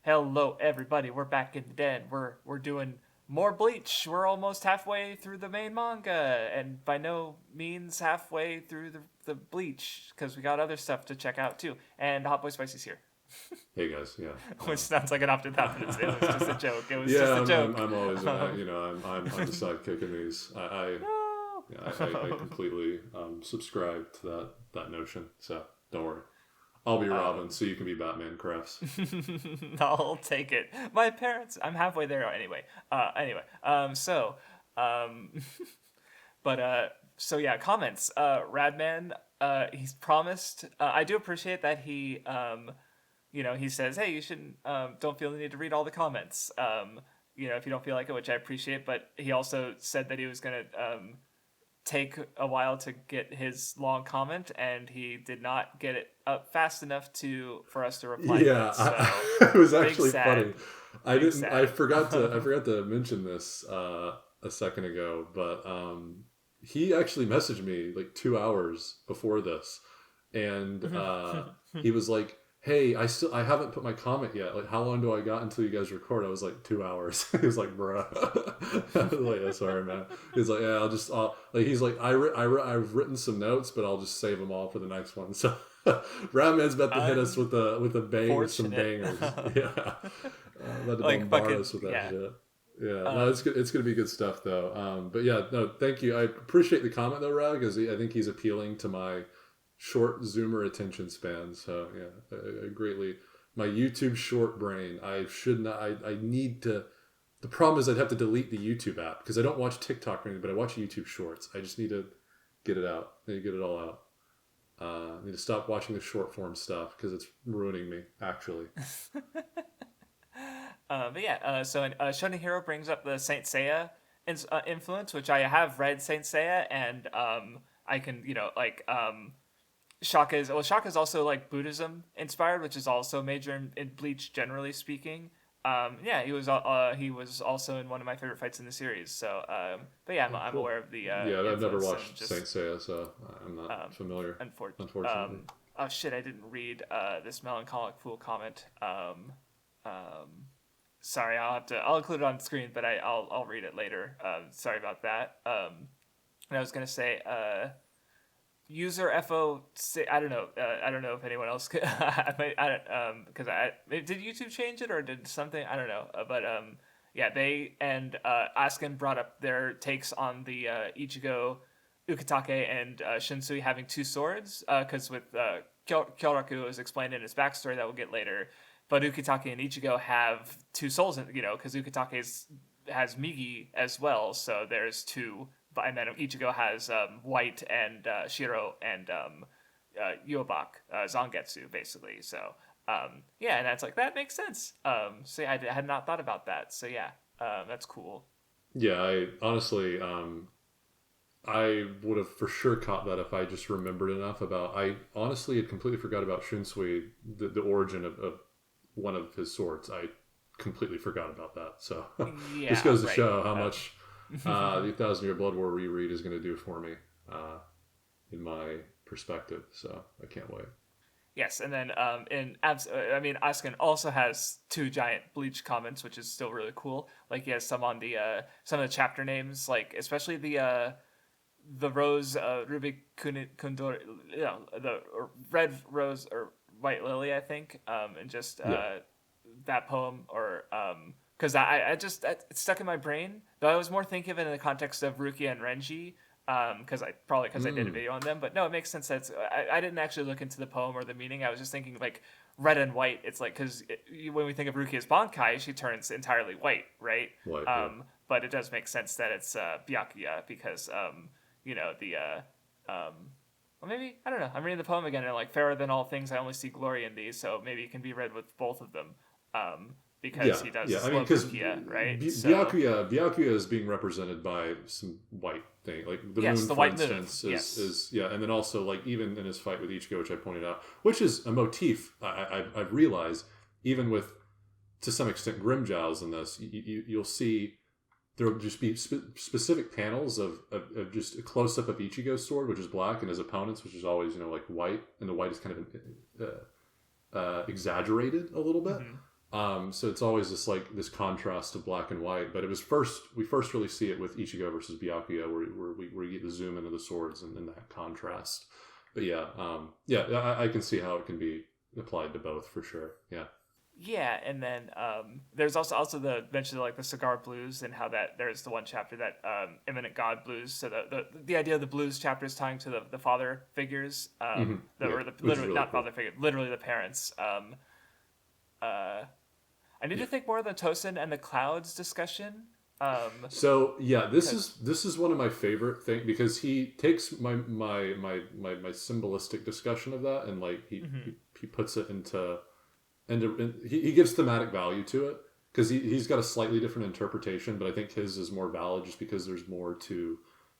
Hello, everybody. We're back in the den. We're doing more Bleach. We're almost halfway through the main manga, and by no means halfway through the Bleach, because we got other stuff to check out too. And HotBoySpicy's here. Hey guys, yeah. Which sounds like an opted that, but it was just a joke. It was Yeah, just a joke. I'm always, I'm the sidekick in these. I completely subscribe to that notion. So don't worry. I'll be Robin, so you can be Batman, Crafts. I'll take it. My parents. I'm halfway there anyway. So yeah, comments. Radman. He's promised. I do appreciate that he. He says, hey, you shouldn't. Don't feel the need to read all the comments. If you don't feel like it, which I appreciate. But he also said that he was gonna take a while to get his long comment, and he did not get it up fast enough for us to reply. Yeah, so, it was actually funny. I forgot sad. to mention this a second ago, but he actually messaged me like 2 hours before this, and he was like, hey, I haven't put my comment yet. Like, how long do I got until you guys record? I was like, 2 hours. He was like, bruh. I was like, yeah, sorry, man. He's like, yeah, he's like, I've written some notes, but I'll just save them all for the next one. So Radman's about to hit us with a bang with some bangers. Yeah. About to bombard us with that shit. Yeah, no, it's good. It's gonna be good stuff though. But yeah, no, thank you. I appreciate the comment though, Rad, because I think he's appealing to my short zoomer attention span. So yeah, I greatly, my YouTube short brain, I should not, I need to, the problem is I'd have to delete the YouTube app because I don't watch TikTok or anything, but I watch YouTube shorts. I just need to get it out. I need to get it all out. I need to stop watching the short form stuff because it's ruining me, actually. So Shonen Hero brings up the Saint Seiya influence, which I have read Saint Seiya, and I can, Shaka's also like Buddhism inspired, which is also major in Bleach generally speaking. He was also in one of my favorite fights in the series. So, I'm Cool. aware of the. I've never watched Saint Seiya, so I'm not familiar. Unfortunately. Oh shit! I didn't read this melancholic fool comment. Sorry, I'll include it on the screen, but I'll read it later. Sorry about that. And I was gonna say. User FO, I don't know if anyone else could, because did YouTube change it or did something? I don't know. They and Askin brought up their takes on the Ichigo, Ukitake, and Shinsui having two swords, because with Kyoraku is explained in his backstory that we'll get later, but Ukitake and Ichigo have two souls, because Ukitake has Migi as well, so there's two. And then Ichigo has White and Shiro and Yobak, Zangetsu, basically. So, and that's like, that makes sense. I had not thought about that. So, that's cool. Yeah, I honestly, I would have for sure caught that if I just remembered enough about. I honestly had completely forgot about Shunsui, the origin of one of his swords. I completely forgot about that. So, this goes to show how much. The 1,000-Year Blood War reread is going to do for me, in my perspective. So I can't wait. Yes, and then Askin also has two giant Bleach comments, which is still really cool. Like he has some on the some of the chapter names, like especially the rose Ruby Kundori, the red rose or white lily, I think, and just that poem or. Because it's stuck in my brain. Though I was more thinking of it in the context of Rukia and Renji, because I did a video on them. But no, it makes sense that I didn't actually look into the poem or the meaning. I was just thinking like red and white. It's like because when we think of Rukia's Bankai, she turns entirely white, right? White, But it does make sense that it's Byakuya because well, maybe I don't know. I'm reading the poem again and like fairer than all things, I only see glory in these. So maybe it can be read with both of them. Because he does love Rukia, right? Byakuya is being represented by some white thing, like the moon, the for white instance, moon. is and then also like even in his fight with Ichigo, which I pointed out, which is a motif I've realized even with to some extent Grimjow's in this, you'll see there will just be specific panels of just a close up of Ichigo's sword, which is black, and his opponent's, which is always like white, and the white is kind of exaggerated a little bit. Mm-hmm. So it's always this contrast of black and white. But we first really see it with Ichigo versus Byakuya, where we get to zoom into the swords and then that contrast. But I can see how it can be applied to both for sure. Yeah. Yeah, and then there's also the mention of like the cigar blues and how that there's the one chapter that imminent god blues. So the idea of the blues chapter is tying to the father figures, or the literally not cool. Father figure, literally the parents. I need to think more of the Tosin and the clouds discussion. This is one of my favorite things because he takes my symbolistic discussion of that and like he puts it into. And he gives thematic value to it because he's got a slightly different interpretation, but I think his is more valid just because there's more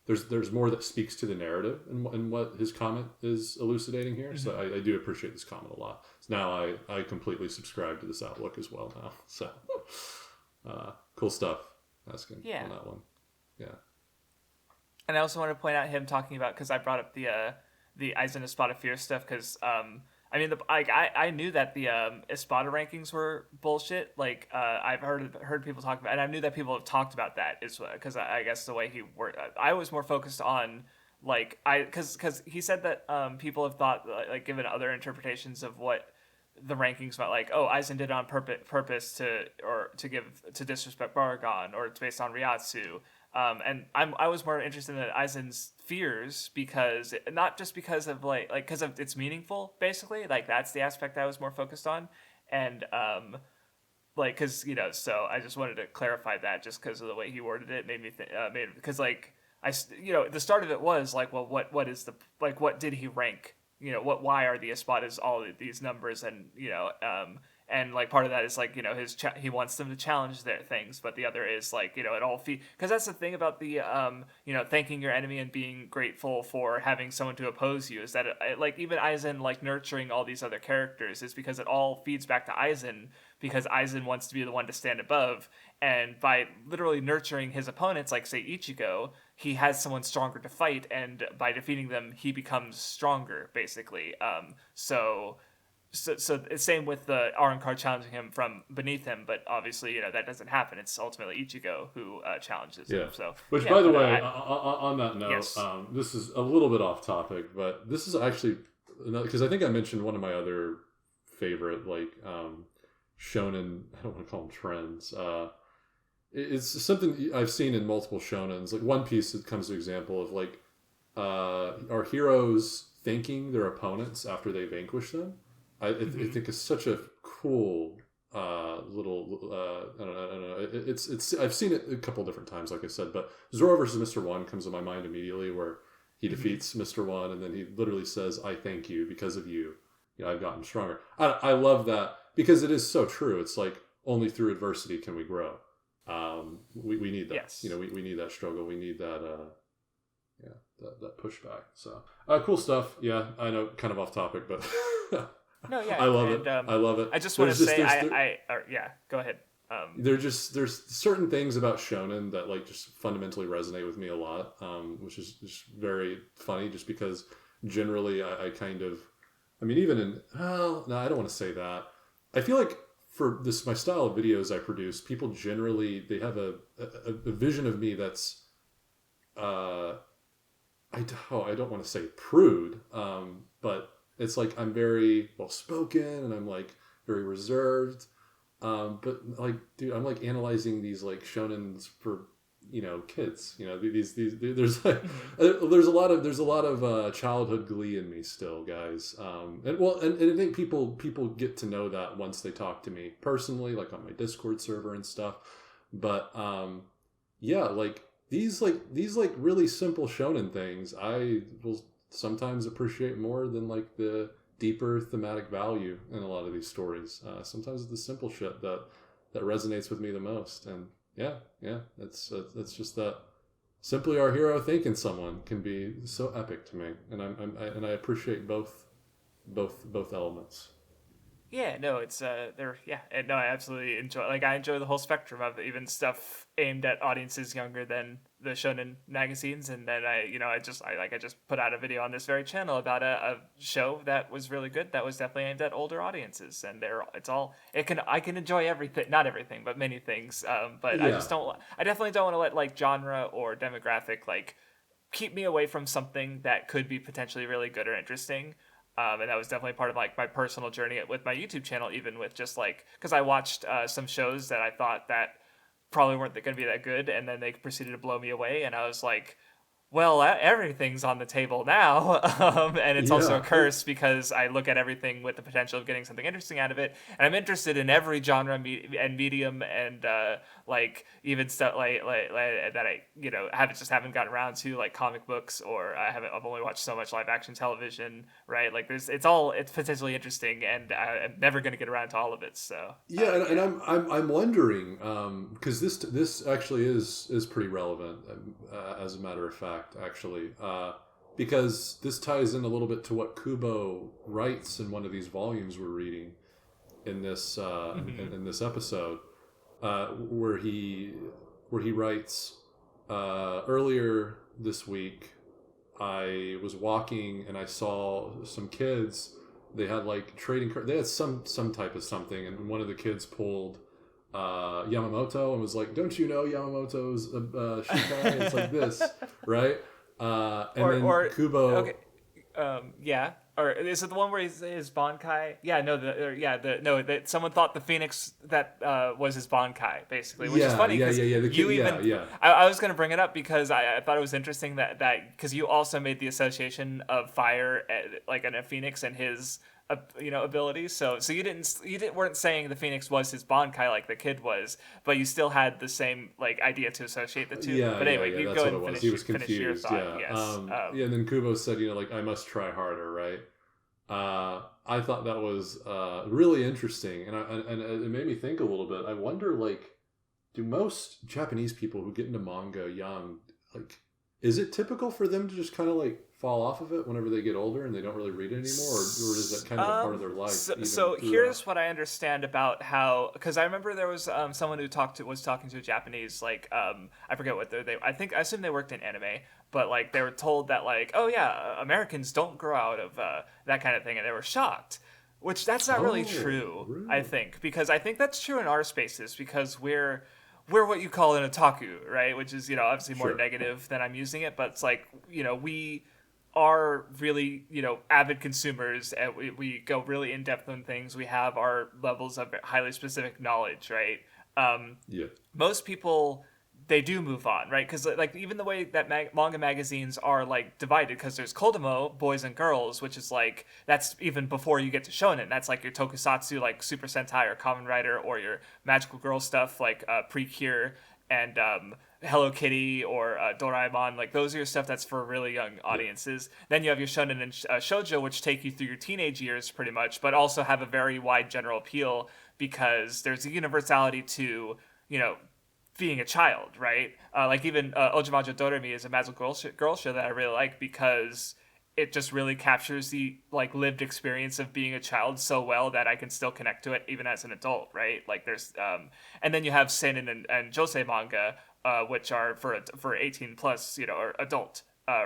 that speaks to the narrative and what his comment is elucidating here. Mm-hmm. So I do appreciate this comment a lot. So now I completely subscribe to this outlook as well now. So cool stuff. Asking on that one. Yeah. And I also want to point out him talking about, because I brought up the Aizen Espada Fear stuff because I mean, I knew that the Espada rankings were bullshit. Like, I've heard people talk about, and I knew that people have talked about that is because I guess the way he worked, I was more focused on like because he said that people have thought like given other interpretations of what the rankings about, like, oh, Aizen did it on purpose to disrespect Baragon, or it's based on Ryatsu. And I was more interested in Aizen's fears because not just because of like because of it's meaningful, basically, like that's the aspect I was more focused on, and like because so I just wanted to clarify that just because of the way he worded it made me because like the start of it was like, well, what is the like what did he rank, why are the Espadas all these numbers, and and like part of that is like he wants them to challenge their things, but the other is like it all because that's the thing about the thanking your enemy and being grateful for having someone to oppose you is that like even Aizen like nurturing all these other characters is because it all feeds back to Aizen, because Aizen wants to be the one to stand above, and by literally nurturing his opponents, like say Ichigo, he has someone stronger to fight, and by defeating them he becomes stronger basically. So same with the Arrancar challenging him from beneath him, but obviously that doesn't happen. It's ultimately Ichigo who challenges him. So, which by the way, on that note, yes. This is a little bit off topic, but this is actually because I think I mentioned one of my other favorite like shonen. I don't want to call them trends. It's something I've seen in multiple shonens. Like One Piece, it comes to example of like our heroes thanking their opponents after they vanquish them. I think it's such a cool little I don't know. It's I've seen it a couple different times, like I said, but Zoro versus Mr. One comes to my mind immediately, where he defeats Mr. One, and then he literally says, "I thank you because of you. I've gotten stronger." I love that because it is so true. It's like only through adversity can we grow. We need that. Yes. We need that struggle. We need that. That pushback. So cool stuff. Yeah, I know, kind of off topic, but. No, yeah, I love it. I love it. I just want to say, go ahead. There's certain things about shonen that like just fundamentally resonate with me a lot, which is just very funny. Just because generally I kind of, I mean, even in no, I don't want to say that. I feel like for my style of videos I produce, people generally they have a vision of me that's, I don't want to say prude, but. It's like I'm very well spoken and I'm like very reserved, but like, dude, I'm like analyzing these like shonens for kids. These there's like there's a lot of childhood glee in me still, guys. And I think people get to know that once they talk to me personally, like on my Discord server and stuff. But like these really simple shonen things, I will sometimes appreciate more than like the deeper thematic value in a lot of these stories. Sometimes it's the simple shit that resonates with me the most, and that's just that simply our hero thanking someone can be so epic to me, and I appreciate both elements. Yeah, no, it's they're yeah, and no, I absolutely enjoy. Like, I enjoy the whole spectrum of it, even stuff aimed at audiences younger than the shonen magazines. And then I just put out a video on this very channel about a show that was really good, that was definitely aimed at older audiences. And I can enjoy everything, not everything, but many things. But Yeah. I definitely don't want to let like genre or demographic like keep me away from something that could be potentially really good or interesting. And that was definitely part of like my personal journey with my YouTube channel, even with just like because I watched some shows that I thought that probably weren't going to be that good, and then they proceeded to blow me away, and I was like, well, everything's on the table now. And it's also a Yeah. curse because I look at everything with the potential of getting something interesting out of it, and I'm interested in every genre and medium, and like even stuff like that I haven't gotten around to, like comic books, or I've only watched so much live action television, right? Like it's potentially interesting, and I'm never gonna get around to all of it. So Yeah, and yeah. I'm wondering because this actually is pretty relevant as a matter of fact, actually, because this ties in a little bit to what Kubo writes in one of these volumes we're reading in this Hmm. in this episode, where he writes earlier this week. I was walking and I saw some kids. They had like trading cards. They had some type of something, and one of the kids pulled Yamamoto and was like, "Don't you know Yamamoto's Shikai? It's like this, right?" And then Or okay, Kubo, yeah. Or is it the one where his Bankai? Yeah, no, that someone thought the Phoenix that was his Bankai, basically, which is yeah, funny yeah, because yeah, yeah, the kid, you yeah, even yeah, I was gonna bring it up because I thought it was interesting that because you also made the association of fire like a Phoenix and his abilities. So you didn't weren't saying the Phoenix was his Bankai like the kid was, but you still had the same like idea to associate the two. yeah, But yeah, anyway, yeah. you That's go what ahead it and was. He was finish your confused. thought. Yeah, Yes. yeah. And then Kubo said, like, I must try harder, right? I thought that was really interesting, and it made me think a little bit. I wonder, like, do most Japanese people who get into manga young, like, is it typical for them to just kind of like fall off of it whenever they get older and they don't really read it anymore, or is that kind of a part of their life even So throughout? here's what I understand about how, because I remember there was someone who was talking to a Japanese, like I forget what I assume they worked in anime, but like they were told that like, oh yeah, Americans don't grow out of that kind of thing, and they were shocked. Which that's not really Oh, true, I really? think, because I think that's true in our spaces because we're what you call an otaku, right? Which is obviously more Sure. negative than I'm using it, but it's like we are really avid consumers, and we go really in depth on things. We have our levels of highly specific knowledge, right? Yeah. Most people, they do move on, right? Because like even the way that manga magazines are like divided, because there's Kodomo, boys and girls, which is like that's even before you get to shonen. That's like your tokusatsu, like Super Sentai or Kamen Rider, or your magical girl stuff like Precure and Hello Kitty or Doraemon. Like those are your stuff that's for really young Yeah. audiences. Then you have your shonen and shoujo, which take you through your teenage years pretty much, but also have a very wide general appeal because there's a universality to you know being a child, right? Like even Ojamajo Doremi is a magical girl show that I really like because it just really captures the like lived experience of being a child so well that I can still connect to it even as an adult, right? Like there's and then you have seinen and josei manga, which are for 18 plus, or adult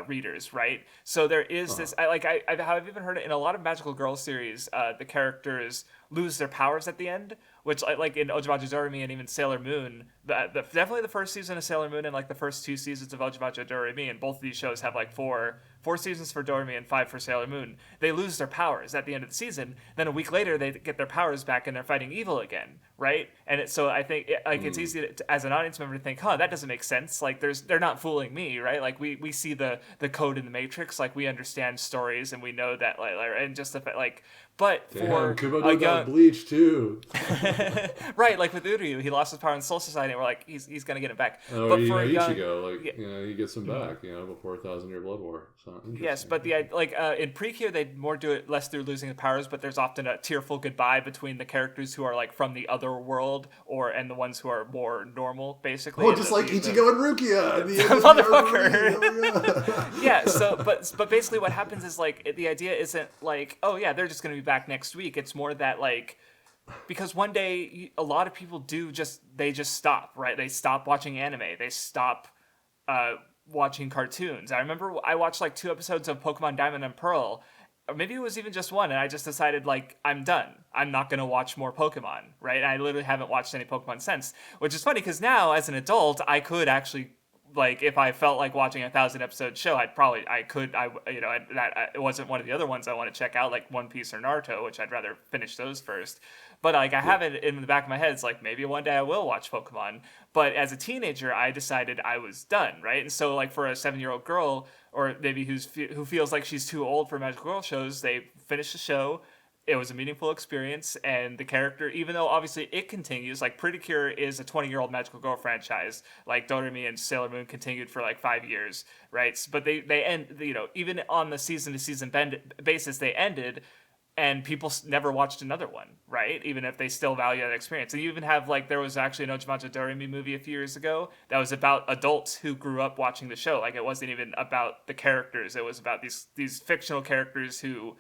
readers, right? So there is Uh-huh. this. I've even heard it in a lot of magical girl series. The characters lose their powers at the end, which like in Ojamajo Doremi and even Sailor Moon. Definitely the first season of Sailor Moon and like the first two seasons of Ojamajo Doremi, and both of these shows have like four seasons for Doremi and five for Sailor Moon. They lose their powers at the end of the season. Then a week later, they get their powers back and they're fighting evil again, right? And so I think it's Mm. easy as an audience member to think, huh, that doesn't make sense. Like they're not fooling me, right? Like we see the code in the Matrix, like we understand stories and we know that and just the fact like, but Damn, for Kubo a did that with young Bleach too. right, like with Uryu, he lost his power in Soul Society, and we're like, he's gonna get it back. Or But for a young, Ichigo, like yeah, he gets him back, before 1,000 Year Blood War. Yes, Interesting. but in Precure they more do it less through losing the powers, but there's often a tearful goodbye between the characters who are like from the other world and the ones who are more normal, basically. Oh, And just like Ichigo and Rukia at the end of the arc of Rukia. Oh my god. Yeah, so but basically what happens is like the idea isn't like, oh yeah, they're just going to be back next week. It's more that like, because one day a lot of people they just stop, right? They stop watching anime. They stop uh, watching cartoons. I remember I watched like 2 episodes of Pokemon Diamond and Pearl, or maybe it was even just one, and I just decided like I'm done. I'm not gonna watch more Pokemon, right? And I literally haven't watched any Pokemon since, which is funny because now as an adult I could actually, like, if I felt like watching 1,000 episode show, it wasn't one of the other ones I want to check out, like One Piece or Naruto, which I'd rather finish those first. But like I have it in the back of my head, it's like maybe one day I will watch Pokemon. But as a teenager, I decided I was done, right? And so like for a 7-year-old girl, or maybe who feels like she's too old for magical girl shows, they finish the show. It was a meaningful experience, and the character, even though obviously it continues, like Pretty Cure is a 20-year-old magical girl franchise, like Doremi and Sailor Moon continued for like 5 years, right? But they end, even on the season to season basis, they ended, and people never watched another one, right? Even if they still value that experience. And you even have like, there was actually an Ojimaja Doremi movie a few years ago that was about adults who grew up watching the show. Like, it wasn't even about the characters, it was about these fictional characters who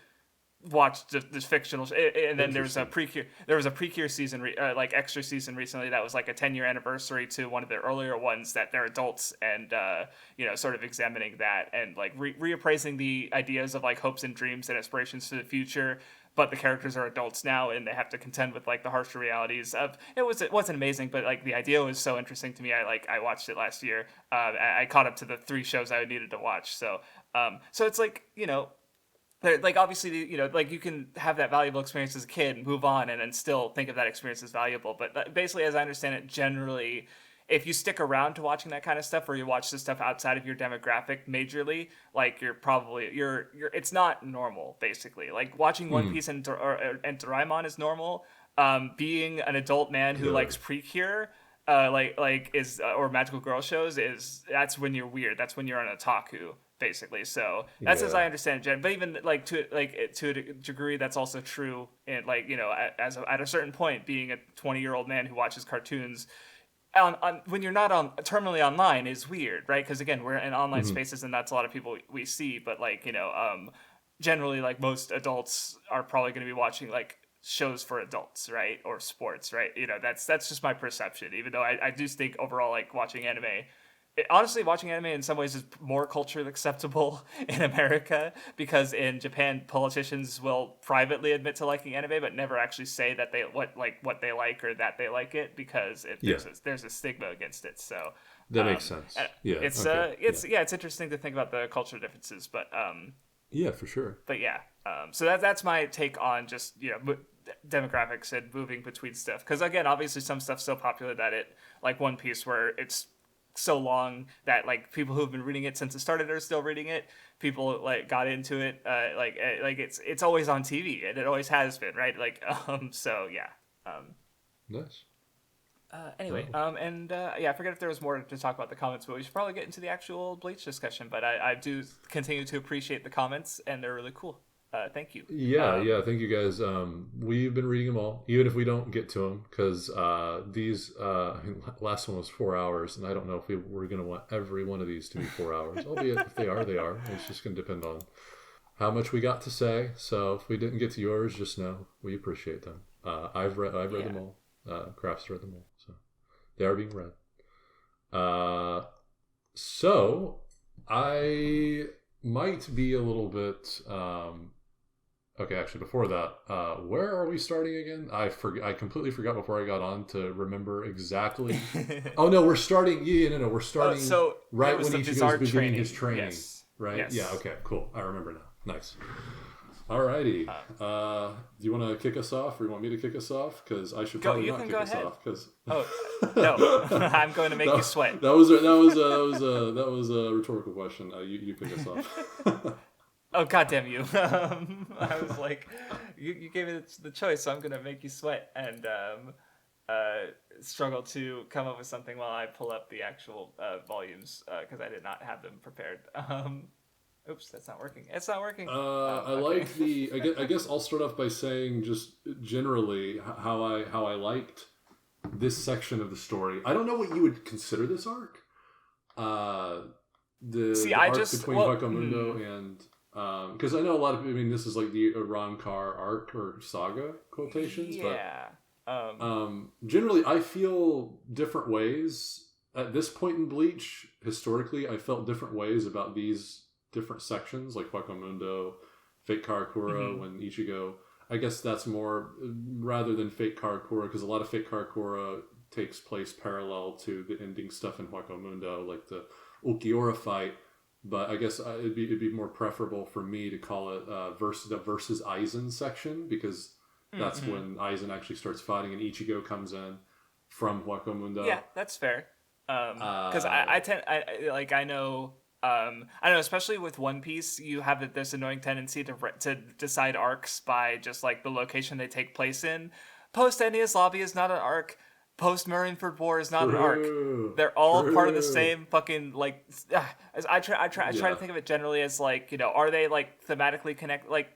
watched this fictional and then there was a Precure season, like extra season recently, that was like a 10-year anniversary to one of the earlier ones, that they're adults, and sort of examining that and like reappraising the ideas of like hopes and dreams and aspirations for the future, but the characters are adults now and they have to contend with like the harsher realities of it wasn't amazing, but like the idea was so interesting to me. I watched it last year. I caught up to the 3 shows I needed to watch, so it's like, like obviously, like you can have that valuable experience as a kid and move on and then still think of that experience as valuable. But basically, as I understand it, generally, if you stick around to watching that kind of stuff, or you watch this stuff outside of your demographic majorly, like you're it's not normal. Basically, like watching One Piece and Doraemon is normal. Being an adult man who likes Precure, or magical girl shows, that's when you're weird. That's when you're an otaku, basically. So that's as I understand it, Jen. But even like to a degree, that's also true. And like, at a certain point, being a 20-year-old man who watches cartoons when you're not terminally online is weird, right? Because again, we're in online spaces, and that's a lot of people we see. But like, generally, like most adults are probably going to be watching like shows for adults, right? Or sports, right? That's just my perception. Even though I do think overall, like watching anime, honestly, watching anime in some ways is more culturally acceptable in America, because in Japan, politicians will privately admit to liking anime, but never actually say that what they like or that they like it, because there's a stigma against it. So that makes sense. Yeah, it's interesting to think about the cultural differences, but yeah, for sure. But yeah, so that's my take on just demographics and moving between stuff. Because again, obviously, some stuff's so popular that like One Piece, where it's so long that like people who've been reading it since it started are still reading it. People like got into it, it's always on TV, and it always has been, right? Like so yeah. Nice. Anyway, I forget if there was more to talk about the comments, but we should probably get into the actual Bleach discussion. But I do continue to appreciate the comments, and they're really cool. Thank you. Yeah, thank you guys. We've been reading them all, even if we don't get to them, because these last one was 4 hours, and I don't know if we're going to want every one of these to be 4 hours. Albeit, if they are, they are. It's just going to depend on how much we got to say. So if we didn't get to yours, just know we appreciate them. I've read them all. Crafts read them all, so they are being read. So I might be a little bit. Okay, actually, before that, where are we starting again? I completely forgot before I got on to remember exactly. Oh no, we're starting. No, we're starting. Right when Ichigo's beginning his training, yes. Right? Yes. Yeah. Okay. Cool. I remember now. Nice. Alrighty. Do you want to kick us off, or you want me to kick us off? Because I should probably not kick us off. Because no, I'm going to make you sweat. That was a rhetorical question. You kick us off. Oh, goddamn you. I was like, you gave me the choice, so I'm going to make you sweat and struggle to come up with something while I pull up the actual volumes, because I did not have them prepared. Oops, that's not working. It's not working. I Okay. like the. I guess I'll start off by saying just generally how I liked this section of the story. I don't know what you would consider this arc. Uh, See, the I arc just between Hueco and because I know a lot of. I mean, this is like the Arrancar arc or saga quotations, but yeah. generally, I feel different ways at this point in Bleach. Historically, I felt different ways about these different sections, like Hueco Fate Karakura, Mhm. when Ichigo. I guess that's more rather than Fate Karakura, because a lot of Fate Karakura takes place parallel to the ending stuff in Hueco like the Ulquiorra fight. But I guess it'd be more preferable for me to call it the versus Aizen section, because that's Mhm. when Aizen actually starts fighting and Ichigo comes in from Yeah, Hueco. that's fair. Because Uh, I know I don't know, especially with One Piece, you have this annoying tendency to decide arcs by just like the location they take place in. Post Enies Lobby is not an arc. Post Marineford War is not an arc. true, They're all part of the true. same fucking like. As I try to Yeah, think of it generally as like, are they like thematically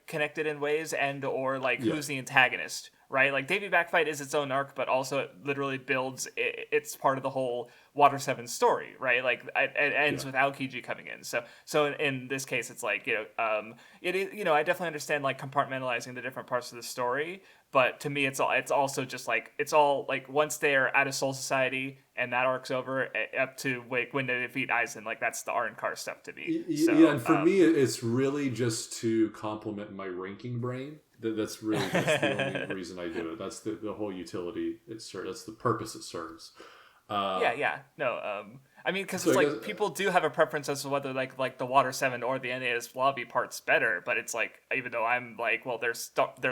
connected in ways, and or like yeah, who's the antagonist, right? Like Davy Backfight is its own arc, but also it literally builds. It's part of the whole Water 7 story, right? Like it yeah. ends with Aokiji coming in. So in this case, it's like it is, I definitely understand like compartmentalizing the different parts of the story, but to me, it's also just like it's all like once they're out of Soul Society and that arc's over, up to when they defeat Aizen, like that's the Arrancar stuff to me. Yeah, So and for me, it's really just to complement my ranking brain. That's the only reason I do it. That's the whole utility it serves. That's the purpose it serves. Uh, yeah, no. I mean, because so it's I guess like people do have a preference as to whether like the Water 7 or the NAS lobby part's better, but it's like even though I'm like, well, they're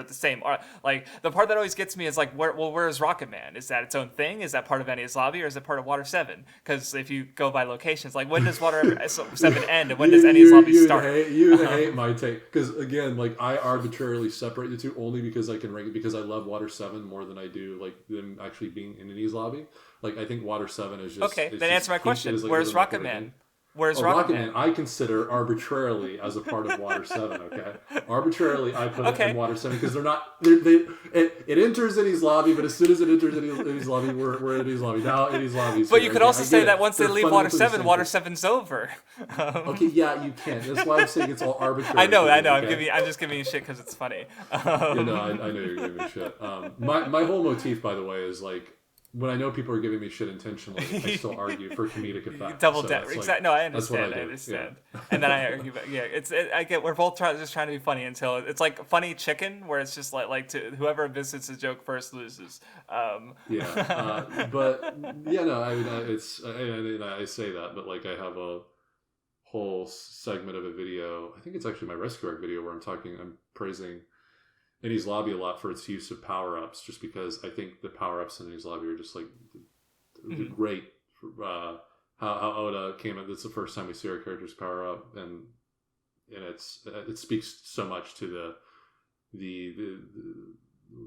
the same. Like the part that always gets me is like, where's Rocket Man? Is that its own thing? Is that part of NAS lobby or is it part of Water 7? Because if you go by locations, like when does Water 7 end and when does NAS lobby start? you would hate my take, because again, like I arbitrarily separate the two only because I can rank it, because I love Water 7 more than I do like them actually being in Enies lobby. Like I think Water 7 is just Okay, it's then answer just my peak. It question. is like Where's literally my Rocket favorite thing. Man? Where's Oh, Rocket Rocket Man, Man? I consider arbitrarily as a part of Water 7, okay? Arbitrarily, I put it in Okay, Water 7 because they're not. It enters Eddie's lobby, but as soon as it enters Eddie's lobby, we're at Eddie's lobby. Now Eddie's lobby's but here, you could okay? also I get say it. that once they They're leave Water fundamentally the 7, same Water thing. 7's over. Okay, yeah, you can. That's why I'm saying it's all I arbitrary know, for I me, know. okay? I'm just giving you shit because it's funny. I know you're giving me shit. My whole motif, by the way, is like when I know people are giving me shit intentionally, I still argue for comedic effect. Double So down. it's like Exactly. No, I that's what I understand. I do. Yeah. understand. And then I argue. But yeah, I get. We're both just trying to be funny until it's like funny chicken, where it's just like to whoever visits a joke first loses. Yeah, but yeah, no, I mean, I say that, but like I have a whole segment of a video. I think it's actually my Rescue Arc video where I'm praising Innie's Lobby a lot for its use of power ups, just because I think the power ups in Innie's Lobby are just like the Mhm. great. How Oda came in. That's the first time we see our characters power up, and it speaks so much to the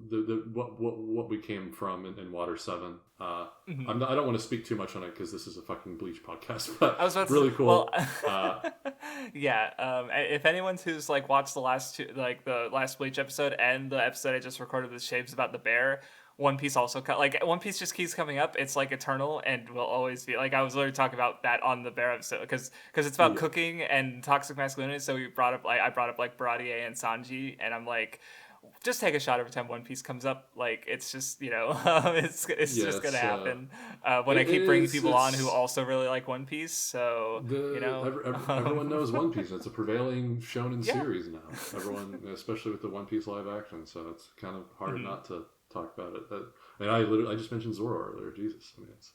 the, the what we came from in Water 7. Mhm. I don't want to speak too much on it because this is a fucking Bleach podcast, but I was about to say, really well, cool. yeah. If anyone who's like watched the last two, like the last Bleach episode and the episode I just recorded with Shaves about the bear, One Piece also like One Piece just keeps coming up. It's like eternal and will always be like I was literally talking about that on the bear episode because it's about Yeah, cooking and toxic masculinity. So we brought up like I brought up like Baratier and Sanji, and I'm like, just take a shot every time One Piece comes up. Like it's just it's yeah, just gonna it's happen when I it keep bringing is people on who it's also really like One Piece. So everyone knows One Piece. It's a prevailing shonen yeah. series now. Everyone, especially with the One Piece live action, so it's kind of hard Mhm. not to talk about it. I mean, I just mentioned Zoro earlier. Jesus, I mean, it's.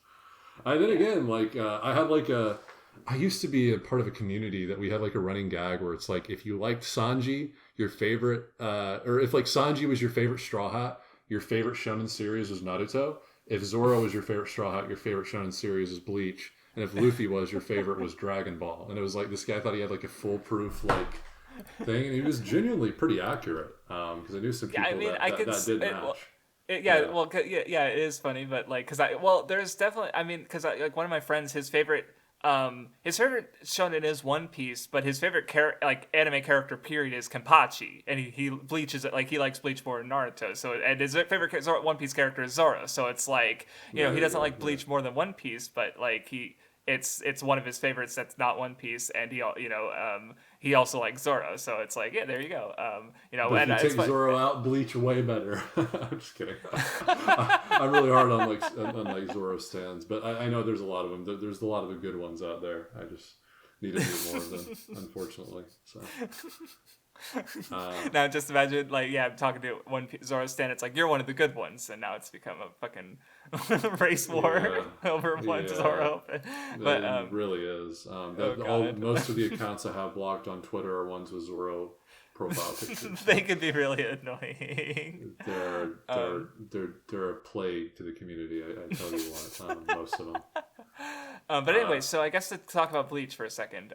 I then Yeah. again, like I had like a. I used to be a part of a community that we had like a running gag where it's like if you liked Sanji, your favorite, or if like Sanji was your favorite Straw Hat, your favorite shonen series was Naruto. If Zoro was your favorite Straw Hat, your favorite shonen series is Bleach. And if Luffy was your favorite was Dragon Ball. And it was like this guy thought he had like a foolproof like thing, and he was genuinely pretty accurate. Because I knew some Yeah, I people mean, that did match. yeah, Yeah. well, yeah, it is funny, but like, there's definitely, I mean, like one of my friends, his favorite his favorite shonen is One Piece, but his favorite like anime character period is Kenpachi, and he bleaches it, like he likes Bleach more than Naruto. So and his favorite One Piece character is Zoro. So it's like, you know, There he you doesn't go. like Yeah. Bleach more than One Piece, but like it's one of his favorites that's not One Piece, and he also likes Zoro. So it's like, yeah, there you go. But if And you it's take fun. Zoro out, Bleach way better. I'm just kidding. I'm really hard on like Zoro stands, but I know there's a lot of them. There's a lot of the good ones out there. I just need to meet more of them, unfortunately. So Now just imagine, like, yeah, I'm talking to Zoro Stan. It's like, you're one of the good ones, and now it's become a fucking race war yeah, over one yeah, Zoro. But it really is. oh god, Most of the accounts I have blocked on Twitter are ones with Zoro profile pictures. they could be really annoying. They're they're Um, they're a plague to the community. I tell you what, most of them. but anyway, so I guess to talk about Bleach for a second,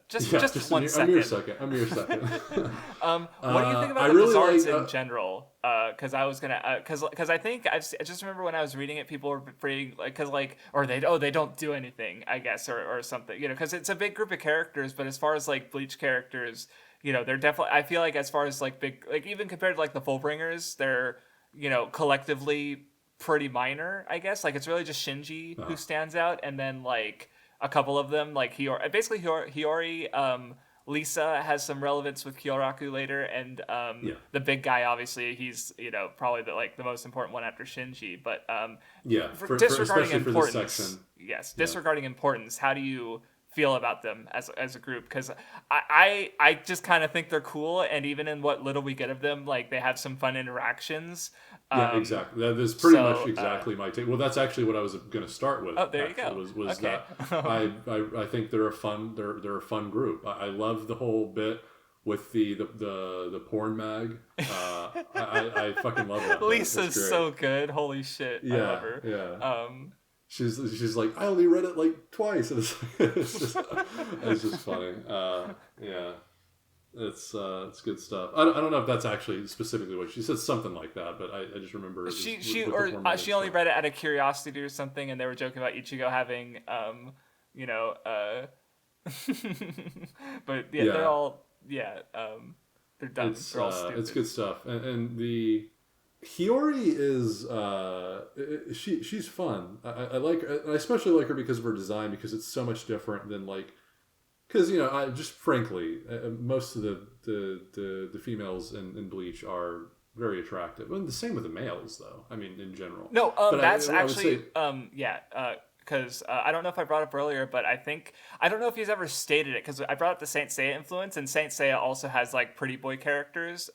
just Yeah, just one a mere second. second. A mere second. What do you think about I the really Bizarres like. in general? Because I was gonna, because I think I just remember when I was reading it, people were pretty like, because like, or they don't do anything, I guess, or something, because it's a big group of characters, but as far as like Bleach characters, they're definitely, I feel like as far as like big, like even compared to like the Fullbringers, they're collectively pretty minor, I guess. Like it's really just Shinji who stands out, and then like a couple of them, like Hiyori, Lisa has some relevance with Kyoraku later, and Yeah, the big guy, obviously, he's probably the most important one after Shinji. But yeah. disregarding Especially for this importance, section. yes, Yeah. disregarding importance, how do you feel about them as a group? Because I just kind of think they're cool, and even in what little we get of them, like they have some fun interactions. Yeah, exactly. That is pretty much So exactly my take. Well, that's actually what I was going to start with. oh, there you Actually, go. was Okay. that I think they're a fun group. I love the whole bit with the porn mag. I fucking love that. Lisa's That's great. so good. Holy shit, I love Yeah, her. yeah. Um, She's like, I only read it like twice, and it's just funny. Yeah, it's good stuff. I don't know if that's actually specifically what she said, something like that, but I just remember it was she only read it out of curiosity or something, and they were joking about Ichigo having you know but yeah, Yeah, they're all they're dumb. They're all stupid. it's good stuff, and the Hiyori is she's fun. I like her, I especially like her because of her design, because it's so much different than like, because I just frankly most of the females in Bleach are very attractive, and the same with the males though. I mean, in general. No, But that's I would actually say, because I don't know if I brought up earlier, but I don't know if he's ever stated it, because I brought up the Saint Seiya influence, and Saint Seiya also has like pretty boy characters.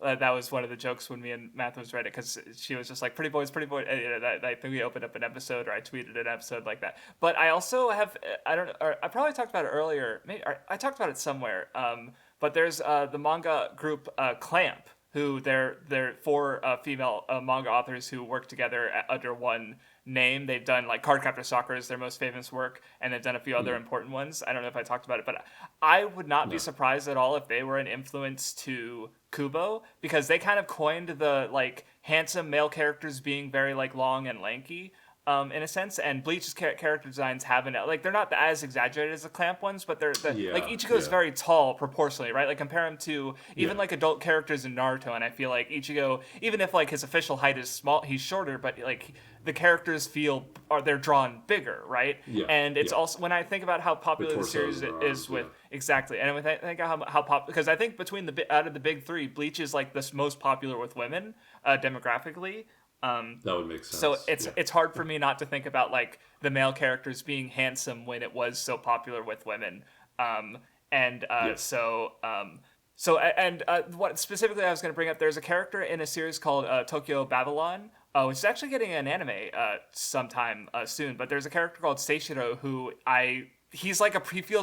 That was one of the jokes when me and Math read it, because she was just like, pretty boys, pretty boy. I think we opened up an episode, or I tweeted an episode like that. But I also have, I don't know, or I probably talked about it earlier. Maybe or I talked about it somewhere. But there's the manga group Clamp, who they're four female manga authors who work together under one name. They've done like Cardcaptor Sakura is their most famous work, and they've done a few other important ones. I don't know if I talked about it, but I would not be surprised at all if they were an influence to Kubo, because they kind of coined the like handsome male characters being very like long and lanky. In a sense, and Bleach's character designs haven't, like, they're not as exaggerated as the Clamp ones, but they're like Ichigo's very tall proportionally, right? Like compare him to even like adult characters in Naruto, and I feel like Ichigo, even if like his official height is small, he's shorter, but like the characters they're drawn bigger, right? Yeah, And it's also, when I think about how popular the series is with exactly, and when I think how because I think between out of the big three, Bleach is like the most popular with women demographically. that would make sense. So it's hard for me not to think about like the male characters being handsome when it was so popular with women. What specifically I was going to bring up, there's a character in a series called Tokyo Babylon, which is actually getting an anime sometime soon. But there's a character called Seishiro who he feels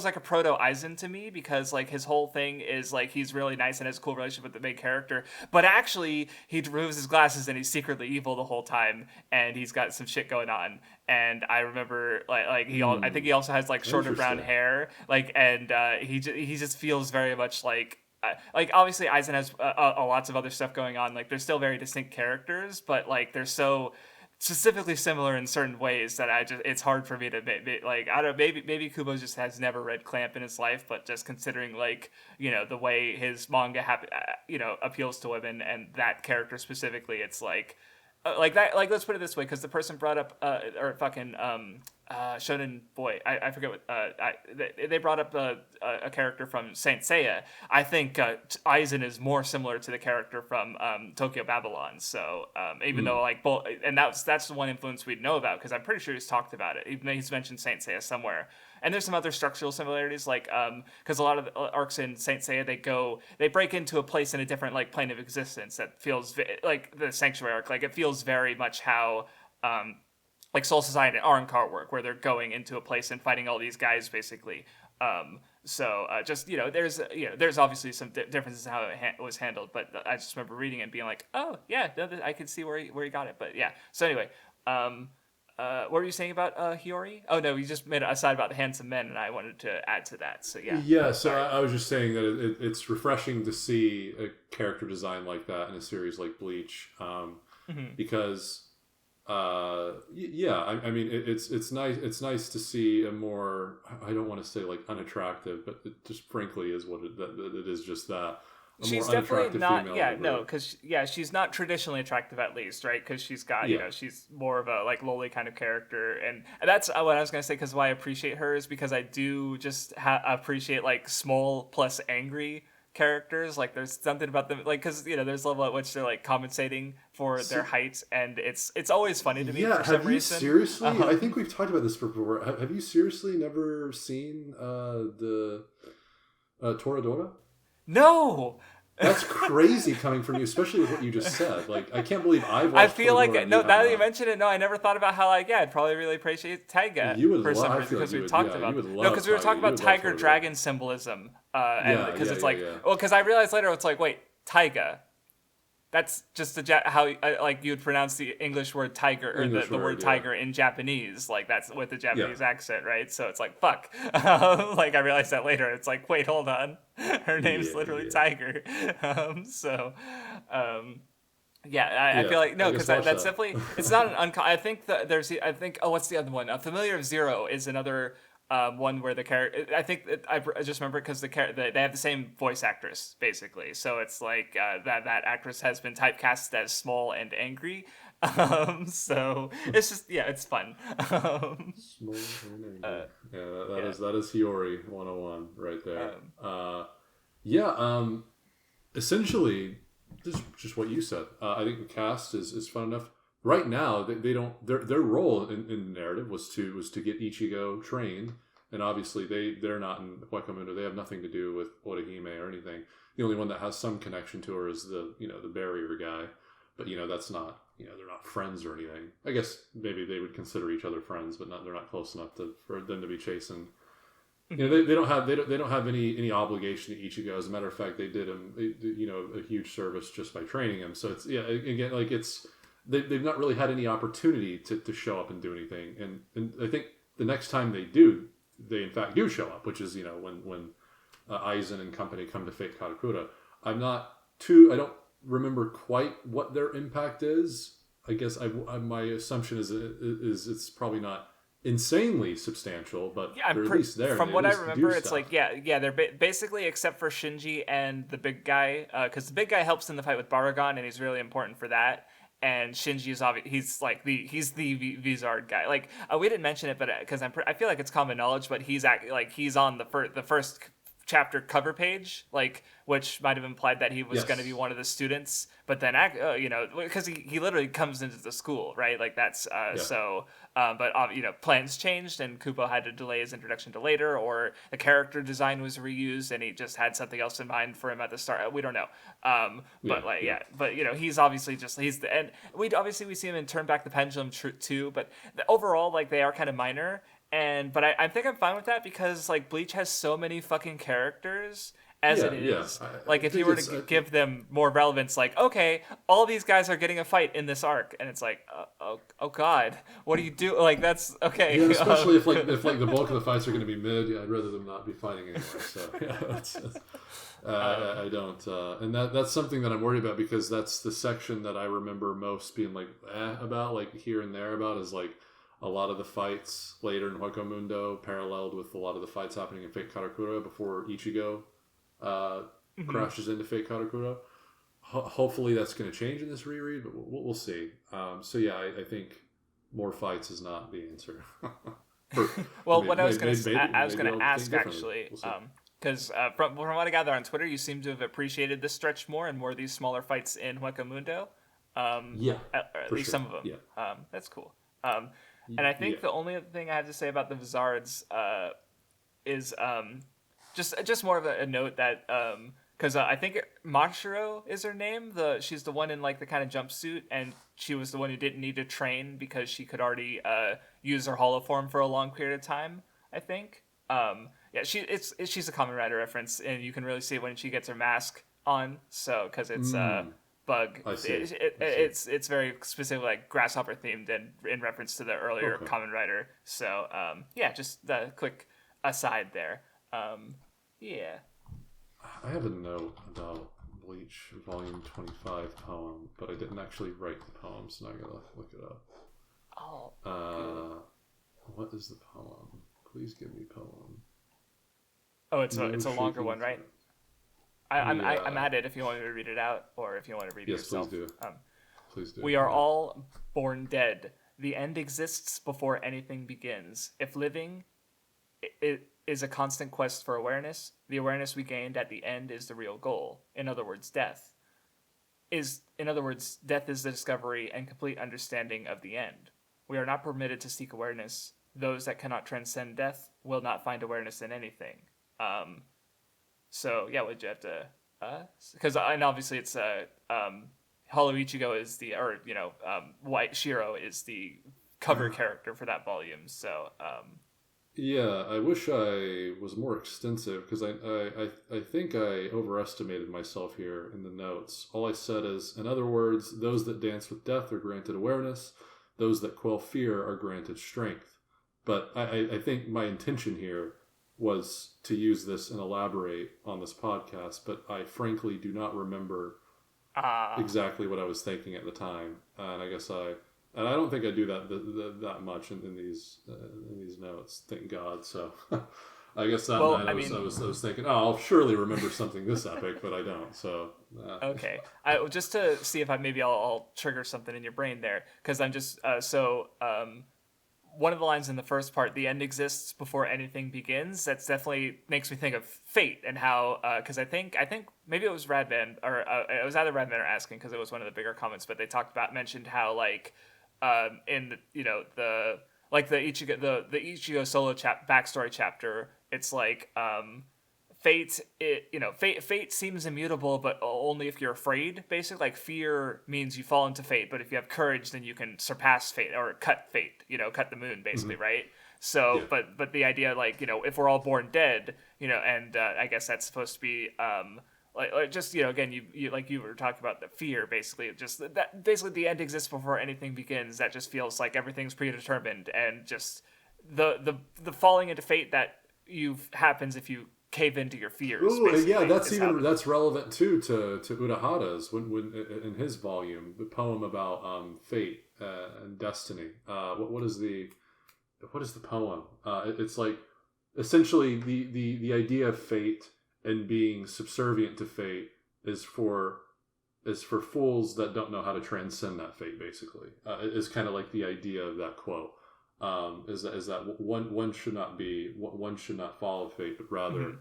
like a proto Aizen to me, because like his whole thing is like he's really nice and has a cool relationship with the main character, but actually he removes his glasses and he's secretly evil the whole time, and he's got some shit going on. And I remember I think he also has like shorter brown hair, like, and he just feels very much like obviously Aizen has lots of other stuff going on. Like they're still very distinct characters, but like they're so specifically similar in certain ways that it's hard for me to like, I don't know, maybe Kubo just has never read Clamp in his life, but just considering like, the way his manga appeals to women, and that character specifically, it's like that, like, let's put it this way, because the person brought up or fucking Shonen Boy, I forget what they brought up a character from Saint Seiya. I think Aizen is more similar to the character from Tokyo Babylon. So even though like both, and that's the one influence we'd know about, because I'm pretty sure he's talked about it. Even he's mentioned Saint Seiya somewhere. And there's some other structural similarities, like because a lot of the arcs in Saint Seiya, they break into a place in a different like plane of existence that feels like the Sanctuary arc. Like, it feels very much how like Soul Society and Arrancar work, where they're going into a place and fighting all these guys basically. So just there's obviously some differences in how it was handled, but I just remember reading it and being like, oh yeah, I could see where he got it. But yeah, so anyway. What were you saying about Hiyori? Oh no, you just made an aside about handsome men, and I wanted to add to that. So yeah. Yeah, so I was just saying that it's refreshing to see a character design like that in a series like Bleach, because, I mean, it's nice. It's nice to see a more, I don't want to say like unattractive, but it just frankly is what it is, just that. She's definitely not, because she's not traditionally attractive, at least, right? Because she's got, she's more of a like lowly kind of character, and that's what I was gonna say. Because why I appreciate her is because I do just appreciate like small plus angry characters. Like, there's something about them, like, because there's a level at which they're like compensating for their height, and it's always funny to me for some reason. Seriously, I think we've talked about this before. Have you seriously never seen the Toradora? No. That's crazy coming from you, especially with what you just said. Like, I can't believe I've watched I feel like, Toradora, now that you mention it, I never thought about how, like, I'd probably really appreciate Taiga for some reason, because we talked about because we were talking about tiger dragon symbolism, and because it's like, well, because I realized later it's like, wait, Taiga. That's just how like you would pronounce the English word tiger, or the word tiger in Japanese. Like, that's with the Japanese accent, right? So it's like, fuck. Like, I realized that later. It's like, wait, hold on. Her name's literally Tiger. I feel like, no, because that's definitely, it's not an I think what's the other one? Familiar of Zero is another one where the character, I think I just remember because they have the same voice actress basically, so it's like that actress has been typecast as small and angry, so it's just it's fun. Small and angry. That is Hiyori 101 right there. Essentially, just what you said. I think the cast is fun enough. Right now, they don't. Their role in the narrative was to get Ichigo trained, and obviously they're not in Huecamundo. They have nothing to do with Orihime or anything. The only one that has some connection to her is the barrier guy, but that's not, they're not friends or anything. I guess maybe they would consider each other friends, but they're not close enough for them to be chasing. They don't have any obligation to Ichigo. As a matter of fact, they did him a huge service just by training him. So it's again, like, it's. They've not really had any opportunity to show up and do anything, and I think the next time they in fact do show up, which is when Aizen and company come to Fate Karakura. I don't remember quite what their impact is. I guess my assumption is it's probably not insanely substantial, but they're at least there. From what I remember, it's like they're basically, except for Shinji and the big guy, because the big guy helps in the fight with Baragon, and he's really important for that. And Shinji is he's the Vizard guy. Like, we didn't mention it, but because I feel like it's common knowledge, but he's on the first chapter cover page, like, which might have implied that he was going to be one of the students, but then because he literally comes into the school, right? Like, that's but plans changed, and Kubo had to delay his introduction to later, or the character design was reused and he just had something else in mind for him at the start. We don't know. But he's obviously and we see him in Turn Back the Pendulum too, but overall, like, they are kind of minor. But I think I'm fine with that, because like Bleach has so many fucking characters as it is. Like, if you were to give them more relevance, like, okay, all these guys are getting a fight in this arc, and it's like, oh god, what do you do? Like, that's okay. Yeah, especially if the bulk of the fights are going to be mid. I'd rather them not be fighting anymore. So I don't, and that's something that I'm worried about, because that's the section that I remember most being like about, like here and there about, is like a lot of the fights later in Hueco paralleled with a lot of the fights happening in Fate Karakura before Ichigo crashes into Fate Karakura. Hopefully that's going to change in this reread, but we'll see. So yeah, I think more fights is not the answer. Well, Maybe, what I was maybe gonna I'll think ask differently. actually, We'll see. because from what I gather on Twitter, you seem to have appreciated this stretch more and more of these smaller fights in Hueco Yeah, or at for least sure. some of them. Yeah, That's cool. And I think yeah. the only other thing I have to say about the Vizards is just more of a note that because I think Mashiro is her name. She's the one in like the kind of jumpsuit, and she was the one who didn't need to train because she could already use her holo form for a long period of time. I think. Yeah, she's a Kamen Rider reference, and you can really see it when she gets her mask on. So because it's bug, I see. I see. it's very specific, like grasshopper themed, and in reference to the earlier Okay. Kamen Rider. So yeah, just the quick aside there. Yeah. I have a note about Bleach Volume 25 poem, but I didn't actually write the poem, so now I gotta look it up. Oh. What is the poem? Please give me poem. Oh, it's No a longer shaking one, right? thread. I'm Yeah. at it if you want me to read it out, or if you want to read it Yes, please yourself. do. Please do. We are Yeah. all born dead. The end exists before anything begins. If living it is a constant quest for awareness, the awareness we gained at the end is the real goal. In other words, death. Death is the discovery and complete understanding of the end. We are not permitted to seek awareness. Those that cannot transcend death will not find awareness in anything. So yeah, would you have to? Because and obviously it's Hollow Ichigo is the White Shiro is the cover character for that volume. So Yeah, I wish I was more extensive, because I think I overestimated myself here in the notes. All I said is, in other words, those that dance with death are granted awareness, those that quell fear are granted strength. But I think my intention here was to use this and elaborate on this podcast, but I frankly do not remember exactly what I was thinking at the time, and and I don't think I do that much in these notes. Thank God. So I guess that well, night I mean, I was thinking, oh, I'll surely remember something this epic, but I don't. So okay. Just to see if I'll trigger something in your brain there, because I'm just one of the lines in the first part, the end exists before anything begins. That's definitely makes me think of fate and how because I think maybe it was Radman or it was either Radman or Asking, because it was one of the bigger comments, but they mentioned how like in the Ichigo solo backstory chapter, it's like fate seems immutable, but only if you're afraid. Basically, like fear means you fall into fate, but if you have courage, then you can surpass fate or cut fate. Cut the moon, basically, right? So, yeah, but the idea, like if we're all born dead, and I guess that's supposed to be like just again you like you were talking about the fear, basically just that basically the end exists before anything begins. That just feels like everything's predetermined, and just the falling into fate that happens if you cave into your fears. ooh, yeah, Basically, is how that's relevant too to Urahara's when in his volume, the poem about fate and destiny. What is the poem? It's like essentially the idea of fate and being subservient to fate is for fools that don't know how to transcend that fate. Basically, is kind of like the idea of that quote. Is that one should not follow fate, but rather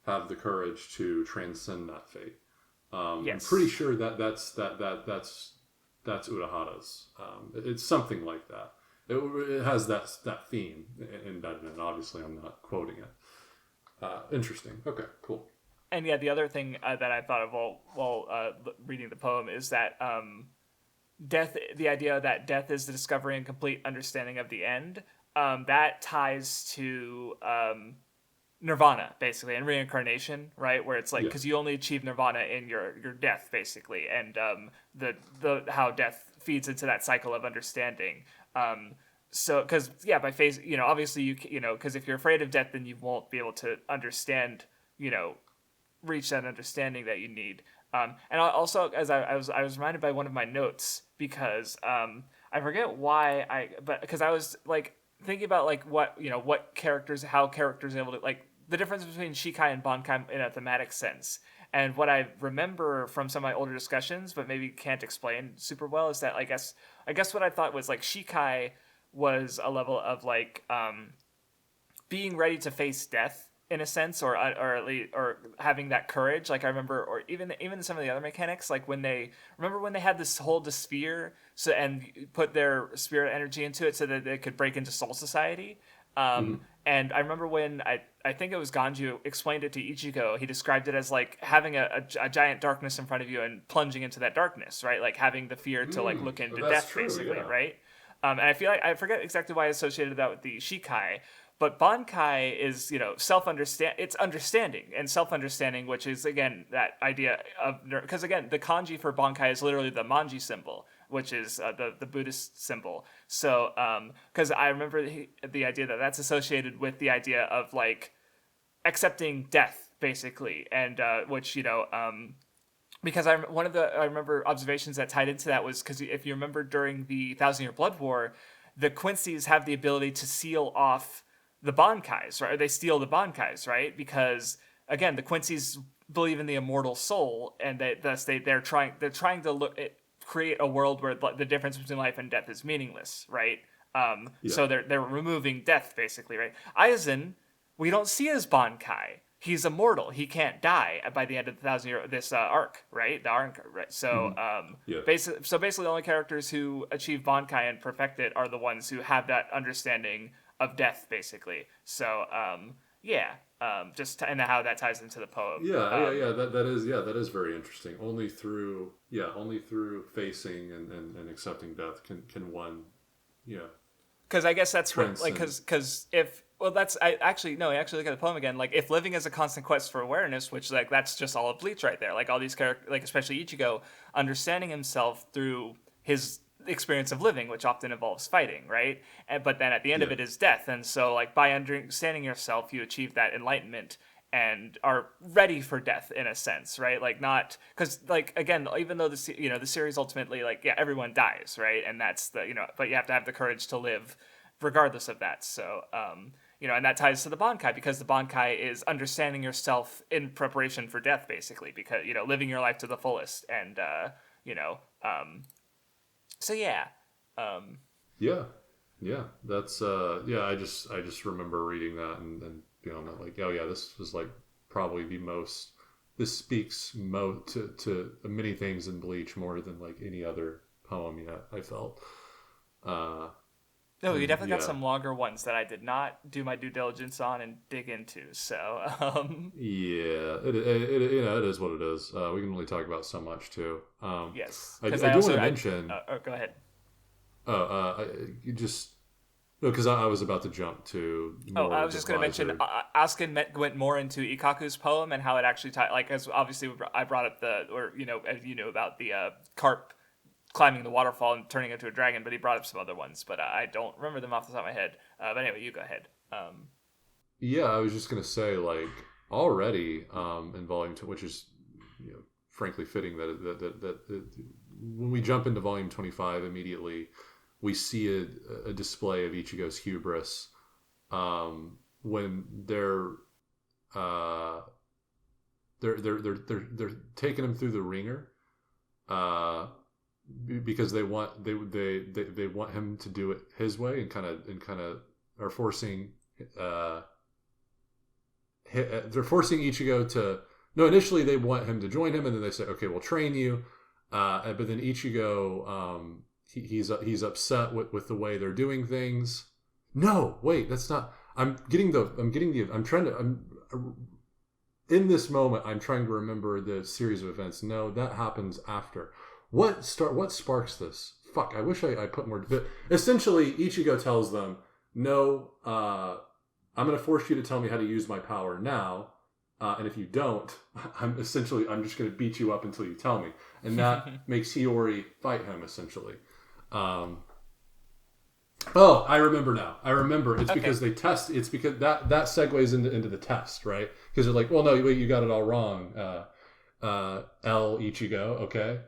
have the courage to transcend that fate. I'm pretty yes. sure that's Urahara's. It's something like that. It has that theme embedded in it. Obviously, I'm not quoting it. Interesting. Okay, cool. And yeah, the other thing that I thought of while reading the poem is that death, the idea that death is the discovery and complete understanding of the end, that ties to nirvana, basically, and reincarnation, right? Where it's like, Yeah. because you only achieve nirvana in your death, basically, and the how death feeds into that cycle of understanding. So because by phase, obviously because if you're afraid of death, then you won't be able to understand, reach that understanding that you need. And also, as I was reminded by one of my notes because I forget why but because I was like thinking about like what characters, how characters are able to like the difference between Shikai and Bankai in a thematic sense. And what I remember from some of my older discussions, but maybe can't explain super well, is that I guess what I thought was like Shikai was a level of like being ready to face death in a sense, or at least or having that courage. Like I remember, or even some of the other mechanics, like when they had this hold the sphere and put their spirit energy into it so that they could break into Soul Society. Mm-hmm. And I remember when I think it was Ganju explained it to Ichigo. He described it as like having a giant darkness in front of you and plunging into that darkness, right? Like having the fear to like look into death, true, basically, yeah. right? And I feel like I forget exactly why I associated that with the Shikai, but Bankai is it's understanding and self-understanding, which is again that idea of because again the kanji for Bankai is literally the manji symbol, which is the Buddhist symbol. So because I remember the idea that that's associated with the idea of like accepting death basically, and which because I remember observations that tied into that was because if you remember during the Thousand Year Blood War, the Quincy's have the ability to seal off the Bankais, right? Or they steal the Bankais, right? Because again, the Quincy's believe in the immortal soul, and they're trying to create a world where the difference between life and death is meaningless, right? Yeah. So they're removing death basically, right? Aizen, we don't see as Bankai. He's immortal. He can't die by the end of the this arc, right? The arc, right? So, Yeah. basically, the only characters who achieve Bankai and perfect it are the ones who have that understanding of death, basically. So, and how that ties into the poem. Yeah. That is very interesting. Only through facing and accepting death can one, yeah, Because I guess that's what like transcend. because if well that's I actually no I actually look at the poem again, like if living is a constant quest for awareness, which like that's just all of Bleach right there, like all these characters, like especially Ichigo understanding himself through his experience of living, which often involves fighting, right? But then at the end of Yeah. it is death, and so like by understanding yourself you achieve that enlightenment and are ready for death in a sense, right? Like not because like again, even though the series ultimately like yeah everyone dies, right? And that's but you have to have the courage to live regardless of that. So and that ties to the Bankai because the Bankai is understanding yourself in preparation for death, basically, because living your life to the fullest, and you know so yeah. Yeah. Yeah. That's I just remember reading that and feeling that like, oh yeah, this was like probably this speaks to many things in Bleach more than like any other poem yet, I felt. Uh No, you and definitely got yeah. some longer ones that I did not do my due diligence on and dig into. So, Yeah, it is what it is. We can only talk about so much too. yes, I because I I do want also to mention. go ahead. You just no, because I was about to jump to Oh, more I of was the just going to mention visor. Went more into Ikaku's poem and how it actually tied. Like, as obviously I brought up as you know about the carp climbing the waterfall and turning into a dragon, but he brought up some other ones, but I don't remember them off the top of my head. But anyway, you go ahead. Yeah, I was just gonna say like already in volume two, which is frankly fitting that when we jump into volume 25 immediately, we see a display of Ichigo's hubris when uh, they're taking him through the ringer uh, because they want him to do it his way and kind of are forcing uh, they're forcing Ichigo to no initially they want him to join him and then they say okay we'll train you but then Ichigo he's upset with the way they're doing things. No, wait, that's not. I'm trying to. I'm in this moment. I'm trying to remember the series of events. No, that happens after. What sparks this? Fuck. I wish I put more. But essentially, Ichigo tells them, "No, I'm going to force you to tell me how to use my power now." And if you don't, I'm just going to beat you up until you tell me, and that makes Hiyori fight him essentially. Um, Oh, I remember now. I remember. It's Okay. because they test. It's because that segues into the test, right? Because they're like, well, no, wait, you got it all wrong. L Ichigo, okay.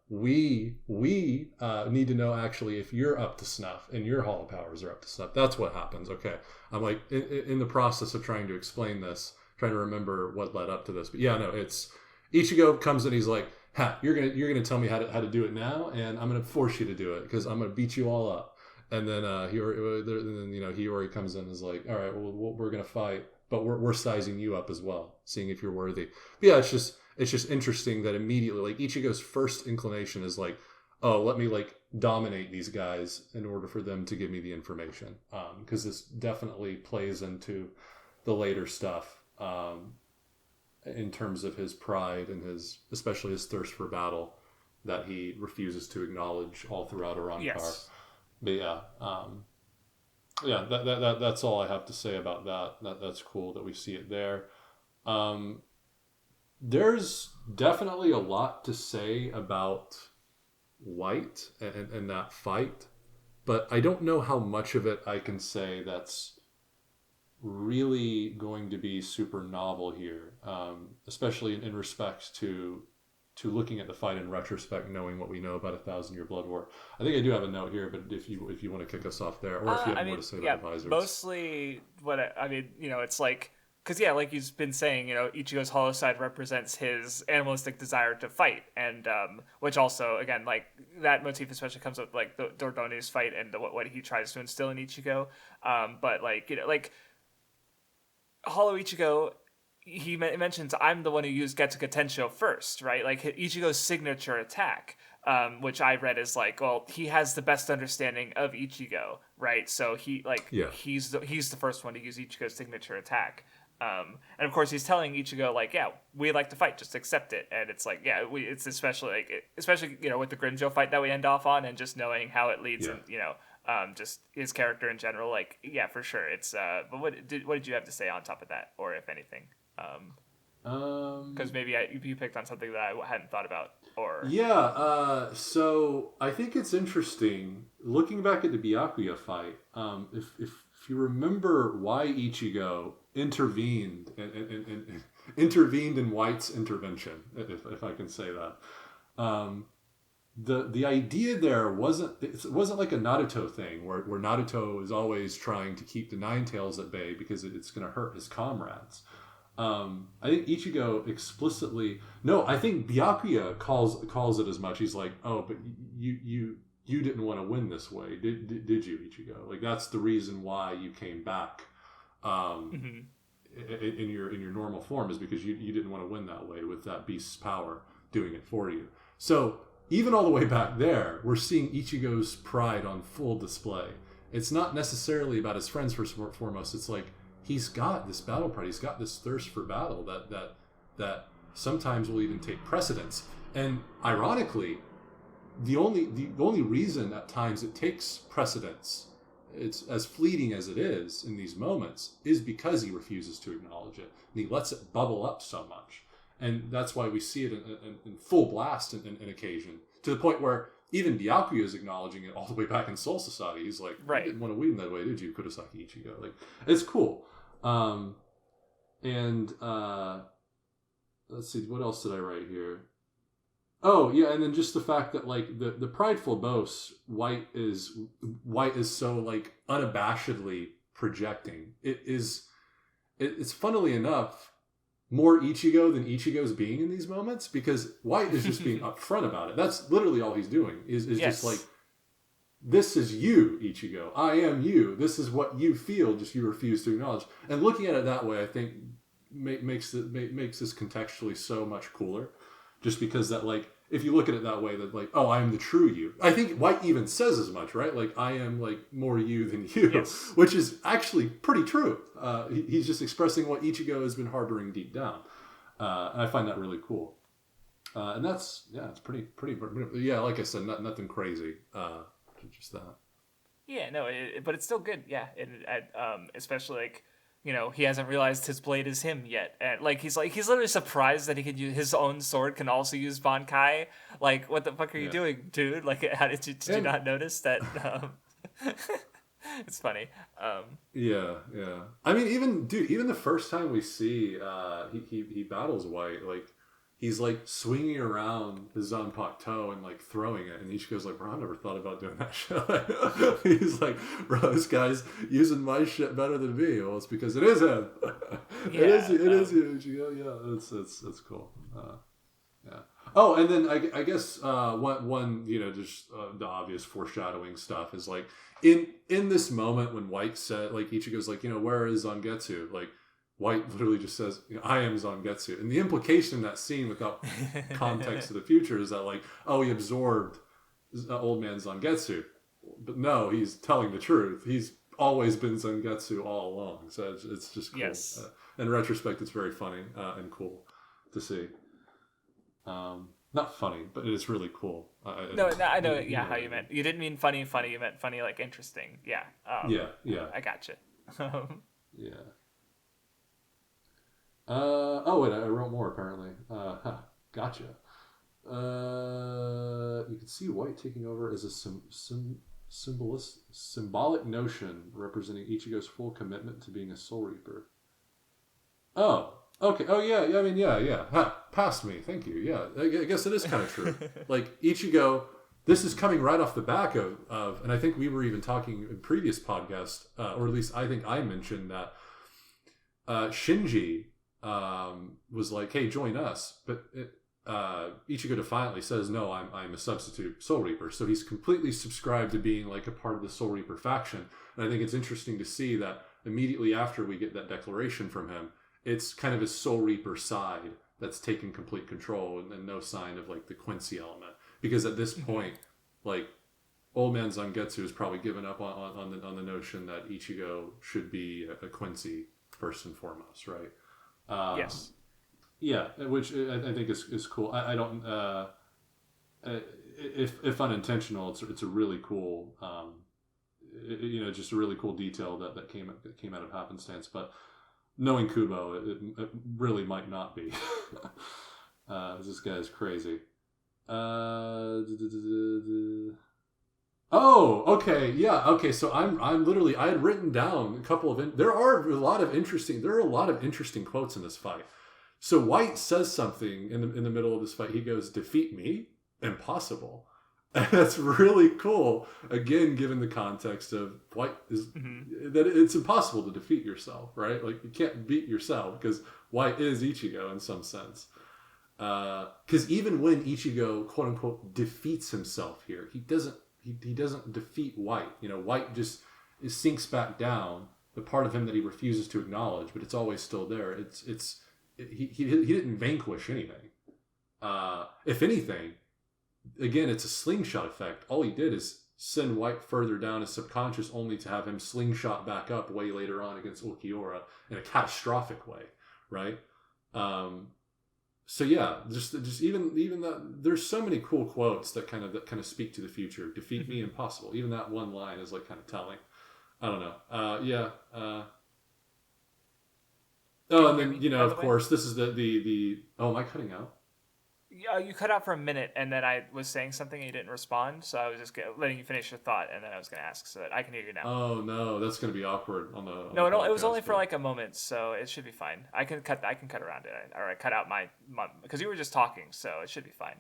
We need to know actually if you're up to snuff and your Hall of Powers are up to snuff. That's what happens. Okay. I'm like in the process of trying to explain this, trying to remember what led up to this. But yeah, no, it's Ichigo comes in. He's like, "Ha, you're gonna tell me how to do it now, and I'm gonna force you to do it because I'm gonna beat you all up." And then Hiyori comes in and is like, all right, well, we're gonna fight, but we're sizing you up as well, seeing if you're worthy. But yeah, it's just interesting that immediately, like, Ichigo's first inclination is like, oh, let me like dominate these guys in order for them to give me the information, because this definitely plays into the later stuff, in terms of his pride and especially his thirst for battle that he refuses to acknowledge all throughout Arrancar. Yes. But yeah, that's all I have to say about that. That's cool that we see it there. Um, there's definitely a lot to say about White and that fight, but I don't know how much of it I can say that's really going to be super novel here, especially in respect to looking at the fight in retrospect, knowing what we know about 1,000 Year Blood War. I think I do have a note here, but if you want to kick us off there, or if you have I more mean, to say yeah, about the Visors. mostly I mean, it's like, because yeah, like you've been saying, Ichigo's hollow side represents his animalistic desire to fight, and which also, again, like that motif especially comes with like the Dordogn's fight and what he tries to instill in Ichigo. But like like Hollow Ichigo, he mentions I'm the one who used Getsuga Tensho first, right? Like Ichigo's signature attack, which I read as like, well, he has the best understanding of Ichigo, right? So Yeah, he's the first one to use Ichigo's signature attack. And of course, he's telling Ichigo like, yeah, we like to fight, just accept it. And it's like, yeah, it's especially especially with the Grimjo fight that we end off on, and just knowing how it leads, yeah. and just his character in general, like, yeah, for sure. It's but what did you have to say on top of that, or if anything? Because Um, maybe you picked on something that I hadn't thought about, or yeah. So I think it's interesting looking back at the Byakuya fight. If you remember why Ichigo intervened and intervened in White's intervention, if I can say that. Um, the idea there wasn't like a Naruto thing where Naruto is always trying to keep the Nine Tails at bay because it's going to hurt his comrades. I think Ichigo explicitly no. I think Byakuya calls it as much. He's like, oh, but you didn't want to win this way, did you, Ichigo? Like that's the reason why you came back. Um, mm-hmm. in your normal form is because you didn't want to win that way with that beast's power doing it for you. So even all the way back there, we're seeing Ichigo's pride on full display. It's not necessarily about his friends first and foremost. It's like he's got this battle pride. He's got this thirst for battle that sometimes will even take precedence. And ironically, the only reason at times it takes precedence, it's as fleeting as it is in these moments, is because he refuses to acknowledge it and he lets it bubble up so much. And that's why we see it in full blast in occasion, to the point where even Byakuya is acknowledging it all the way back in Soul Society. He's like, you Right. didn't want to win that way, did you, Kurosaki Ichigo? Like, it's cool. And let's see, what else did I write here? Oh yeah, and then just the fact that like the prideful boast White is so like unabashedly projecting. It's funnily enough more Ichigo than Ichigo's being in these moments, because White is just being upfront about it. That's literally all he's doing is just like, Yes. this is you, Ichigo. I am you. This is what you feel, just you refuse to acknowledge. And looking at it that way, I think makes this contextually so much cooler. Just because that, like, if you look at it that way, that like, oh, I am the true you. I think White even says as much, right? Like, I am like more you than you, Yes. which is actually pretty true. He's just expressing what Ichigo has been harboring deep down, and I find that really cool. And it's pretty. Yeah, like I said, nothing crazy. Just that. Yeah, no, but it's still good. Yeah, especially like he hasn't realized his blade is him yet, and he's literally surprised that he could use his own sword can also use Bankai. Like, what the fuck are you Yeah. doing, dude? Like, how did you And not notice that? It's funny. Yeah, yeah. I mean, even the first time we see he battles White, like he's like swinging around his Zanpakuto and like throwing it, and Ichigo's like, "Bro, I never thought about doing that shit." He's like, "Bro, this guy's using my shit better than me." Well, it's because it is him. Yeah. It is you, Ichigo. Yeah, it's cool. Yeah. Oh, and then I guess one just the obvious foreshadowing stuff is like in this moment when White said, like, Ichigo's like, where is Zangetsu? Like, White literally just says, I am Zangetsu, and the implication in that scene without context to the future is that, like, oh, he absorbed old man Zangetsu, but no, he's telling the truth. He's always been Zangetsu all along. So it's just cool. Yes. In retrospect, it's very funny and cool to see. Not funny, but it is really cool. No, I know. Yeah, how you meant. You didn't mean funny. You meant funny, like interesting. Yeah. Yeah. I gotcha. Yeah. Oh wait, I wrote more apparently. Gotcha. You can see White taking over as a symbolic notion representing Ichigo's full commitment to being a Soul Reaper. Oh, okay. Oh yeah. I mean, yeah. Past me. Thank you. Yeah, I guess it is kind of true. Like Ichigo, this is coming right off the back of, and I think we were even talking in previous podcast, or at least I think I mentioned that Shinji was like, "Hey, join us," but Ichigo defiantly says, "No, I'm a substitute Soul Reaper." So he's completely subscribed to being like a part of the Soul Reaper faction, and I think it's interesting to see that immediately after we get that declaration from him, it's kind of his Soul Reaper side that's taking complete control, and no sign of like the Quincy element, because at this point, like, old man Zangetsu has probably given up on the notion that Ichigo should be a Quincy first and foremost, right? Yes. Yeah, which I think is cool. I don't, if unintentional, it's a really cool, just a really cool detail that came out of happenstance. But knowing Kubo, it really might not be. This guy is crazy. Oh, okay, yeah, okay. So I'm literally, I had written down a couple of there are a lot of interesting quotes in this fight. So White says something in the middle of this fight. He goes, "Defeat me? Impossible." And that's really cool. Again, given the context of White is that it's impossible to defeat yourself, right? Like, you can't beat yourself because White is Ichigo in some sense. Because even when Ichigo, quote unquote, defeats himself here, he doesn't defeat White. White just sinks back down, the part of him that he refuses to acknowledge, but it's always still there. He didn't vanquish anything. If anything, again, it's a slingshot effect. All he did is send White further down his subconscious, only to have him slingshot back up way later on against Ulquiorra in a catastrophic way, right? So yeah, just even that, there's so many cool quotes that kind of speak to the future. Defeat me, impossible. Even that one line is like kind of telling. I don't know. Oh, and then of course, this is the. Oh, am I cutting out? Yeah, you cut out for a minute, and then I was saying something and you didn't respond, so I was just letting you finish your thought, and then I was going to ask so that I can hear you now. Oh no, that's going to be awkward on the. No, it was only for like a moment, so it should be fine. I can cut around it, or I cut out my because you were just talking, so it should be fine.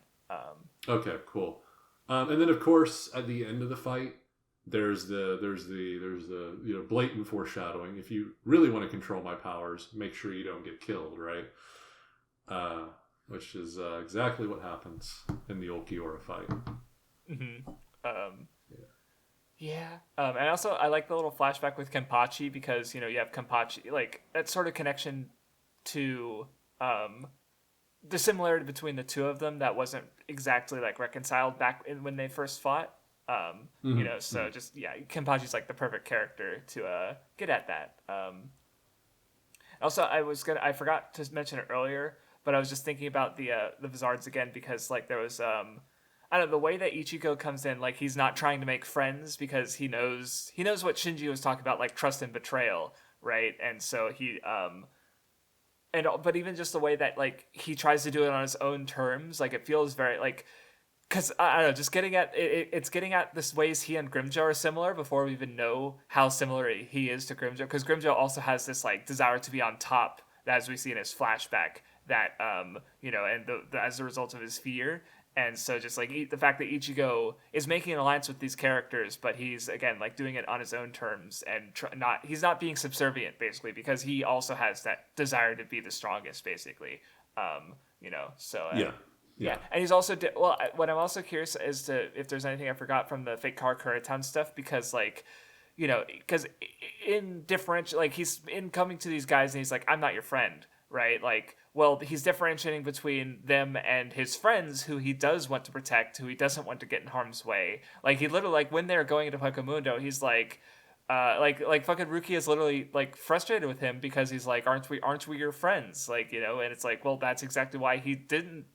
Okay, cool. And then of course at the end of the fight, there's the blatant foreshadowing. If you really want to control my powers, make sure you don't get killed, right? Which is exactly what happens in the Ulquiorra fight. Mm-hmm. Yeah. And also, I like the little flashback with Kenpachi because, you have Kenpachi, like, that sort of connection to the similarity between the two of them that wasn't exactly, like, reconciled back when they first fought. Just, yeah, Kenpachi's, like, the perfect character to get at that. Also, I forgot to mention it earlier, but I was just thinking about the Vizards again because, like, there was I don't know, the way that Ichigo comes in, like, he's not trying to make friends because he knows what Shinji was talking about, like, trust and betrayal, right? And so but even just the way that, like, he tries to do it on his own terms, like, it feels very, like, because I don't know, just getting at it's getting at this ways he and Grimjaw are similar before we even know how similar he is to Grimjaw. Because Grimjaw also has this like desire to be on top, as we see in his flashback. That and as a result of his fear. And so just like the fact that Ichigo is making an alliance with these characters, but he's again like doing it on his own terms and he's not being subservient basically because he also has that desire to be the strongest basically. So yeah, and he's also what I'm also curious as to if there's anything I forgot from the fake car Kuratown stuff because like because in differential like he's in coming to these guys and he's like I'm not your friend. Right, like, well, he's differentiating between them and his friends, who he does want to protect, who he doesn't want to get in harm's way. Like, he literally, like, when they're going into Hucamundo, he's like fucking Ruki is literally like frustrated with him because he's like, aren't we your friends? Like, and it's like, well, that's exactly why he didn't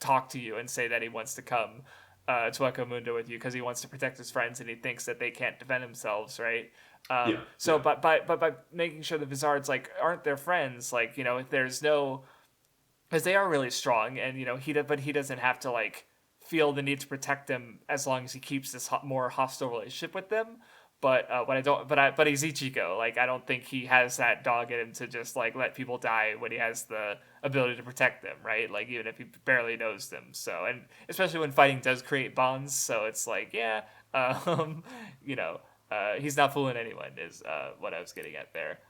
talk to you and say that he wants to come to Hucamundo with you because he wants to protect his friends and he thinks that they can't defend themselves, right? But by making sure the Vizards like aren't their friends, like there's no, because they are really strong, and he doesn't have to like feel the need to protect them as long as he keeps this more hostile relationship with them. But but he's Ichigo. Like I don't think he has that dog in him to just like let people die when he has the ability to protect them, right? Like even if he barely knows them. So and especially when fighting does create bonds, so it's like he's not fooling anyone is what I was getting at there.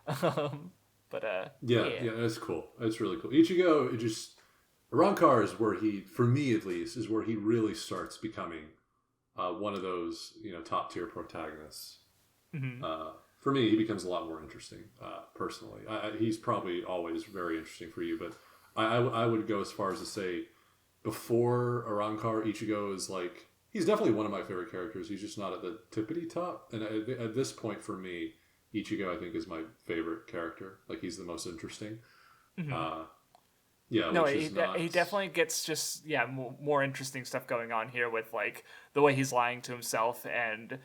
Yeah, that's cool. That's really cool. Ichigo, Arrancar is where he, for me at least, is where he really starts becoming one of those top tier protagonists. Mm-hmm. For me, he becomes a lot more interesting personally. He's probably always very interesting for you, but I would go as far as to say before Arrancar, Ichigo is like. He's definitely one of my favorite characters. He's just not at the tippity top. And at this point, for me, Ichigo, I think, is my favorite character. Like, he's the most interesting. Mm-hmm. No, he definitely gets just more interesting stuff going on here with like the way he's lying to himself and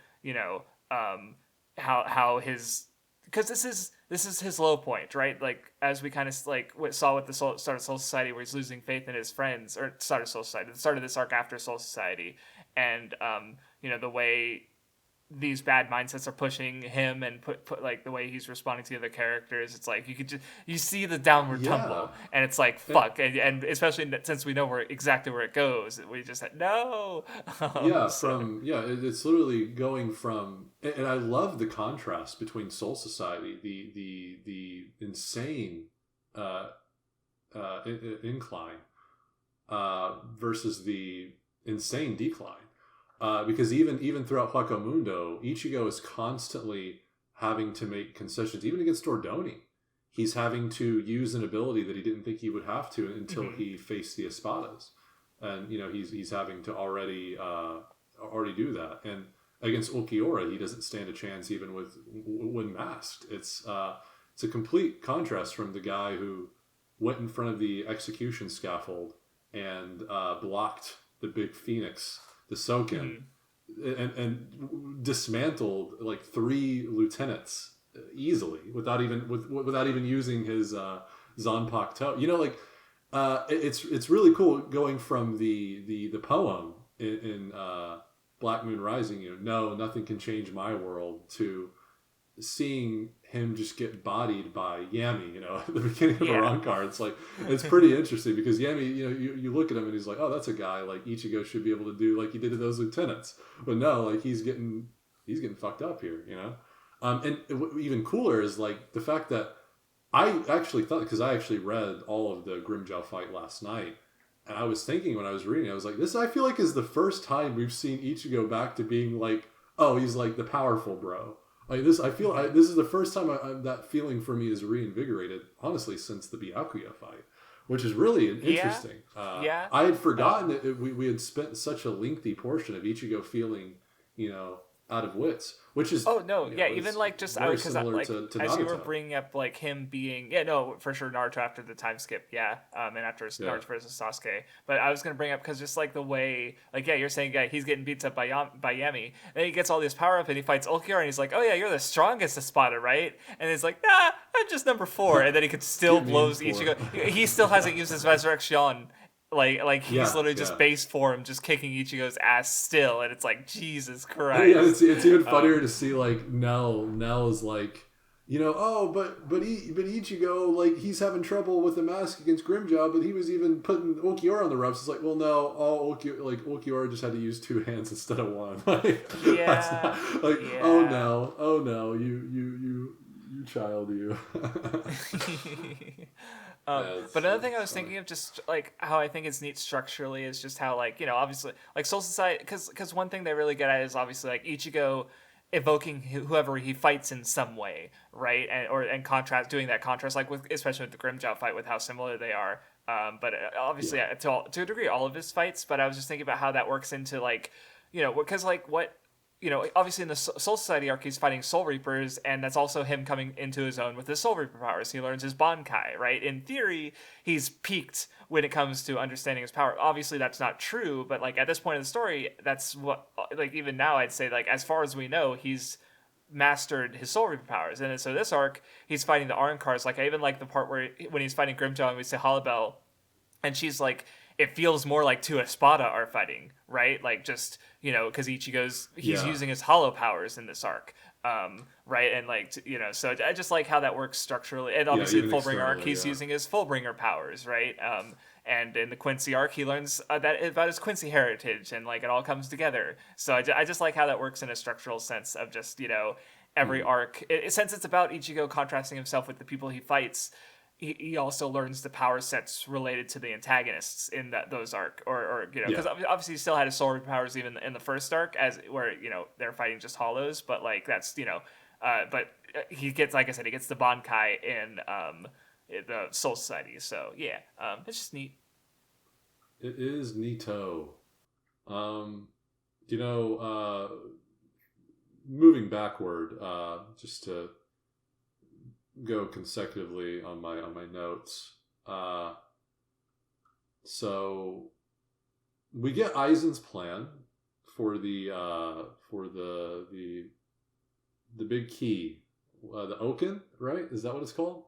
how his because this is his low point, right? Like as we kind of like saw with the start of Soul Society, where he's losing faith in his friends, or start of Soul Society, the start of this arc after Soul Society, and the way these bad mindsets are pushing him and put like the way he's responding to the other characters. It's like you see the downward tumble, and it's like fuck, and especially since we know exactly where it goes, we just said no. It's literally going from, and I love the contrast between Soul Society, the insane incline versus the insane decline. Because even throughout Huacamundo, Ichigo is constantly having to make concessions, even against Dordoni. He's having to use an ability that he didn't think he would have to until he faced the Espadas, and he's having to already do that. And against Ulquiorra, he doesn't stand a chance even when masked. It's a complete contrast from the guy who went in front of the execution scaffold and blocked the big phoenix. The Soken, and dismantled like 3 lieutenants easily without even using his Zanpakuto toe. It's really cool going from the poem in Black Moon Rising. No, nothing can change my world, to seeing him just get bodied by Yami, at the beginning of Arrancar. It's pretty interesting because Yami, you look at him and he's like, oh, that's a guy like Ichigo should be able to do like he did to those lieutenants. But no, like he's getting fucked up here, And even cooler is like the fact that I actually thought, because I actually read all of the Grimjaw fight last night, and I was thinking when I was reading, I was like, this I feel like is the first time we've seen Ichigo back to being like, oh, he's like the powerful bro. Like this, I feel this is the first time that feeling for me is reinvigorated, honestly, since the Byakuya fight, which is really interesting. I had forgotten that we had spent such a lengthy portion of Ichigo feeling, out of wits, which is even like just because like to as Naruto. You were bringing up like him being for sure Naruto after the time skip and after Naruto versus Sasuke, but I was gonna bring up because just like the way like you're saying he's getting beat up by Yami, and then he gets all this power up and he fights Ulquiorra and he's like, oh yeah, you're the strongest Espada, right? And he's like, nah, I'm just number 4, and then he could still blows Ichigo. He still hasn't used his Resurrection Like he's Yeah, literally just yeah. base form, just kicking Ichigo's ass still, and it's like Jesus Yeah, Christ. it's even funnier Um, to see like Nell is like, oh, but Ichigo, like, he's having trouble with the mask against Grimjaw, but he was even putting Ulquiorra on the ropes. It's like, well, no, Ulquiorra just had to use two hands instead of one. Like, that's yeah, not like, yeah. oh no, you child, you. But another thing I That's was funny. thinking of, just like how I think it's neat structurally, is just how, like, obviously, like Soul Society, because one thing they really get at is obviously like Ichigo evoking whoever he fights in some way, right? And contrast, doing that contrast, like with, especially with the Grimjaw fight, with how similar they are. But obviously, Yeah, to a degree, all of his fights. But I was just thinking about how that works into, like, because like what, obviously in the Soul Society arc, he's fighting Soul Reapers, and that's also him coming into his own with his Soul Reaper powers. He learns his Bankai, right? In theory, he's peaked when it comes to understanding his power. Obviously, that's not true, but like at this point in the story, that's what, like, even now, I'd say, like, as far as we know, he's mastered his Soul Reaper powers. And so this arc, he's fighting the Arancars. Like, I even like the part where when he's fighting Grimjaw and we say Halabel, and she's like, it feels more like two Espada are fighting, right? Like, just, because he's yeah, using his hollow powers in this arc, right? And like, so I just like how that works structurally. And yeah. obviously in Even Fullbringer arc, externally, he's yeah. using his Fullbringer powers, right? And in the Quincy arc, he learns that about his Quincy heritage, and like it all comes together. So I just like how that works in a structural sense of just, every Mhm. arc. Since it's about Ichigo contrasting himself with the people he fights, he also learns the power sets related to the antagonists in those arc, or because Yeah, obviously he still had his soul powers even in the first arc, as where they're fighting just hollows, but like that's but he gets, like I said, he gets the Bankai in the Soul Society. So yeah, it's just neat. it is Nito. Um, you know, moving backward, just to go consecutively on my notes. Uh, so we get Aizen's plan for the big key, the Oaken, right? Is that what it's called?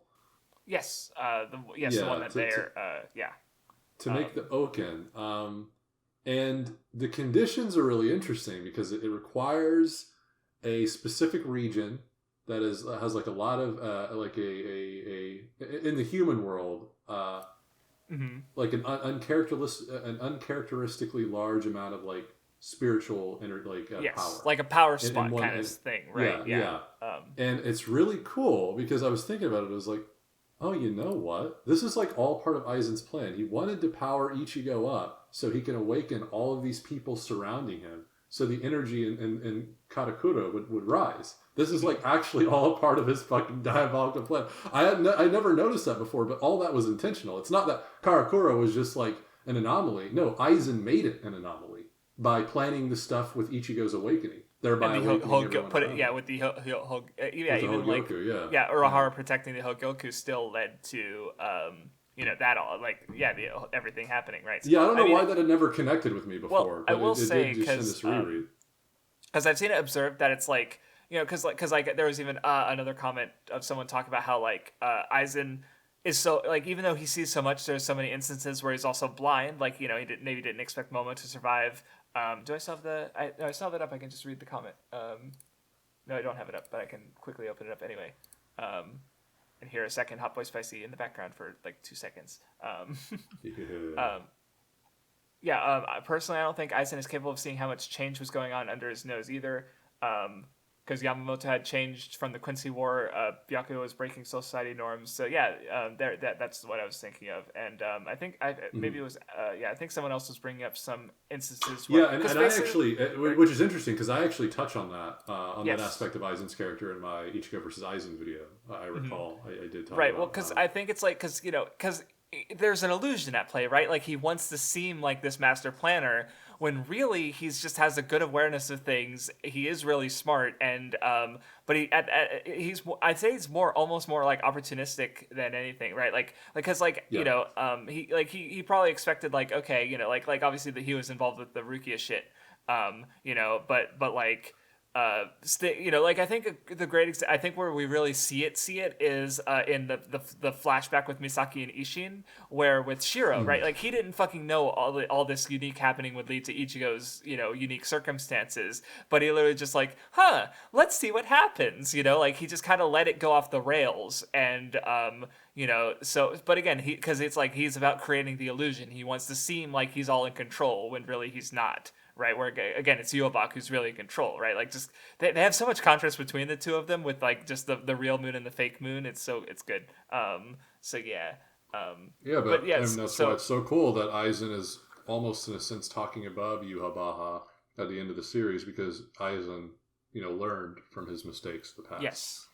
Yes, the one Yeah, that they're yeah. to make Um, the Oaken. And the conditions are really interesting because it requires a specific region that has like a lot of like a in the human world, mhm. like an uncharacteristically large amount of like spiritual Yes, power like a power in spot one. kind of thing, right? Yeah, Yeah. yeah. Um, And it's really cool because I was thinking about it. I was like, oh, you know what? This is like all part of Aizen's plan. He wanted to power Ichigo up so he can awaken all of these people surrounding him, so the energy in Katakura would rise. This is like actually all a part of his fucking diabolical plan. I never noticed that before, but all that was intentional. It's not that Karakura was just like an anomaly. No, Aizen made it an anomaly by planning the stuff with Ichigo's awakening, and thereby the awakening everyone put it, around yeah, him. with the yeah, With the even like, Hogyoku, yeah, yeah, yeah. Urahara protecting the Hogyoku still led to that all, like, yeah, everything happening, right? So, Yeah, I don't I know mean, why that had never connected with me well, before, I but will it did say, just in this reread. because I've seen it observed that it's like, because there was even another comment of someone talking about how, like, Aizen is so, like, even though he sees so much, there's so many instances where he's also blind. Like, maybe didn't expect Momo to survive. Do I still have no, I still have it up. I can just read the comment. No, I don't have it up, but I can quickly open it up anyway. Um, and hear a second HotBoySpicy in the background for like 2 seconds. Yeah. Um, yeah, personally, I don't think Aizen is capable of seeing how much change was going on under his nose either. Because Yamamoto had changed from the Quincy War, Byakuya was breaking society norms. So yeah, that's what I was thinking of. And I think maybe Mhm. it was I think someone else was bringing up some instances where, Yeah, because and I basically, actually, which is interesting because I actually touch on that yes. aspect of Aizen's character in my Ichigo versus Aizen video. I Mm-hmm. recall I did talk Right. Well, about. because I think it's like, because there's an illusion at play, right? Like, he wants to seem like this master planner when really he's just has a good awareness of things. He is really smart, and but I'd say he's almost more like opportunistic than anything, right? Like, because like, Yeah, he probably expected, like, okay, like obviously that he was involved with the Rukia shit, but like, like I think the I think where we really see it is in the flashback with Misaki and Ishin, where with Shiro, right? Like he didn't fucking know all this unique happening would lead to Ichigo's unique circumstances, but he literally just like, let's see what happens, like he just kind of let it go off the rails, and so but again because it's like he's about creating the illusion. He wants to seem like he's all in control when really he's not. Right, where again it's Yobak who's really in control, right? Like just they have so much contrast between the two of them with like just the real moon and the fake moon. It's good. So yeah. But yeah, and that's why it's so cool that Aizen is almost in a sense talking above Yuhabaha at the end of the series, because Aizen, learned from his mistakes of the past. Yes.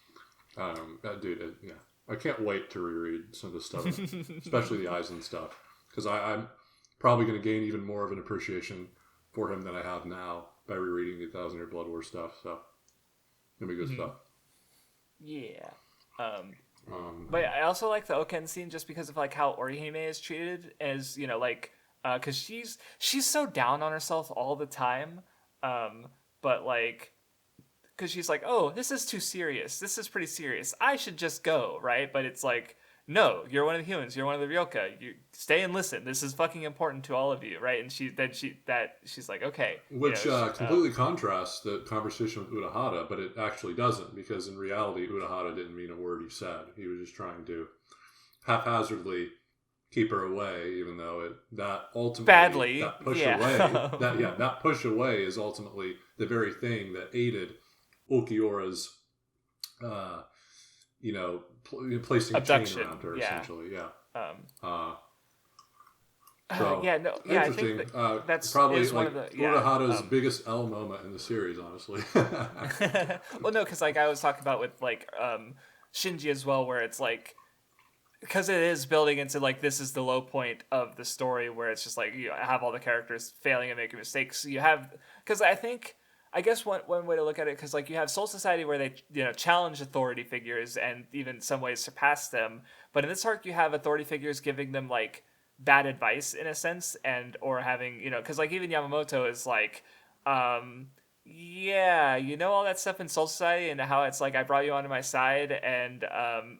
Dude, yeah, I can't wait to reread some of the stuff, especially the Aizen stuff, because I'm probably going to gain even more of an appreciation for him than I have now by rereading the 1,000 Year Blood War stuff. So it'll be good stuff. Yeah. But I also like the Oken scene just because of like how Orihime is treated as because she's so down on herself all the time, but like because she's like, oh, this is too serious. This is pretty serious. I should just go, right? But it's like, no, you're one of the humans. You're one of the Ryoka. You stay and listen. This is fucking important to all of you, right? And she's like, okay. Which completely contrasts the conversation with Urahara, but it actually doesn't, because in reality, Urahara didn't mean a word he said. He was just trying to haphazardly keep her away, even though that ultimately badly that push away is ultimately the very thing that aided Ulquiorra's placing abduction. A chain around her, essentially. I think that's probably is like one of the Urahara's biggest L moment in the series, honestly. Well, no, because like I was talking about with like Shinji as well, where it's like because it is building into like this is the low point of the story, where it's just like you have all the characters failing and making mistakes. You have because I guess one way to look at it, because like you have Soul Society where they challenge authority figures and even in some ways surpass them, but in this arc you have authority figures giving them like bad advice in a sense, and or having because like even Yamamoto is like all that stuff in Soul Society and how it's like I brought you onto my side and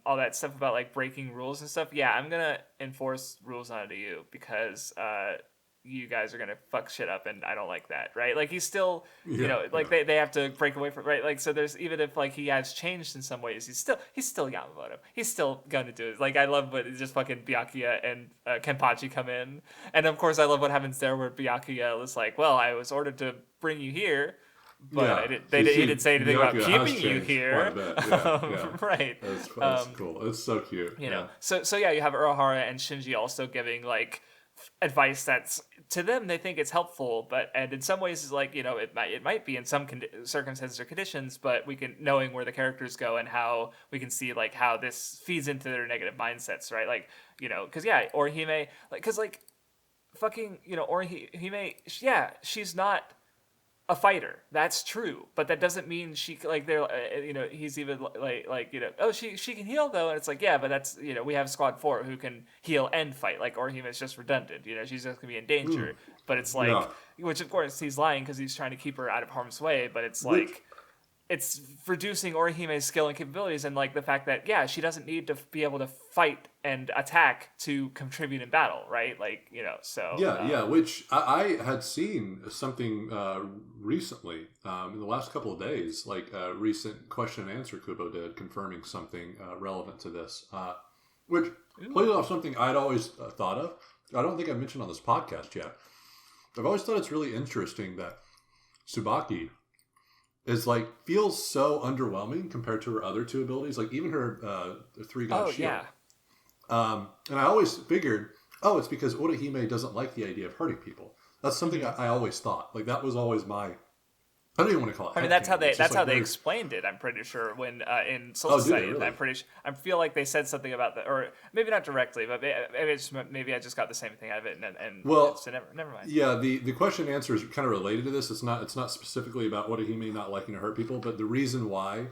all that stuff about like breaking rules and stuff. Yeah, I'm gonna enforce rules onto you because you guys are gonna fuck shit up and I don't like that, right? Like he's still they have to break away from, right? Like so there's, even if like he has changed in some ways, he's still Yamamoto. He's still gonna do it. Like I love when just fucking Byakuya and Kenpachi come in, and of course I love what happens there where Byakuya was like, well, I was ordered to bring you here, but he didn't say anything about keeping you here. Right. That's cool. It's so cute. So you have Urahara and Shinji also giving like advice that's to them they think it's helpful, and in some ways is like it might be in some circumstances or conditions, but we can, knowing where the characters go and how we can see like how this feeds into their negative mindsets, right? Like because Orihime, like because like fucking Orihime, she's not a fighter, that's true, but that doesn't mean she like they're he's even oh she can heal though, and it's like but that's we have squad 4 who can heal and fight. Like Orihime is just redundant, she's just gonna be in danger. But it's like which of course he's lying because he's trying to keep her out of harm's way, but it's like it's reducing Orihime's skill and capabilities, and like the fact that she doesn't need to be able to fight and attack to contribute in battle, right? Like so which I had seen something recently in the last couple of days, like a recent question and answer Kubo did confirming something relevant to this, which plays off something I'd always thought of. I don't think I've mentioned on this podcast yet. I've always thought it's really interesting that Tsubaki is like feels so underwhelming compared to her other two abilities, like even her 3-God shield. And I always figured, it's because Orihime doesn't like the idea of hurting people. That's something I always thought. Like that was always my. I don't even want to call it. I mean, that's how they explained it. I'm pretty sure when in Soul Society, really? I'm pretty sure. I feel like they said something about that, or maybe not directly, but maybe I just got the same thing out of it, and so never mind. Yeah, the question and answer is kind of related to this. It's not specifically about Orihime not liking to hurt people, but the reason why,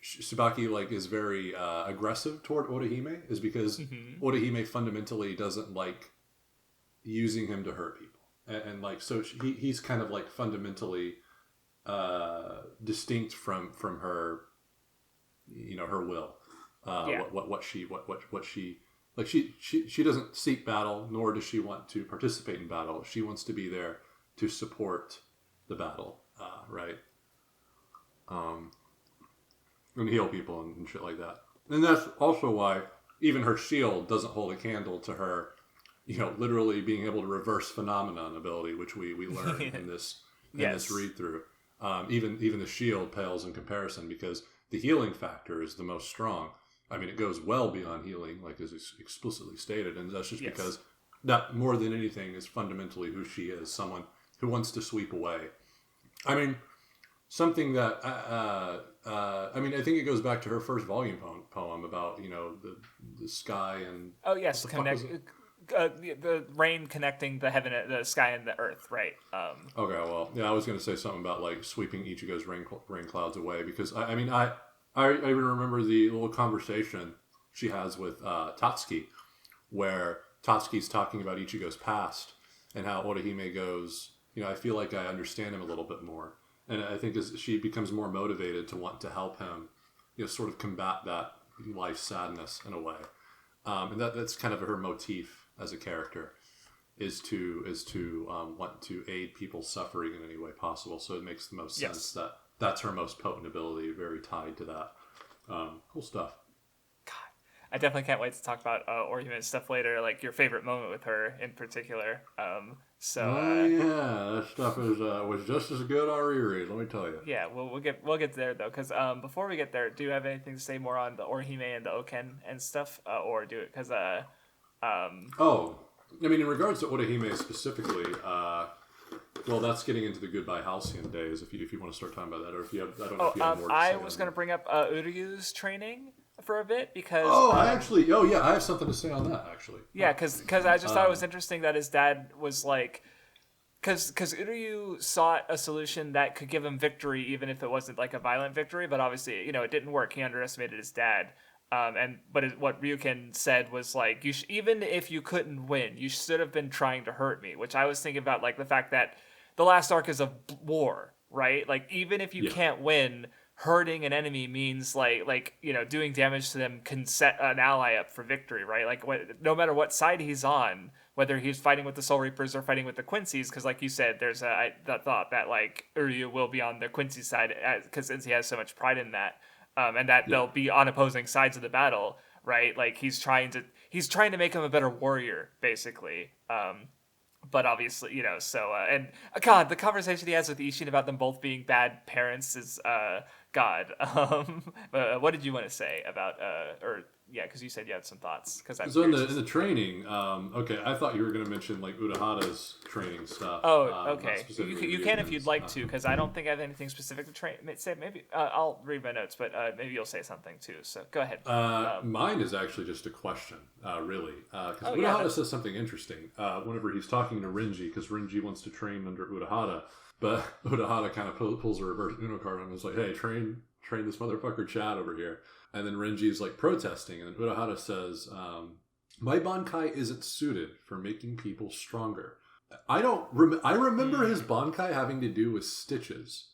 Tsubaki like is very aggressive toward Orihime is because Orihime fundamentally doesn't like using him to hurt people. and like so he's kind of like fundamentally distinct from her, you know, her will. What she like she doesn't seek battle, nor does she want to participate in battle. She wants to be there to support the battle, right? And heal people and shit like that. And that's also why even her shield doesn't hold a candle to her, you know, literally being able to reverse phenomenon ability, which we learn in this read through. Even the shield pales in comparison because the healing factor is the most strong. I mean, it goes well beyond healing, like is explicitly stated, and that's just because that more than anything is fundamentally who she is, someone who wants to sweep away. I mean, something that I mean, I think it goes back to her first volume poem about, you know, the sky and the rain connecting the heaven, the sky, and the earth, right? Okay, well, yeah, I was going to say something about like sweeping Ichigo's rain clouds away because I mean, I even remember the little conversation she has with Tatsuki, where Tatsuki's talking about Ichigo's past and how Orihime goes, you know, I feel like I understand him a little bit more. And I think as she becomes more motivated to want to help him, you know, sort of combat that life sadness in a way. And that's kind of her motif as a character is to want to aid people's suffering in any way possible. So it makes the most sense that that's her most potent ability, very tied to that. Cool stuff. I definitely can't wait to talk about Orihime stuff later, like your favorite moment with her in particular. That stuff was just as good on reread, let me tell you. Yeah, we'll get there though, because before we get there, do you have anything to say more on the Orihime and the Oken and stuff, or do it because Oh, I mean, in regards to Orihime specifically, well, that's getting into the Goodbye Halcyon days. If you want to start talking about that, or if you have, I don't know if you have more to say. I was going to bring up Uryu's training for a bit because I have something to say on that actually. Yeah, because I just thought it was interesting that his dad was like, because Uryu sought a solution that could give him victory even if it wasn't like a violent victory, but obviously, you know, it didn't work. He underestimated his dad. What Ryuken said was like, even if you couldn't win, you should have been trying to hurt me, which I was thinking about, like the fact that the last arc is a war, right? Like even if you can't win, hurting an enemy means like you know, doing damage to them can set an ally up for victory, right? Like no matter what side he's on, whether he's fighting with the Soul Reapers or fighting with the Quincy's, because like you said, there's that thought that like Uryu will be on the Quincy side because since he has so much pride in that, and that they'll be on opposing sides of the battle, right? Like he's trying to make him a better warrior, basically. But obviously, you know, so and God, the conversation he has with Ishin about them both being bad parents is God. What did you want to say about because you said you had some thoughts. So in the training, okay, I thought you were going to mention like Urahara's training stuff. Oh, okay. You can if you'd like to, because I don't think I have anything specific to say. Maybe I'll read my notes, but maybe you'll say something too. So go ahead. Mine is actually just a question, really, because Urahara says something interesting whenever he's talking to Renji, because Renji wants to train under Urahara, but Urahara kind of pulls a reverse Uno card and was like, "Hey, train this motherfucker Chad over here." And then Renji's like protesting, and then Urahara says, "My Bankai isn't suited for making people stronger." I remember his Bankai having to do with stitches,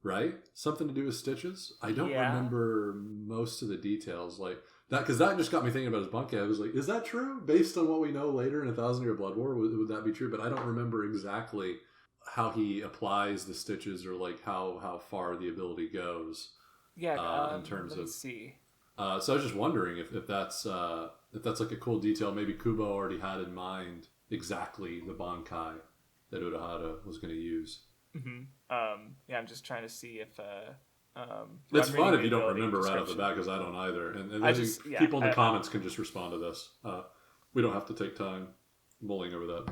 right? Something to do with stitches. I don't remember most of the details like that, because that just got me thinking about his Bankai. I was like, is that true? Based on what we know later in 1,000-Year Blood War, would that be true? But I don't remember exactly how he applies the stitches or like how far the ability goes. Yeah, in terms let's see. So I was just wondering if that's like a cool detail. Maybe Kubo already had in mind exactly the Bankai that Urahara was going to use. Mm-hmm. I'm just trying to see if. It's fine if you don't remember right off the bat, because I don't either. And people in the comments can just respond to this. We don't have to take time mulling over that.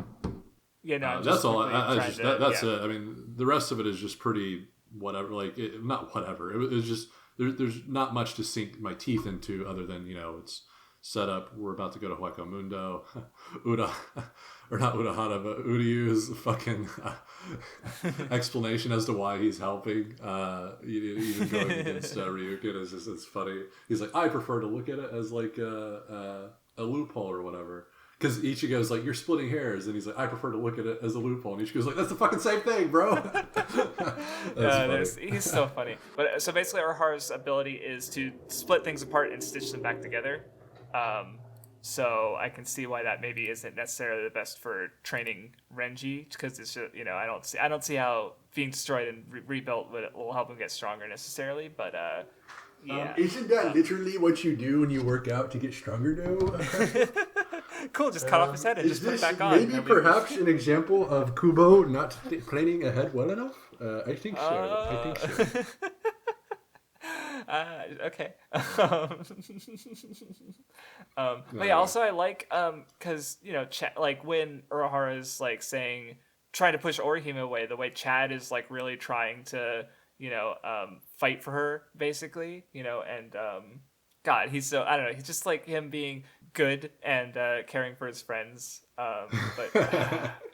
Yeah, no, that's all. That's it. I mean, the rest of it is just pretty whatever. Like not whatever. It was just. There's not much to sink my teeth into other than, you know, it's set up. We're about to go to Hueco Mundo. Not Urahara, but Uryu's fucking explanation as to why he's helping, even going against Ryuken is funny. He's like, I prefer to look at it as like a loophole or whatever. Because Ichigo's like, you're splitting hairs, and he's like, I prefer to look at it as a loophole. And Ichigo's like, that's the fucking same thing, bro. That's funny. He's so funny. But so basically, Urahara's ability is to split things apart and stitch them back together. So I can see why that maybe isn't necessarily the best for training Renji, because it's just, I don't see how being destroyed and rebuilt will help him get stronger necessarily. But yeah, isn't that literally what you do when you work out to get stronger, though? Cool. Just cut off his head and just put it back on. Maybe perhaps an example of Kubo not planning ahead well enough? I think so. Okay. But yeah, also I like because like when Urahara's like trying to push Orihime away, the way Chad is like really trying to fight for her basically, and God, he's so, I don't know, he's just like him being good and caring for his friends. But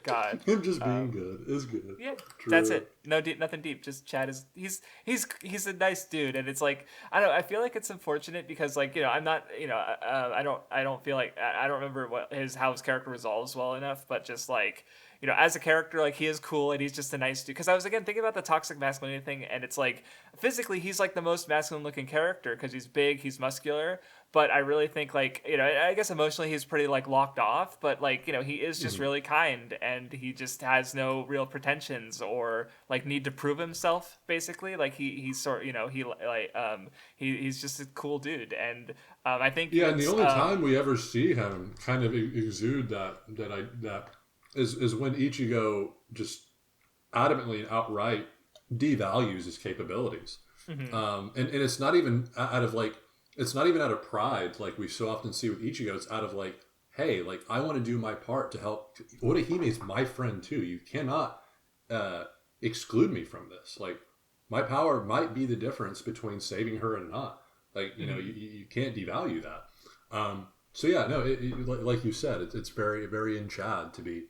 God, him just being good is good. Yeah, True. that's it. No deep, nothing deep. Just Chad is he's a nice dude, and it's like I don't know. I feel like it's unfortunate because like I'm not I don't feel like I don't remember how his character resolves well enough, but just like as a character, like he is cool and he's just a nice dude. Because I was again thinking about the toxic masculinity thing, and it's like physically he's like the most masculine looking character because he's big, he's muscular. But I really think like I guess emotionally he's pretty like locked off. But like he is just really kind, and he just has no real pretensions or like need to prove himself. Basically, like he's sort he's just a cool dude, and I think and the only time we ever see him kind of exude that is when Ichigo just adamantly and outright devalues his capabilities. And it's not even out of like, it's not even out of pride like we so often see with Ichigo. It's out of like, hey, like I want to do my part to help. Orihime is my friend too. You cannot exclude me from this. Like my power might be the difference between saving her and not. Like you can't devalue that. So yeah, no, like you said, it's very very in Chad to be.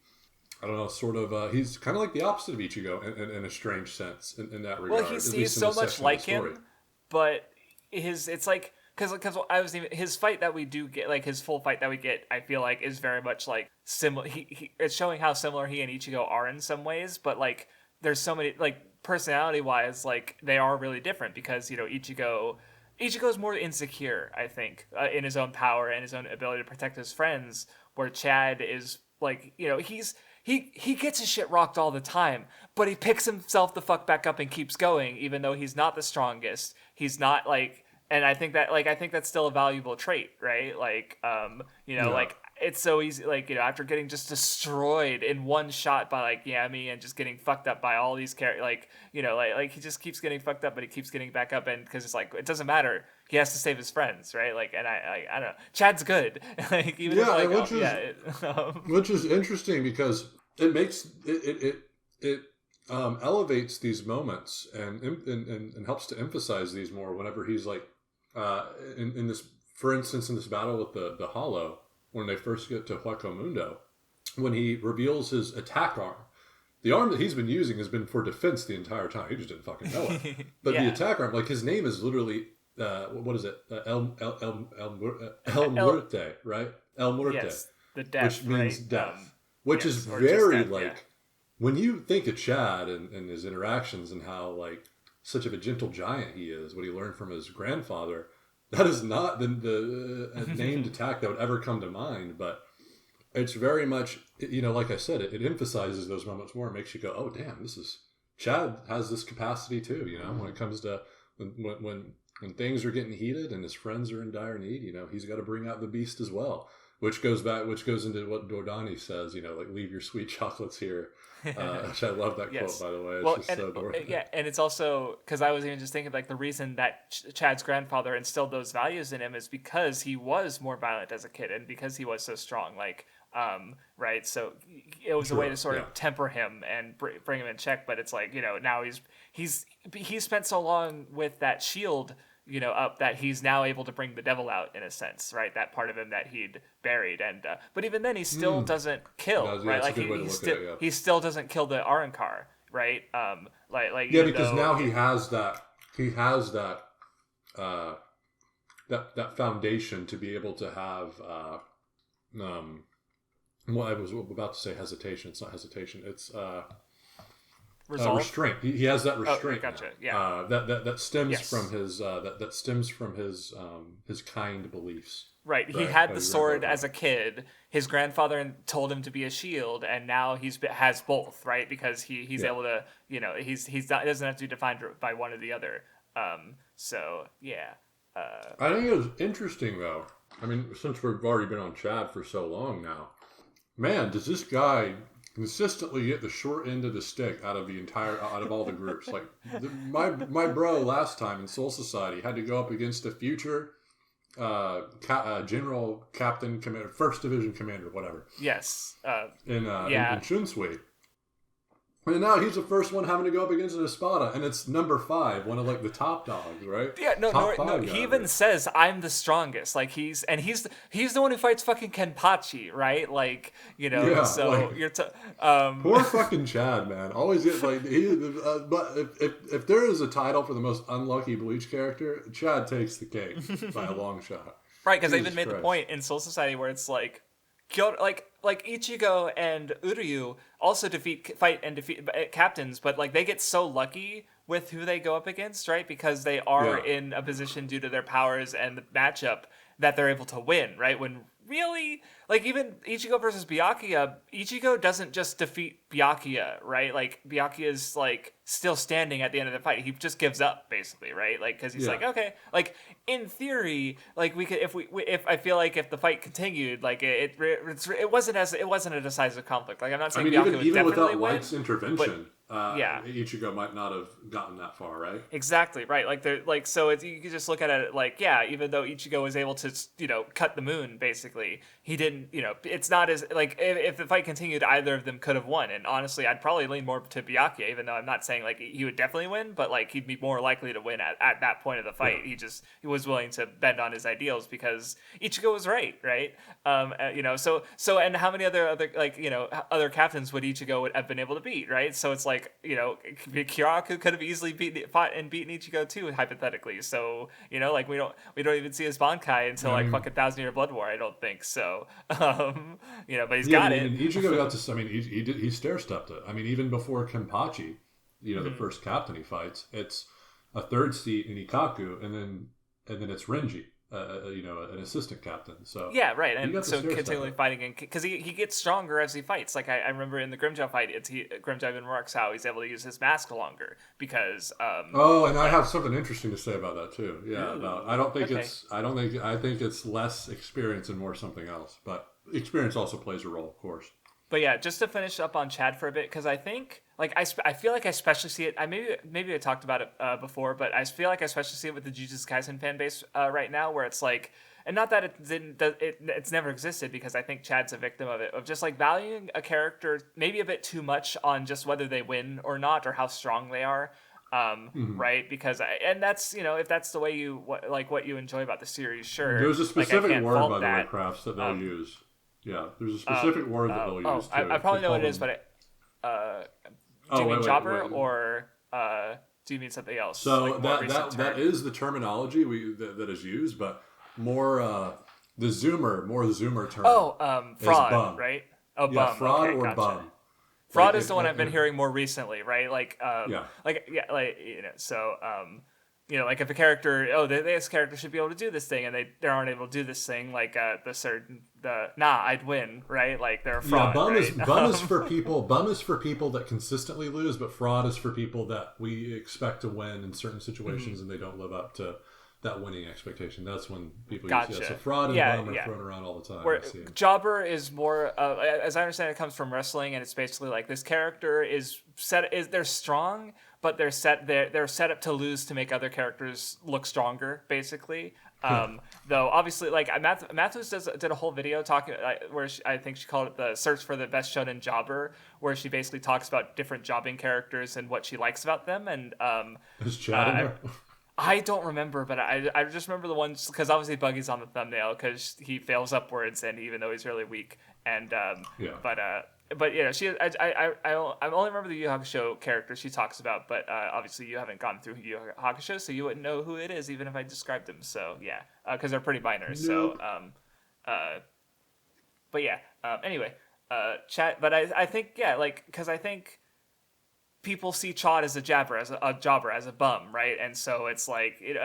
I don't know, sort of. He's kind of like the opposite of Ichigo in a strange sense in that regard. Well, he's so much like him, but it's like because his fight that we do get, like his full fight that we get, I feel like is very much like similar. It's showing how similar he and Ichigo are in some ways, but like there's so many like personality wise, like they are really different because Ichigo is more insecure, I think, in his own power and his own ability to protect his friends, where Chad is like He gets his shit rocked all the time, but he picks himself the fuck back up and keeps going, even though he's not the strongest. He's not like, and I think that's still a valuable trait, right? Like, like it's so easy, like after getting just destroyed in one shot by like Yami and just getting fucked up by all these characters, like he just keeps getting fucked up, but he keeps getting back up, and because it's like it doesn't matter. He has to save his friends, right? Like, and I don't know. Chad's good. Like, even which is interesting because it makes it elevates these moments and helps to emphasize these more whenever he's like in this, for instance, in this battle with the Hollow when they first get to Hueco Mundo, when he reveals his attack arm. The arm that he's been using has been for defense the entire time. He just didn't fucking know it. But the attack arm, like his name is literally. What is it? El Muerte, right? El Muerte, yes, the death, which means right? death, which is very death, when you think of Chad and his interactions and how like such of a gentle giant he is, what he learned from his grandfather. That is not the named attack that would ever come to mind, but it's very much like I said, it emphasizes those moments more. It makes you go, oh damn, Chad has this capacity too. When it comes to when things are getting heated and his friends are in dire need, he's got to bring out the beast as well. Which goes into what Dordani says, like leave your sweet chocolates here. Which I love that quote, by the way. It's just so adorable. Yeah, and it's also because I was even just thinking like the reason that Chad's grandfather instilled those values in him is because he was more violent as a kid and because he was so strong. Like, right? So it was a way to sort of temper him and bring him in check. But it's like now he's spent so long with that shield. Up that he's now able to bring the devil out in a sense, right? That part of him that he'd buried, and but even then he still doesn't kill, right? Like he still doesn't kill the Arankar, right? Because now he has that foundation to be able to have Well, I was about to say hesitation. It's not hesitation. It's Resolve. restraint. He has that restraint. Oh, gotcha. Now. Yeah. That stems Yes. from his that stems from his kind beliefs. Right. He Right? had How the you read sword about as that. a kid. His grandfather told him to be a shield, and now has both. Right, because he's Yeah. able to. He's not, it doesn't have to be defined by one or the other. So yeah. I think it was interesting though. I mean, since we've already been on Chad for so long now, man, does this guy consistently get the short end of the stick out of all the groups? Like my bro last time in Soul Society had to go up against a future general captain commander, first division commander, whatever, Yes. in Yeah. Shunsui. And now he's the first one having to go up against an Espada, and it's number 5, one of like the top dogs, right? Yeah, no, Top no, no. 5 He guy, even right? says, "I'm the strongest." Like he's the one who fights fucking Kenpachi, right? Like Yeah, So like- you're Poor fucking Chad, man. Always get like but if there is a title for the most unlucky Bleach character, Chad takes the cake by a long shot. right, because they Jesus even made the Christ. point in Soul Society where it's like, like Ichigo and Uryu also fight and defeat captains, but like they get so lucky with who they go up against, right? Because they are Yeah. in a position due to their powers and the matchup that they're able to win, right? When really, like even Ichigo versus Byakuya, Ichigo doesn't just defeat Byakuya, right? Like Byakuya is like still standing at the end of the fight. He just gives up basically, right? Like because he's Yeah. like, okay, like in theory, like we could if I feel like if the fight continued, like it wasn't a decisive conflict. Like I'm not I saying mean, Byakuya would even definitely without win. Light's intervention, yeah. Ichigo might not have gotten that far, right? Exactly right. Like so you can just look at it like even though Ichigo was able to cut the moon basically, he didn't. It's not as like if the fight continued, either of them could have won. And honestly, I'd probably lean more to Byakuya, even though I'm not saying like he would definitely win, but like he'd be more likely to win at that point of the fight. Yeah. He was willing to bend on his ideals because Ichigo was right. So and how many other other captains would Ichigo would have been able to beat, right? So it's like Kiraku could have easily fought and beaten Ichigo too, hypothetically. So like we don't even see his Bankai until like fucking 1,000 Year Blood War. I don't think so. But he's got it. And Ichigo got to. I mean, he stair stepped it. I mean, even before Kenpachi, the first captain he fights, it's a third seat in Ikaku, and then it's Renji, an assistant captain. So Yeah, right, he and got to so stair step continually it. fighting, because he gets stronger as he fights. Like I remember in the Grimjaw fight, Grimjaw even remarks how he's able to use his mask longer because Oh, and I have something interesting to say about that too. Yeah, Ooh, no, I don't think okay. I think it's less experience and more something else. But experience also plays a role, of course. But yeah, just to finish up on Chad for a bit, because I think like I feel like I especially see it. I maybe I talked about it before, but I feel like I especially see it with the Jujutsu Kaisen fan base right now, where it's like, and not that it's never existed, because I think Chad's a victim of it, of just like valuing a character maybe a bit too much on just whether they win or not, or how strong they are. Right? Because and that's if that's the way what you enjoy about the series, sure. There's a Like, I specific can't word, fault by the way, that. Crafts, that they'll use. Yeah, there's a specific word that they'll use too. I probably They know what call it is, them- but do you mean wait, jobber wait. or do you mean something else? So like more recent that term? is the terminology that is used, but more the Zoomer term. Fraud, bum. right? Oh, Yeah, bum. fraud Okay, or gotcha. bum. Fraud Like, is the one I've been hearing more recently, right? Yeah. Like if a character, this character should be able to do this thing, and they aren't able to do this thing, like I'd win, right? Like they're a fraud. Yeah, bum right? is bum is for people. Bum is for people that consistently lose, but fraud is for people that we expect to win in certain situations and they don't live up to that winning expectation. That's when people use Gotcha. So fraud and Yeah, bum are yeah. thrown around all the time. Where I see it. jobber is more, as I understand, it comes from wrestling, and it's basically like this character they're strong, but they're set up to lose to make other characters look stronger, basically. Though obviously, like Matthews did a whole video talking where I think she called it the search for the best shonen jobber, where she basically talks about different jobbing characters and what she likes about them, and Is Chad in there? I don't remember, but I just remember the ones, because obviously Buggy's on the thumbnail because he fails upwards, and even though he's really weak, and Yeah. but she I only remember the Yu Yu Hakusho character she talks about, but obviously you haven't gone through Yu Yu Hakusho, so you wouldn't know who it is even if I described them. So yeah, because they're pretty minor. Nope. So but yeah. Anyway, Chad, but I think like because I think people see Chad as a jobber, as a bum, right? And so it's like, and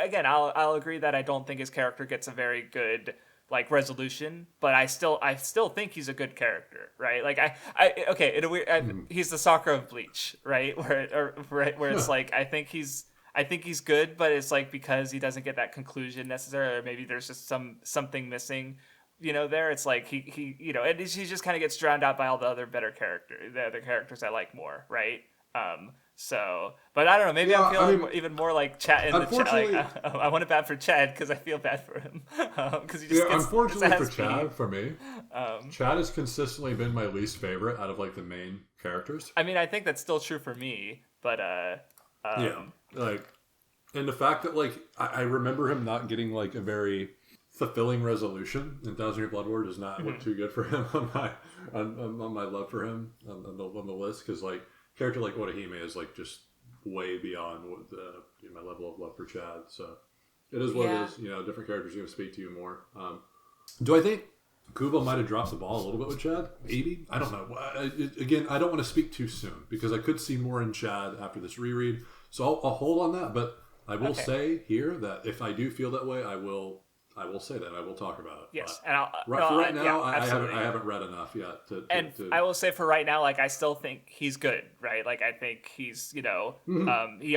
again, I'll agree that I don't think his character gets a very good like resolution, but I still think he's a good character, right? Like okay, he's the Sakura of Bleach, right? Where it's like I think he's good, but it's like because he doesn't get that conclusion necessarily, or maybe there's just something missing. There it's like he and he just kind of gets drowned out by all the other characters I like more, right? So, but I don't know. Maybe I'm feeling even more like Chad. I want it bad for Chad because I feel bad for him because he just gets. Unfortunately for Chad, for me, Chad has consistently been my least favorite out of like the main characters. I mean, I think that's still true for me, but and the fact that like I remember him not getting like a very fulfilling resolution in Thousand Year Blood War does not look too good for him on my love for him on the list, because like character like Orihime is like just way beyond what my level of love for Chad. So it is what it is. Different characters are going to speak to you more. Do I think Kubo might have dropped the ball a little bit with Chad? Maybe. I don't know. Again, I don't want to speak too soon because I could see more in Chad after this reread. So I'll hold on that, but I will say here that if I do feel that way, I will say that. I will talk about it. Yes, but and right now, I haven't read enough yet. I will say for right now, like I still think he's good, right? Like I think he's, he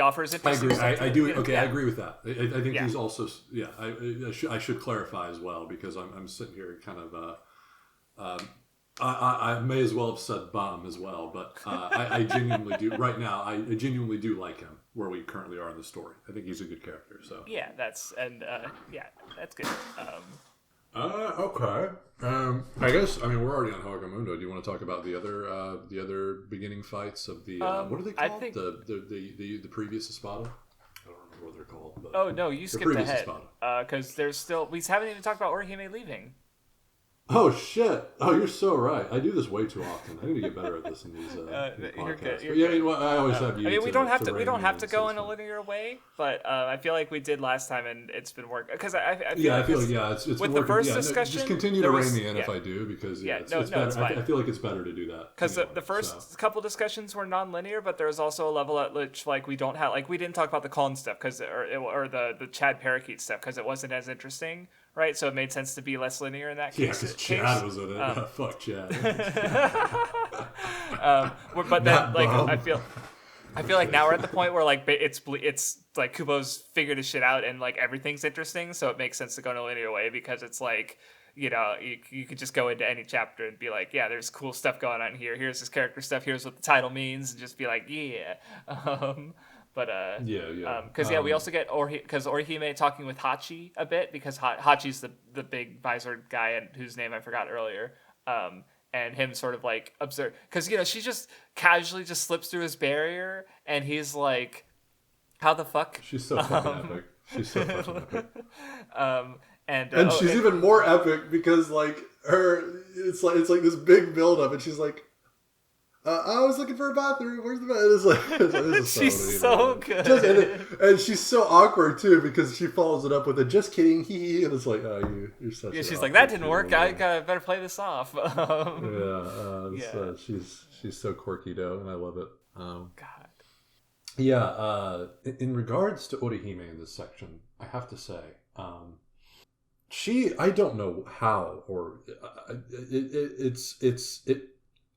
offers interesting. I agree. I agree with that. I think he's also, I should clarify as well because I'm sitting here kind of. I may as well have said bum as well, but I genuinely do right now. I genuinely do like him where we currently are in the story. I think he's a good character. So that's good. Okay. I guess we're already on Hagamundo. Do you want to talk about the other beginning fights of the what are they called? I think the previous Espada. I don't remember what they're called. But oh no, you skipped ahead because there's still we haven't even talked about Orihime leaving. Oh shit! Oh, you're so right. I do this way too often. I need to get better at this in these podcasts. You're good. I always have you. We don't have to go in a linear way, but I feel like we did last time, and it's been working. Because I feel it's with been the working. first discussion. Just continue to rein me in if I do, because it's better. It's fine. I feel like it's better to do that. Because the first couple discussions were non-linear, but there was also a level at which like we didn't talk about the Colin stuff or the Chad Parakeet stuff because it wasn't as interesting. Right, so it made sense to be less linear in that case. Yeah, because Chad was in it. Fuck Chad. But then, like, I feel like now we're at the point where like it's like Kubo's figured his shit out and like everything's interesting, so it makes sense to go in a linear way because it's like you could just go into any chapter and be like, yeah, there's cool stuff going on here. Here's this character stuff. Here's what the title means, and just be like, yeah. Because we also get Orihime talking with Hachi a bit because Hachi's the big visored guy and whose name I forgot earlier, and him sort of like observe because she just casually just slips through his barrier and he's like, how the fuck? She's so fucking epic. She's so fucking epic. And she's even more epic because like it's like this big build up and she's like. I was looking for a bathroom. Where's the bathroom? It's she's so good. And she's so awkward, too, because she follows it up with a just kidding, hee. And it's like, oh, you're such she's like, that didn't work. I better play this off. She's so quirky, though, and I love it. God. Yeah, in regards to Orihime in this section, I have to say, I don't know how, or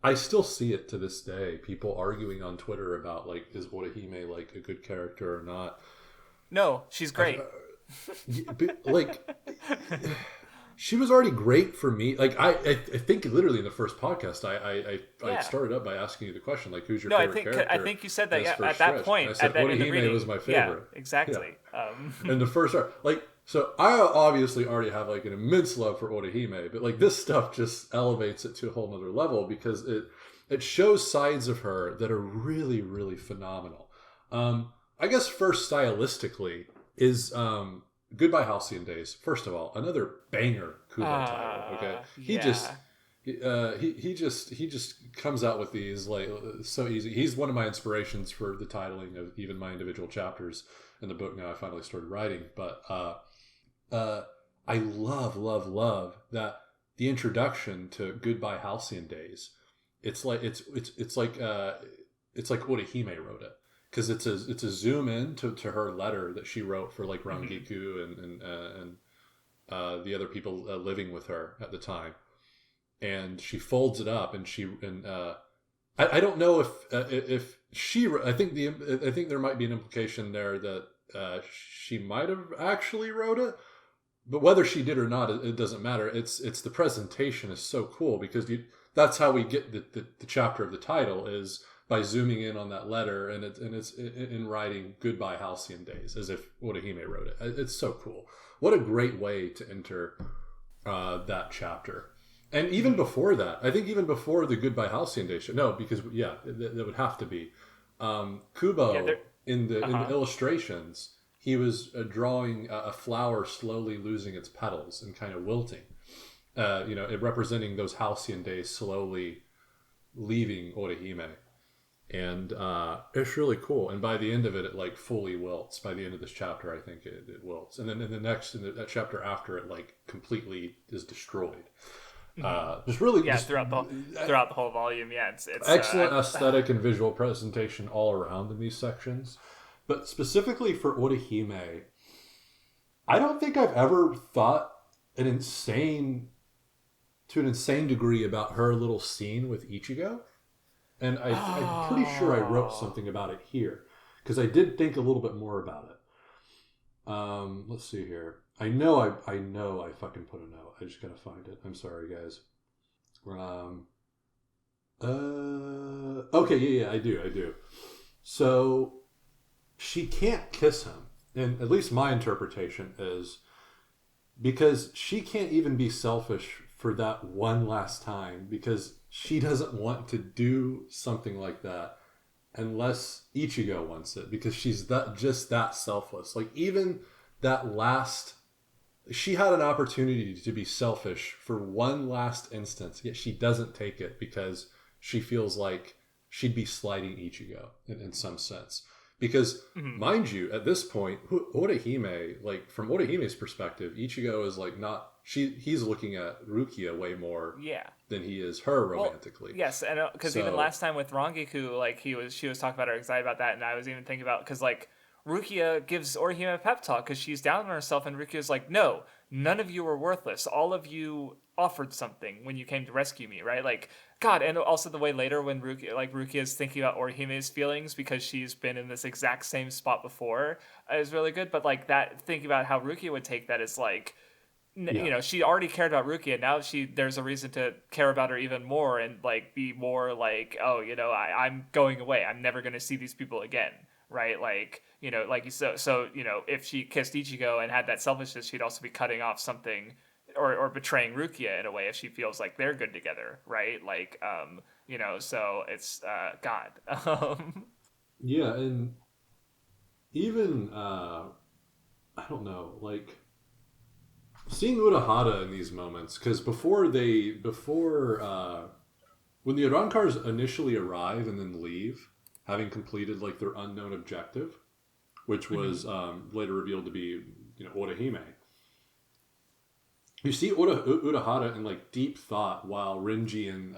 I still see it to this day. People arguing on Twitter about like, is Orihime like a good character or not? No, she's great. She was already great for me. Like I think literally in the first podcast, I started up by asking you the question, like, who's your favorite character? I think you said that at that point. I said Orihime was my favorite. Yeah, exactly. Yeah. And the first so I obviously already have like an immense love for Orihime, but like this stuff just elevates it to a whole nother level because it shows sides of her that are really, really phenomenal. I guess first stylistically is Goodbye Halcyon Days. First of all, another banger Kubo title. Okay, he just comes out with these like so easy. He's one of my inspirations for the titling of even my individual chapters in the book. Now I finally started writing, but I love that the introduction to Goodbye Halcyon Days, it's like it's like Orihime wrote it, because it's a zoom in to her letter that she wrote for like Rangiku and the other people living with her at the time, and she folds it up and I don't know if she, I think there might be an implication there that she might have actually wrote it, but whether she did or not, it doesn't matter. It's the presentation is so cool, because that's how we get the chapter of the title, is by zooming in on that letter, and it's in writing Goodbye Halcyon Days, as if Orihime wrote it. It's so cool. What a great way to enter that chapter. And even before that, I think even before the Goodbye Halcyon Days, no, because that would have to be Kubo in the illustrations. He was drawing a flower slowly losing its petals and kind of wilting, representing those halcyon days slowly leaving Orihime. And it's really cool. And by the end of it, it like fully wilts. By the end of this chapter, I think it wilts. And then in that chapter after, it like completely is destroyed. Just really, throughout the whole volume. Yeah, it's excellent aesthetic and visual presentation all around in these sections. But specifically for Orihime, I don't think I've ever thought to an insane degree about her little scene with Ichigo. And I'm pretty sure I wrote something about it here, because I did think a little bit more about it. Let's see here. I know I fucking put a note. I just gotta find it. I'm sorry, guys. Okay, yeah, I do. So she can't kiss him, and at least my interpretation is because she can't even be selfish for that one last time, because she doesn't want to do something like that unless Ichigo wants it, because she's that selfless. Like, even that last, she had an opportunity to be selfish for one last instance, yet she doesn't take it because she feels like she'd be slighting Ichigo in some sense. Because, mind you, at this point, Orihime, like, from Orihime's perspective, Ichigo is like not, he's looking at Rukia way more than he is her romantically. Well, yes, and because even last time with Rangiku, like, she was talking about her anxiety about that, and I was even thinking about, because like Rukia gives Orihime a pep talk because she's down on herself, and Rukia's like, no, none of you were worthless. All of you offered something when you came to rescue me, right? Like, God, and also the way later when Rukia is thinking about Orihime's feelings because she's been in this exact same spot before is really good. But like that, thinking about how Rukia would take that is like, you know, she already cared about Rukia. Now there's a reason to care about her even more and like be more like, oh, you know, I'm going away. I'm never going to see these people again. Right. Like, you know, like so, you know, if she kissed Ichigo and had that selfishness, she'd also be cutting off something or betraying Rukia in a way if she feels like they're good together. Right. Like, you know, so it's God. Yeah. And even, I don't know, like, seeing Urahara in these moments, because when the Arankars initially arrive and then leave, having completed like their unknown objective, which was later revealed to be, you know, Orihime, you see Urahara in like deep thought while Renji and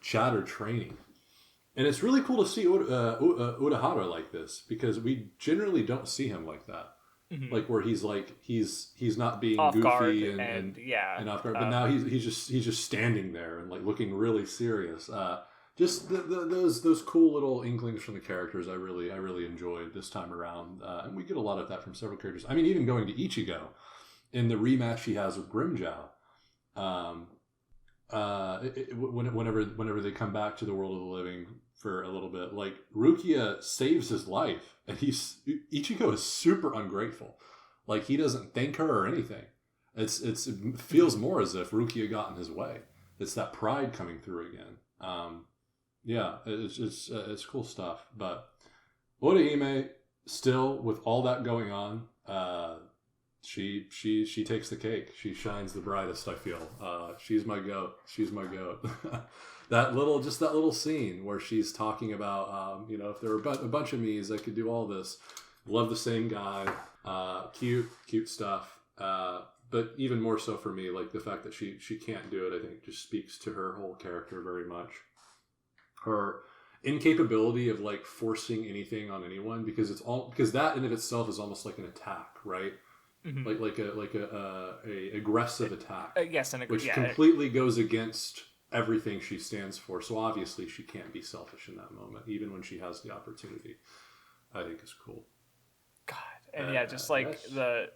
Chad are training. And it's really cool to see Urahara like this, because we generally don't see him like that. Like where he's not being off goofy guard and off guard, but now he's just standing there and like looking really serious. Just those cool little inklings from the characters I really enjoyed this time around, and we get a lot of that from several characters. I mean, even going to Ichigo in the rematch he has with Grimmjow, whenever they come back to the world of the living for a little bit, like Rukia saves his life, and Ichigo is super ungrateful. Like, he doesn't thank her or anything. It feels more as if Rukia got in his way. It's that pride coming through again. Yeah, it's cool stuff. But Orihime, still with all that going on, she takes the cake. She shines the brightest, I feel. She's my goat. that little scene where she's talking about, you know, if there were a bunch of me's, I could do all this. Love the same guy. Cute stuff. But but even more so for me, like the fact that she can't do it, I think just speaks to her whole character very much. Her incapability of like forcing anything on anyone, because that in of itself is almost like an attack, right? Mm-hmm. Like a aggressive attack. Yes, which completely goes against everything she stands for. So obviously she can't be selfish in that moment, even when she has the opportunity. I think is cool. God, and just like yes. the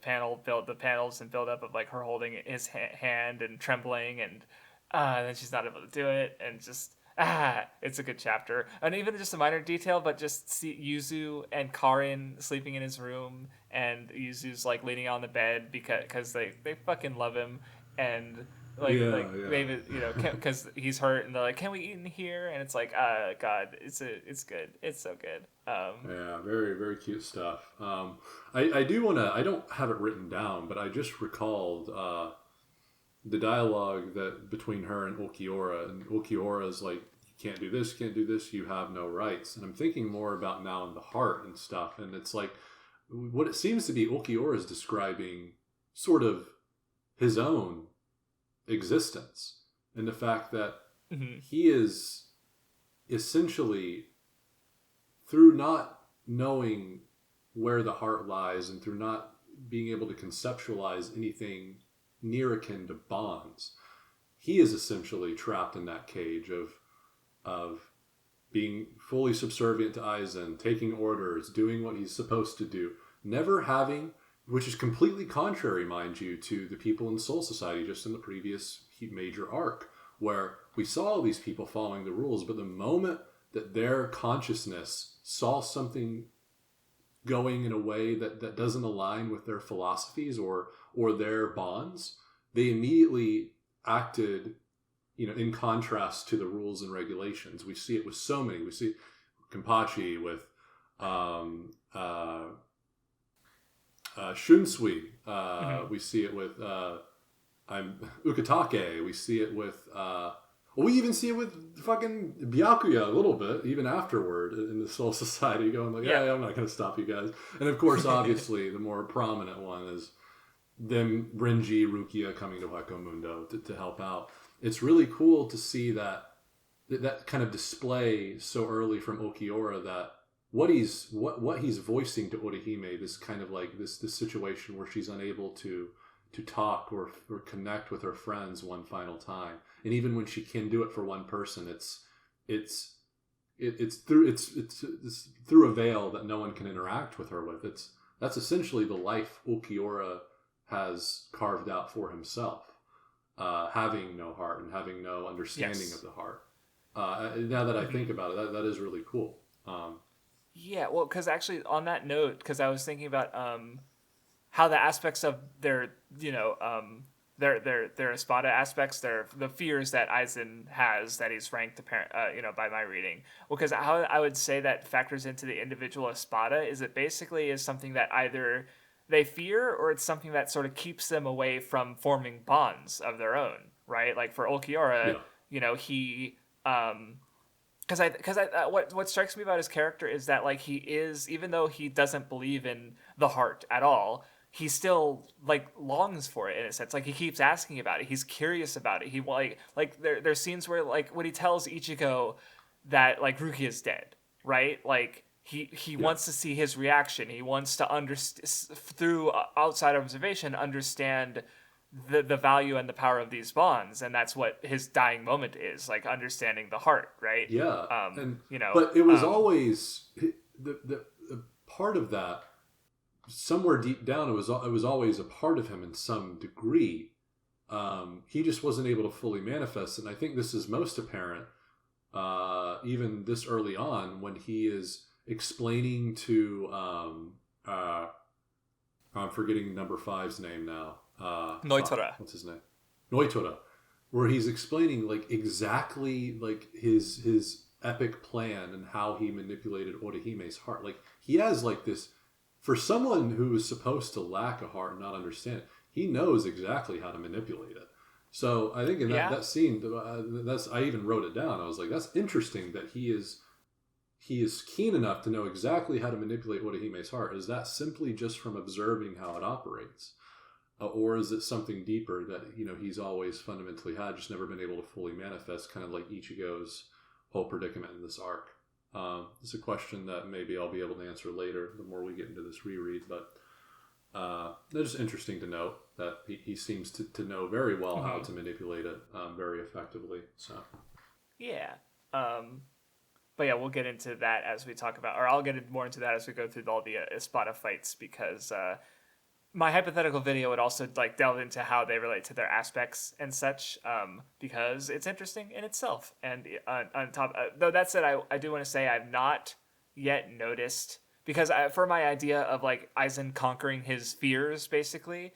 panels and build up of like her holding his hand and trembling, and then she's not able to do it, and just it's a good chapter. And even just a minor detail, but just see Yuzu and Karin sleeping in his room, and Yuzu's like leaning on the bed because they fucking love him, and like maybe because he's hurt, and they're like, can we eat in here? And it's like, God, it's good, it's so good. Yeah, very very cute stuff. I do want to. I don't have it written down, but I just recalled the dialogue that between her and Ulquiorra, and Ulquiorra is like, you can't do this, you have no rights. And I'm thinking more about now in the heart and stuff, and it's like what it seems to be Ulquiorra is describing sort of his own existence, and the fact that he is essentially, through not knowing where the heart lies and through not being able to conceptualize anything near akin to bonds, he is essentially trapped in that cage of being fully subservient to Aizen, taking orders, doing what he's supposed to do, never having, which is completely contrary, mind you, to the people in Soul Society just in the previous major arc, where we saw all these people following the rules, but the moment that their consciousness saw something going in a way that doesn't align with their philosophies or their bonds, they immediately acted, in contrast to the rules and regulations. We see it with so many. We see Kenpachi with Shunsui. We see it with Ukitake. We see it with we even see it with fucking Byakuya a little bit, even afterward in the Soul Society, going like, yeah, I'm not going to stop you guys. And of course, obviously, the more prominent one is them, Renji, Rukia coming to Hueco Mundo to help out. It's really cool to see that kind of display so early from Ulquiorra, that what he's voicing to Orihime, this kind of like this situation where she's unable to talk or connect with her friends one final time, and even when she can do it for one person, it's through a veil that no one can interact with her with. That's essentially the life Ulquiorra has carved out for himself, having no heart and having no understanding of the heart. Now that I think about it, that is really cool. Yeah, well, because actually on that note, because I was thinking about how the aspects of their Espada aspects, the fears that Aizen has, that he's ranked apparent, by my reading. Well, because how I would say that factors into the individual Espada is it basically is something that either they fear or it's something that sort of keeps them away from forming bonds of their own, right? Like for Ulquiorra, he because what strikes me about his character is that like he is, even though he doesn't believe in the heart at all, he still like longs for it in a sense. Like he keeps asking about it. He's curious about it. He like there's scenes where like when he tells Ichigo that like Ruki is dead, right? Like he wants to see his reaction. He wants to through outside observation understand the value and the power of these bonds, and that's what his dying moment is, like understanding the heart, right? Yeah, but it was always the part of that. Somewhere deep down, it was always a part of him in some degree. He just wasn't able to fully manifest, and I think this is most apparent even this early on when he is explaining to I'm forgetting number 5's name now. Noitora. What's his name? Noitora, where he's explaining like exactly like his epic plan and how he manipulated Orihime's heart. Like he has like this. For someone who is supposed to lack a heart and not understand it, he knows exactly how to manipulate it. So I think in that scene, I even wrote it down. I was like, that's interesting that he is keen enough to know exactly how to manipulate Orihime's heart. Is that simply just from observing how it operates? or is it something deeper that he's always fundamentally had, just never been able to fully manifest, kind of like Ichigo's whole predicament in this arc? It's a question that maybe I'll be able to answer later the more we get into this reread, but it's just interesting to note that he seems to know very well how to manipulate it very effectively. So Yeah. But yeah, we'll get into that as we talk about, or I'll get more into that as we go through all the Espada fights, because my hypothetical video would also like delve into how they relate to their aspects and such, because it's interesting in itself. And on top, though that said, I do want to say I've not yet noticed, because for my idea of like Aizen conquering his fears, basically,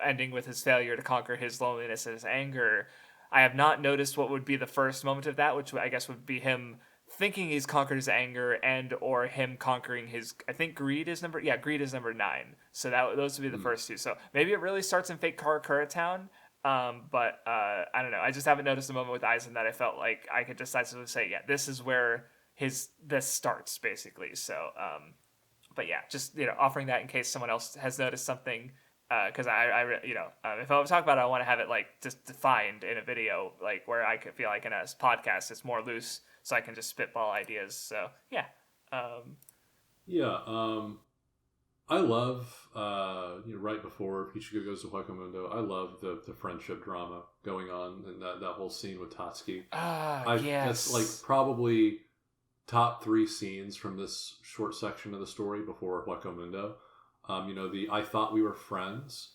ending with his failure to conquer his loneliness and his anger, I have not noticed what would be the first moment of that, which I guess would be him thinking he's conquered his anger, and or him conquering his, I think greed is number 9. So those would be the first two. So maybe it really starts in Fake Karakura Town. But I don't know. I just haven't noticed a moment with Aizen that I felt like I could decisively say, yeah, this is where this starts, basically. So but yeah, just offering that in case someone else has noticed something. Because if I was talking about it, I want to have it like just defined in a video, like where I could feel like in a podcast it's more loose, so I can just spitball ideas. So yeah, I love right before Ichigo goes to Huecamundo, I love the friendship drama going on, and that whole scene with Tatsuki. Yes, that's like probably top 3 scenes from this short section of the story before Huecamundo. I thought we were friends.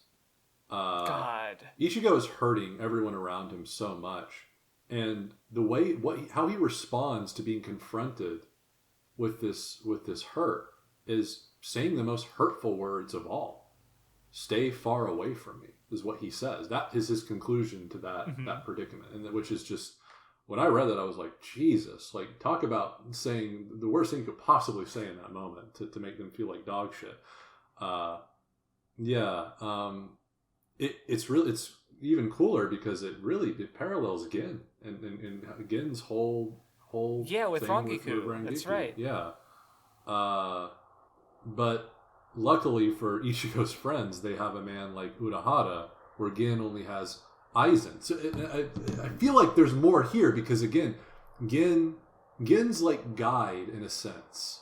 God, Ichigo is hurting everyone around him so much, and the way how he responds to being confronted with this hurt is saying the most hurtful words of all. "Stay far away from me," is what he says. That is his conclusion to that predicament, and which is just, when I read that, I was like, Jesus, like, talk about saying the worst thing you could possibly say in that moment to make them feel like dog shit. It's even cooler because it parallels Gin and Gin's whole with Rangiku. That's right. Yeah. But luckily for Ichigo's friends, they have a man like Urahara, where Gin only has Aizen. So I feel like there's more here, because again, Gin's like guide in a sense,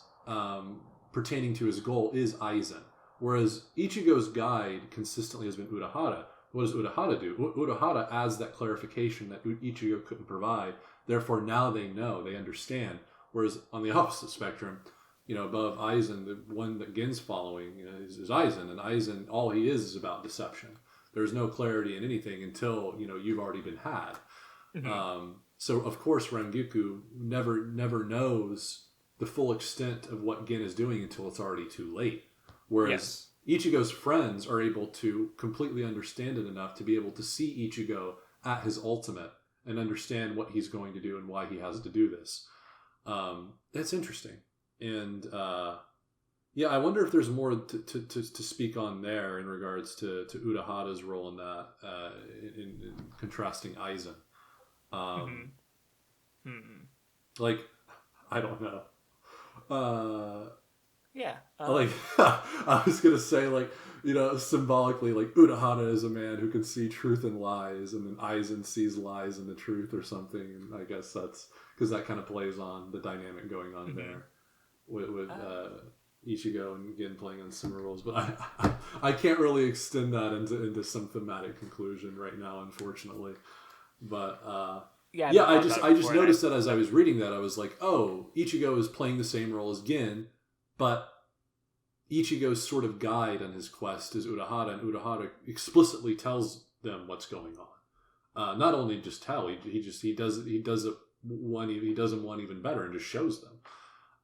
pertaining to his goal, is Aizen. Whereas Ichigo's guide consistently has been Urahara. What does Urahara do? Urahara adds that clarification that Ichigo couldn't provide. Therefore, now they know, they understand. Whereas on the opposite spectrum, above Aizen, the one that Gin's following is Aizen. And Aizen, all he is about deception. There's no clarity in anything until, you've already been had. Mm-hmm. So, of course, Rangiku never knows the full extent of what Gin is doing until it's already too late. Whereas Ichigo's friends are able to completely understand it enough to be able to see Ichigo at his ultimate and understand what he's going to do and why he has to do this. That's interesting. And I wonder if there's more to speak on there in regards to Urahara's role in that, in contrasting Aizen. Like, I don't know. Like, I was gonna say, like, symbolically, like, Urahara is a man who can see truth and lies, and then Aizen sees lies and the truth or something, and I guess that's because that kind of plays on the dynamic going on there with Ichigo and Gin playing on similar roles. But I can't really extend that into some thematic conclusion right now, unfortunately. But I just noticed that as I was reading that, I was like, oh, Ichigo is playing the same role as Gin. But Ichigo's sort of guide on his quest is Urahara, and Urahara explicitly tells them what's going on. Not only just tell, he does one even better and just shows them.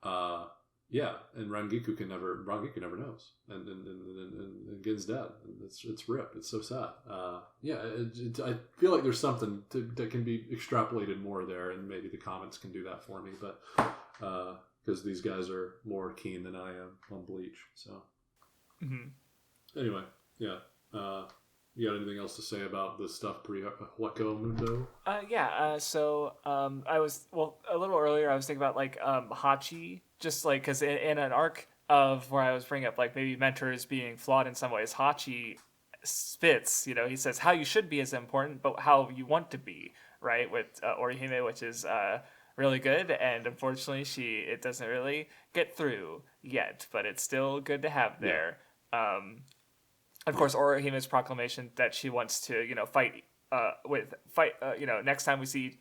And Rangiku never knows, and Gin's dead. And it's rip. It's so sad. I feel like there's something that can be extrapolated more there, and maybe the comments can do that for me, but. Because these guys are more keen than I am on Bleach. So, Anyway, you got anything else to say about the stuff pre-Huecamundo? So I was, a little earlier I was thinking about like Hachi, just like, because in an arc of where I was bringing up like maybe mentors being flawed in some ways, Hachi spits, he says how you should be is important, but how you want to be, right? With Orihime, which is really good, and unfortunately it doesn't really get through yet, but it's still good to have there. Of course, Orihime's proclamation that she wants to, fight. Next time we see,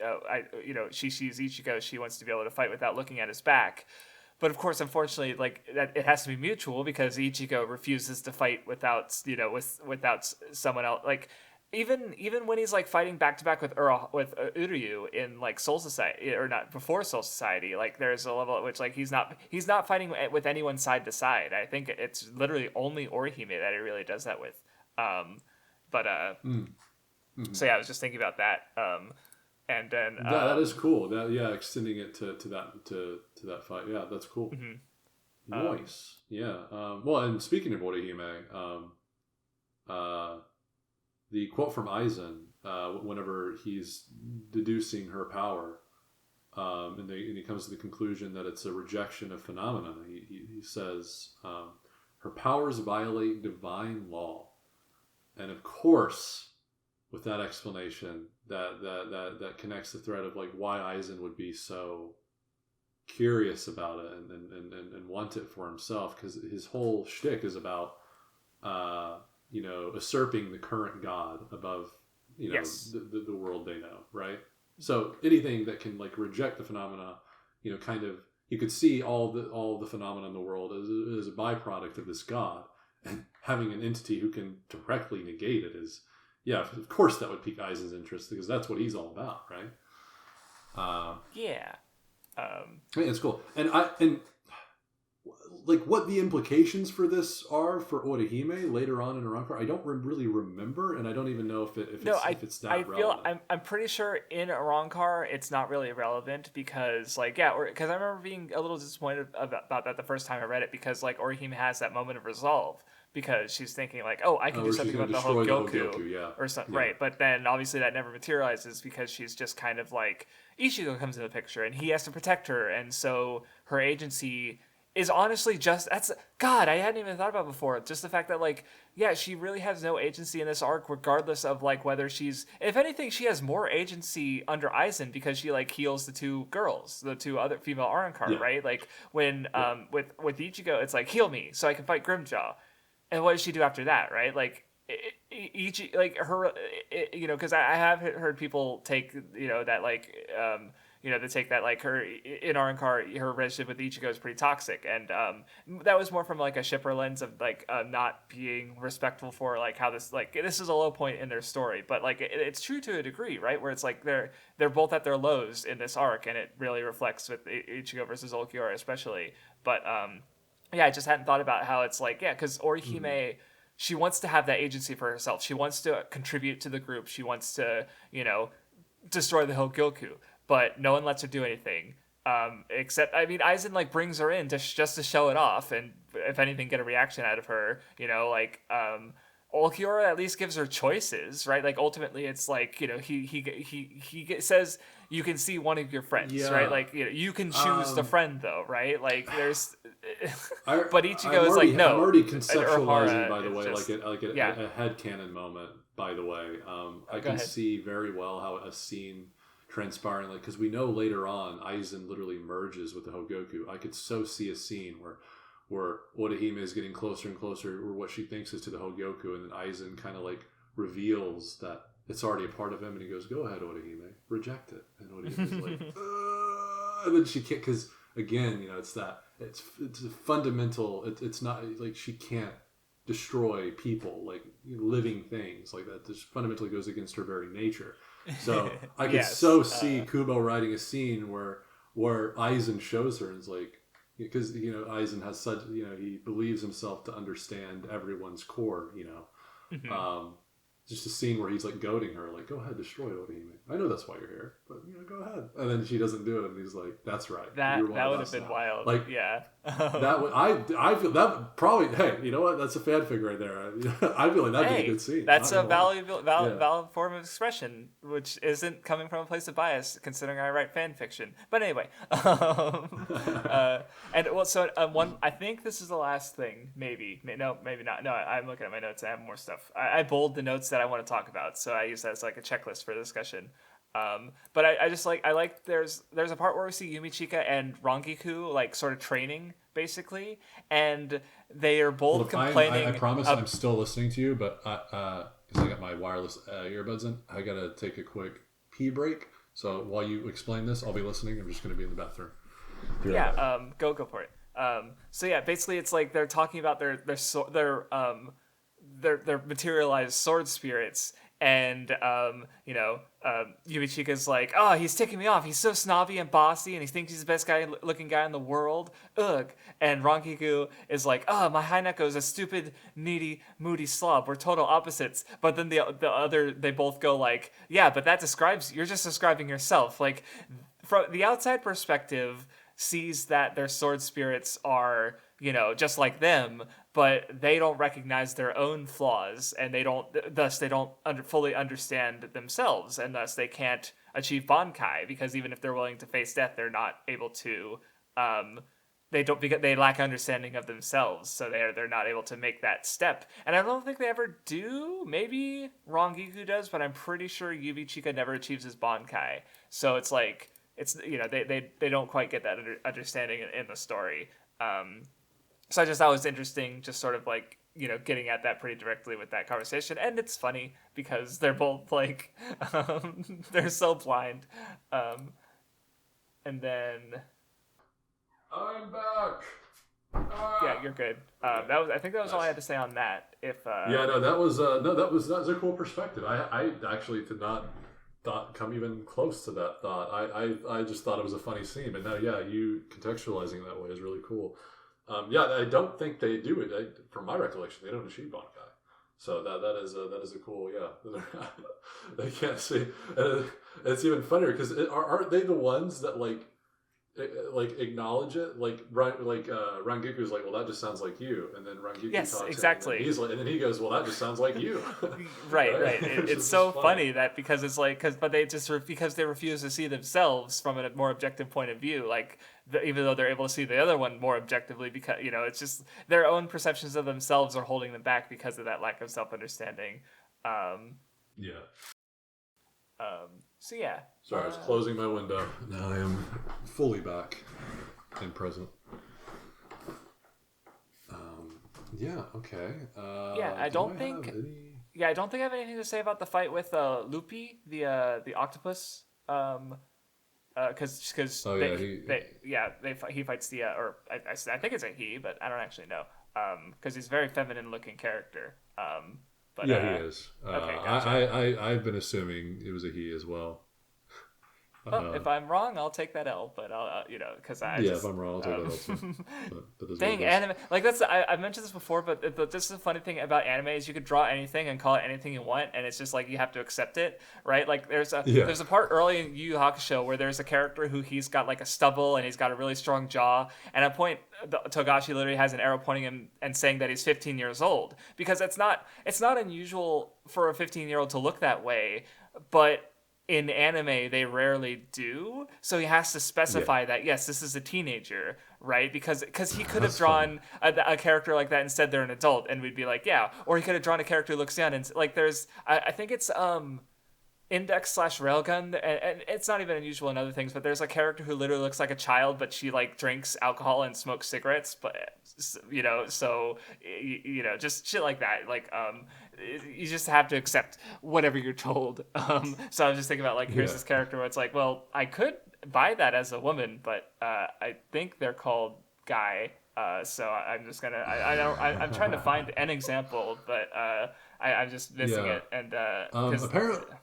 she sees Ichigo, she wants to be able to fight without looking at his back. But of course, unfortunately, like that, it has to be mutual because Ichigo refuses to fight without, without someone else. Like even when he's like fighting back to back with Uryu in like Soul Society, or not before Soul Society, like there's a level at which like he's not fighting with anyone side to side. I think it's literally only Orihime that he really does that with. So yeah, I was just thinking about that. And then that is cool. That extending it to that fight. Yeah, that's cool. Nice. Well, and speaking of Orihime, the quote from Aizen, whenever he's deducing her power, and he comes to the conclusion that it's a rejection of phenomena. He says, her powers violate divine law, and of course, with that explanation, that connects the thread of like why Aizen would be so curious about it and want it for himself, because his whole shtick is about usurping the current god above the world they know, right? So anything that can like reject the phenomena, kind of, you could see all the phenomena in the world as a byproduct of this god, and having an entity who can directly negate it is. Yeah, of course that would pique Aizen's interest because that's what he's all about, right? It's cool, and like what the implications for this are for Orihime later on in Arrancar, I don't really remember, and I don't even know if it's that relevant. I'm pretty sure in Arrancar it's not really relevant because because I remember being a little disappointed about that the first time I read it, because like Orihime has that moment of resolve. Because she's thinking like, I can do something about the Hogyoku, or something, right? But then obviously that never materializes because she's just kind of like Ichigo comes into the picture and he has to protect her, and so her agency is honestly God, I hadn't even thought about before. Just the fact that she really has no agency in this arc, regardless of like whether if anything, she has more agency under Aizen because she like heals the two girls, the two other female Arrancar, right? Like when with Ichigo, it's like heal me so I can fight Grimjaw. And what does she do after that, right? Like, because I have heard people take, that they take that like her in Arrancar, her relationship with Ichigo is pretty toxic, and that was more from like a shipper lens of like not being respectful for like how this is a low point in their story, but like it's true to a degree, right? Where it's like they're both at their lows in this arc, and it really reflects with Ichigo versus Ulquiorra especially, but. I just hadn't thought about how it's like, because Orihime, she wants to have that agency for herself. She wants to contribute to the group. She wants to, destroy the Hogyoku, but no one lets her do anything. Except, Aizen like brings her in just to show it off, and if anything, get a reaction out of her. Ulquiorra at least gives her choices, right? Like ultimately, it's like he says you can see one of your friends, right? Like you can choose the friend though, right? Like there's, but Ichigo is like no. I'm already conceptualizing, by the way, just, a headcanon moment. By the way, I can see very well how a scene transpiring, like because we know later on Aizen literally merges with the Hogyoku. I could so see a scene where Orihime is getting closer and closer, or what she thinks is to the Hogyoku, and then Aizen kind of like reveals that it's already a part of him, and he goes, "Go ahead, Orihime, reject it." And Orihime's like, and then she can't, because again, it's a fundamental. It's not like she can't destroy people, like living things like that. This fundamentally goes against her very nature. So I could see Kubo writing a scene where Aizen shows her and is like. Because Aizen has such he believes himself to understand everyone's core, just a scene where he's like goading her, like, go ahead, destroy Orihime. I know that's why you're here, but go ahead. And then she doesn't do it, and he's like, that's right. That would have been now. wild. Like, yeah. that would I feel that probably. Hey, you know what? That's a fanfic right there. I feel like that'd be a good scene. That's a valid form of expression, which isn't coming from a place of bias, considering I write fan fiction. But anyway, and well, so one. I think this is the last thing. Maybe not. No, I'm looking at my notes. I have more stuff. I bold the notes that I want to talk about, so I use that as like a checklist for discussion. But I just like there's a part where we see Yumichika and Rangiku like sort of training basically, and they are both complaining. I promise I'm still listening to you, but because I got my wireless earbuds in, I gotta take a quick pee break. So while you explain this, I'll be listening. I'm just gonna be in the bathroom. Go for it. So yeah, basically it's like they're talking about their materialized sword spirits. And Yumichika's like, oh, he's ticking me off. He's so snobby and bossy, and he thinks he's the best looking guy in the world. Ugh. And Rangiku is like, oh, my Haineko's a stupid, needy, moody slob. We're total opposites. But then they both go like, yeah, but you're just describing yourself. Like, from the outside perspective, sees that their sword spirits are, just like them, but they don't recognize their own flaws, and they don't fully understand themselves, and thus they can't achieve Bankai, because even if they're willing to face death, they're not able to. They lack understanding of themselves, so they're not able to make that step. And I don't think they ever do. Maybe Rangiku does, but I'm pretty sure Yumichika never achieves his Bankai. So it's like they don't quite get that understanding in the story. So I just thought it was interesting, just sort of like, getting at that pretty directly with that conversation. And it's funny because they're both like, they're so blind. And then... I'm back! Yeah, you're good. I think that was all I had to say on that. That was a cool perspective. I actually did not come even close to that thought. I just thought it was a funny scene. But no, yeah, you contextualizing it that way is really cool. I don't think they do it. From my recollection, they don't achieve Bankai. So that is a cool, they can't see. And it's even funnier because aren't they the ones that like acknowledge it? Like Rangiku's like, well, that just sounds like you, and then Rangiku yes, talks exactly. And then he goes, well, that just sounds like you. right. It's so funny that because it's like because they refuse to see themselves from a more objective point of view, like even though they're able to see the other one more objectively, because it's just their own perceptions of themselves are holding them back because of that lack of self-understanding. So yeah. Sorry, I was closing my window. Now I am fully back and present. Okay. I don't think I have anything to say about the fight with Lupi, the octopus. Because he fights the I think it's a he, but I don't actually know. Because he's a very feminine looking character. But he is. Okay, gotcha. I've been assuming it was a he as well. If I'm wrong, I'll take that L. But I'll, because if I'm wrong, I'll take that L too. But dang, anime! Like I mentioned this before, but this is the funny thing about anime is you could draw anything and call it anything you want, and it's just like you have to accept it, right? Like there's a part early in Yu Yu Hakusho where there's a character who he's got like a stubble and he's got a really strong jaw, and at a point Togashi literally has an arrow pointing him and saying that he's 15 years old, because it's not unusual for a 15-year-old to look that way, but in anime they rarely do, so he has to specify that yes, this is a teenager, right? Because he could have drawn a character like that, instead they're an adult, and we'd be like, yeah. Or he could have drawn a character who looks young, and like there's I think it's Index/Railgun, and it's not even unusual in other things, but there's a character who literally looks like a child, but she like drinks alcohol and smokes cigarettes, but just shit like that. Like you just have to accept whatever you're told. So I was just thinking about like, here's this character where it's like, well, I could buy that as a woman, but I think they're called guy. So I'm just gonna I'm trying to find an example, but I'm just missing it, and apparently.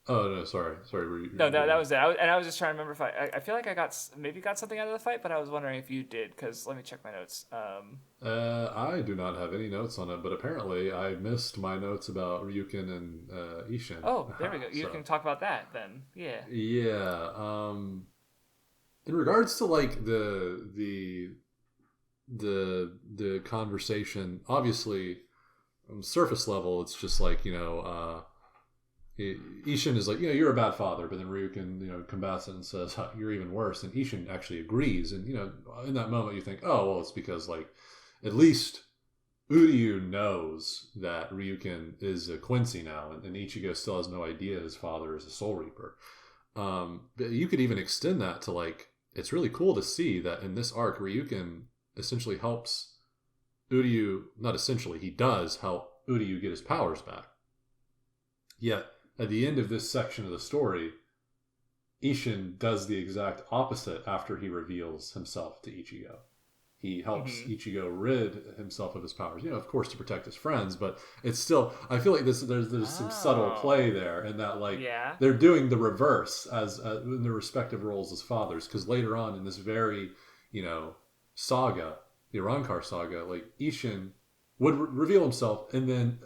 Oh no, sorry. Were No, you that was it. I was just trying to remember if I feel like I maybe got something out of the fight, but I was wondering if you did, because let me check my notes. I do not have any notes on it, but apparently I missed my notes about Ryukin and Ishin. Oh, there we go. You So can talk about that then. Yeah. yeah, in regards to like the conversation, obviously, on the surface level, it's just like Ishin is like, you're a bad father, but then Ryukin, combats it and says, you're even worse. And Ishin actually agrees. And, in that moment you think, oh, well, it's because, like, at least Uryu knows that Ryukin is a Quincy now, and Ichigo still has no idea his father is a Soul Reaper. But you could even extend that to, like, it's really cool to see that in this arc, Ryukin essentially helps Uryu, not essentially, he does help Uryu get his powers back. Yet, at the end of this section of the story, Ishin does the exact opposite after he reveals himself to Ichigo. He helps Ichigo rid himself of his powers, of course, to protect his friends, but it's still, I feel like there's some subtle play there, in that, like, they're doing the reverse as in their respective roles as fathers, because later on in this very, saga, the Arrancar saga, like, Ishin would reveal himself and then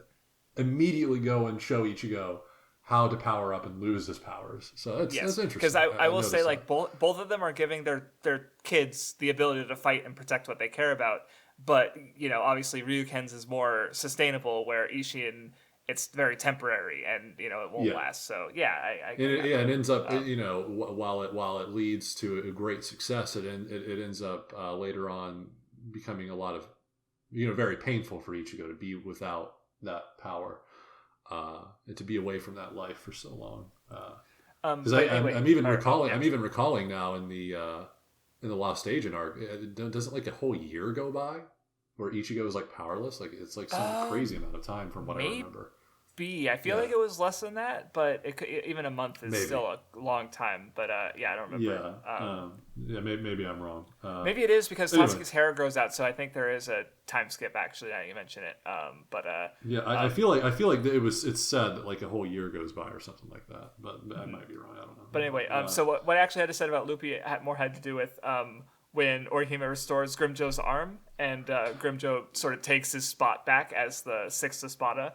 immediately go and show Ichigo how to power up and lose his powers. So that's interesting. Because I will say, like, both of them are giving their kids the ability to fight and protect what they care about. But, obviously Ryuken's is more sustainable, where Ishin, it's very temporary and, it won't last. So, it ends up, while it leads to a great success, it ends up later on becoming a lot of, very painful for Ichigo to be without that power. And to be away from that life for so long, because I'm even recalling now in the Lost Agent arc, doesn't like a whole year go by where Ichigo is like powerless? Like, it's like some crazy amount of time from what I remember. I feel like it was less than that, but even a month is still a long time. But I don't remember. Maybe I'm wrong. Maybe it is because Satsuki's hair grows out, so I think there is a time skip. Actually, now you mention it. I feel like it's said that like a whole year goes by or something like that, but I might be wrong. I don't know. But anyway, so what I actually had to say about Luffy had to do with when Orihime restores Grimjo's arm, and Grimjo sort of takes his spot back as the sixth Espada.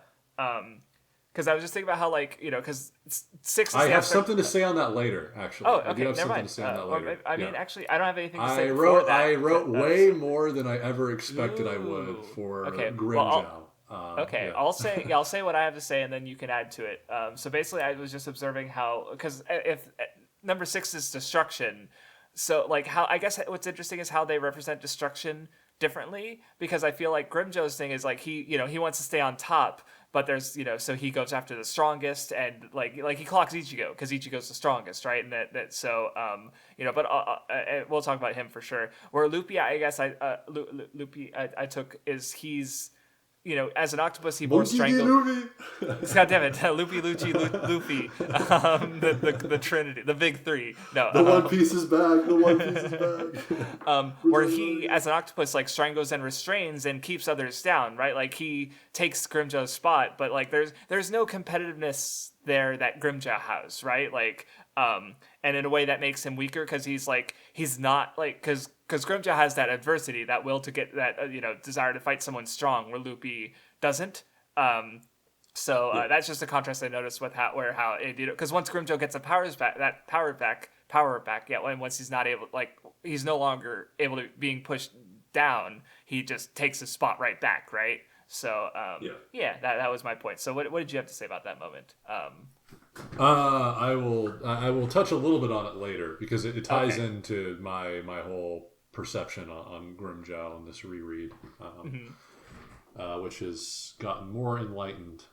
Because I was just thinking about how, like, because 6 is I have something to say on that later, actually. Oh, okay, I do have never something mind. to say on that later. I mean, actually, I don't have anything to say I wrote way more than I ever expected I would for Grimjow. I'll say what I have to say, and then you can add to it. So basically, I was just observing how, because if number 6 is destruction, so like how, I guess what's interesting is how they represent destruction differently, because I feel like Grimjo's thing is like he wants to stay on top, but there's so he goes after the strongest, and like he clocks Ichigo because Ichigo's the strongest, right? And but we'll talk about him for sure. Where Luffy, I guess I took is he's as an octopus, he more strangled. God damn it, Luffy, Luffy, the Trinity, the big three. No, the One Piece is back. The One Piece is back. Where he, as an octopus, like strangles and restrains and keeps others down, right? Like he takes Grimjo's spot, but like there's no competitiveness there that Grimjo has, right? Like, and in a way that makes him weaker because he's not like because Grimjo has that adversity, that will to get that desire to fight someone strong, where Luffy doesn't. That's just a contrast I noticed with how because once Grimjo gets the power back, once he's not able, like he's no longer able to being pushed down, he just takes his spot right back, right? So that was my point. So what did you have to say about that moment? I will touch a little bit on it later because it ties into my whole perception on Grimjo in this reread, which has gotten more enlightened,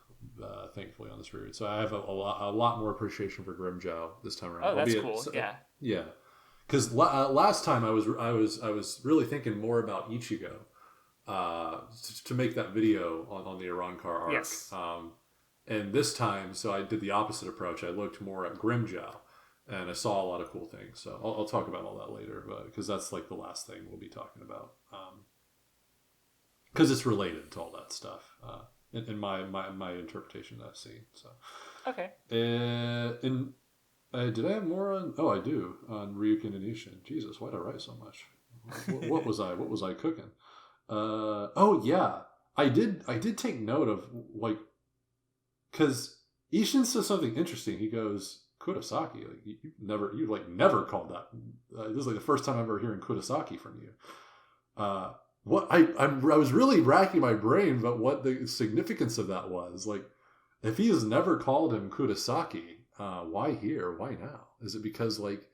thankfully, on this reread. So I have a lot more appreciation for Grimjo this time around. Oh, that's cool. Yeah. Because last time I was really thinking more about Ichigo, to make that video on the Arrancar arc. Yes. And this time, so I did the opposite approach. I looked more at Grimjo, and I saw a lot of cool things. So I'll talk about all that later, because that's like the last thing we'll be talking about. Because it's related to all that stuff, in my interpretation of that scene. So, Okay. And did I have more on? Oh, I do on Ryukin and Ishin. Jesus, why did I write so much? What was I? What was I cooking? Oh yeah, I did. I did take note of like because Ishin says something interesting. He goes Kurosaki. Like you never called that. This is like the first time I'm ever hearing Kurosaki from you. What I was really racking my brain about what the significance of that was. Like, if he has never called him Kurosaki, why here? Why now? Is it because like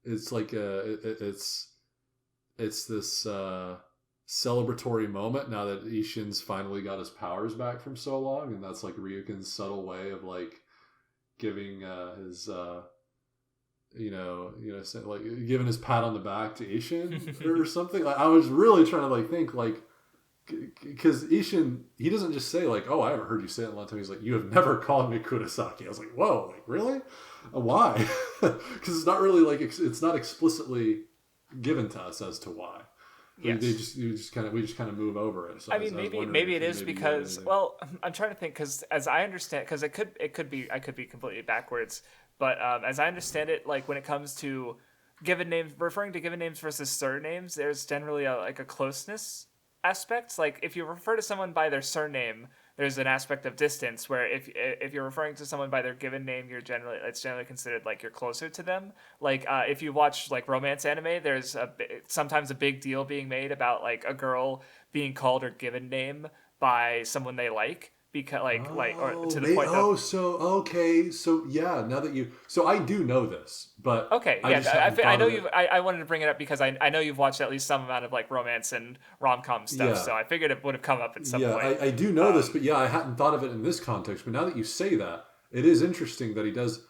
it's like it's this celebratory moment now that Ishin's finally got his powers back from so long, and that's like Ryukin's subtle way of like giving his like giving his pat on the back to Ishin or something. Like, I was really trying to like think like because Ishin, he doesn't just say like, oh, I haven't heard you say it in a long time. He's like, you have never called me Kurosaki. I was like, whoa, like really? Why? Because it's not really like it's not explicitly given to us as to why. Yes. We just kind of move over it. So I mean, maybe it is because I'm trying to think because as I understand, because it could be I could be completely backwards, but as I understand it, like when it comes to given names, referring to given names versus surnames, there's generally a closeness aspect. Like if you refer to someone by their surname, there's an aspect of distance where if you're referring to someone by their given name, it's generally considered like you're closer to them. Like if you watch like romance anime, there's sometimes a big deal being made about like a girl being called her given name by someone they like because or to the point of so yeah, now that so I do know this, but okay, yeah, I know you. I wanted to bring it up because I know you've watched at least some amount of like romance and rom-com stuff, so I figured it would have come up at some point. I do know this, but yeah, I hadn't thought of it in this context. But now that you say that, it is interesting that he does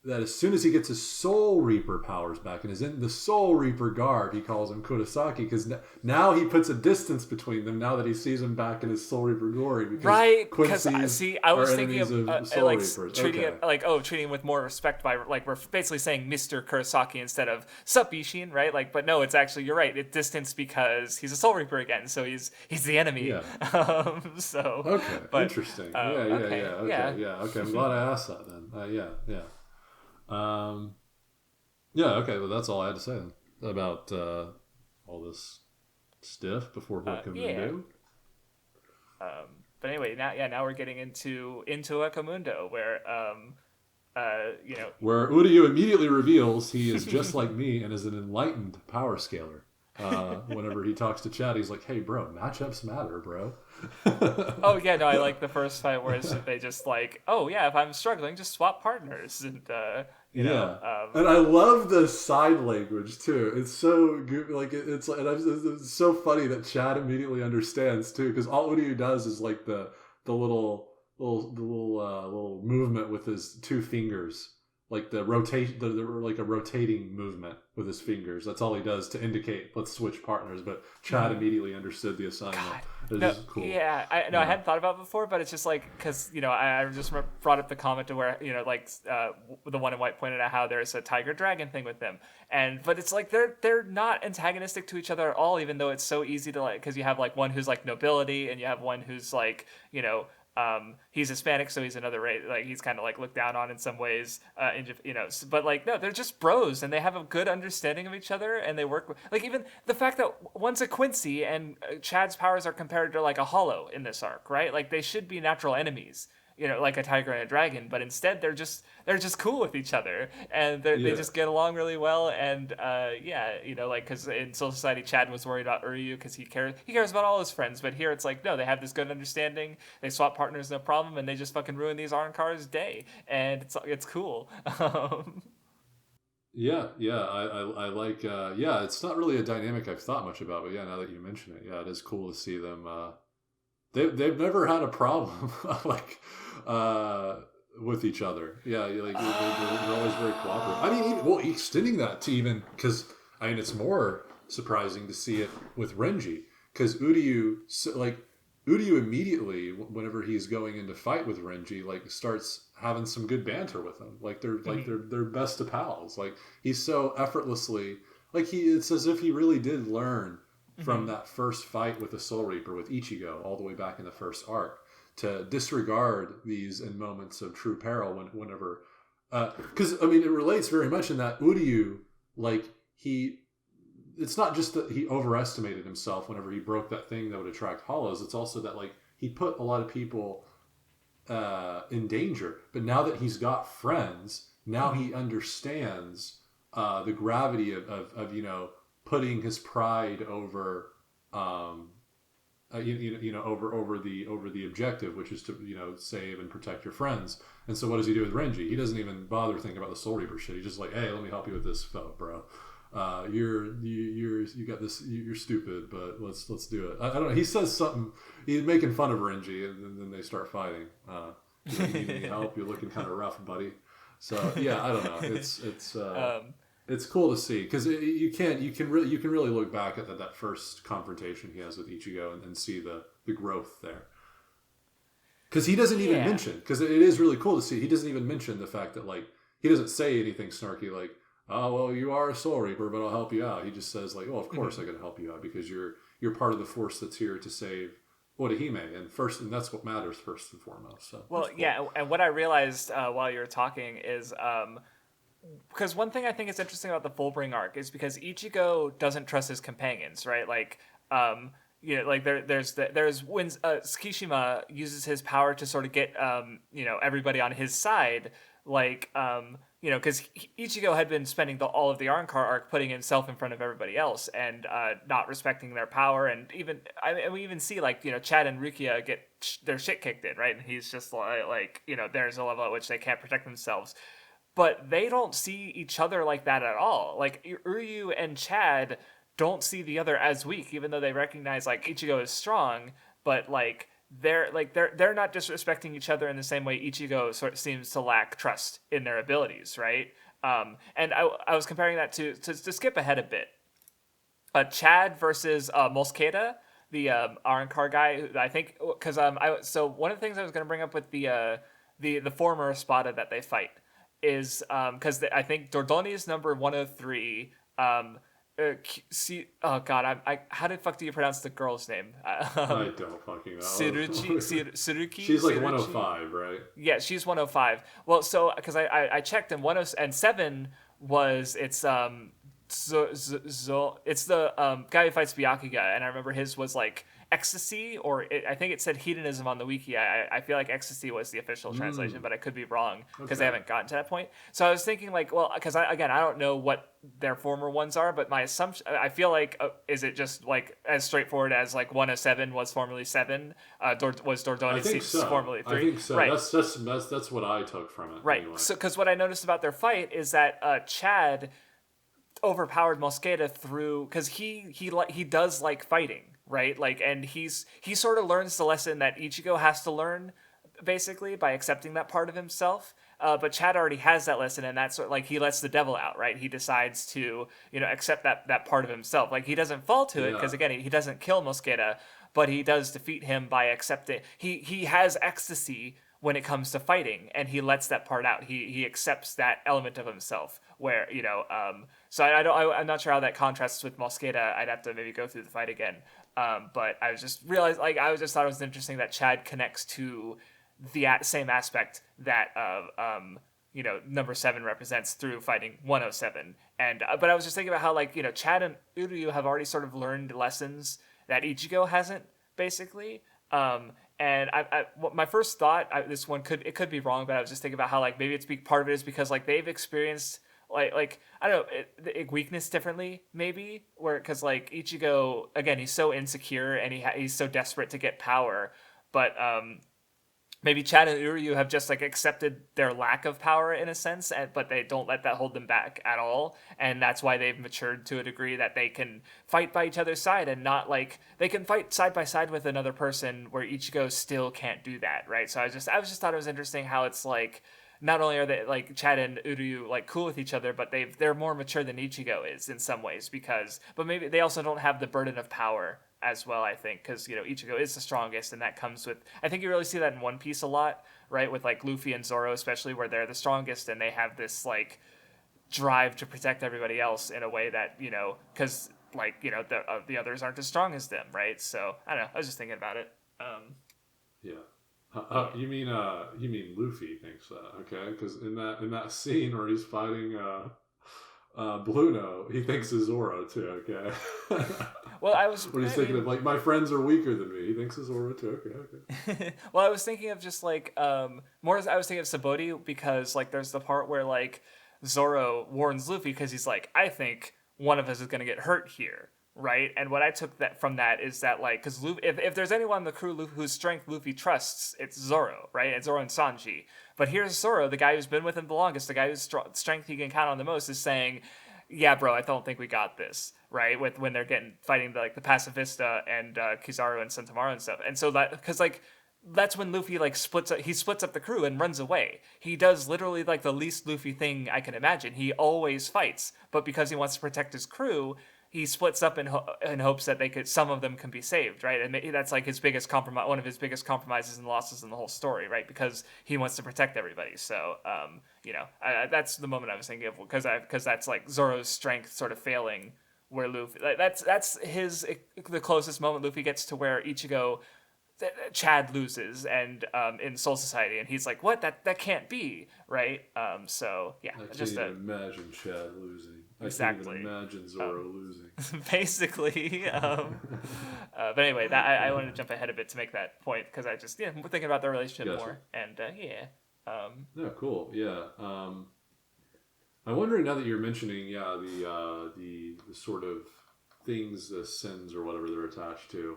that as soon as he gets his Soul Reaper powers back and is in the Soul Reaper garb, he calls him Kurosaki because now he puts a distance between them now that he sees him back in his Soul Reaper glory. Because I was thinking of like Reapers. treating it like treating him with more respect by like we're basically saying Mr. Kurosaki instead of Sup Ishin, right? Like, but no, it's actually you're right. It's distance because he's a Soul Reaper again, so he's the enemy. Yeah. So okay, interesting. Okay. I'm glad I asked that then. Yeah. Okay, well that's all I had to say then about all this stuff before Wakamundo. But anyway, now we're getting into Wakamundo where where Uryu immediately reveals he is just like me and is an enlightened power scaler. Whenever he talks to Chad, he's like, "Hey, bro, matchups matter, bro." Oh yeah, no, I like the first fight where they just like, "Oh yeah, if I'm struggling, just swap partners," and and I love the side language too. It's so good. Like it's so funny that Chad immediately understands too, because all Uryu does is like the little movement with his two fingers. Like the rotation, like a rotating movement with his fingers. That's all he does to indicate let's switch partners. But Chad immediately understood the assignment. It's cool. Yeah, I hadn't thought about it before, but it's just like because I just brought up the comment to where the one in white pointed out how there's a tiger dragon thing with them, but it's like they're not antagonistic to each other at all, even though it's so easy to like because you have like one who's like nobility and you have one who's like he's Hispanic, so he's another race. Like he's kind of like looked down on in some ways, But like no, they're just bros, and they have a good understanding of each other, and they work. Like even the fact that one's a Quincy and Chad's powers are compared to like a Hollow in this arc, right? Like they should be natural enemies, like a tiger and a dragon, but instead they're just cool with each other, and they just get along really well. And like because in Soul Society, Chad was worried about Uryu because he cares about all his friends, but here it's like no, they have this good understanding. They swap partners, no problem, and they just fucking ruin these Arrancar's day, and it's cool. I like it's not really a dynamic I've thought much about, but now that you mention it, it is cool to see them. They've never had a problem with each other. Yeah, like they're always very cooperative. I mean, extending that to even because it's more surprising to see it with Renji because Uryu immediately whenever he's going into fight with Renji like starts having some good banter with him. Like they're best of pals. Like he's so effortlessly it's as if he really did learn from that first fight with the Soul Reaper with Ichigo all the way back in the first arc to disregard these in moments of true peril whenever because I mean it relates very much in that Uryu, like it's not just that he overestimated himself whenever he broke that thing that would attract hollows. It's also that like he put a lot of people in danger. But now that he's got friends, now he understands the gravity of putting his pride over over the objective, which is to save and protect your friends. And so what does he do with Renji? He doesn't even bother thinking about the Soul Reaper shit. He's just like, hey, let me help you with this, bro. You got this. You're stupid, but let's do it. I don't know. He says something. He's making fun of Renji, and then they start fighting. You need any help? You're looking kind of rough, buddy. So yeah, I don't know. It's cool to see because you can really look back at that first confrontation he has with Ichigo and see the growth there. Because he doesn't even mention, because it is really cool to see. He doesn't even mention the fact that like he doesn't say anything snarky like, oh, well, you are a Soul Reaper, but I'll help you out. He just says, like, oh, of course I can help you out because you're part of the force that's here to save Orihime, and that's what matters first and foremost. So, well, cool. yeah, and what I realized while you were talking is, because one thing I think is interesting about the Fullbring arc is because Ichigo doesn't trust his companions, right? Like, like there's when Tsukishima uses his power to sort of get everybody on his side, like because Ichigo had been spending all of the Arrancar arc putting himself in front of everybody else and not respecting their power, and we even see like Chad and Rukia get their shit kicked in, right? And he's just like there's a level at which they can't protect themselves, but they don't see each other like that at all. Like Uryu and Chad don't see the other as weak, even though they recognize like Ichigo is strong, but like they're not disrespecting each other in the same way Ichigo sort of seems to lack trust in their abilities, right? And I was comparing that to skip ahead a bit. Chad versus Mosqueda, the Arrancar guy. I think because so one of the things I was going to bring up with the former Espada that they fight is because I think Dordoni's number 103. Oh god, how the fuck do you pronounce the girl's name? I don't fucking know. Suruki. She's like 105, right? Yeah, she's 105. Well, so because I checked and 7 was it's it's the guy who fights Byakuya, and I remember his was like ecstasy, or I think it said hedonism on the wiki. I feel like ecstasy was the official translation, but I could be wrong because they haven't gotten to that point. So I was thinking like, well, because I don't know what their former ones are, but my assumption, I feel like, is it just like as straightforward as like 107 was formerly 7, was Dordoni formerly 3? I think so. Right. That's what I took from it. Right. Anyway. So because what I noticed about their fight is that Chad overpowered Mosqueda through because he does like fighting, right? Like, and he sort of learns the lesson that Ichigo has to learn, basically, by accepting that part of himself. But Chad already has that lesson, and that's like he lets the devil out, right? He decides to accept that part of himself. Like he doesn't fall to it because again he doesn't kill Mosqueda, but he does defeat him by accepting. He has ecstasy when it comes to fighting, and he lets that part out. He accepts that element of himself where so I'm not sure how that contrasts with Mosqueda. I'd have to maybe go through the fight again. But I was just realized, like, I just thought it was interesting that Chad connects to the same aspect that number 7 represents through fighting 107. And but I was just thinking about how like Chad and Uryu have already sort of learned lessons that Ichigo hasn't, basically. And my first thought, this one could be wrong, but I was just thinking about how like maybe part of it is because like they've experienced like I don't know weakness differently, maybe, where because like Ichigo again he's so insecure and he's so desperate to get power, but maybe Chad and Uryu have just like accepted their lack of power in a sense, but they don't let that hold them back at all, and that's why they've matured to a degree that they can fight by each other's side and not like they can fight side by side with another person where Ichigo still can't do that, right? So I just thought it was interesting how it's like not only are they like Chad and Uryu like cool with each other, but they're more mature than Ichigo is in some ways but maybe they also don't have the burden of power as well, I think, because Ichigo is the strongest, and that comes with, I think you really see that in One Piece a lot, right, with like Luffy and Zoro especially, where they're the strongest and they have this like drive to protect everybody else in a way that because like the others aren't as strong as them, right? So I don't know, I was just thinking about it. Yeah. You mean Luffy thinks that, okay? Because in that scene where he's fighting Bluno, he thinks of Zoro too, okay? Well, When he's thinking of like my friends are weaker than me, he thinks of Zoro too. Okay. well, I was thinking of just like more. I was thinking of Sabaody because like there's the part where like Zoro warns Luffy because he's like, I think one of us is gonna get hurt here, right? And what I took that from that is that like because if there's anyone in the crew whose strength Luffy trusts, it's Zoro, right? It's Zoro and Sanji. But here's Zoro, the guy who's been with him the longest, the guy whose strength he can count on the most, is saying, yeah, bro, I don't think we got this, right? With when they're fighting the Pacifista and Kizaru and Sentamaru and stuff, and so that because like that's when Luffy like splits up the crew and runs away. He does literally like the least Luffy thing I can imagine. He always fights, but because he wants to protect his crew, he splits up in hopes that some of them can be saved, right? And that's like his biggest compromise, one of his biggest compromises and losses in the whole story, right? Because he wants to protect everybody. So, that's the moment I was thinking of because that's like Zoro's strength sort of failing, where Luffy that's the closest moment Luffy gets to where Ichigo. Chad loses and in Soul Society, and he's like, "What? That can't be, right?" So yeah, I can't even imagine Chad losing. Exactly. I can't even imagine Zoro losing. Basically, but anyway, that I wanted to jump ahead a bit to make that point because I just we're thinking about their relationship more, and Yeah, cool. Yeah. I'm wondering now that you're mentioning, the sort of things, the sins or whatever they're attached to.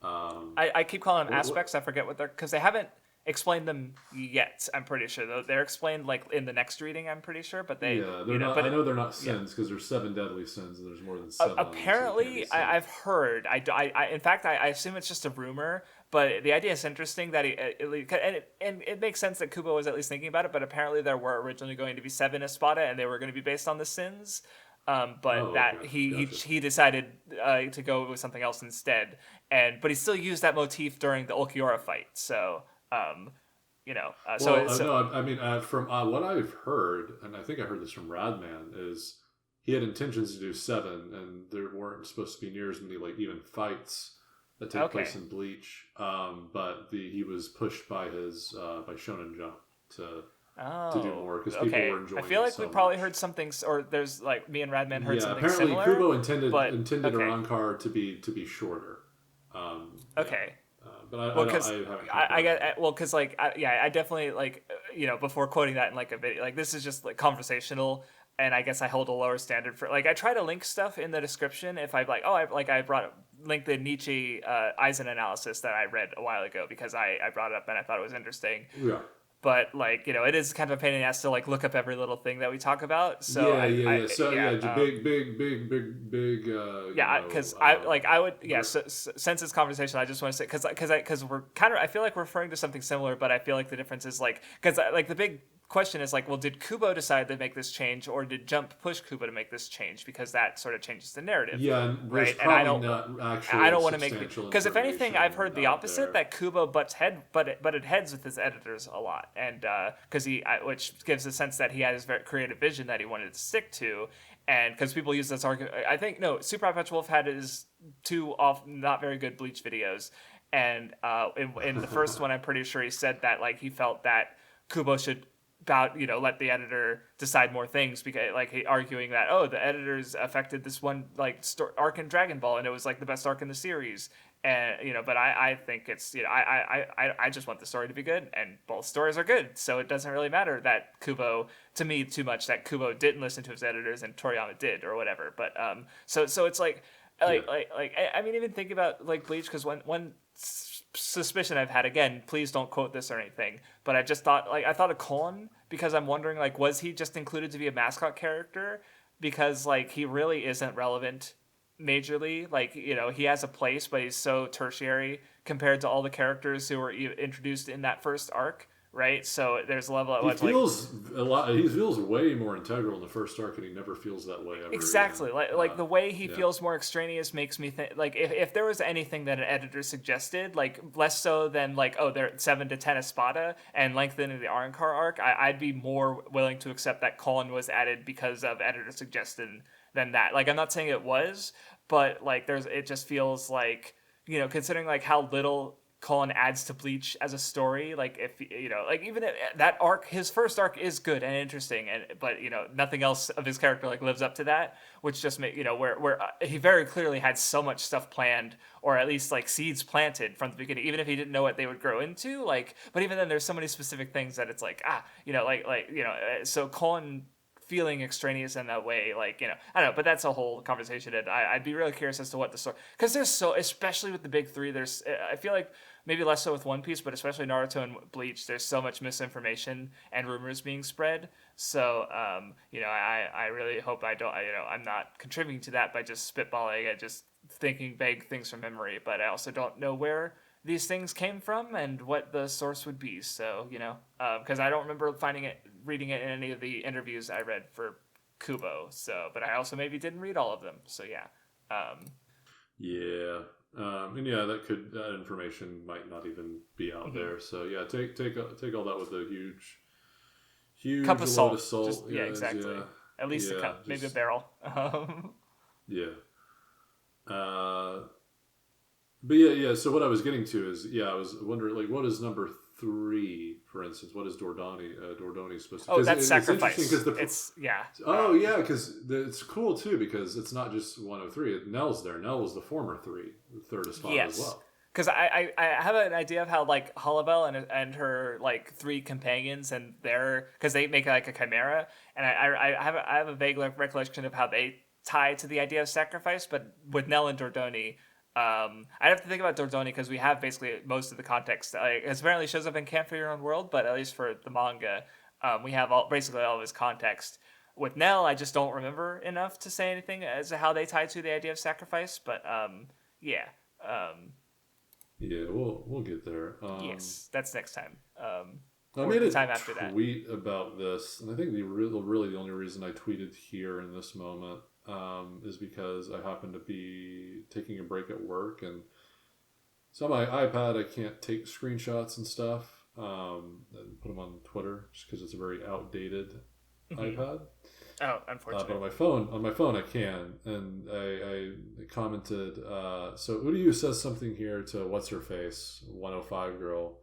I keep calling them aspects. I forget what they're because they haven't explained them yet. I'm pretty sure they're explained like in the next reading. I'm pretty sure, but they they're not. I know they're not sins because there's 7 deadly sins and there's more than 7. Apparently, I've heard. In fact, I assume it's just a rumor. But the idea is interesting that it makes sense that Kubo was at least thinking about it. But apparently, there were originally going to be 7 Espada, and they were going to be based on the sins. He decided to go with something else instead, but he still used that motif during the Ulquiorra fight. So, from what I've heard, and I think I heard this from Radman, is he had intentions to do 7, and there weren't supposed to be near as many like even fights that take place in Bleach. But he was pushed by his by Shonen Jump to do more because people were enjoying it. I feel like we probably heard something, or there's like me and Radman heard something apparently similar. Kubo intended Arrancar to be shorter. But I definitely like before quoting that in like a video, like this is just like conversational, and I guess I hold a lower standard for like I try to link stuff in the description if I link the Nietzsche Eisen analysis that I read a while ago because I brought it up and I thought it was interesting. Yeah. But like it is kind of a pain in the ass to like look up every little thing that we talk about. So big. Since it's conversation, I just want to say because we're kind of I feel like we're referring to something similar, but I feel like the difference is like because like the big question is like, well, did Kubo decide to make this change, or did Jump push Kubo to make this change? Because that sort of changes the narrative. Yeah, right. And I don't want to make because if anything, I've heard the opposite that Kubo butted heads with his editors a lot, and because which gives a sense that he had his very creative vision that he wanted to stick to, and because people use this argument, I think Super Perpetual Wolf had his 2 not very good Bleach videos, and in the first one, I'm pretty sure he said that like he felt that Kubo should let the editor decide more things because arguing that the editors affected this one arc in Dragon Ball and it was like the best arc in the series, and but I think it's I just want the story to be good, and both stories are good, so it doesn't really matter that Kubo didn't listen to his editors and Toriyama did or whatever, but so it's like I mean even think about like Bleach, because one suspicion I've had, again, please don't quote this or anything, but I just thought I thought of Kon because I'm wondering was he just included to be a mascot character because he really isn't relevant majorly, he has a place but he's so tertiary compared to all the characters who were introduced in that first arc, right? So there's a level of he feels way more integral in the first arc, and he never feels that way ever exactly again. The way he feels more extraneous makes me think if there was anything that an editor suggested, less so than they're 7 to 10 Espada and lengthening the Arrancar arc, I'd be more willing to accept that Colin was added because of editor suggestion than that. I'm not saying it was, but it just feels considering how little Cullen adds to Bleach as a story. Like if like even that arc, his first arc is good and interesting, but nothing else of his character like lives up to that, which just make where he very clearly had so much stuff planned, or at least like seeds planted from the beginning, even if he didn't know what they would grow into. Like, but even then, there's so many specific things that it's like so Cullen feeling extraneous in that way, like I don't know, but that's a whole conversation, and I'd be really curious as to what the story, because there's so, especially with the big three, there's, I feel like maybe less so with One Piece, but especially Naruto and Bleach, there's so much misinformation and rumors being spread. So I really hope I'm not contributing to that by just spitballing and just thinking vague things from memory, but I also don't know where these things came from and what the source would be. So, because I don't remember reading it in any of the interviews I read for Kubo. So, but I also maybe didn't read all of them. So, yeah. Yeah. And yeah, that information might not even be out there. So yeah, take all that with a huge cup of salt. Salt. Yeah, exactly. Yeah. At least a cup, maybe a barrel. Yeah. But yeah. So what I was getting to is, I was wondering, like, what is number 3, for instance? What is Dordoni supposed to? Oh, that's sacrifice. Oh yeah, because it's cool too, because it's not just 103. Nell's there. Nell was the former third Espada as well. Because I have an idea of how like Holabelle and her like 3 companions and because they make like a chimera, and I have a vague recollection of how they tie to the idea of sacrifice, but with Nell and Dordoni. I'd have to think about Dordoni, because we have basically most of the context. It apparently shows up in Camp for Your Own World, but at least for the manga, we have basically all of his context. With Nell, I just don't remember enough to say anything as to how they tie to the idea of sacrifice. But yeah, we'll get there. Yes, that's next time. I made a tweet about this, and I think really the only reason I tweeted here in this moment is because I happen to be taking a break at work, and so on my iPad I can't take screenshots and stuff and put them on Twitter, just because it's a very outdated iPad. Oh, unfortunately. But on my phone I can, and I commented. So Udiu says something here to what's her face 105 girl.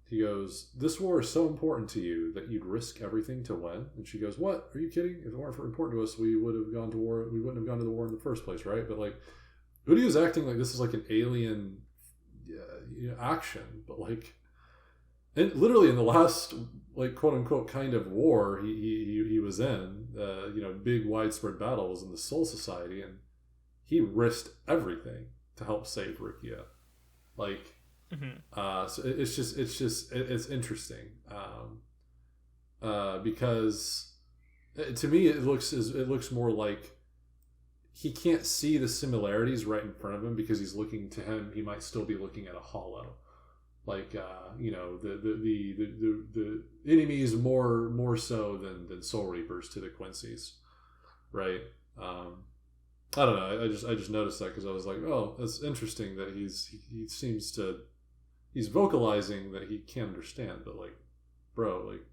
He goes, "This war is so important to you that you'd risk everything to win?" And she goes, "What? Are you kidding? If it weren't important to us, we would have gone to war. We wouldn't have gone to the war in the first place, right?" But like, Udi is acting like this is like an alien action, but like, and literally in the last like quote unquote kind of war he was in, big widespread battles in the Soul Society, and he risked everything to help save Rukia, like. So it's interesting because to me it looks more like he can't see the similarities right in front of him, because he's looking to him. He might still be looking at a hollow, like the enemies more so than Soul Reapers to the Quincy's, right? I don't know. I just noticed that, because I was like, oh, that's interesting that he's vocalizing that he can't understand, but like, bro, like,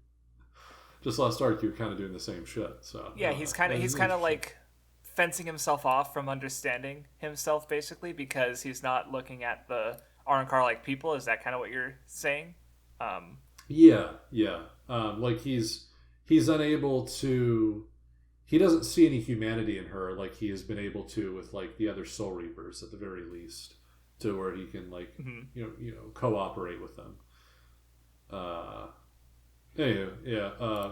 just last arc you were kind of doing the same shit. So yeah, he's kind of like fencing himself off from understanding himself, basically, because he's not looking at the Arrancar like people. Is that kind of what you're saying? Yeah. Like he's unable to. He doesn't see any humanity in her like he has been able to with like the other Soul Reapers, at the very least, to where he can like cooperate with them. Anyway,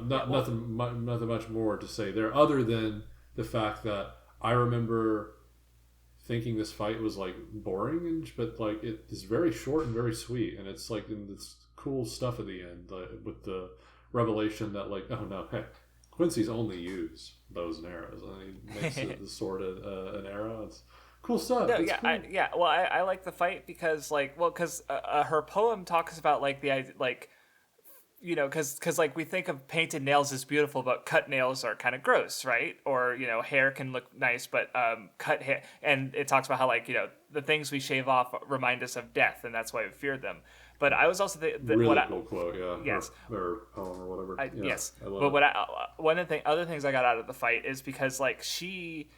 nothing much more to say there, other than the fact that I remember thinking this fight was like boring, but like it is very short and very sweet, and it's like it's cool stuff at the end, with the revelation that like, oh no, hey, Quincy's only use bows and arrows, and he makes the sword an arrow. It's cool stuff. No, it's cool. Well, I like the fight because her poem talks about like because like we think of painted nails as beautiful, but cut nails are kind of gross, right? Or hair can look nice, but cut hair, and it talks about how like the things we shave off remind us of death, and that's why we fear them. But I was also really cool quote, yeah. Yes, or poem or whatever. Yes, I love but other things I got out of the fight is because like she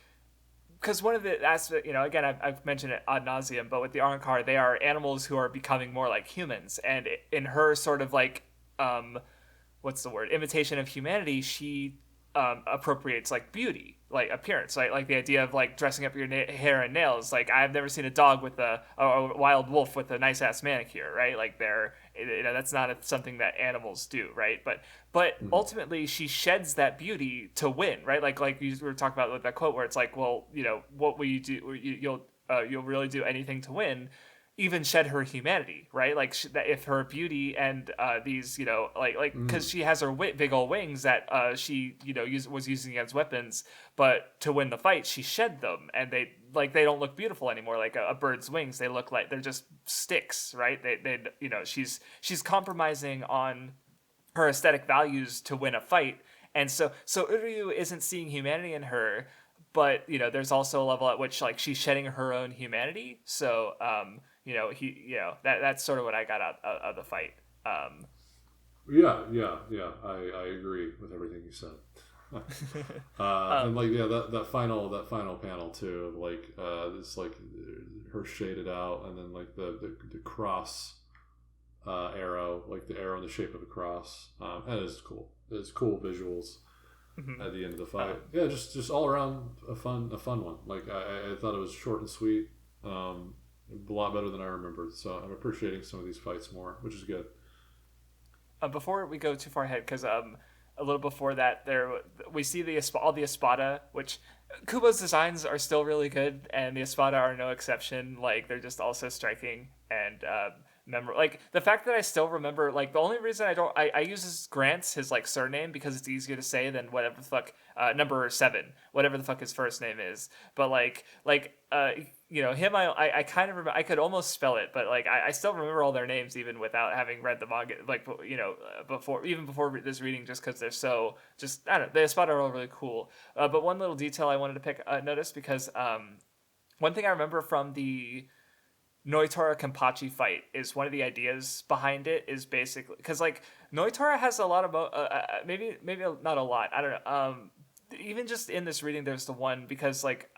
because one of the aspects, again, I've mentioned it ad nauseum, but with the Arrancar, they are animals who are becoming more like humans, and in her sort of like, what's the word, imitation of humanity, she appropriates like beauty, like appearance, like the idea of like dressing up your hair and nails. Like I've never seen a dog with a wild wolf with a nice ass manicure, right? Like that's not something that animals do, right? But ultimately she sheds that beauty to win, right? Like you were talking about with that quote where it's like, well, what will you do? You'll really do anything to win. Even shed her humanity, right? Like that if her beauty and these, because she has her big old wings that she, was using as weapons, but to win the fight, she shed them, and they don't look beautiful anymore. Like a bird's wings, they look like they're just sticks, right? She's compromising on her aesthetic values to win a fight, and so Uryu isn't seeing humanity in her, but there's also a level at which like she's shedding her own humanity. So that's sort of what I got out of the fight. Yeah. I agree with everything you said. And like that final panel too, of like it's like her shaded out, and then like the cross arrow, like the arrow in the shape of a cross. And it's cool. It's cool visuals. At the end of the fight. Just all around a fun one. Like I thought it was short and sweet. A lot better than I remembered. So I'm appreciating some of these fights more, which is good. Before we go too far ahead, because a little before that, we see all the Espada, which Kubo's designs are still really good, and the Espada are no exception. Like they're just also striking and like the fact that I still remember, like the only reason I use Grant's his like surname because it's easier to say than whatever the fuck number 7, whatever the fuck his first name is. But him, I kind of remember, I could almost spell it, but like I still remember all their names even without having read the manga, like before this reading, just because they're so just, I don't know, the Espada are all really cool. But one little detail I wanted to notice, because one thing I remember from the Noitora Kenpachi fight is one of the ideas behind it is basically because like Noitora has a lot of maybe not a lot, I don't know, even just in this reading there's the one, because like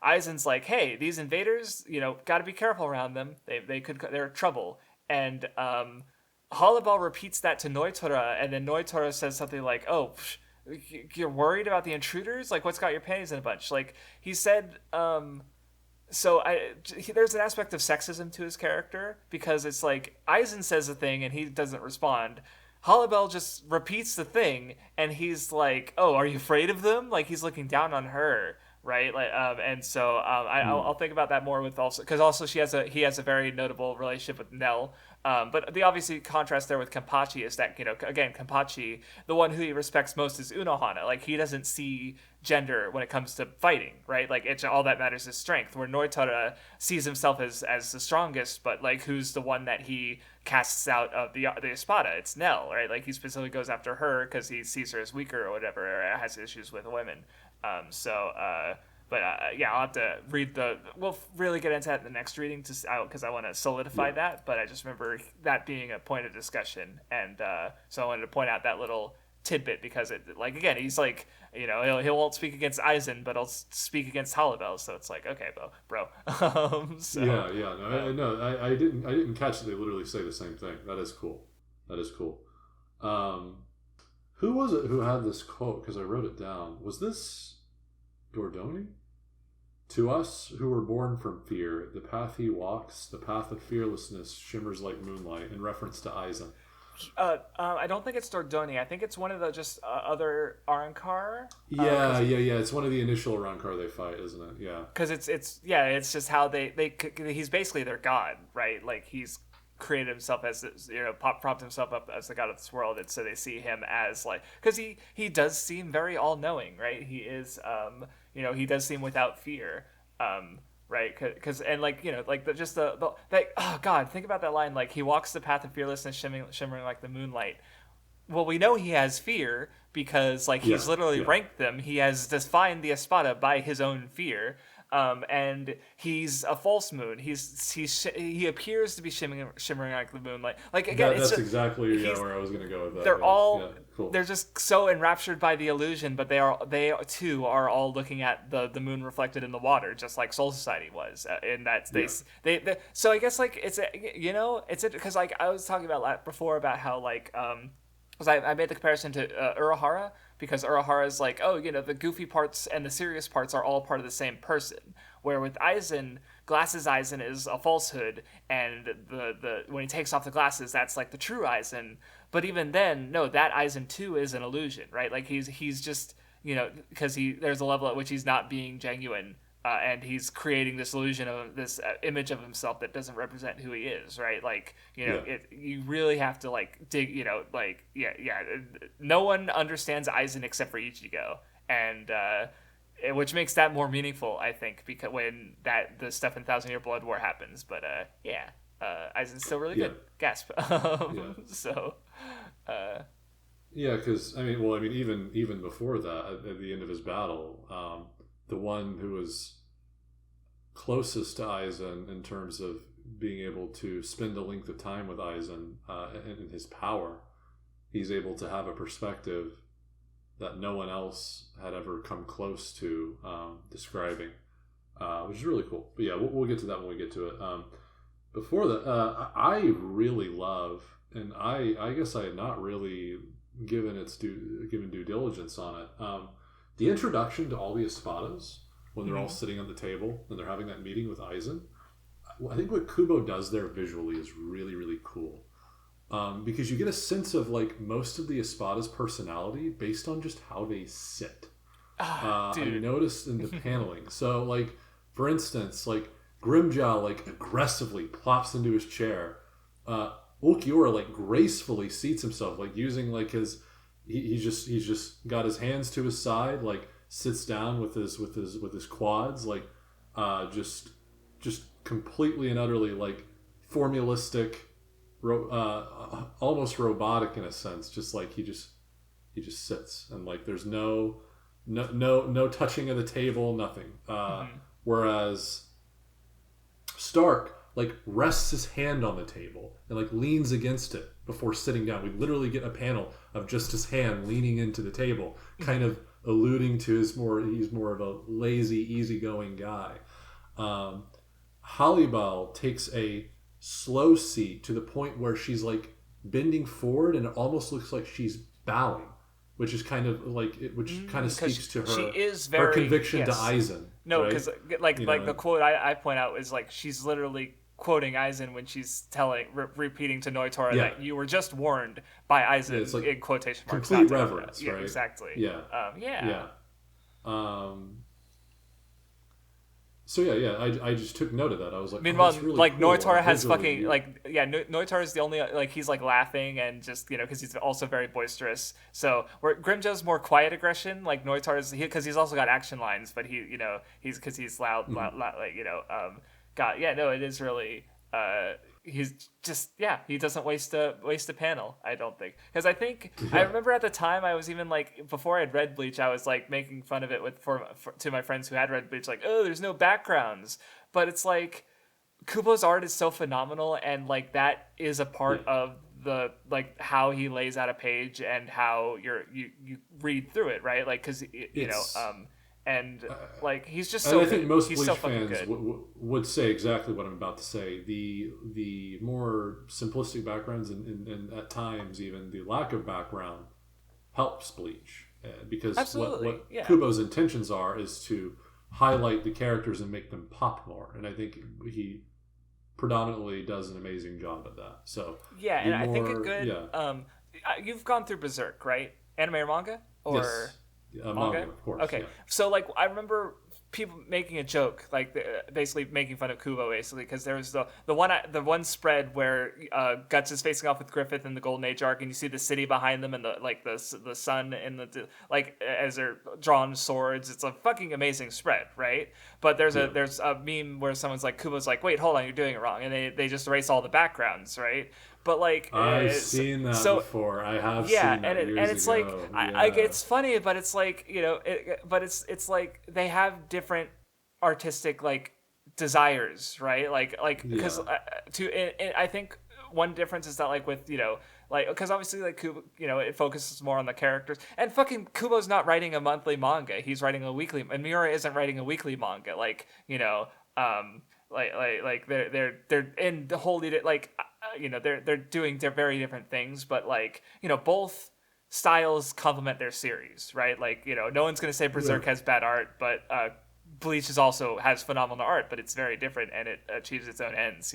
Aizen's like, hey, these invaders, got to be careful around them, they're trouble, and Holibal repeats that to Noitora, and then Noitora says something like, oh, you're worried about the intruders, like what's got your panties in a bunch, like he said. So there's an aspect of sexism to his character, because it's like Aizen says a thing and he doesn't respond. Holibel just repeats the thing and he's like, "Oh, are you afraid of them?" Like he's looking down on her, right? Like, and so I'll think about that more with also, because also he has a very notable relationship with Nell. But the obviously contrast there with Kenpachi is that, again, Kenpachi, the one who he respects most is Unohana. Like, he doesn't see gender when it comes to fighting, right? Like, all that matters is strength, where Noitora sees himself as the strongest, but, like, who's the one that he casts out of the Espada? It's Nell, right? Like, he specifically goes after her because he sees her as weaker or whatever, or has issues with women. But I'll have to read we'll really get into that in the next reading because I want to solidify that. But I just remember that being a point of discussion, and so I wanted to point out that little tidbit, because it, like, again, he's like, he won't speak against Aizen, but he'll speak against Holibel. So it's like, okay, bro. I didn't catch that they literally say the same thing. That is cool. Who was it who had this quote? Because I wrote it down. Was this Dordoni? To us who were born from fear, the path he walks, the path of fearlessness, shimmers like moonlight, in reference to Aizen. I don't think it's Dordoni. I think it's one of the just other Arrancar. Yeah. It's one of the initial Arrancar they fight, isn't it? Yeah. Because it's just how he's basically their god, right? Like he's created himself as, propped himself up as the god of this world, and so they see him as like, because he does seem very all-knowing, right? He is he does seem without fear, right? Because and like, oh god, think about that line, like he walks the path of fearlessness, shimmering like the moonlight. Well, we know he has fear because like he's literally ranked them. He has defined the Espada by his own fear. and he's a false moon. He appears to be shimmering like the moon. Like again, That's just, exactly where I was gonna go with that. they're all cool. they're just so enraptured by the illusion, but they too are all looking at the moon reflected in the water, just like Soul Society was. In that they so I guess like it's because like I was talking about before about how like because I made the comparison to Urahara, because Urahara is like, oh, the goofy parts and the serious parts are all part of the same person. Where with Aizen, Glasses Aizen is a falsehood, and the when he takes off the glasses, that's like the true Aizen. But even then, no, that Aizen too is an illusion, right? Like he's just because there's a level at which he's not being genuine. And he's creating this illusion of this image of himself that doesn't represent who he is, right? Like, you really have to like dig, no one understands Aizen except for Ichigo, and which makes that more meaningful, I think, because when the stuff in Thousand Year Blood War happens. But Aizen's still really good. Gasp. So. Because even before that, at the end of his battle, the one who was closest to Aizen in terms of being able to spend a length of time with Aizen in his power, he's able to have a perspective that no one else had ever come close to describing, which is really cool. But yeah, we'll get to that when we get to it. Before that, I really love, and I guess I had not really given due diligence on it. The introduction to all the Espadas, when they're all sitting on the table and they're having that meeting with Aizen, I think what Kubo does there visually is really, really cool. Because you get a sense of like most of the Espada's personality based on just how they sit. I noticed in the paneling. So like, for instance, like Grimjaw like aggressively plops into his chair. Ulquiorra like gracefully seats himself, like using like his he's just got his hands to his side, like sits down with his quads, like just completely and utterly like formulistic, almost robotic in a sense. Just like he just sits, and like there's no touching of the table, nothing. Whereas Stark like rests his hand on the table and like leans against it before sitting down. We literally get a panel of just his hand leaning into the table, kind of alluding to he's more of a lazy, easygoing guy. Holybell takes a slow seat to the point where she's like bending forward and it almost looks like she's bowing, which is kind of like speaks to her conviction to Aizen. No, because right? like the quote I point out is like she's literally quoting Aizen when she's repeating to Noitora that you were just warned by Aizen, like in quotation marks. Complete reverence, right? Yeah, exactly. Yeah. So I just took note of that. I was like, meanwhile, really like cool. Noitora has fucking like Noitora is the only like he's like laughing and just because he's also very boisterous. So where Grimjaw's more quiet aggression, like Noitora's because he's also got action lines, but he's because he's loud, like it is really he's just he doesn't waste a panel, I don't think, because I think I remember at the time I was even like before I'd read Bleach I was like making fun of it to my friends who had read Bleach, like, oh, there's no backgrounds, but it's like Kubo's art is so phenomenal, and like that is a part of the like how he lays out a page and how you read through it, right? Like because and like he's just so. I think most he's Bleach so fans good. would say exactly what I'm about to say. The more simplistic backgrounds and at times even the lack of background helps Bleach because what Kubo's intentions is to highlight the characters and make them pop more, and I think he predominantly does an amazing job at that. So and I think a good. You've gone through Berserk, right? Anime or manga or. Yes. Manga, of course. Okay, so like I remember people making a joke, like basically making fun of Kubo, basically because there was the one spread where Guts is facing off with Griffith in the Golden Age arc, and you see the city behind them and the sun and the like as they're drawn swords. It's a fucking amazing spread, right? But there's a meme where someone's like, Kubo's like, wait, hold on, you're doing it wrong, and they just erase all the backgrounds, right? But like I've seen that before. I have seen that and it's ago. Like it's funny, but it's like but it's like they have different artistic like desires, right? Like because I think one difference is that like with like because obviously like Kubo, it focuses more on the characters, and fucking Kubo's not writing a monthly manga, he's writing a weekly, and Miura isn't writing a weekly manga, like like they're in the wholly like they're doing their very different things, but like both styles complement their series, right? Like no one's gonna say Berserk has bad art, but Bleach is also has phenomenal art, but it's very different and it achieves its own ends,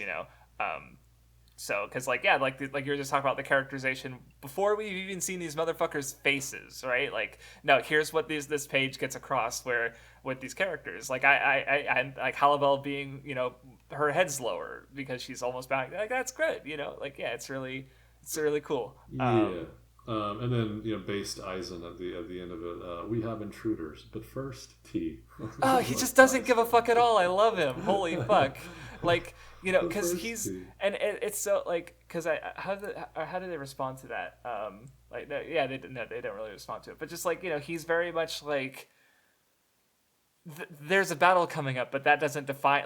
so because like like you were just talking about the characterization before we've even seen these motherfuckers' faces, right? Like no, here's what this page gets across where with these characters, like I like Halibel being her head's lower because she's almost back, like that's good, like yeah, it's really cool. And then based Eisen at the end of it, we have intruders, but first tea. Oh, he just doesn't give a fuck at all. I love him. Holy fuck! Like because he's tea. And it's so like because how did they respond to that? Like yeah, they don't really respond to it, but just like he's very much like. There's a battle coming up, but that doesn't define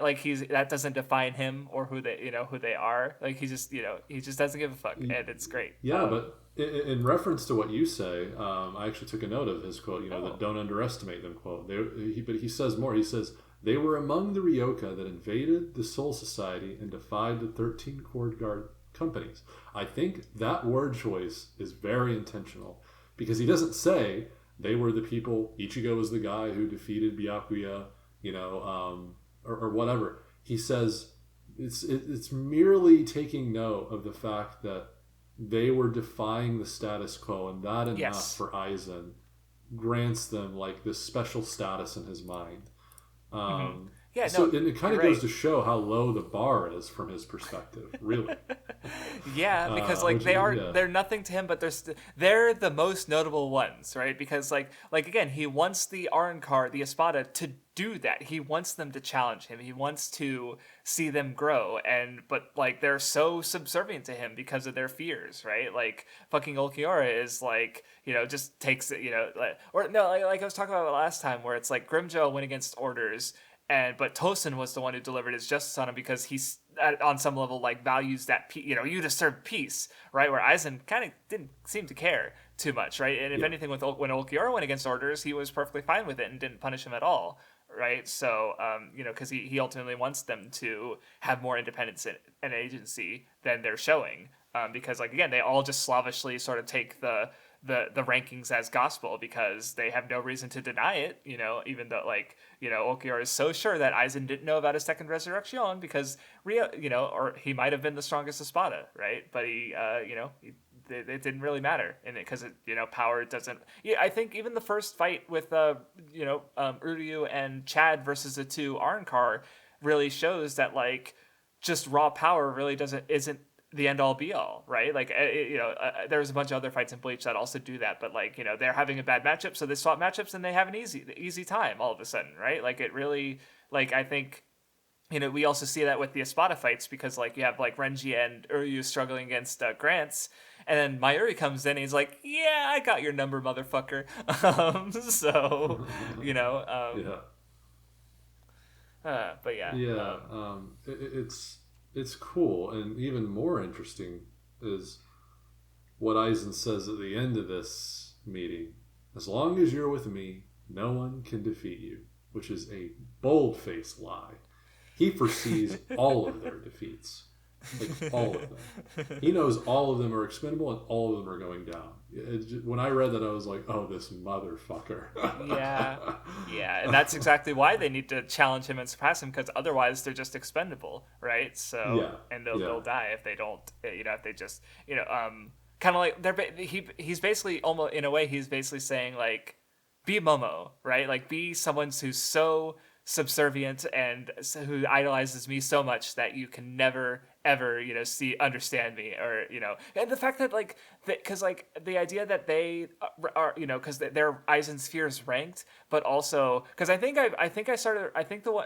that doesn't define him or who they are. Like he just doesn't give a fuck, and it's great. Yeah, but in reference to what you say, I actually took a note of his quote. That don't underestimate them quote. But he says more. He says they were among the Ryoka that invaded the Soul Society and defied the 13 Chord Guard companies. I think that word choice is very intentional because he doesn't say. They were the people. Ichigo was the guy who defeated Byakuya, or whatever. He says it's merely taking note of the fact that they were defying the status quo, and that enough for Aizen grants them like this special status in his mind. Yeah, so no, and it kind of goes to show how low the bar is from his perspective, really. Yeah, because like they're nothing to him, but they're the most notable ones, right? Because like again, he wants the Arrancar, the Espada, to do that. He wants them to challenge him. He wants to see them grow, but like they're so subservient to him because of their fears, right? Like fucking Ulquiorra is like just takes it, like I was talking about last time, where it's like Grimmjow went against orders. But Tosin was the one who delivered his justice on him because he's on some level like values that you disturb peace, right? Where Aizen kind of didn't seem to care too much, right? And if anything, when Ulquiorra went against orders, he was perfectly fine with it and didn't punish him at all, right? So because he ultimately wants them to have more independence and agency than they're showing, because like again, they all just slavishly sort of take the rankings as gospel because they have no reason to deny it, even though like, Ulquiorra is so sure that Aizen didn't know about his second resurrection because Rio, or he might have been the strongest Espada, right? But he, it didn't really matter in it because power doesn't. Yeah, I think even the first fight with Uryu and Chad versus the two Arrancar really shows that like just raw power really isn't the end all be all, right? Like there's a bunch of other fights in Bleach that also do that, but like they're having a bad matchup, so they swap matchups and they have an easy time all of a sudden, right? Like it really, like I think we also see that with the Espada fights because like you have like Renji and Uryu struggling against Grants, and then Mayuri comes in and he's like, yeah, I got your number, motherfucker. But yeah, it's cool, and even more interesting is what Aizen says at the end of this meeting. As long as you're with me, no one can defeat you, which is a bold-faced lie. He foresees all of their defeats. Like, all of them. He knows all of them are expendable and all of them are going down. When I read that, I was like, oh, this motherfucker. Yeah, and that's exactly why they need to challenge him and surpass him, because otherwise they're just expendable, right? So, and they'll die if they don't, if they just, kind of like, he's basically, almost, in a way, he's basically saying, like, be Momo, right? Like, be someone who's so subservient and who idolizes me so much that you can never ever understand me, or and the fact that like because like the idea that they are because they're Aizen's fears ranked, but also because I think the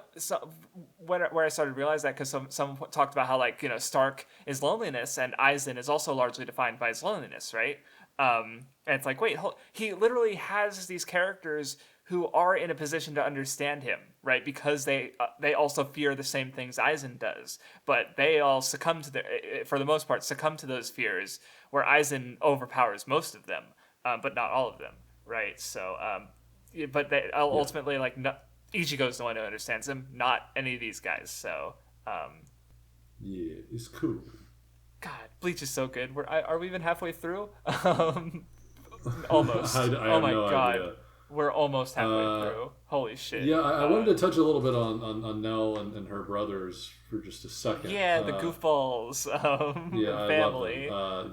one where I started to realize that because some talked about how like Stark is loneliness and Aizen is also largely defined by his loneliness, right? And it's like, wait, he literally has these characters who are in a position to understand him, right? Because they also fear the same things Aizen does, but they all succumb to for the most part, succumb to those fears, where Aizen overpowers most of them, but not all of them, right? So, but they ultimately like Ichigo's the one who understands him, not any of these guys. So, Yeah, it's cool. God, Bleach is so good. Are we even halfway through? Almost. I Oh have my no god. idea. We're almost halfway through. Holy shit. Yeah, I wanted to touch a little bit on Nell and her brothers for just a second. Yeah, the goofballs. Yeah, Family. I love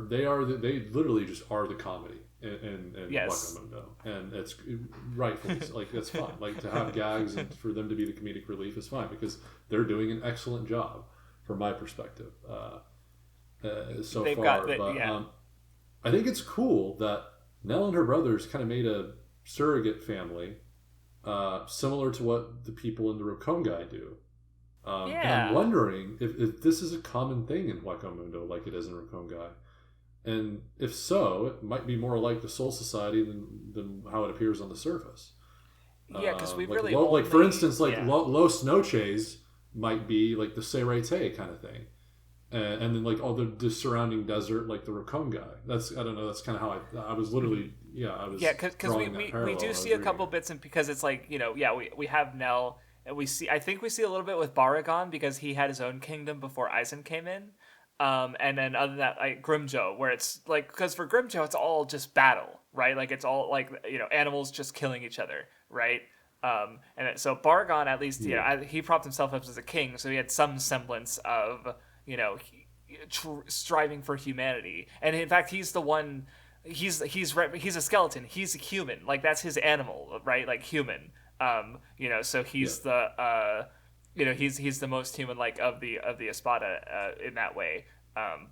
them. They literally just are the comedy in Yes. Wakamundo, and it's rightfully like that's fine. Like to have gags and for them to be the comedic relief is fine because they're doing an excellent job from my perspective so They've far. got But yeah. I think it's cool that Nell and her brothers kind of made a surrogate family, similar to what the people in the Rokongai do. And I'm wondering if this is a common thing in Wakamundo like it is in Rokongai. And if so, it might be more like the Soul Society than how it appears on the surface. Yeah, because we like, really like for instance, like yeah. Los Noches might be like the Seirete kind of thing. And then like all the surrounding desert, like the Rokongai. That's I don't know. That's kind of how I was literally because we do see a couple bits and because it's like we have Nell and I think we see a little bit with Baragon because he had his own kingdom before Aizen came in, and then other than that like Grimjo where it's like because for Grimjo it's all just battle, right? Like it's all like animals just killing each other, right? So Baragon at least he propped himself up as a king, so he had some semblance of striving for humanity, and in fact he's the one he's a skeleton, he's a human, like that's his animal, right? Like human, so he's the he's the most human like of the Espada in that way, I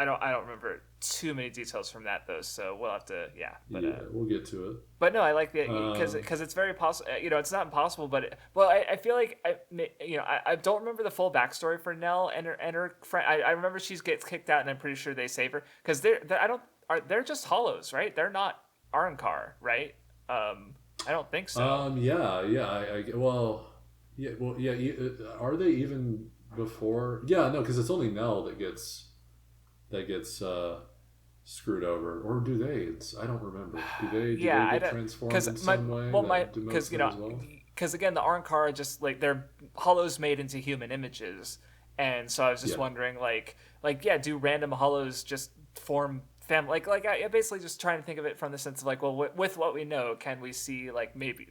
don't remember too many details from that though, so we'll have to we'll get to it. But no, I like the because it's very possible. It's not impossible, but I feel like I don't remember the full backstory for Nell and her friend. I remember she gets kicked out, and I'm pretty sure they save her because they're just hollows, right? They're not Arrancar, right? I don't think so. Are they even before? Yeah, no, because it's only Nell that gets screwed over, or do they? I don't remember. Do they get transformed in some way? Because again, the Arrancar just like they're hollows made into human images, and so I was just wondering, do random hollows just form family? I basically just trying to think of it from the sense of like, well, with what we know, can we see like maybe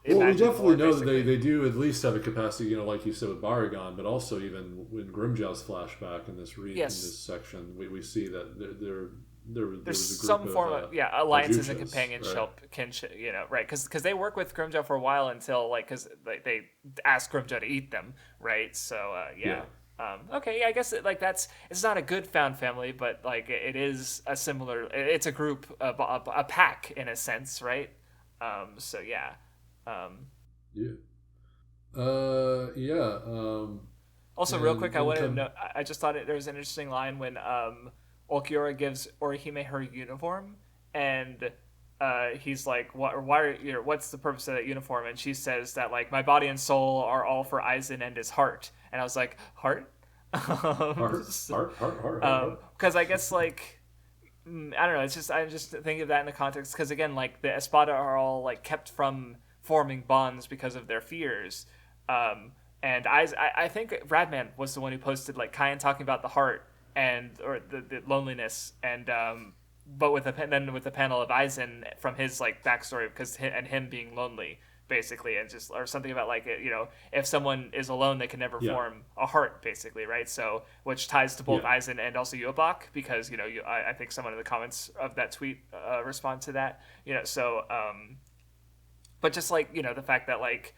Well, we definitely know that they do at least have a capacity, like you said with Baragon, but also even in Grimjow's flashback in this in this section, we see that there's some form of alliances and companionship, right? right? Because they work with Grimjow for a while until because they ask Grimjow to eat them, right? So I guess it's not a good found family, but like it is a similar. It's a group, a pack in a sense, right? Also, real quick, I wanted to know. I just thought there was an interesting line when Ulquiorra gives Orihime her uniform, and he's like, what's the purpose of that uniform? And she says that like my body and soul are all for Aizen and his heart. And I was like, heart? Heart. Because I guess like I don't know. It's just I'm just thinking of that in the context because again, like the Espada are all like kept from forming bonds because of their fears. And I think Radman was the one who posted like Kyan talking about the heart or the loneliness and but with the panel of Aizen from his like backstory because him being lonely basically and just or something about like if someone is alone they can never form a heart basically, right? So which ties to both Aizen and also Yuabak because I think someone in the comments of that tweet respond to that but just like the fact that like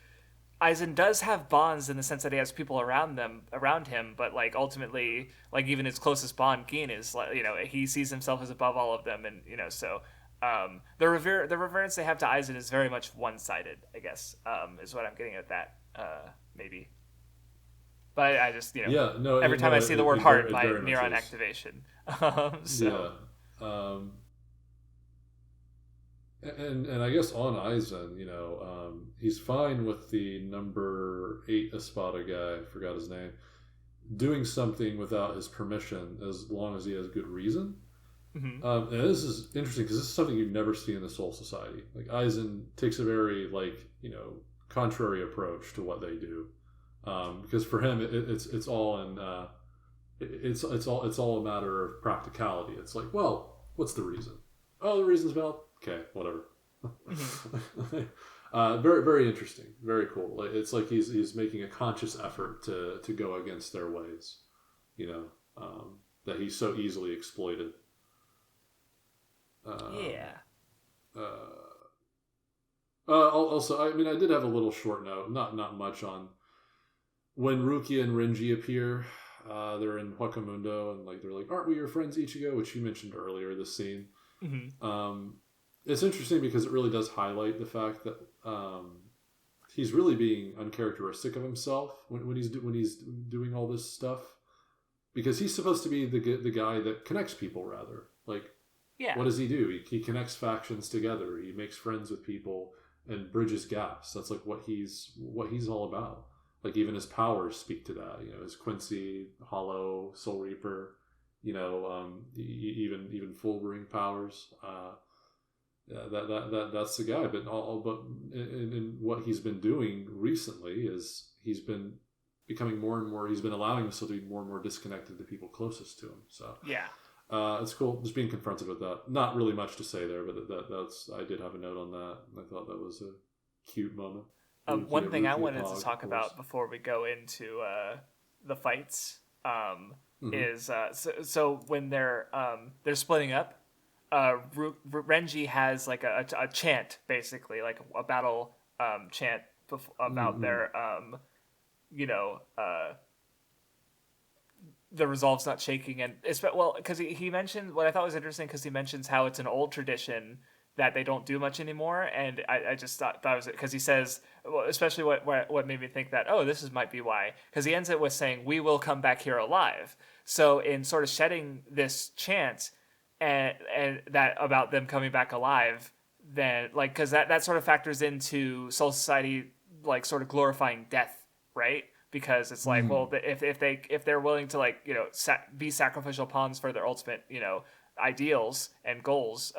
Aizen does have bonds in the sense that he has people around him, but like ultimately, like even his closest bond, Gin, is like he sees himself as above all of them, and the reverence they have to Aizen is very much one-sided, I guess, is what I'm getting at that maybe. But I just every time I see the word heart, my neuron activation. And I guess on Aizen, he's fine with the number 8 Espada guy, I forgot his name, doing something without his permission as long as he has good reason. Mm-hmm. And this is interesting because this is something you never see in the Soul Society. Like Aizen takes a very contrary approach to what they do, because for him it's all in it's all a matter of practicality. It's like, well, what's the reason? Oh, the reason's valid. Okay, whatever. Very very interesting, very cool. It's like he's making a conscious effort to go against their ways, that he's so easily exploited. Yeah. Also, I mean, I did have a little short note, not much on when Rukia and Renji appear. They're in Huacamundo, and they're like, "Aren't we your friends, Ichigo?" Which you mentioned earlier. This scene. Mm-hmm. It's interesting because it really does highlight the fact that he's really being uncharacteristic of himself when he's doing all this stuff, because he's supposed to be the guy that connects people, rather. Yeah. What does he do? He connects factions together. He makes friends with people and bridges gaps. That's what he's all about. Even his powers speak to that. His Quincy, Hollow, Soul Reaper. Even full ring powers. That's the guy. But in what he's been doing recently is he's been becoming more and more. He's been allowing himself to be more and more disconnected to people closest to him. So yeah. It's cool just being confronted with that. Not really much to say there, but that's I did have a note on that. I thought that was a cute moment. One thing I wanted to talk about before we go into the fights is so when they're splitting up, Renji has a chant, basically a battle chant about their the resolve's not shaking, and because he mentioned what I thought was interesting, because he mentions how it's an old tradition that they don't do much anymore, and I just thought it was because he says, well, especially what made me think that, oh, this might be why, because he ends it with saying, "We will come back here alive." So in sort of shedding this chant and that about them coming back alive, then because that sort of factors into Soul Society sort of glorifying death, right? Because it's well, if they're willing to be sacrificial pawns for their ultimate ideals and goals,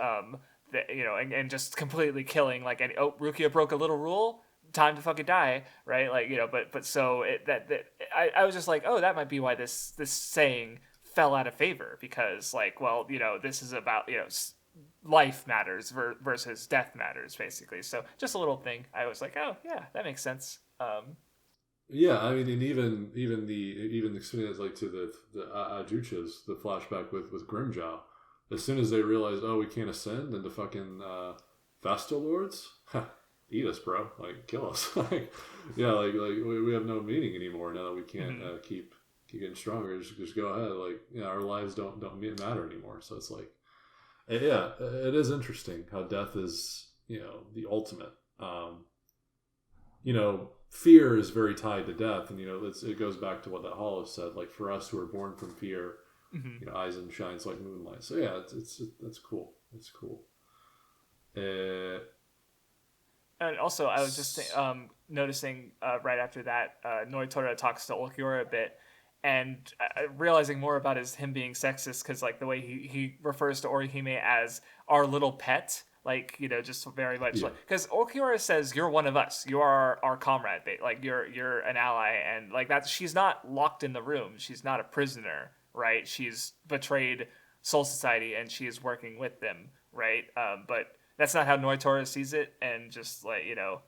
and just completely killing Rukia broke a little rule, time to fucking die, right? But so I was just oh, that might be why this saying fell out of favor, because this is about life matters versus death matters, basically. So just a little thing. I was oh yeah, that makes sense. Yeah, I mean, and even extending it to the Ajuchas, the flashback with Grimjaw, as soon as they realize, oh, we can't ascend into fucking Vasto Lords, eat us, bro, kill us, we have no meaning anymore now that we can't keep getting stronger. Just go ahead, our lives don't matter anymore. So it's yeah, it is interesting how death is the ultimate. Fear is very tied to death, and it goes back to what that Hollow said. For us who are born from fear, Aizen shines like moonlight. So yeah, that's cool. It's cool. And also, I was just noticing right after that, Noitora talks to Ulquiorra a bit, and realizing more about him being sexist, because the way he refers to Orihime as our little pet. Just very much because Ulquiorra says, "You're one of us. You are our comrade. You're an ally," and that. She's not locked in the room. She's not a prisoner, right? She's betrayed Soul Society, and she is working with them, right? But that's not how Noitora sees it, and just the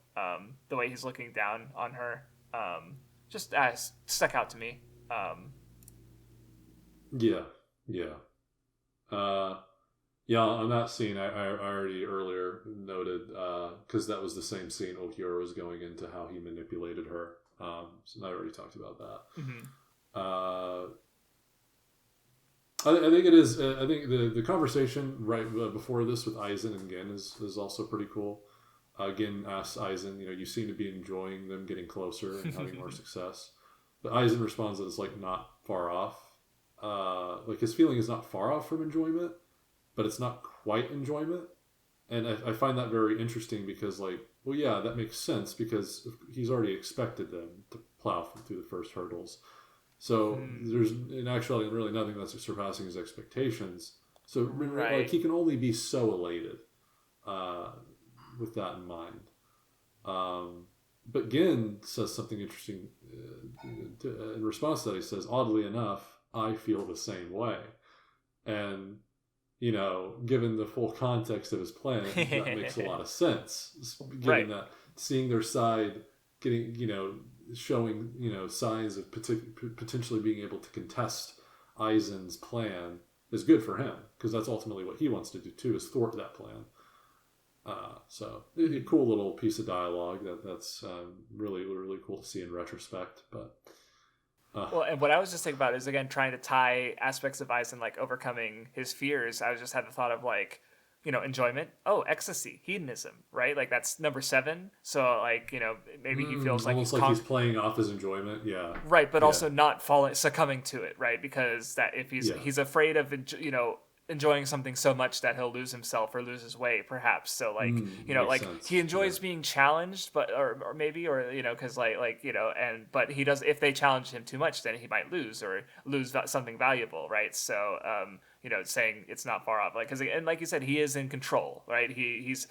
way he's looking down on her, just stuck out to me. Yeah. Yeah, on that scene, I already earlier noted, because that was the same scene Ulquiorra was going into how he manipulated her. So I already talked about that. Mm-hmm. I think it is. I think the conversation right before this with Aizen and Gin is also pretty cool. Gin asks Aizen, you seem to be enjoying them getting closer and having more success. But Aizen responds that it's not far off. His feeling is not far off from enjoyment, but it's not quite enjoyment. And I find that very interesting because, like, well, yeah, that makes sense because he's already expected them to plow through the first hurdles. So there's, in actuality, really nothing that's surpassing his expectations. So like, he can only be so elated with that in mind. But Gin says something interesting in response to that. He says, oddly enough, I feel the same way. And, you know, given the full context of his plan, that makes a lot of sense. Given that, seeing their side getting, you know, showing, you know, signs of potentially being able to contest Aizen's plan is good for him, because that's ultimately what he wants to do too, is thwart that plan. So a cool little piece of dialogue that's really, really cool to see in retrospect. But well, and what I was just thinking about is, again, trying to tie aspects of Aizen, like overcoming his fears. I just had the thought of, like, you know, enjoyment. Oh, ecstasy, hedonism, right? Like, that's number 7. So, like, you know, maybe he feels like almost he's playing off his enjoyment. Yeah. Right, but also not succumbing to it, right? Because that if he's afraid of, you know, enjoying something so much that he'll lose himself or lose his way, perhaps. So, like, you know, like, sense. He enjoys being challenged, but or maybe, or, you know, because like you know, but he does, if they challenge him too much, then he might lose something valuable, right? So you know, saying it's not far off, like, because, and like you said, he is in control, right? He's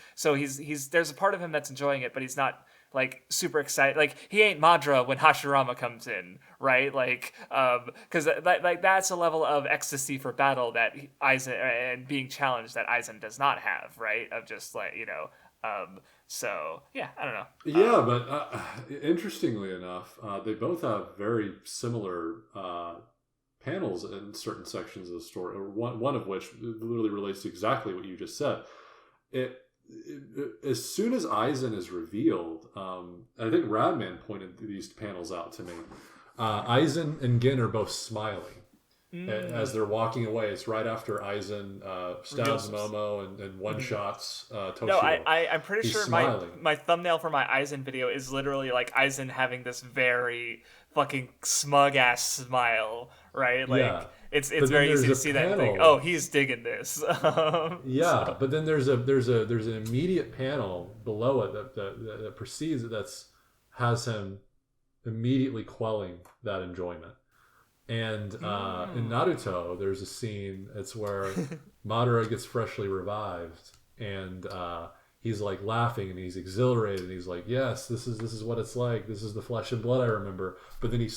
there's a part of him that's enjoying it, but he's not, like, super excited. Like, he ain't Madara when Hashirama comes in, right? Like, because like that's a level of ecstasy for battle that Aizen, and being challenged, that Aizen does not have, right? Of just, like, you know, so yeah, I don't know. Yeah, but interestingly enough, they both have very similar panels in certain sections of the story. One of which literally relates to exactly what you just said. As soon as Aizen is revealed, I think Radman pointed these panels out to me. Aizen and Gin are both smiling as they're walking away. It's right after Aizen stabs Momo and one-shots Toshio. No, I'm pretty sure my thumbnail for my Aizen video is literally, like, Aizen having this very fucking smug-ass smile, right? Like, it's very easy to see that and think, oh, he's digging this. But then there's an immediate panel below it that precedes it has him immediately quelling that enjoyment. And in Naruto, there's a scene, it's where Madara gets freshly revived, and he's, like, laughing and he's exhilarated and he's like, yes, this is what it's like, this is the flesh and blood I remember. But then he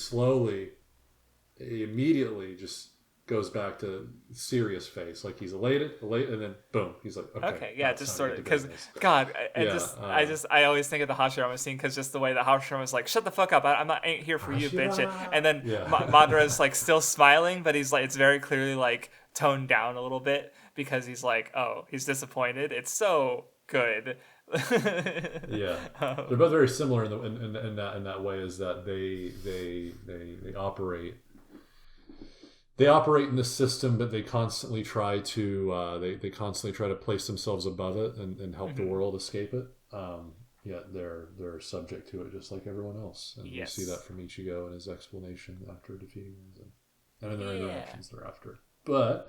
immediately just goes back to serious face, like he's elated, and then boom, he's like, okay, yeah, just sort of, because God, I always think of the Hashirama scene, because just the way that Hashirama's like, shut the fuck up, ain't here for you, bitch, and then Madara's, like, still smiling, but he's like, it's very clearly, like, toned down a little bit, because he's like, oh, he's disappointed. It's so good. They're both very similar in that way, is that they operate. They operate in the system, but they constantly try to they constantly try to place themselves above it and help the world escape it. Yet they're subject to it, just like everyone else. And you see that from Ichigo and his explanation after defeating Aizen, and in their interactions thereafter. But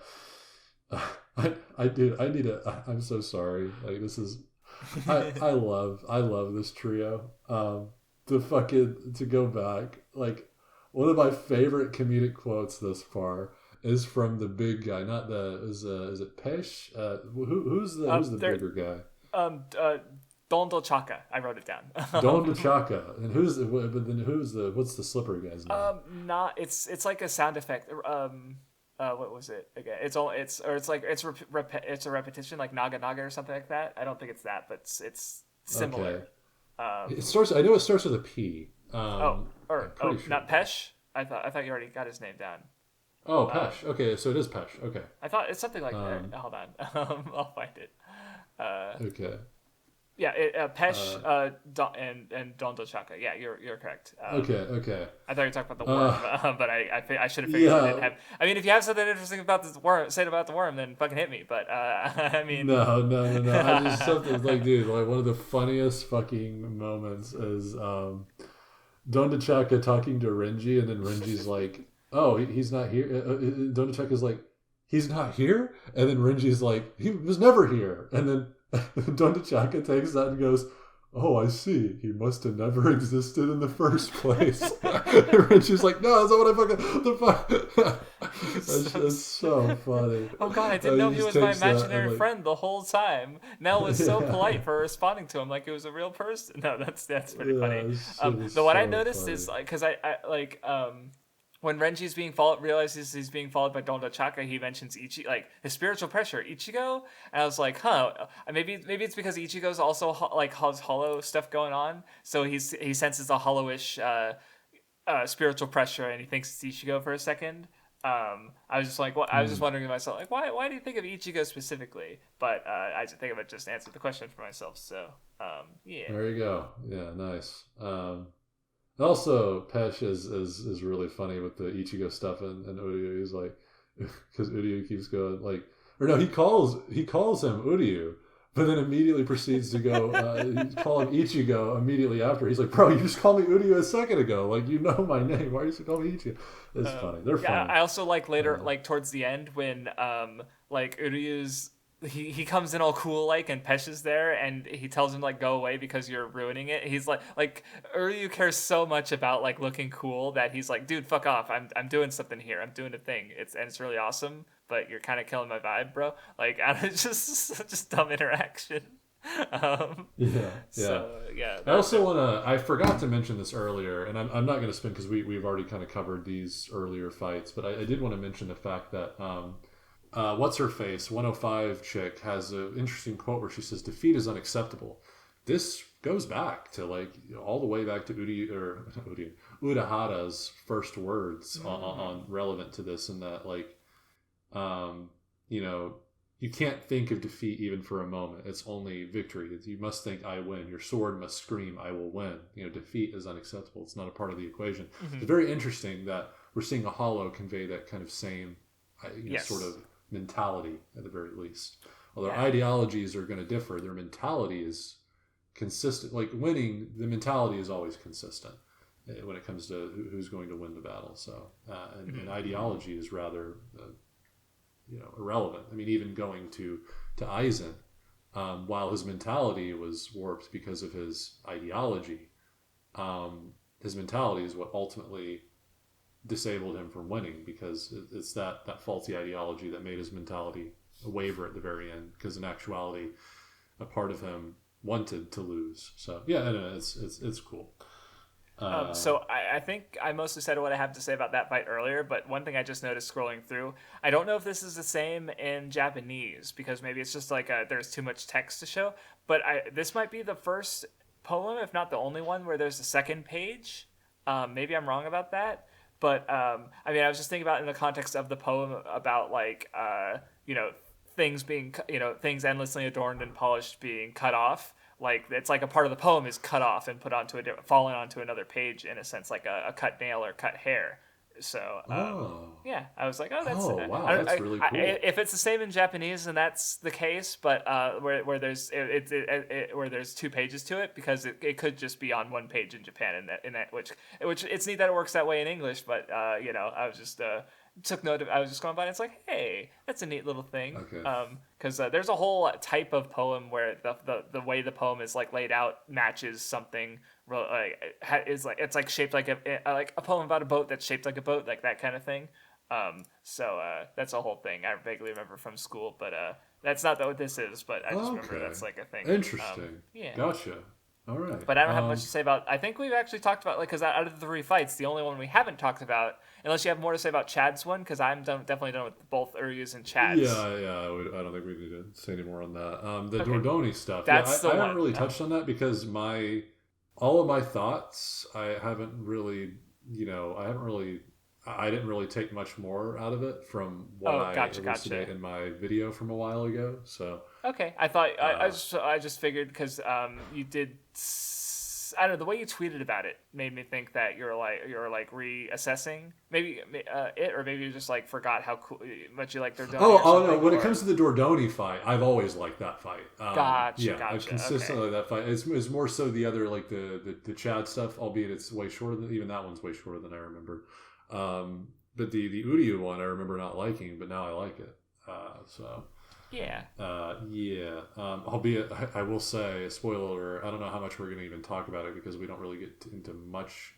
I'm so sorry. Like, this is I love this trio. To go back, like, one of my favorite comedic quotes thus far is from the big guy, is it Pesh? Who's the bigger guy? Dondo Chaka. I wrote it down. Dondo Chaka. And what's the slipper guy's name? It's like a sound effect. What was it again? It's a repetition, like Naga Naga or something like that. I don't think it's that, but it's similar. Okay. I know it starts with a P. Sure. Not Pesh. I thought you already got his name down. Oh, Pesh. Okay, so it is Pesh. Okay. I thought it's something like that. Hold on. I'll find it. Okay. Yeah, Pesh, and Dondo Chaka. Yeah, you're correct. Okay. I thought you were talking about the worm, but I should have figured it. I mean, if you have something interesting about this worm, say it about the worm, then fucking hit me. But I mean, no. I just something like, dude, like, one of the funniest fucking moments is Dondo Chaka talking to Renji, and then Renji's like, oh, he's not here. Dondo Chaka's like, he's not here, and then Renji's like, he was never here, and then Dondachaka takes that and goes, "Oh, I see. He must have never existed in the first place." And she's like, "No, that's not what I fucking. The fuck." That's so funny. Oh god, I didn't know he just was my takes that and, imaginary like, friend the whole time. Nell was so yeah, polite for responding to him like it was a real person. No, that's pretty funny. yeah, shit is Though what I so noticed funny. is like, because I like when Renji's being followed, realizes he's being followed by Don Chaka, he mentions like his spiritual pressure, Ichigo, and I was like, huh, maybe it's because Ichigo's also like has hollow stuff going on, so he senses a hollowish spiritual pressure, and he thinks it's Ichigo for a second. I was just like, what? I was just wondering to myself, like, why do you think of Ichigo specifically? But I just think of it, just answered the question for myself. So, yeah. There you go. Yeah, nice. And also, Pesh is really funny with the Ichigo stuff, and Uryu. He's like, because Uryu keeps going like, or no, he calls him Uryu, but then immediately proceeds to go call him Ichigo immediately after. He's like, "Bro, you just called me Uryu a second ago. Like, you know my name. Why are you still calling me Ichigo?" It's funny. They're Yeah, funny. I also like later, like towards the end when like Uryu's he comes in all cool like, and Pesh is there, and he tells him like, go away because you're ruining it. He's like Uryu cares so much about like looking cool that he's like, dude, fuck off. I'm doing something here. I'm doing a thing. It's really awesome, but you're kind of killing my vibe, bro. Like, I don't just dumb interaction. Yeah, yeah. So yeah, I also want to. I forgot to mention this earlier, and I'm not going to spin because we've already kind of covered these earlier fights. But I did want to mention the fact that what's her face 105 chick has an interesting quote where she says, "Defeat is unacceptable." This goes back to like all the way back to Urahara's first words on relevant to this, and that like you know, you can't think of defeat even for a moment. It's only victory. You must think, I win. Your sword must scream, I will win. You know, defeat is unacceptable. It's not a part of the equation. It's very interesting that we're seeing a hollow convey that kind of same yes. sort of mentality at the very least. Although Yeah. ideologies are going to differ, their mentality is consistent. Like winning, the mentality is always consistent when it comes to who's going to win the battle. So, and ideology is rather irrelevant. I mean, even going to Aizen, while his mentality was warped because of his ideology, his mentality is what ultimately disabled him from winning, because it's that faulty ideology that made his mentality waver at the very end, because in actuality a part of him wanted to lose. So yeah, I know, it's cool. So I think I mostly said what I have to say about that fight earlier, but one thing I just noticed scrolling through, I don't know if this is the same in Japanese, because maybe it's just like there's too much text to show, but this might be the first poem, if not the only one, where there's a second page. Maybe I'm wrong about that, but I mean, I was just thinking about in the context of the poem about like, things being, things endlessly adorned and polished being cut off. Like, it's like a part of the poem is cut off and put onto fallen onto another page, in a sense, like a cut nail or cut hair. So yeah, I was like, oh, that's wow, that's really cool. If it's the same in Japanese, then that's the case. But where there's where there's two pages to it, because it could just be on one page in Japan, in that which it's neat that it works that way in English. But I was just took note of. I was just going by, and it's like, hey, that's a neat little thing. Okay. Because there's a whole type of poem where the way the poem is like laid out matches something it's like shaped like a poem about a boat that's shaped like a boat, like that kind of thing. So that's a whole thing I vaguely remember from school, but that's not what this is. But I just remember that's like a thing. Interesting. Yeah. Gotcha. All right. But I don't have much to say about. I think we've actually talked about, like, because out of the three fights, the only one we haven't talked about, unless you have more to say about Chad's one, because I'm definitely done with both Uryu's and Chad's. Yeah. I don't think we need to say any more on that. The Okay. Dordoni stuff. That's the I one. haven't really touched on that because all of my thoughts, I didn't really take much more out of it from what I elucidate in my video from a while ago. So okay, I thought I just figured, because you did. I don't know, the way you tweeted about it made me think that you're reassessing maybe it, or maybe you just like forgot how much you like Dordoni. Oh no! When it comes to the Dordoni fight, I've always liked that fight. Gotcha. I've consistently liked that fight. It's more so the other, like the Chad stuff, albeit it's way shorter than, even that one's way shorter than I remember. But the Uryu one I remember not liking, but now I like it. So Yeah. Yeah. Albeit, I will say, spoiler, I don't know how much we're going to even talk about it because we don't really get into much.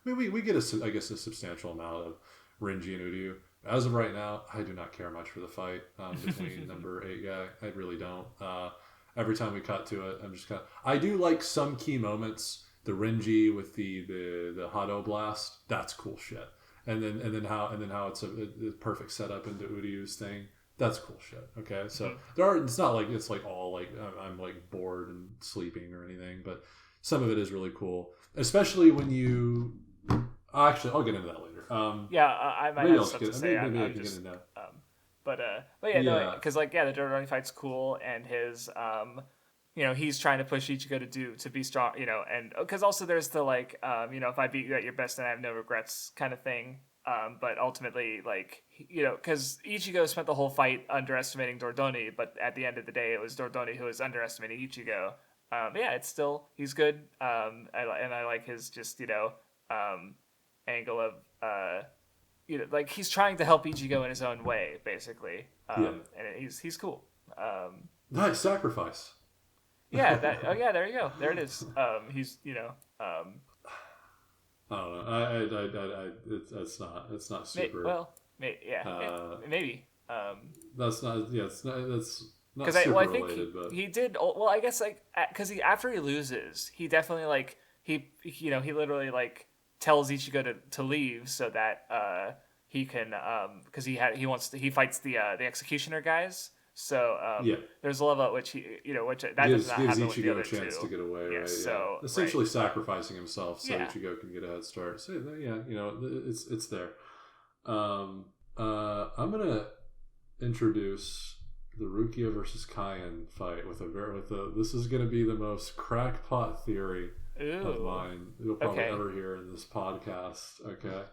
I mean, we get, I guess, a substantial amount of Renji and Uryu. As of right now, I do not care much for the fight between number 8 guy. I really don't. Every time we cut to it, I'm just kind of. I do like some key moments. The Renji with the Hado blast. That's cool shit. And then how it's a perfect setup into Uryu's thing. That's cool shit. Okay, so there are. It's not like it's like all like I'm like bored and sleeping or anything, but some of it is really cool, especially when you. Actually, I'll get into that later. Yeah, I might Maybe have I'll stuff get. to say. Maybe I I'm can get just, into that. but yeah, no, Yeah, because like yeah, the Doroni fight's cool, and his he's trying to push Ichigo to be strong, and because also there's the like if I beat you at your best, then I have no regrets kind of thing. But ultimately, like because Ichigo spent the whole fight underestimating Dordoni, but at the end of the day, it was Dordoni who was underestimating Ichigo. Yeah, it's still he's good. I like his just angle of like he's trying to help Ichigo in his own way, basically. yeah. And he's cool. Nice sacrifice. Yeah, that. Oh yeah, there you go. There it is. He's I don't know. It's not super. maybe. That's not. Yeah, it's not. That's not Because super I think related, but he did. Well, I guess like because after he loses, he definitely like he literally like tells Ichigo to leave so that he can because he fights the executioner guys. So yeah, there's a level at which which that gives does not gives happen with the Ichigo other a chance two. to get away, Yeah, right? so Yeah, essentially right. sacrificing himself so Yeah. Ichigo can get a head start. So yeah, it's there. I'm gonna introduce the Rukia versus Kaien fight with a. This is gonna be the most crackpot theory of Ooh. mine you'll probably Okay. ever hear in this podcast. Okay,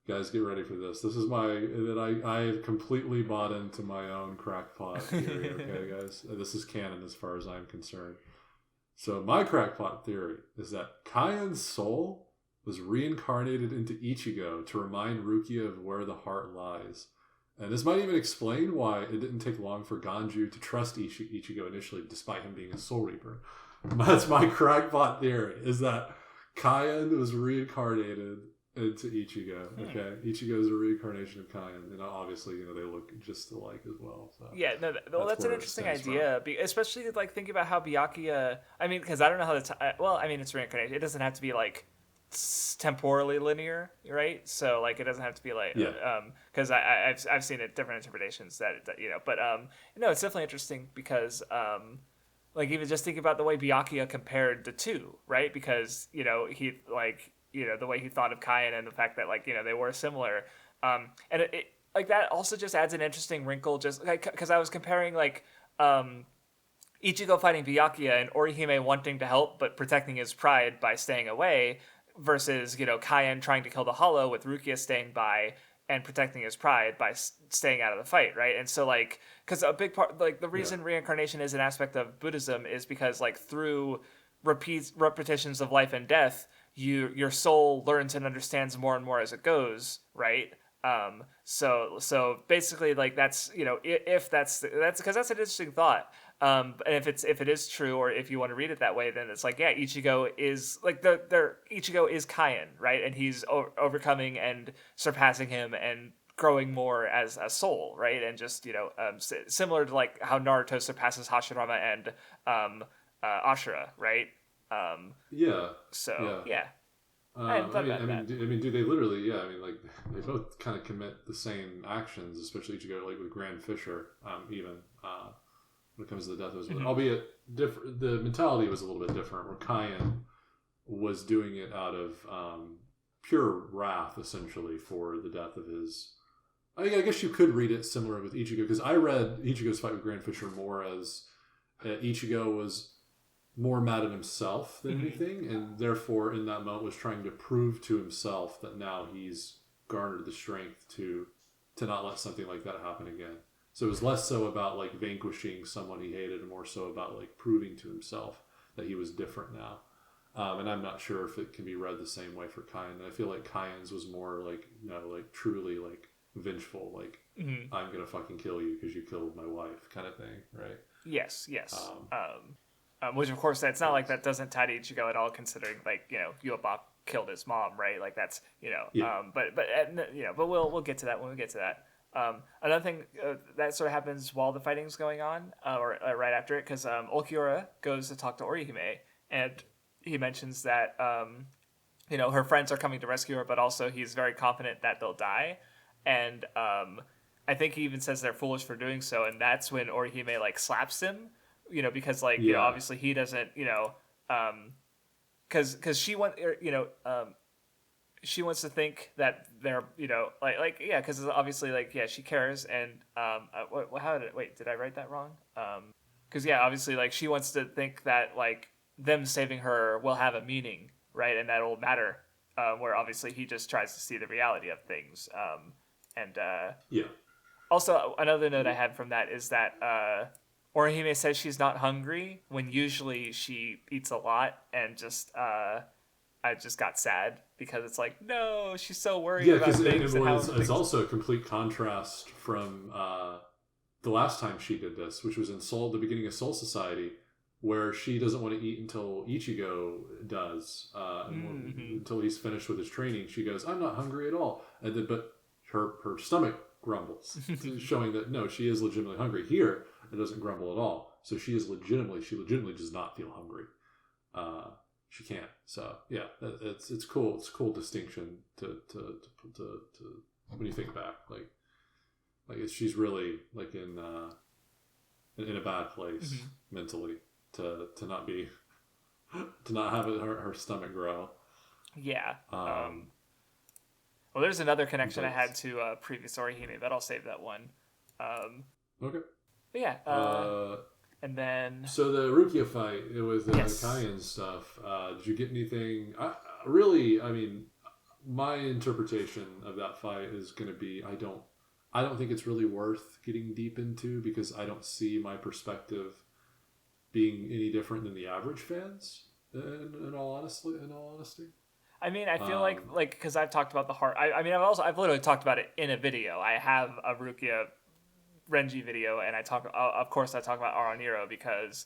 guys, get ready for this. This is I have completely bought into my own crackpot theory. Okay, guys, this is canon as far as I'm concerned. So my crackpot theory is that Kaien's soul was reincarnated into Ichigo to remind Rukia of where the heart lies. And this might even explain why it didn't take long for Ganju to trust Ichigo initially, despite him being a Soul Reaper. That's my crackpot theory, is that Kaien was reincarnated into Ichigo. Okay, Ichigo is a reincarnation of Kaien, and obviously, they look just alike as well. So Yeah, no, well, that's an where it interesting stems from. idea, especially like thinking about how Byakuya. I mean, because I don't know how well, I mean, it's reincarnation. It doesn't have to be like temporally linear, right? So like, it doesn't have to be like, Yeah. because I've seen it different interpretations that but no, it's definitely interesting because like even just thinking about the way Byakuya compared the two, right? Because he like the way he thought of Kaien and the fact that like they were similar, and it like that also just adds an interesting wrinkle, just like because I was comparing like Ichigo fighting Byakuya and Orihime wanting to help but protecting his pride by staying away versus Kaien trying to kill the Hollow with Rukia staying by and protecting his pride by staying out of the fight, right? And so like because a big part like the reason reincarnation is an aspect of Buddhism is because like through repetitions of life and death your soul learns and understands more and more as it goes, right? So basically like that's if that's because that's an interesting thought. And if it is true, or if you want to read it that way, then it's like yeah, Ichigo is like Ichigo is Kaien, right? And he's overcoming and surpassing him and growing more as a soul, right? And just similar to like how Naruto surpasses Hashirama and Ashura, right? Yeah. So Yeah. yeah, I hadn't thought about that. Do they literally? Yeah, I mean, like they both kind of commit the same actions, especially Ichigo, like with Grand Fisher, even when it comes to the death of his, albeit different. The mentality was a little bit different. Where Kaien was doing it out of pure wrath, essentially, for the death of his. I guess you could read it similar with Ichigo, because I read Ichigo's fight with Grand Fisher more as Ichigo was more mad at himself than anything, and therefore in that moment was trying to prove to himself that now he's garnered the strength to not let something like that happen again. So it was less so about like vanquishing someone he hated and more so about like proving to himself that he was different now. And I'm not sure if it can be read the same way for Kaien. I feel like Kaien's was more like like truly like vengeful, like I'm gonna fucking kill you because you killed my wife, kind of thing, right? Yes. Which of course that's not like that doesn't tie to Ichigo at all, considering like Yubaba killed his mom, right? Like that's Yeah. but we'll get to that when we get to that. Another thing that sort of happens while the fighting's going on, or right after it, because Ulquiorra goes to talk to Orihime, and he mentions that her friends are coming to rescue her, but also he's very confident that they'll die, and I think he even says they're foolish for doing so, and that's when Orihime like slaps him, because like obviously he doesn't because she wants to think that they're because obviously she cares, and did I write that wrong? Because obviously like she wants to think that like them saving her will have a meaning, right, and that will matter, where obviously he just tries to see the reality of things, and also another note I had from that is that Orihime says she's not hungry when usually she eats a lot, and just I just got sad because it's like, no, she's so worried about things. It's also a complete contrast from the last time she did this, which was in the beginning of Soul Society, where she doesn't want to eat until Ichigo does, until he's finished with his training. She goes, "I'm not hungry at all," but her stomach grumbles, showing that no, she is legitimately hungry. Here, it doesn't grumble at all. So she legitimately does not feel hungry. She can't. So yeah, it's cool. It's a cool distinction to when you think back, like she's really like in a bad place mentally to not have her stomach grow. Yeah. Well, there's another connection I had to previous Orihime, but I'll save that one. Okay. But yeah. And then... So the Rukia fight, it was the Kaien stuff. Did you get anything... I mean, my interpretation of that fight is going to be, I don't think it's really worth getting deep into, because I don't see my perspective being any different than the average fans, in all honesty. I mean, I feel like because I've talked about the heart. I mean, I've literally talked about it in a video. I have a Rukia Renji video, and I talk about Aroniro because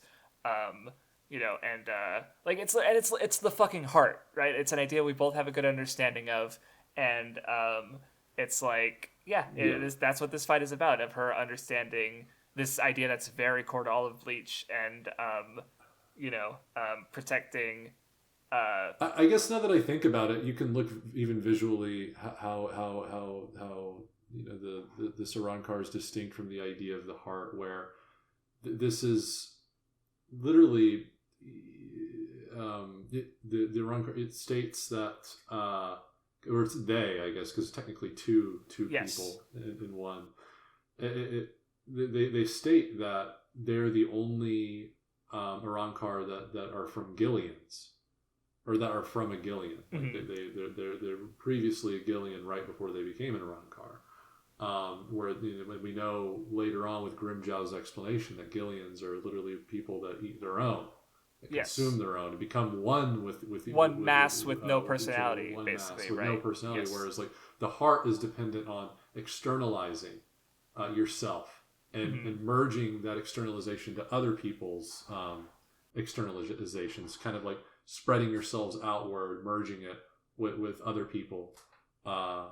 it's the fucking heart, right? It's an idea we both have a good understanding of, and it's like that's what this fight is about, of her understanding this idea that's very core to all of Bleach, and protecting. I guess now that I think about it, you can look even visually how the Sarankar is distinct from the idea of the heart, where this is literally the Sarankar. It states that, or it's they, I guess, because technically two people in one. They state that they're the only Arrancar that are from Gillians. Or that are from a Gillian. They're previously a Gillian right before they became an Arrancar. Where we know later on with Grimjow's explanation that Gillians are literally people that eat their own, that consume their own, and become one with mass with no personality, basically, right? No personality. Yes. Whereas like the heart is dependent on externalizing yourself and merging that externalization to other people's externalizations, kind of like spreading yourselves outward, merging it with other people. And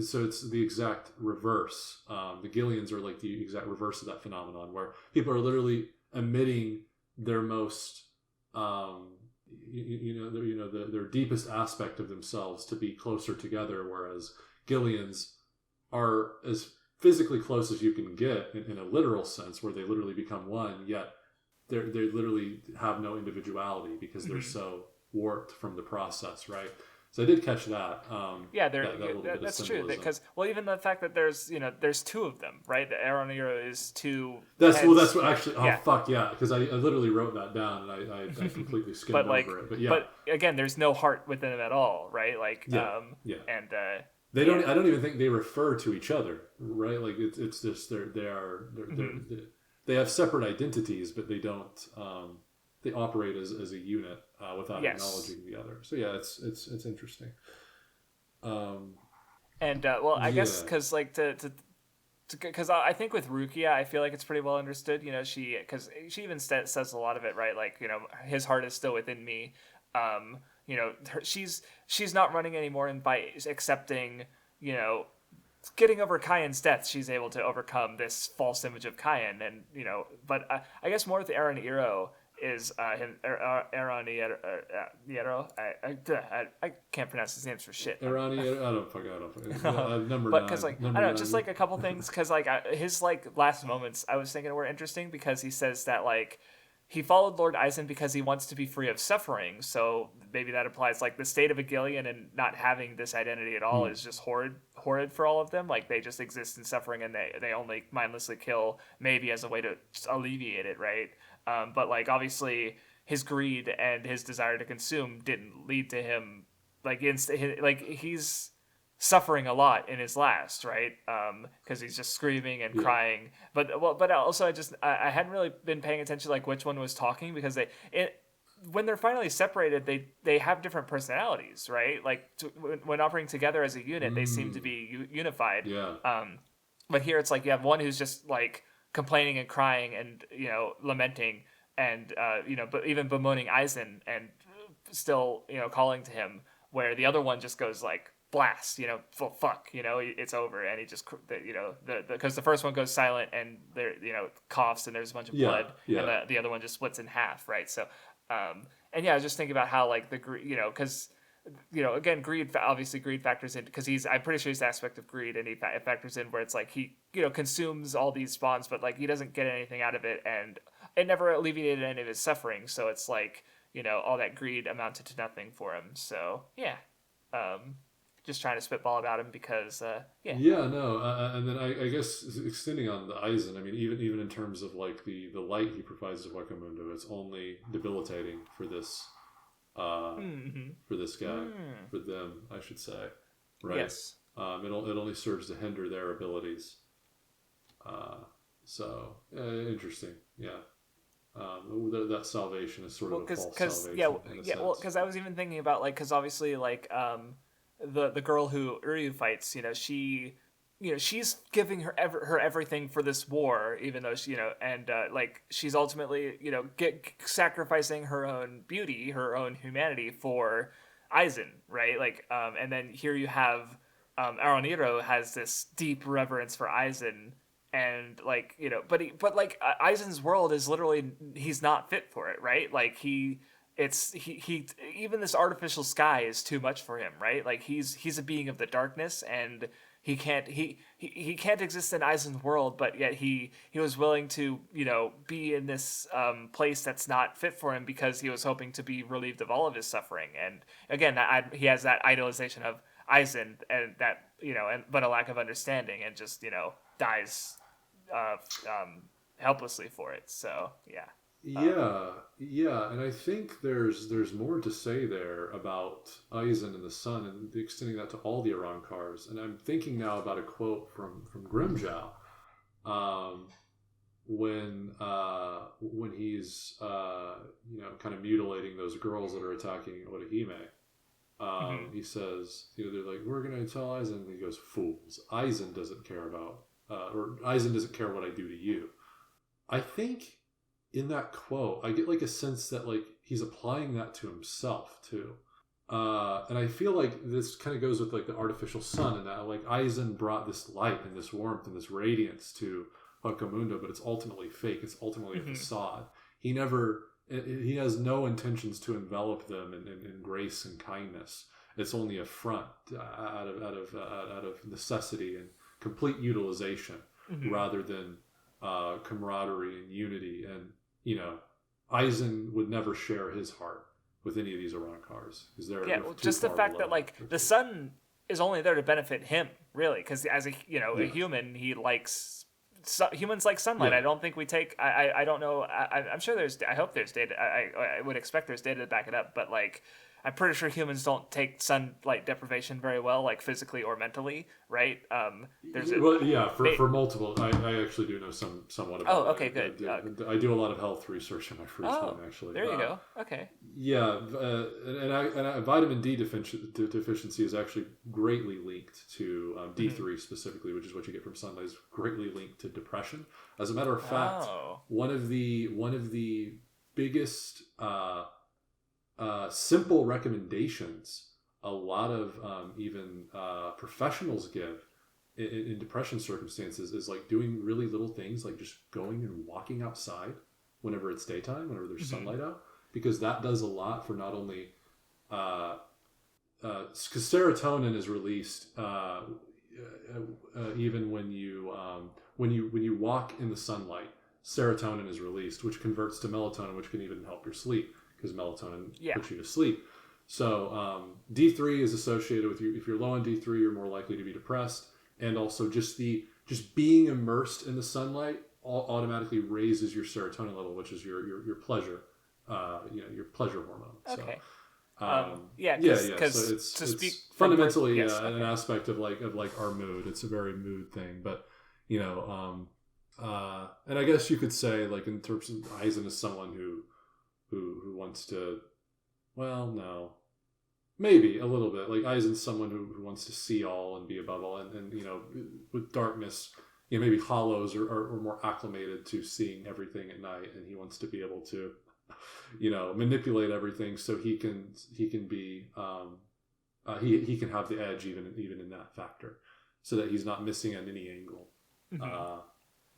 so it's the exact reverse. The Gillians are like the exact reverse of that phenomenon, where people are literally emitting their most, their deepest aspect of themselves to be closer together, whereas Gillians are as physically close as you can get in a literal sense, where they literally become one, yet they literally have no individuality because they're so warped from the process, right? So I did catch that. That's true. Because even the fact that there's two of them, right? The Aroniro is two. That's what actually. Oh fuck yeah! Because I literally wrote that down, and I completely skimmed over it. But again, there's no heart within them at all, right? And they don't. I don't even think they refer to each other, right? Like it's just they have separate identities, but they don't. They operate as a unit without acknowledging the other. So yeah, it's interesting. And And well, I guess Yeah. because like because I think with Rukia, I feel like it's pretty well understood. Because she even says a lot of it, right? Like, his heart is still within me. Um, she's not running anymore, and by accepting, you know, getting over Kyan's death, she's able to overcome this false image of Kyan, and But I guess more with Aaron Iro is Aaron Iro. I can't pronounce his names for shit. Irani, I don't fuck. Number But because nine, I number don't know, just nine. like a couple things, because like his like last moments, I was thinking were interesting because he says that like he followed Lord Eisen because he wants to be free of suffering. So maybe that applies like the state of a Gillian and not having this identity at all is just horrid for all of them. Like they just exist in suffering and they only mindlessly kill maybe as a way to alleviate it, right? But like obviously his greed and his desire to consume didn't lead to him like he's suffering a lot in his last, right? Because he's just screaming and Yeah. crying. But also I hadn't really been paying attention like which one was talking because when they're finally separated, they have different personalities, right? Like when operating together as a unit, they seem to be unified. Yeah. But here it's like you have one who's just like complaining and crying and lamenting and but even bemoaning Eisen and still calling to him, where the other one just goes like blast, fuck, it's over, and he just because the first one goes silent and there coughs and there's a bunch of Yeah, blood, yeah. and the other one just splits in half, right? So and yeah, I was just thinking about how like the because again, obviously greed factors in because I'm pretty sure he's the aspect of greed, and it factors in where it's like he consumes all these spawns, but like he doesn't get anything out of it, and it never alleviated any of his suffering. So it's like all that greed amounted to nothing for him. So yeah, just trying to spitball about him because yeah. Yeah, no, and then I guess extending on the Eisen, I mean, even in terms of like the light he provides to Wakamundo, it's only debilitating for this for this guy, for them, I should say, right? Yes. It only serves to hinder their abilities. So interesting, yeah. That salvation is sort of a false salvation. In a sense. Well, because I was even thinking about like because obviously like the girl who Uryu fights, she's giving her everything for this war, even though she, and like she's ultimately, sacrificing her own beauty, her own humanity for Eisen, right? Like, and then here you have Aroniro has this deep reverence for Eisen, and like, but like Eisen's world is literally he's not fit for it, right? Like he even this artificial sky is too much for him, right? Like he's a being of the darkness, and he can't exist in Eisen's world, but yet he was willing to be in this place that's not fit for him because he was hoping to be relieved of all of his suffering. And again, he has that idolization of Eisen, and that but a lack of understanding, and just dies helplessly for it. So yeah. Yeah, and I think there's more to say there about Eisen and the sun, and extending that to all the Arankars. And I'm thinking now about a quote from Grimjow, when he's kind of mutilating those girls that are attacking Orihime. He says, they're like, we're gonna tell Eisen, and he goes, fools. Eisen doesn't care or Eisen doesn't care what I do to you. I think in that quote, I get like a sense that like he's applying that to himself too. And I feel like this kind of goes with like the artificial sun, and that like Eisen brought this light and this warmth and this radiance to Wakamundo, but it's ultimately fake. It's ultimately a facade. He has no intentions to envelop them in grace and kindness. It's only a front out of necessity and complete utilization, rather than camaraderie and unity. And Eisen would never share his heart with any of these Arankars because they're just the fact that like the sun is only there to benefit him, really, because as a a human, he likes humans like sunlight. Yeah. I don't think we take. I don't know. I'm sure there's. I hope there's data. I would expect there's data to back it up. But like, I'm pretty sure humans don't take sunlight deprivation very well, like physically or mentally, right? For multiple, I actually do know somewhat about Oh, that. okay, good. I do a lot of health research in my free time, actually. There you go. Okay. Yeah, vitamin D deficiency is actually greatly linked to D3 specifically, which is what you get from sunlight, is greatly linked to depression. As a matter of fact, one of the biggest simple recommendations a lot of even professionals give in depression circumstances is like doing really little things, like just going and walking outside whenever it's daytime, whenever there's sunlight out, because that does a lot for not only because serotonin is released even when you walk in the sunlight. Serotonin is released, which converts to melatonin, which can even help your sleep, because melatonin puts you to sleep. So D3 is associated with you. If you're low on D3, you're more likely to be depressed, and also just being immersed in the sunlight automatically raises your serotonin level, which is your pleasure, your pleasure hormone. Okay. So it's fundamentally an aspect of our mood. It's a very mood thing, but and I guess you could say, like, in terms of Eisen is someone who wants to, well, no, maybe a little bit. Like, Eisen's someone who wants to see all and be above all, and with darkness, maybe hollows are more acclimated to seeing everything at night, and he wants to be able to, manipulate everything so he can be he can have the edge even in that factor, so that he's not missing at any angle.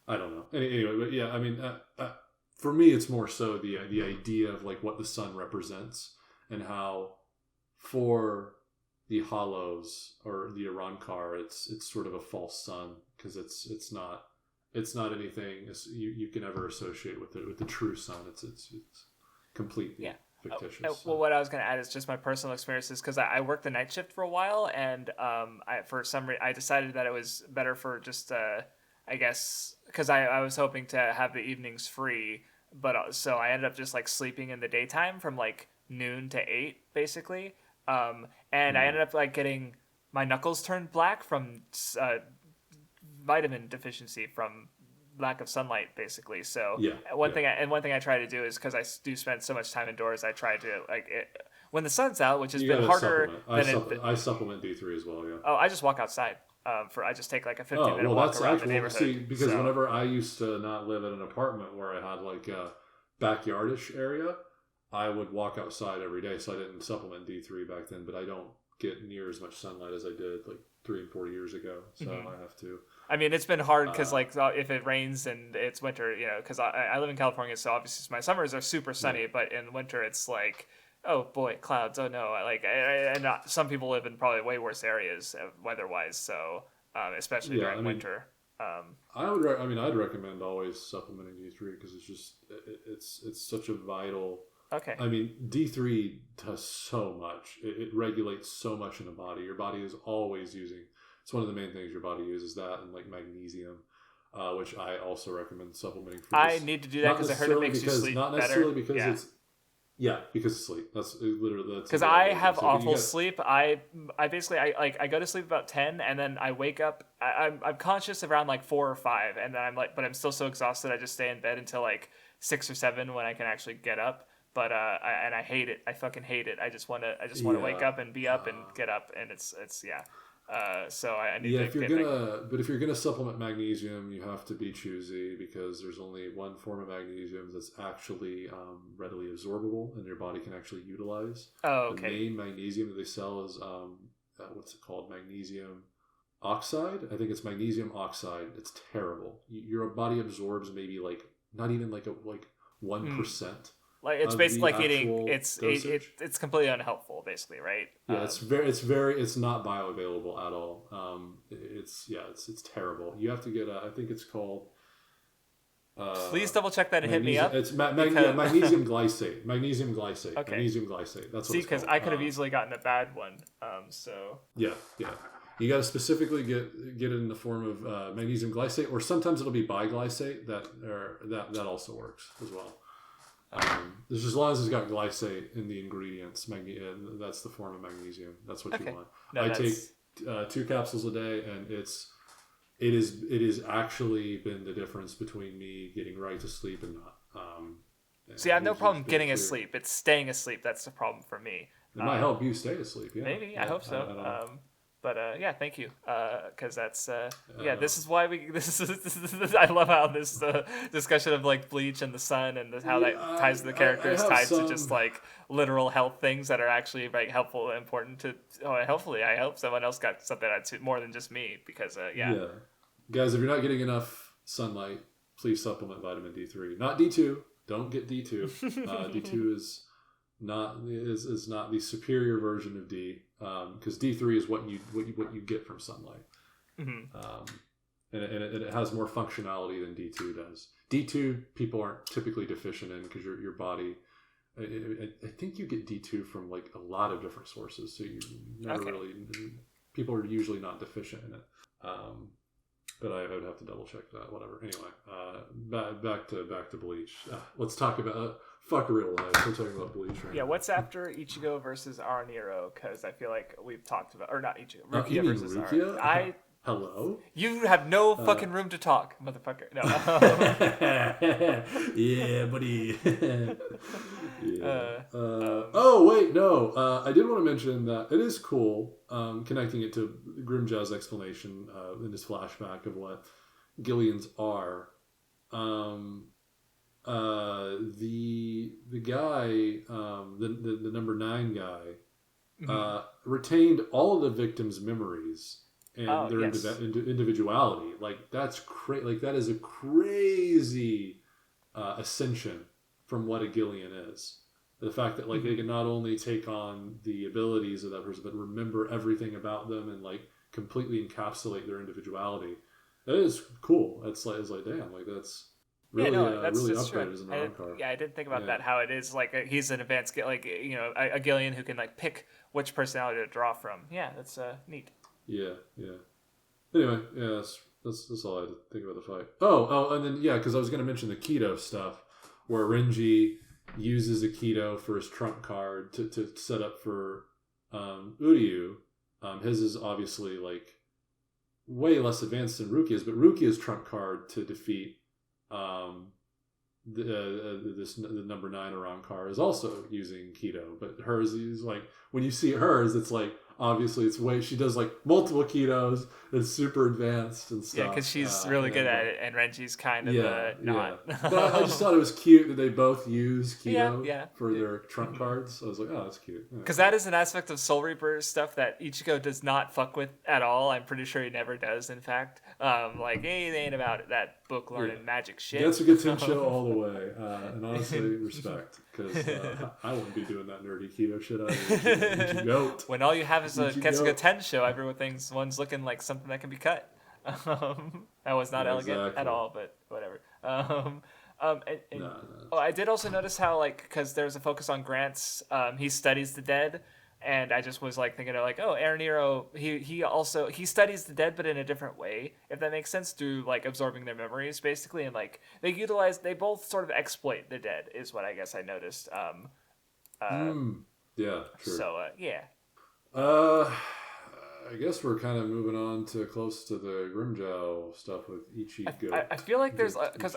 I don't know. Anyway, but yeah, I mean, for me, it's more so the idea of like what the sun represents, and how for the hollows or the Arankar, it's sort of a false sun, because it's not anything you can ever associate with the true sun. It's completely fictitious. Well, what I was going to add is just my personal experiences, because I worked the night shift for a while, and I decided that it was better for just I guess, because I was hoping to have the evenings free, but so I ended up just like sleeping in the daytime from like noon to 8 basically, and I ended up like getting my knuckles turned black from vitamin deficiency from lack of sunlight basically. So one thing I try to do is, because I do spend so much time indoors, I try to when the sun's out, which has been harder. I supplement D3 as well. Yeah. Oh, I just walk outside. I just take like a 15-minute walk around the neighborhood. Whenever I used to not live in an apartment where I had like a backyardish area, I would walk outside every day. So I didn't supplement D3 back then, but I don't get near as much sunlight as I did like 3 and 4 years ago. So I have to. I mean, it's been hard because like if it rains and it's winter, because I live in California, so obviously my summers are super sunny, but in winter it's like, oh boy, clouds. Oh no, and some people live in probably way worse areas weather-wise. So especially during winter. I'd recommend always supplementing D3, because it's just it's such a vital. Okay. I mean, D3 does so much. It regulates so much in the body. Your body is always using. It's one of the main things your body uses, that and like magnesium, which I also recommend supplementing. I need to do that because I heard it makes you sleep better. Not necessarily because it's. Yeah, because of sleep. That's literally because I have awful sleep. I basically I go to sleep about 10, and then I wake up. I'm conscious around like 4 or 5, and then I'm like, but I'm still so exhausted. I just stay in bed until like 6 or 7 when I can actually get up. But I hate it. I fucking hate it. I just want to wake up and be up and get up, and it's. So I need to. If you're gonna supplement magnesium, you have to be choosy, because there's only one form of magnesium that's actually readily absorbable and your body can actually utilize. Oh, okay. The main magnesium that they sell is what's it called? Magnesium oxide. I think it's magnesium oxide. It's terrible. Your body absorbs maybe like not even like 1%. Like it's basically like eating. It's completely unhelpful, basically, right? Yeah, it's not bioavailable at all. It's terrible. You have to get I think it's called. Please double check that and hit me up. It's magnesium glycate. Magnesium glycate. Okay. Magnesium glycate. That's what. See, because I could have easily gotten a bad one. So. Yeah. You got to specifically get it in the form of magnesium glycate, or sometimes it'll be biglycate. That also works as well. There's just as long as it's got glycate in the ingredients, that's the form of magnesium. That's what you want. No, I take 2 capsules a day, and it is actually been the difference between me getting right to sleep and not. See, I have no problem getting asleep. It's staying asleep that's the problem for me. It might help you stay asleep. Yeah, maybe. I hope so. But yeah, thank you. Because that's this is why this is I love how this discussion of like Bleach and the sun and how that ties to the characters tied to just like literal health things that are actually like helpful and important to. Hopefully, I hope someone else got something out to more than just me because yeah. Guys, if you're not getting enough sunlight, please supplement vitamin D3. Not D2. Don't get D2. D2 is not the superior version of D, because D3 is what you get from sunlight, and it has more functionality than D2 does. D2 people aren't typically deficient in because your body. I think you get D2 from like a lot of different sources, so you never really. People are usually not deficient in it. But I would have to double check that. Whatever. Anyway, back to Bleach. Let's talk about fuck real life. We're talking about Bleach right now. What's after Ichigo versus Araniro? Because I feel like we've talked about, or not Ichigo, Rukia you mean versus Rukia? Hello? You have no fucking room to talk, motherfucker. No. Yeah, buddy. Oh, wait, no. I did want to mention that it is cool, connecting it to Grimjaw's explanation in his flashback of what Gillians are. The guy, the number 9 guy, retained all of the victims' memories and their individuality. Like that's like that is a crazy ascension from what a Gillian is. The fact that like they can not only take on the abilities of that person, but remember everything about them and like completely encapsulate their individuality. That is cool. It's like damn, like that's really that's upgraded as an arm card. Yeah, I didn't think about that. How it is like he's an advanced like a Gillian who can like pick which personality to draw from. Yeah, that's neat. Yeah. Anyway, that's all I had to think about the fight. Oh, and then because I was going to mention the keto stuff where Renji uses a keto for his trump card to set up for Uryu. His is obviously like way less advanced than Rukia's, but Rukia's trump card to defeat the number 9 Arankar is also using keto, but hers is like when you see hers, it's like obviously it's way she does like multiple ketos. It's super advanced and stuff. Yeah, because she's really good at it, and Renji's kind of not. But I just thought it was cute that they both use keto for their their trump cards. I was like, oh, that's cute. Because that is an aspect of Soul Reaper stuff that Ichigo does not fuck with at all. I'm pretty sure he never does. In fact, like hey, they ain't about that book learning magic shit. That's a good show all the way, and honestly, respect because I wouldn't be doing that nerdy keto shit either. When all you have is a Ketsuga 10 show, everyone thinks one's looking like something that can be cut. That was not elegant at all, but whatever. I did also notice how because there's a focus on Grant's. He studies the dead, and I just was thinking of Aaron Nero. He studies the dead, but in a different way, if that makes sense, through absorbing their memories basically, and they both sort of exploit the dead is what I guess I noticed. Yeah, true. So yeah. I guess we're kind of moving on to close to the Grimjow stuff with Ichigo. I feel like there's because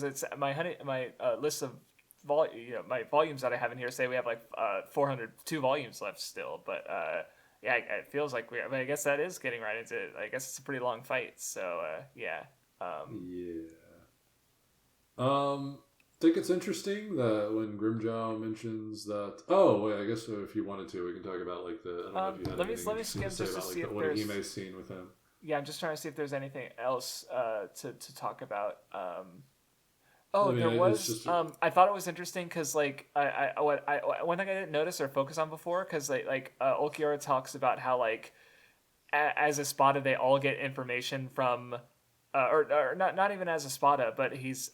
it's my list of my volumes that I have in here say we have 402 volumes left still, but it feels like I guess that is getting right into it. I guess it's a pretty long fight, so yeah. I think it's interesting that when Grimjow mentions that. Oh wait, I guess if you wanted to, we can talk about the. I don't know if you had let me skim just to see if what Hime's seen with him. Yeah, I'm just trying to see if there's anything else to talk about. I thought it was interesting because one thing I didn't notice or focus on before because Ulquiorra talks about how as a Spada they all get information from or not even as a Spada, but he's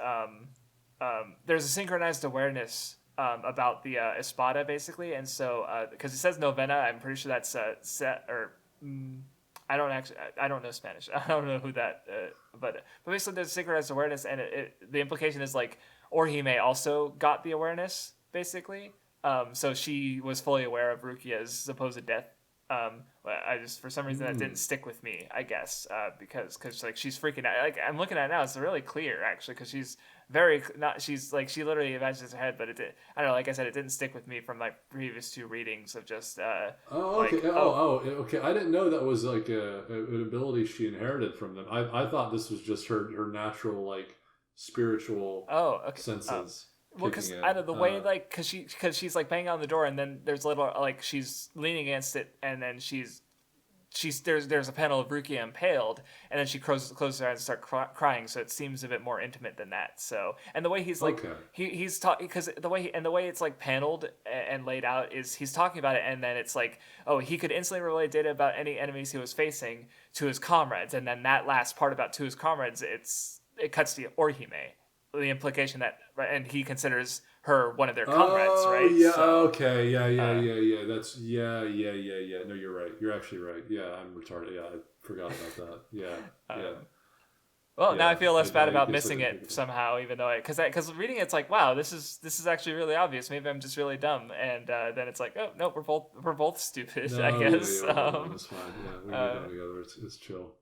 there's a synchronized awareness about the Espada basically, and so because it says novena, I'm pretty sure that's set or I don't know Spanish. I don't know who that, but basically there's synchronized awareness, and the implication is like Orihime also got the awareness basically. So she was fully aware of Rukia's supposed death. But I just, for some reason, that didn't stick with me, I guess, because like she's freaking out. Like I'm looking at it now, it's really clear actually, because she's she's like, she literally imagines her head, but I don't know, like I said, it didn't stick with me from my previous two readings of just okay. like, Okay. I didn't know that was like an ability she inherited from them. I thought this was just her natural like spiritual okay. senses. Well, because I know the way, like, because she's like banging on the door, and then there's a little, like, she's leaning against it, and then there's a panel of Rukia impaled, and then she closes her eyes and starts crying. So it seems a bit more intimate than that. So, and the way he's like, he's talking, because the way it's like paneled and laid out is he's talking about it, and then it's like, oh, he could instantly relay data about any enemies he was facing to his comrades, and then that last part about to his comrades, it cuts to Orihime. The implication that, and he considers her one of their comrades, right? Yeah. So, okay. Yeah. That's yeah. No, you're right. You're actually right. Yeah, I'm retarded. Yeah, I forgot about that. Yeah. Well, now I feel less bad about missing it somehow, even though because reading it's like, wow, this is actually really obvious. Maybe I'm just really dumb, and then it's like, oh no, we're both stupid. No, I guess. That's fine. Yeah, we can go together. It's chill.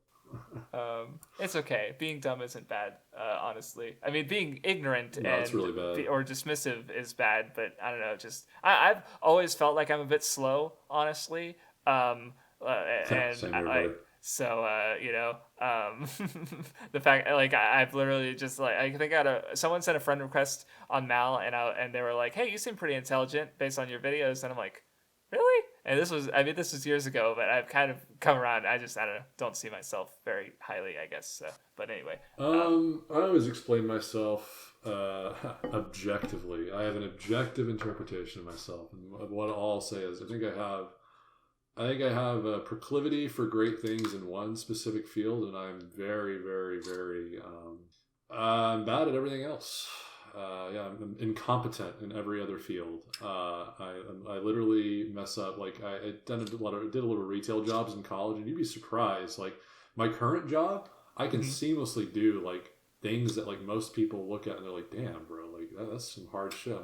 It's okay. Being dumb isn't bad, honestly. I mean, being ignorant it's really bad. or dismissive is bad, but I don't know. Just I've always felt like I'm a bit slow, honestly. And so you know, the fact, like, I've literally just, like, I think someone sent a friend request on Mal, and they were like, hey, you seem pretty intelligent based on your videos, and I'm like, really? And this was years ago, but I've kind of come around. I don't know, don't see myself very highly, I guess. So, but anyway. I always explain myself objectively. I have an objective interpretation of myself, and what I'll say is, I think I have a proclivity for great things in one specific field, and I'm very, very, very I'm bad at everything else. I'm incompetent in every other field. I literally mess up. Like, I did a little retail jobs in college, and you'd be surprised. Like, my current job, I can seamlessly do like things that like most people look at and they're like, "Damn, bro, like that's some hard shit."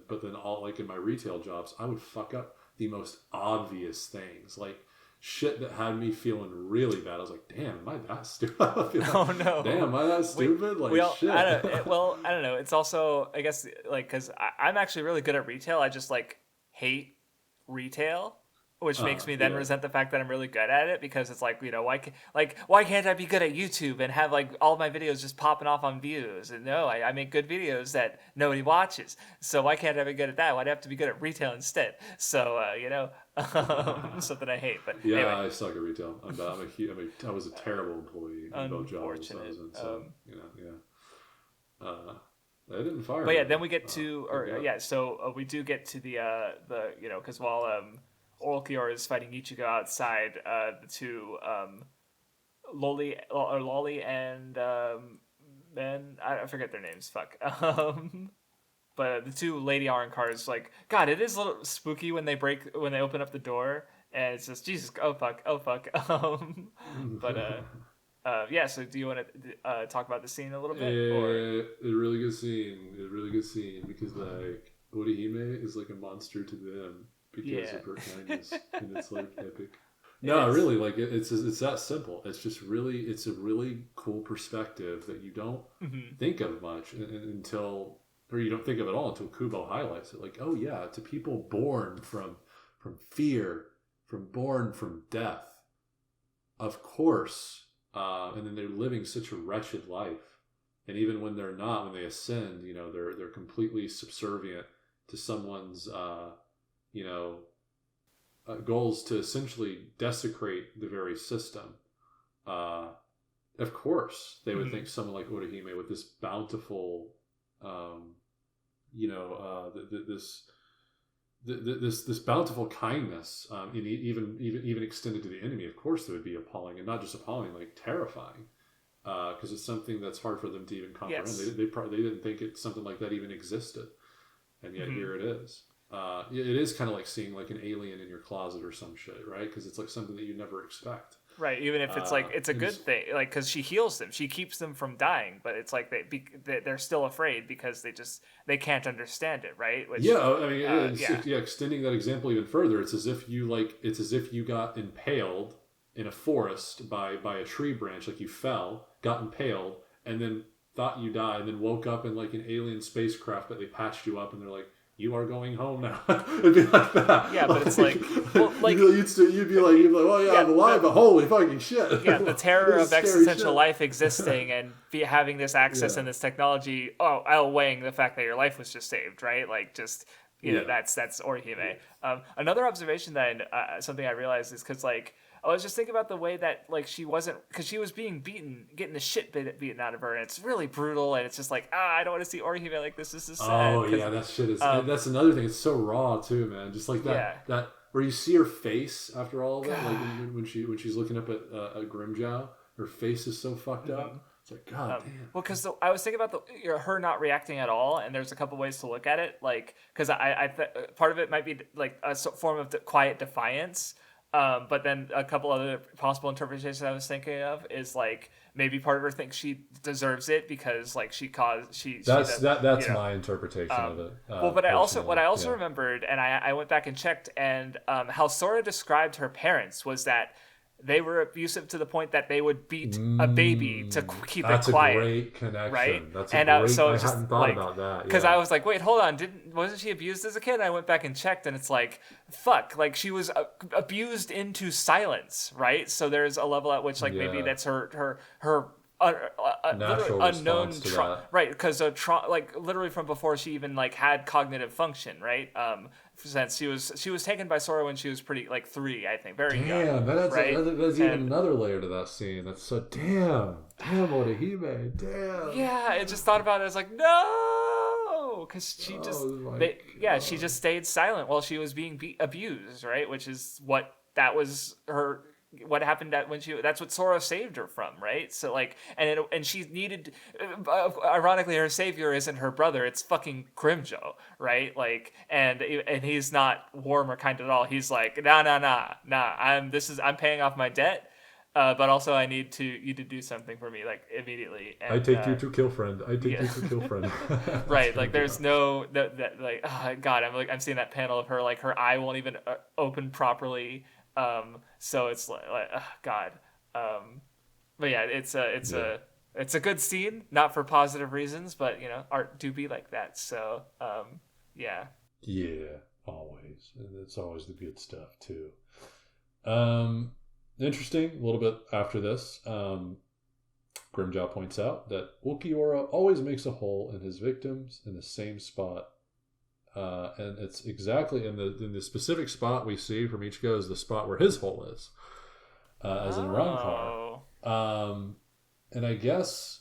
But then all, like, in my retail jobs, I would fuck up the most obvious things, like shit that had me feeling really bad. I was like, damn, am I that stupid? Oh no, damn, am I that stupid? Shit. I don't know. It's also, I guess, like, because I'm actually really good at retail. I just like hate retail, which makes me then resent the fact that I'm really good at it, because it's like, you know, why can't I be good at YouTube and have like all my videos just popping off on views? And no, I make good videos that nobody watches. So why can't I be good at that? Why'd I have to be good at retail instead? So you know, something I hate. But yeah, anyway. I suck at retail. I was a terrible employee in both jobs I was in. So they didn't fire me. But yeah, then we get to, so we do get to the you know, because while Orkior is fighting Ichigo outside, the two Lolly and Ben, I forget their names. Fuck. But the two Lady Iron cars, like, God, it is a little spooky when they open up the door, and it's just, Jesus, oh fuck. So do you want to talk about the scene a little bit? A really good scene, because like Orihime is like a monster to them because of her kindness, and it's like epic. No, really, like it's that simple. It's just really, it's a really cool perspective that you don't think of much until, or you don't think of it all until Kubo highlights it. Like, oh yeah, to people born from fear, born from death, of course, and then they're living such a wretched life, and even when they're not, when they ascend, you know, they're completely subservient to someone's goals to essentially desecrate the very system. Of course, they would think someone like Orihime, with this bountiful, this bountiful kindness, and even extended to the enemy. Of course, they would be appalling, and not just appalling, like terrifying, because it's something that's hard for them to even comprehend. Yes. They didn't think something like that even existed, and yet here it is. It is kind of like seeing like an alien in your closet or some shit, right? Because it's like something that you never expect. Right, even if it's like it's a good thing, like because she heals them, she keeps them from dying, but it's like they're still afraid because they can't understand it, right? Which, Yeah, I mean, yeah, yeah. Extending that example even further, it's as if you got impaled in a forest by a tree branch, like you fell, got impaled, and then thought you died, and then woke up in like an alien spacecraft, but they patched you up, and they're like, "You are going home now." It'd be like that. yeah, but it's like, well, like you'd be like, "Well, yeah, I'm alive, but holy fucking shit!" yeah, the terror This of is scary existential shit. life existing and having this access Yeah. and this technology, outweighing the fact that your life was just saved, right? Like, just Yeah. that's Orihime. Another observation that something I realized is because like I was just thinking about the way that like she wasn't, because she was being beaten, getting the shit beaten out of her, and it's really brutal, and it's just like I don't want to see Orihime like this. This is sad. Oh yeah, that shit is. And that's another thing. It's so raw too, man. Just like that. Yeah. That where you see her face after all of it, like God. when she's looking up at Grimjow, her face is so fucked up. It's like God damn. Well, because I was thinking about her not reacting at all, and there's a couple ways to look at it. Like, because part of it might be like a form of quiet defiance, but then a couple other possible interpretations I was thinking of is like maybe part of her thinks she deserves it because like That's you know. my interpretation of it. Well, but what I also yeah. remembered, and I went back and checked, and how Sora described her parents was that they were abusive to the point that they would beat a baby to keep it quiet. That's a great connection. Right? That's and a great. so I it's just hadn't thought like, about that. because Yeah. I was like, wait, hold on, wasn't she abused as a kid? And I went back and checked, and it's like, fuck, like she was abused into silence, right? So there's a level at which like maybe Yeah. that's her Natural unknown response to that. right, because like literally from before she even like had cognitive function, right? Since she was taken by Sora when she was pretty like 3, I think, very young. Damn, that's right? even another layer to that scene. That's so damn Orihime, damn. Yeah, I just thought about it. I was like, no, because she just she just stayed silent while she was being abused, right? Which is what happened that's what Sora saved her from, right? So like, and she needed, ironically, her savior isn't her brother, it's fucking Grimjow, right? Like, and he's not warm or kind at all. He's like, nah, I'm paying off my debt, but also I need you to do something for me, like immediately. And, I take you to kill friend. I take you to kill friend. right, like there's no that like, oh god, I'm seeing that panel of her, like her eye won't even open properly. So it's like oh, God. But yeah, it's a good scene, not for positive reasons, but art do be like that. So yeah. Yeah, always. And it's always the good stuff too. Interesting. A little bit after this, Grimjow points out that Ulquiorra always makes a hole in his victims in the same spot. And it's exactly in the specific spot we see from Ichigo is the spot where his hole is, as in Rancor. And I guess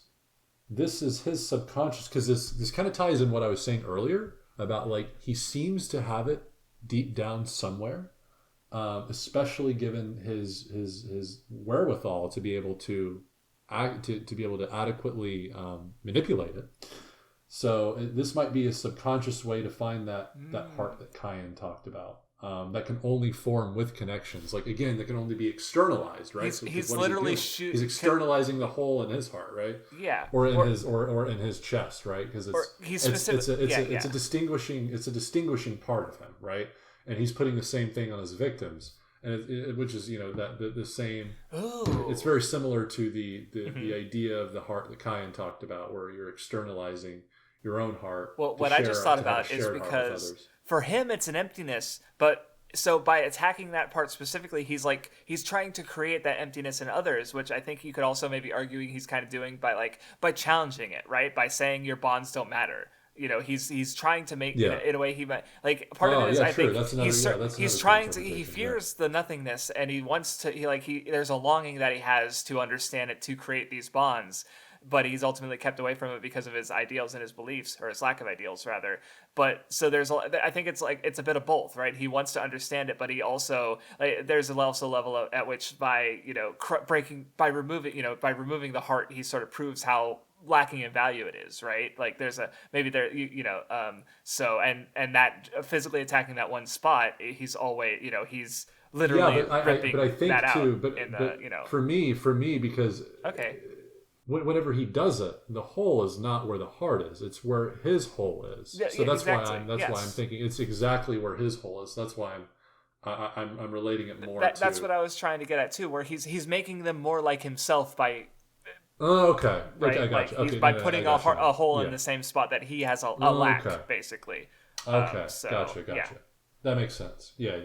this is his subconscious, because this kind of ties in what I was saying earlier about like he seems to have it deep down somewhere, especially given his wherewithal to be able to be able to adequately manipulate it. So this might be a subconscious way to find that heart that Kyan talked about, that can only form with connections. Like again, that can only be externalized, right? He's literally he's externalizing the hole in his heart, right? Yeah, or in his chest, right? Because it's a distinguishing part of him, right? And he's putting the same thing on his victims, and which is the same. Ooh. It's very similar to the idea of the heart that Kyan talked about, where you're externalizing your own heart. Well, what I just thought about is because for him it's an emptiness, but so by attacking that part specifically, he's trying to create that emptiness in others, which I think you could also maybe argue he's kind of doing by challenging it, right? By saying your bonds don't matter. He's trying to make in a way he might like part of it is I think he's trying to he fears the nothingness, and he wants to there's a longing that he has to understand it, to create these bonds, but he's ultimately kept away from it because of his ideals and his beliefs, or his lack of ideals rather. But so I think it's a bit of both, right? He wants to understand it, but he also there's also a level at which by removing the heart, he sort of proves how lacking in value it is, right? Like there's so and that physically attacking that one spot, he's always literally but ripping I think that out too. in the But for me, because Okay. whenever he does it, the hole is not where the heart is; it's where his hole is. Yeah, So yeah, exactly. that's why I'm Yes. thinking it's exactly where his hole is. That's why I'm relating it more That's to. what I was trying to get at too, where he's making them more like himself by Oh, okay. Okay, I right, got like you. he's Okay, by no, I putting got you a now. hole in Yeah. the same spot that he has a Oh, okay. lack, basically. Okay. So yeah, Gotcha. That makes sense. Yeah.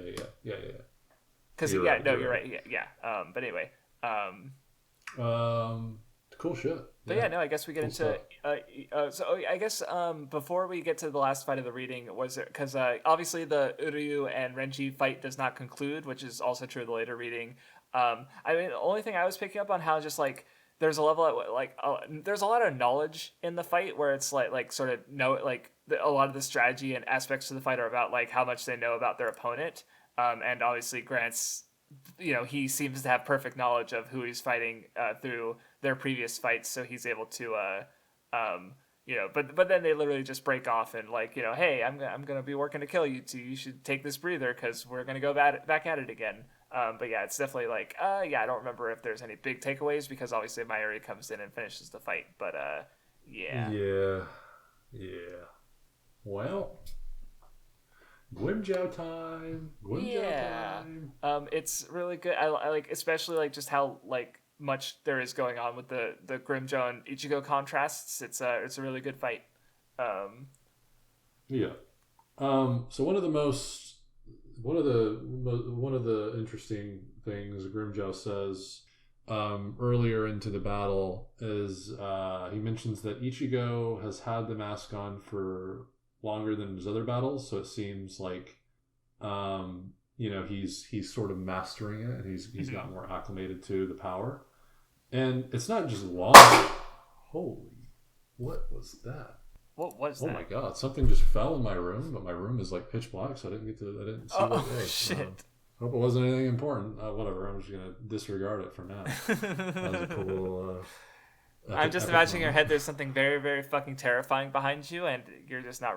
because You're yeah, right. no, You're you're right. right. Yeah, yeah. But anyway, Cool shit. but yeah, no, I guess we get Cool into. stuff. I guess before we get to the last fight of the reading, was it because obviously the Uryu and Renji fight does not conclude, which is also true of the later reading. I mean, the only thing I was picking up on how just like there's a level of, like there's a lot of knowledge in the fight where it's like sort of know like a lot of the strategy and aspects of the fight are about like how much they know about their opponent. And obviously Grant's he seems to have perfect knowledge of who he's fighting through their previous fights, so he's able to but then they literally just break off and like hey, I'm gonna be working to kill you two, you should take this breather because we're gonna go back at it again. But yeah, it's definitely like I don't remember if there's any big takeaways because obviously Mayuri comes in and finishes the fight, but yeah. Yeah. Well, Guimjiao time. Yeah. Time. It's really good. I like especially like just how like much there is going on with the Grimjo and Ichigo contrasts. It's a really good fight. Um, Yeah. So one of the interesting things Grimjow says earlier into the battle is he mentions that Ichigo has had the mask on for longer than his other battles, so it seems like he's sort of mastering it, and he's got more acclimated to the power. And it's not just long. Holy, what was that? what was Oh that? my god! Something just fell in my room, but my room is like pitch black, so I didn't see what it was. Shit. Hope it wasn't anything important. Whatever. I'm just gonna disregard it for now. That was a cool little. I'm just imagining in your head there's something very, very fucking terrifying behind you, and you're just not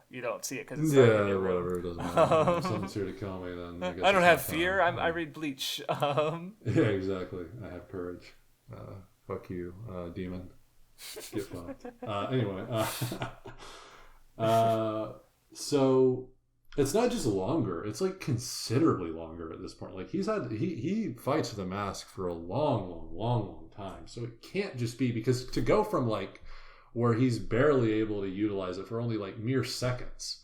you don't see it because it's dark in your room. Whatever. It doesn't matter. If someone's here to kill me, then I guess I don't it's have my fear. time. I read Bleach. Yeah, exactly. I have courage. Fuck you, demon. Get fucked. Anyway, so it's not just longer; it's like considerably longer at this point. Like he fights with a mask for a long time. So it can't just be because to go from like where he's barely able to utilize it for only like mere seconds,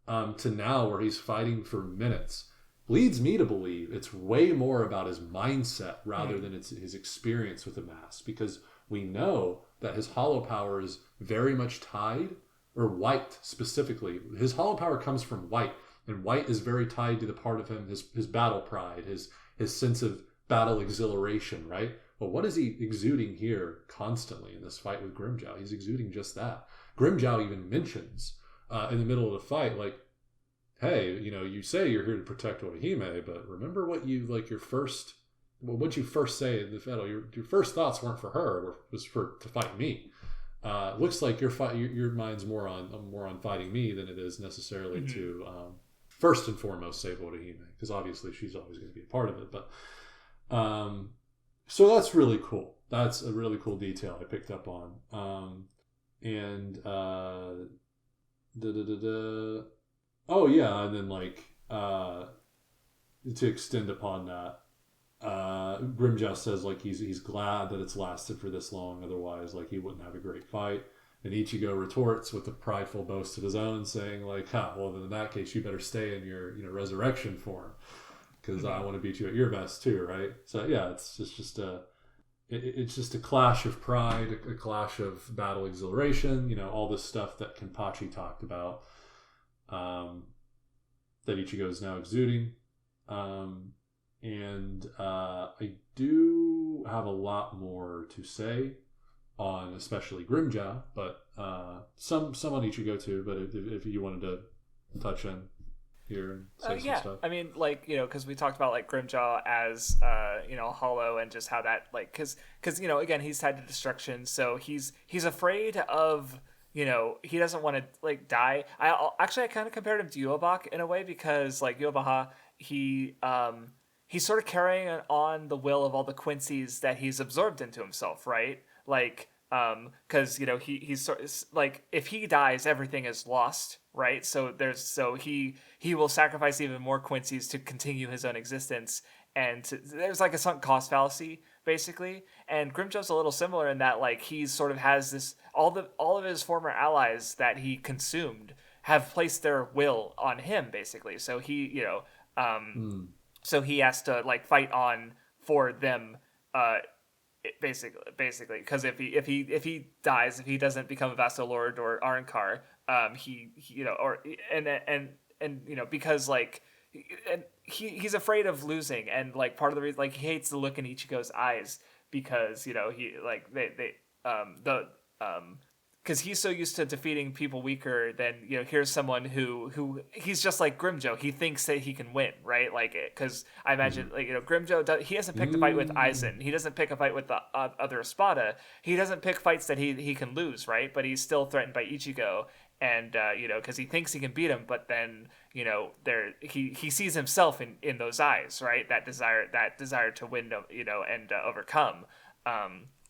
to now where he's fighting for minutes, leads me to believe it's way more about his mindset rather than his experience with the mask, because we know that his hollow power is very much tied, or white specifically. His hollow power comes from white, and white is very tied to the part of him, his battle pride, his sense of battle exhilaration, right? But what is he exuding here constantly in this fight with Grimjow? He's exuding just that. Grimjow even mentions in the middle of the fight, like, hey, you say you're here to protect Orihime, but remember what you what you first say in the battle. Your first thoughts weren't for her; was to fight me. Looks like your mind's more on fighting me than it is necessarily to first and foremost save Orihime, because obviously she's always going to be a part of it. But so that's really cool. That's a really cool detail I picked up on. Oh yeah, and then like to extend upon that, Grimjow says like he's glad that it's lasted for this long, otherwise like he wouldn't have a great fight. And Ichigo retorts with a prideful boast of his own, saying like, well then in that case you better stay in your resurrection form, because I want to beat you at your best too, right? So yeah, it's just a clash of pride, a clash of battle exhilaration, all this stuff that Kenpachi talked about, that Ichigo is now exuding. And I do have a lot more to say on especially Grimjow, but some on Ichigo too, but if you wanted to touch in here and say some stuff. I mean, like, because we talked about like Grimjaw as hollow, and just how that like because again, he's tied to destruction, so he's afraid of he doesn't want to like die. I kind of compared him to Yuobak in a way, because like Yuobaha he's sort of carrying on the will of all the Quincy's that he's absorbed into himself, right? Like, because he's sort of like, if he dies, everything is lost, right? So he will sacrifice even more Quincy's to continue his own existence, and there's like a sunk cost fallacy basically. And Grimjow's a little similar in that, like, he sort of has this, all of his former allies that he consumed have placed their will on him basically. So so he has to like fight on for them, basically, because if he dies, if he doesn't become a Vassal Lord or Arrancar, because like, and he's afraid of losing, and like part of the reason, like, he hates the look in Ichigo's eyes, because he like they the because he's so used to defeating people weaker than, here's someone who he's just like Grimjow. He thinks that he can win, right? Like, because I imagine, like, Grimjow he hasn't picked a fight with Aizen. He doesn't pick a fight with the other Espada. He doesn't pick fights that he can lose, right? But he's still threatened by Ichigo, and because he thinks he can beat him, but then he sees himself in those eyes, right? That desire to win, and overcome.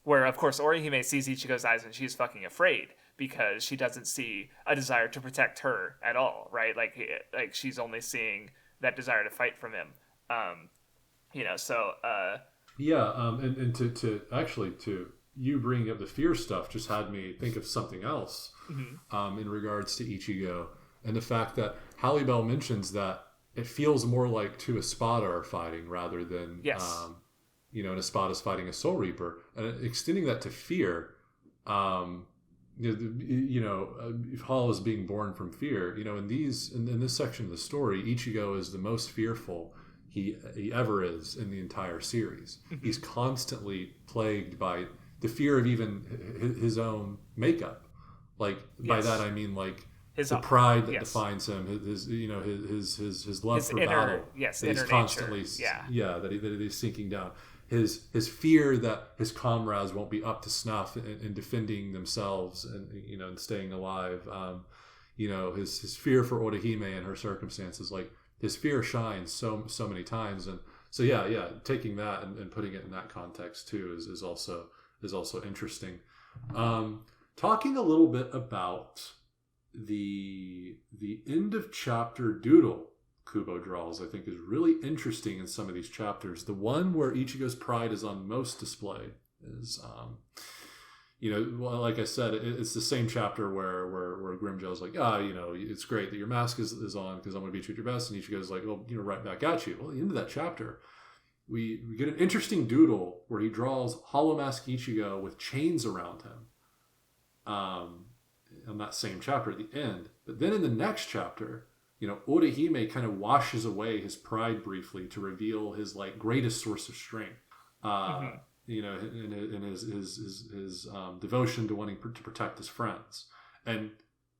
Where, of course, Orihime sees Ichigo's eyes and she's fucking afraid, because she doesn't see a desire to protect her at all, right? Like she's only seeing that desire to fight from him. And to actually, to you bringing up the fear stuff just had me think of something else, in regards to Ichigo, and the fact that Halle Bell mentions that it feels more like two Espada are fighting rather than an Espada is fighting a Soul Reaper, and extending that to fear. Hall is being born from fear. In this section of the story, Ichigo is the most fearful he ever is in the entire series. He's constantly plagued by the fear of even his own makeup. Like, by that I mean, like, the pride that defines him, his love for battle. Yes, that he's constantly that he's sinking down. His fear that his comrades won't be up to snuff in defending themselves and staying alive. His fear for Orihime and her circumstances. Like, his fear shines so many times, and so taking that and putting it in that context too is also interesting. Talking a little bit about the end of chapter doodle Kubo draws, I think, is really interesting in some of these chapters. The one where Ichigo's pride is on most display is, like I said, it's the same chapter where Grimjow's like, it's great that your mask is on because I'm going to beat you at your best, and Ichigo's like, well, right back at you. Well, at the end of that chapter, we get an interesting doodle where he draws Hollow Mask Ichigo with chains around him. On that same chapter at the end, but then in the next chapter, Orihime kind of washes away his pride briefly to reveal his like greatest source of strength. In his devotion to wanting to protect his friends. And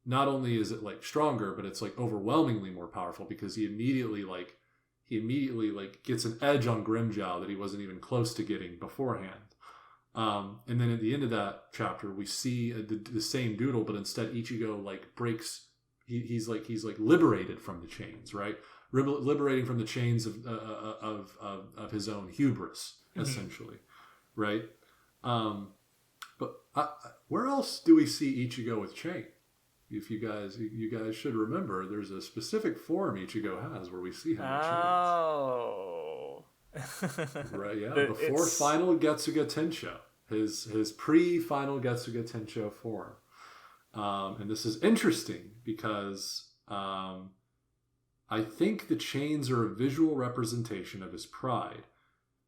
not only is it like stronger, but it's like overwhelmingly more powerful, because he immediately gets an edge on Grimjow that he wasn't even close to getting beforehand. And then at the end of that chapter, we see the same doodle, but instead Ichigo like breaks. He's liberated from the chains, right? Liberating from the chains of his own hubris, essentially, right? But where else do we see Ichigo with chain? If you guys should remember, there's a specific form Ichigo has where we see him with chains. Right, yeah. Before final Getsuga Tensho, his pre-final Getsuga Tensho form. And this is interesting because I think the chains are a visual representation of his pride.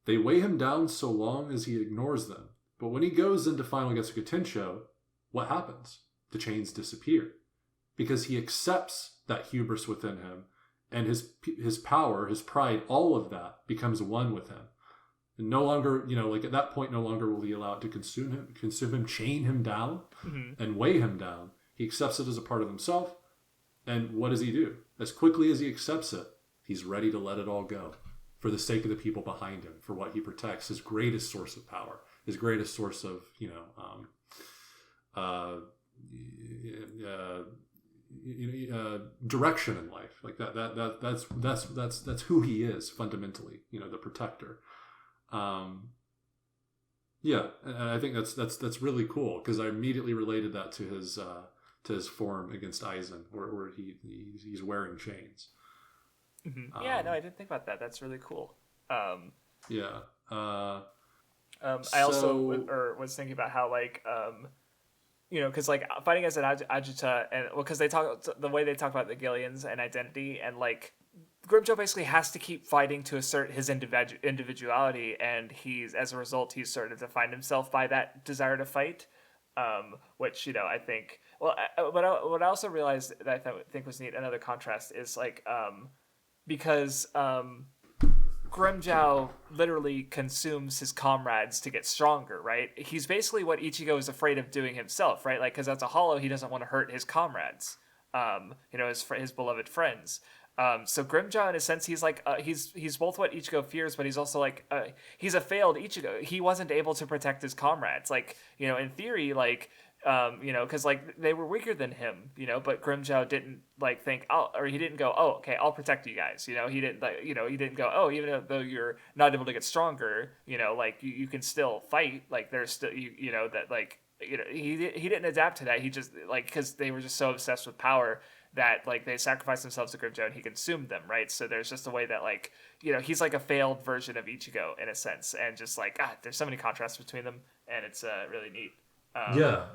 They weigh him down so long as he ignores them. But when he goes into final Getsuga Tensho, what happens? The chains disappear. Because he accepts that hubris within him, and his power, his pride, all of that becomes one with him. And no longer, at that point, no longer will he allow it to consume him, chain him down, and weigh him down. He accepts it as a part of himself. And what does he do? As quickly as he accepts it, he's ready to let it all go for the sake of the people behind him, for what he protects, his greatest source of power, his greatest source of, direction in life. Like that's who he is fundamentally. The protector. Yeah, and I think that's really cool because I immediately related that to his form against Aizen, where he's wearing chains. Mm-hmm. Yeah, no, I didn't think about that. That's really cool. Yeah. I also was thinking about how because like fighting as an Ajuta, and because they talk the way they talk about the Gillians and identity, and like Grimjaw basically has to keep fighting to assert his individuality, and as a result he's sort of defined himself by that desire to fight, which I think what I also realized that I think was neat. Another contrast is like because Grimjaw literally consumes his comrades to get stronger, right? He's basically what Ichigo is afraid of doing himself, right? Like, because as a Hollow, he doesn't want to hurt his comrades, his beloved friends. So Grimjaw, in a sense, he's like he's both what Ichigo fears, but he's also like he's a failed Ichigo. He wasn't able to protect his comrades. Like, in theory, like because like they were weaker than him, but Grimjaw didn't like think, he didn't go, oh, okay, I'll protect you guys. He didn't he didn't go, oh, even though you're not able to get stronger, like you can still fight. Like there's still that like he didn't adapt to that. He just like because they were just so obsessed with power that like they sacrificed themselves to Grimjaw and he consumed them, right? So there's just a way that like he's like a failed version of Ichigo in a sense, and just like there's so many contrasts between them, and it's really neat. I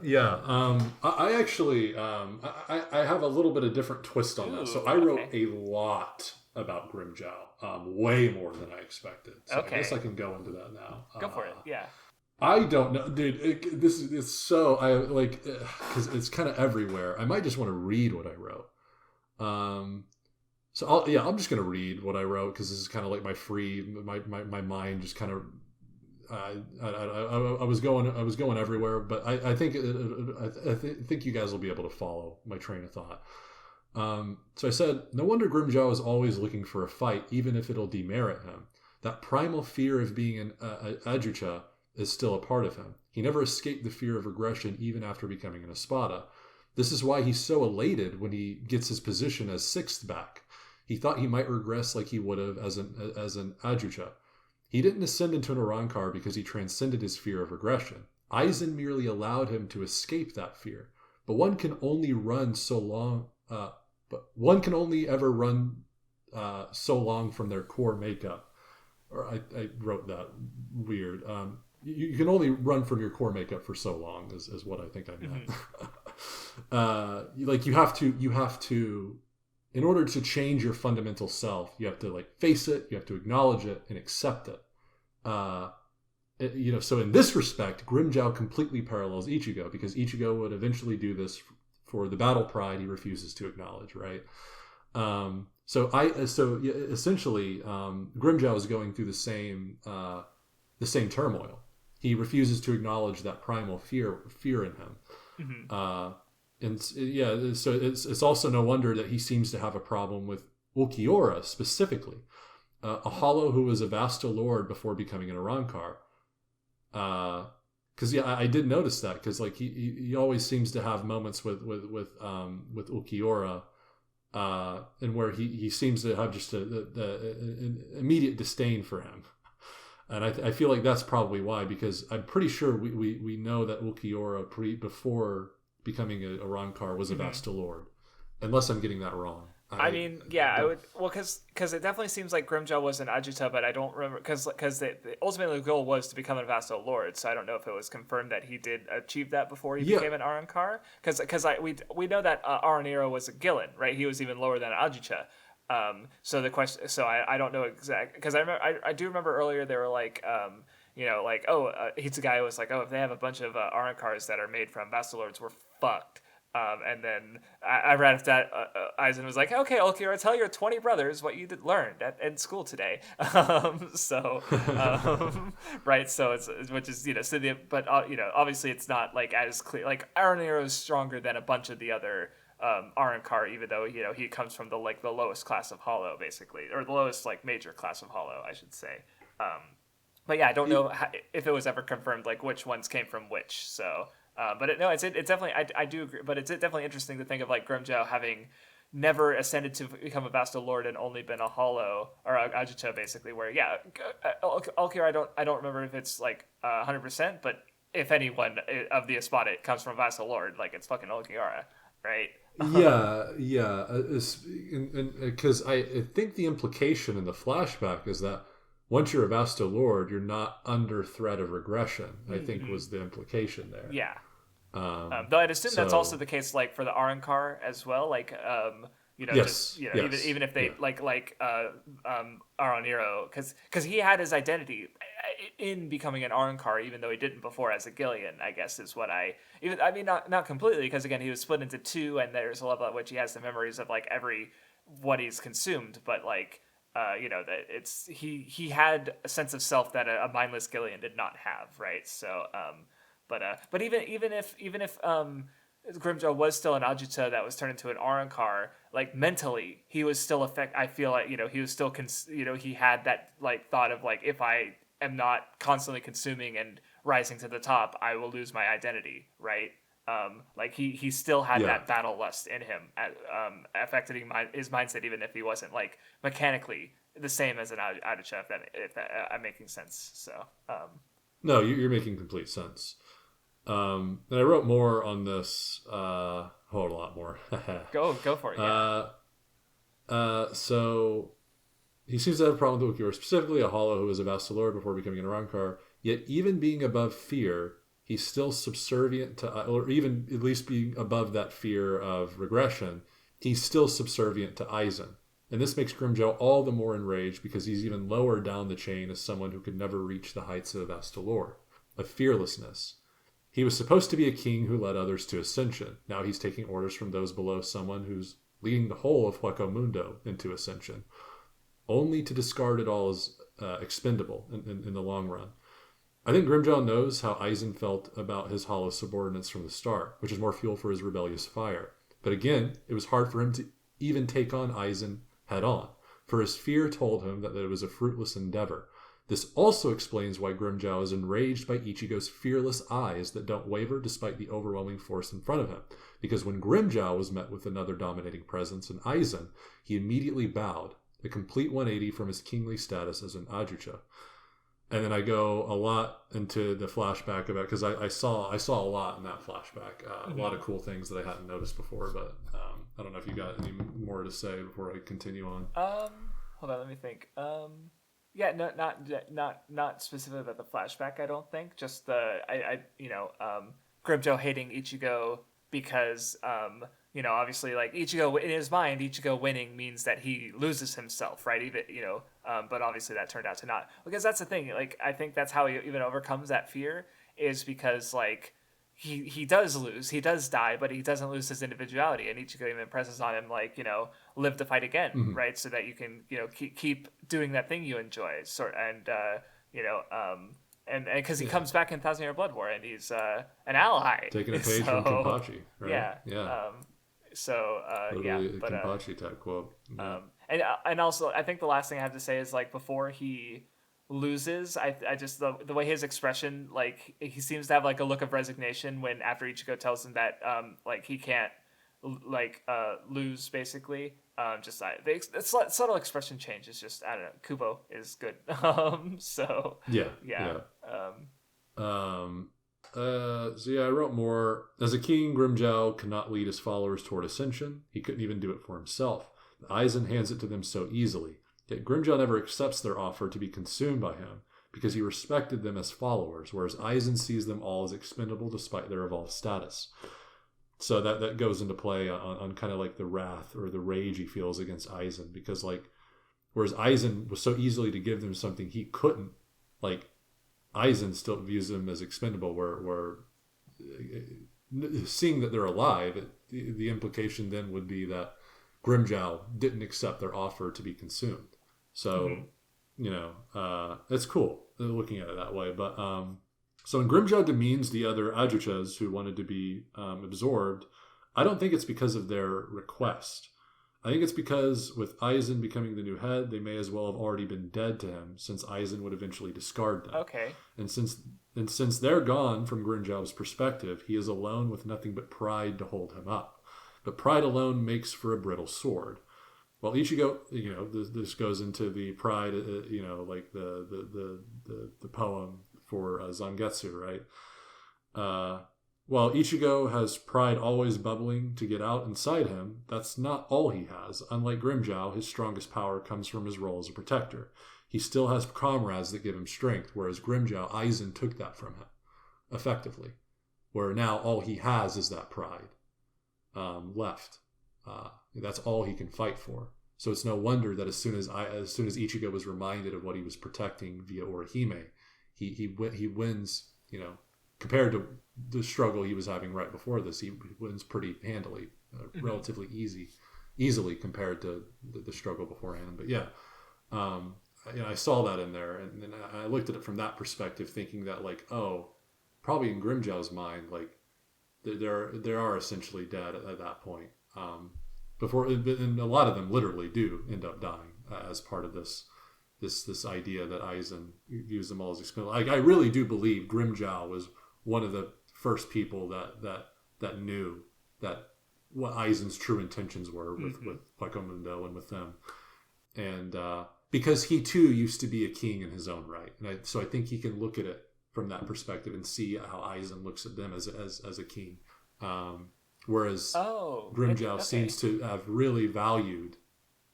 actually I have a little bit of different twist on that. So I wrote a lot about Grimjaw, way more than I expected. So I guess I can go into that now. Go for it. Yeah. I don't know, dude. This is so I like because it's kind of everywhere. I might just want to read what I wrote. So I'm just gonna read what I wrote because this is kind of like my mind just kind of. I was going everywhere, but I think I think you guys will be able to follow my train of thought. So I said, no wonder Grimjaw is always looking for a fight, even if it'll demerit him. That primal fear of being an Ajucha is still a part of him. He never escaped the fear of aggression even after becoming an Espada. This is why he's so elated when he gets his position as sixth back. He thought he might regress like he would have as an Ajucha. He didn't ascend into an Arankar because he transcended his fear of aggression. Aizen merely allowed him to escape that fear. But one can only run so long. But one can only ever run so long from their core makeup. Or I wrote that weird. You can only run from your core makeup for so long. Is what I think I meant. Like you have to. In order to change your fundamental self, you have to like face it, you have to acknowledge it and accept it. So in this respect, Grimjaw completely parallels Ichigo because Ichigo would eventually do this for the battle pride he refuses to acknowledge, right? Essentially, Grimjaw is going through the same turmoil. He refuses to acknowledge that primal fear in him. Mm-hmm. So it's also no wonder that he seems to have a problem with Ulquiorra specifically, a Hollow who was a Vasto Lord before becoming an Arankar. Because I did notice that because like he always seems to have moments with Ulquiorra, and where he seems to have just an immediate disdain for him. And I feel like that's probably why, because I'm pretty sure we know that Ulquiorra before becoming a Arankar was a Vasto Lord, unless I'm getting that wrong. I would because it definitely seems like Grimjaw was an Ajuta, but I don't remember because ultimately the goal was to become a Vasto Lord, so I don't know if it was confirmed that he did achieve that before he became an Arankar. Because we know that Aranero was a Gillen, right? He was even lower than an Ajuta. So the question, so I don't know exactly because I do remember earlier they were like. Hitsugai was like, if they have a bunch of Arankars that are made from Vasto Lords, we're fucked. And then I read after that, Aizen was like, okay, Ulquiorra, tell your 20 brothers what you learned in school today. Right, so it's which is obviously it's not like as clear. Like Aranero is stronger than a bunch of the other Arankar, even though he comes from the lowest class of Hollow, basically, or the lowest like major class of Hollow, I should say. But yeah, I don't know if it was ever confirmed like which ones came from which. So It's definitely I do agree, but it's definitely interesting to think of like Grimmjow having never ascended to become a Vassal Lord and only been a Hollow or a Ajuta basically. Where Ulquiorra I don't remember if it's like 100%, but if anyone of the Espada comes from Vassal Lord, like it's fucking Ulquiorra, right? Yeah. Because I think the implication in the flashback is that once you're a Vasta Lord, you're not under threat of regression. I think was the implication there. Yeah. Though I'd assume that's so- also the case, like for the Arankar as well. Like, Yes, just yes, even if they yeah. Aroniro, because he had his identity in becoming an Arankar, even though he didn't before as a Gillian. I guess is what I mean, not completely, because again he was split into two, and there's a level at which he has the memories of like every what he's consumed, but like. That it's he had a sense of self that a mindless Gillian did not have, right? So, but even if Grimmjow was still an Ajuta that was turned into an Arankar, like mentally he was still I feel like he was still he had that like thought of like, if I am not constantly consuming and rising to the top, I will lose my identity, right? Like he still had that battle lust in him, affecting his mindset, even if he wasn't like mechanically the same as an Ajuta. If that I'm making sense. So No, you're making complete sense. And I wrote more on this. A lot more. go for it. Yeah. So he seems to have a problem with Ulquiorra, specifically a Hollow who was a Vassal Lord before becoming an Arankar. Yet even being above fear, he's still subservient to, or even at least being above that fear of regression, he's still subservient to Eisen. And this makes Grimmjow all the more enraged because he's even lower down the chain as someone who could never reach the heights of Vestalor, of fearlessness. He was supposed to be a king who led others to ascension. Now he's taking orders from those below someone who's leading the whole of Hueco Mundo into ascension, only to discard it all as expendable in the long run. I think Grimmjow knows how Eisen felt about his Hollow subordinates from the start, which is more fuel for his rebellious fire. But again, it was hard for him to even take on Eisen head on, for his fear told him that it was a fruitless endeavor. This also explains why Grimmjow is enraged by Ichigo's fearless eyes that don't waver despite the overwhelming force in front of him. Because when Grimmjow was met with another dominating presence in Eisen, he immediately bowed, a complete 180 from his kingly status as an Ajucha. And then I go a lot into the flashback of it because I saw a lot in that flashback, a lot of cool things that I hadn't noticed before. But I don't know if you got any more to say before I continue on. Hold on, let me think. Yeah, no, not specific about the flashback. I don't think. Just Grimmjow hating Ichigo because obviously, like Ichigo in his mind, Ichigo winning means that he loses himself, right? Even but obviously that turned out to not, because that's the thing. Like I think that's how he even overcomes that fear, is because like he does lose, he does die, but he doesn't lose his individuality, and Ichigo even presses on him like live to fight again, right? So that you can keep doing that thing you enjoy, and because he comes back in Thousand Year Blood War and he's an ally, taking a page from Kenpachi, right? Yeah. Literally a Kenpachi type quote. Yeah. And also I think the last thing I have to say is like before he loses, I just the way his expression, like he seems to have like a look of resignation when after Ichigo tells him that like he can't lose basically. The subtle expression change is just, I don't know. Kubo is good. So I wrote more. As a king, Grimmjow cannot lead his followers toward ascension. He couldn't even do it for himself. Eisen hands it to them so easily. Yet Grimmjow never accepts their offer to be consumed by him because he respected them as followers, whereas Eisen sees them all as expendable despite their evolved status. So that goes into play on kind of like the wrath or the rage he feels against Eisen, because like whereas Eisen was so easily to give them something he couldn't, like Eisen still views them as expendable, where seeing that they're alive, the implication then would be that Grimmjow didn't accept their offer to be consumed. So, it's cool looking at it that way. But so when Grimmjow demeans the other Ajuchas who wanted to be absorbed, I don't think it's because of their request. I think it's because with Aizen becoming the new head, they may as well have already been dead to him, since Aizen would eventually discard them. Okay. And since they're gone from Grimjow's perspective, he is alone with nothing but pride to hold him up. But pride alone makes for a brittle sword. Well, Ichigo, this goes into the pride, like the poem for Zangetsu, right? While Ichigo has pride always bubbling to get out inside him, that's not all he has. Unlike Grimjow, his strongest power comes from his role as a protector. He still has comrades that give him strength, whereas Grimjow, Aizen took that from him, effectively. Where now all he has is that pride left. That's all he can fight for. So it's no wonder that as soon as Ichigo was reminded of what he was protecting via Orihime, he wins. Compared to the struggle he was having right before this, he wins pretty handily, relatively easily compared to the struggle beforehand. But yeah, I saw that in there, and I looked at it from that perspective, thinking that probably in Grimjow's mind, they are essentially dead at that point. And a lot of them literally do end up dying as part of this idea that Aizen views them all as expendable. I really do believe Grimjow was one of the first people that knew that what Aizen's true intentions were with Pacomundo and with them, and because he too used to be a king in his own right, and so I think he can look at it from that perspective and see how Aizen looks at them as a king, whereas Grimjow seems to have really valued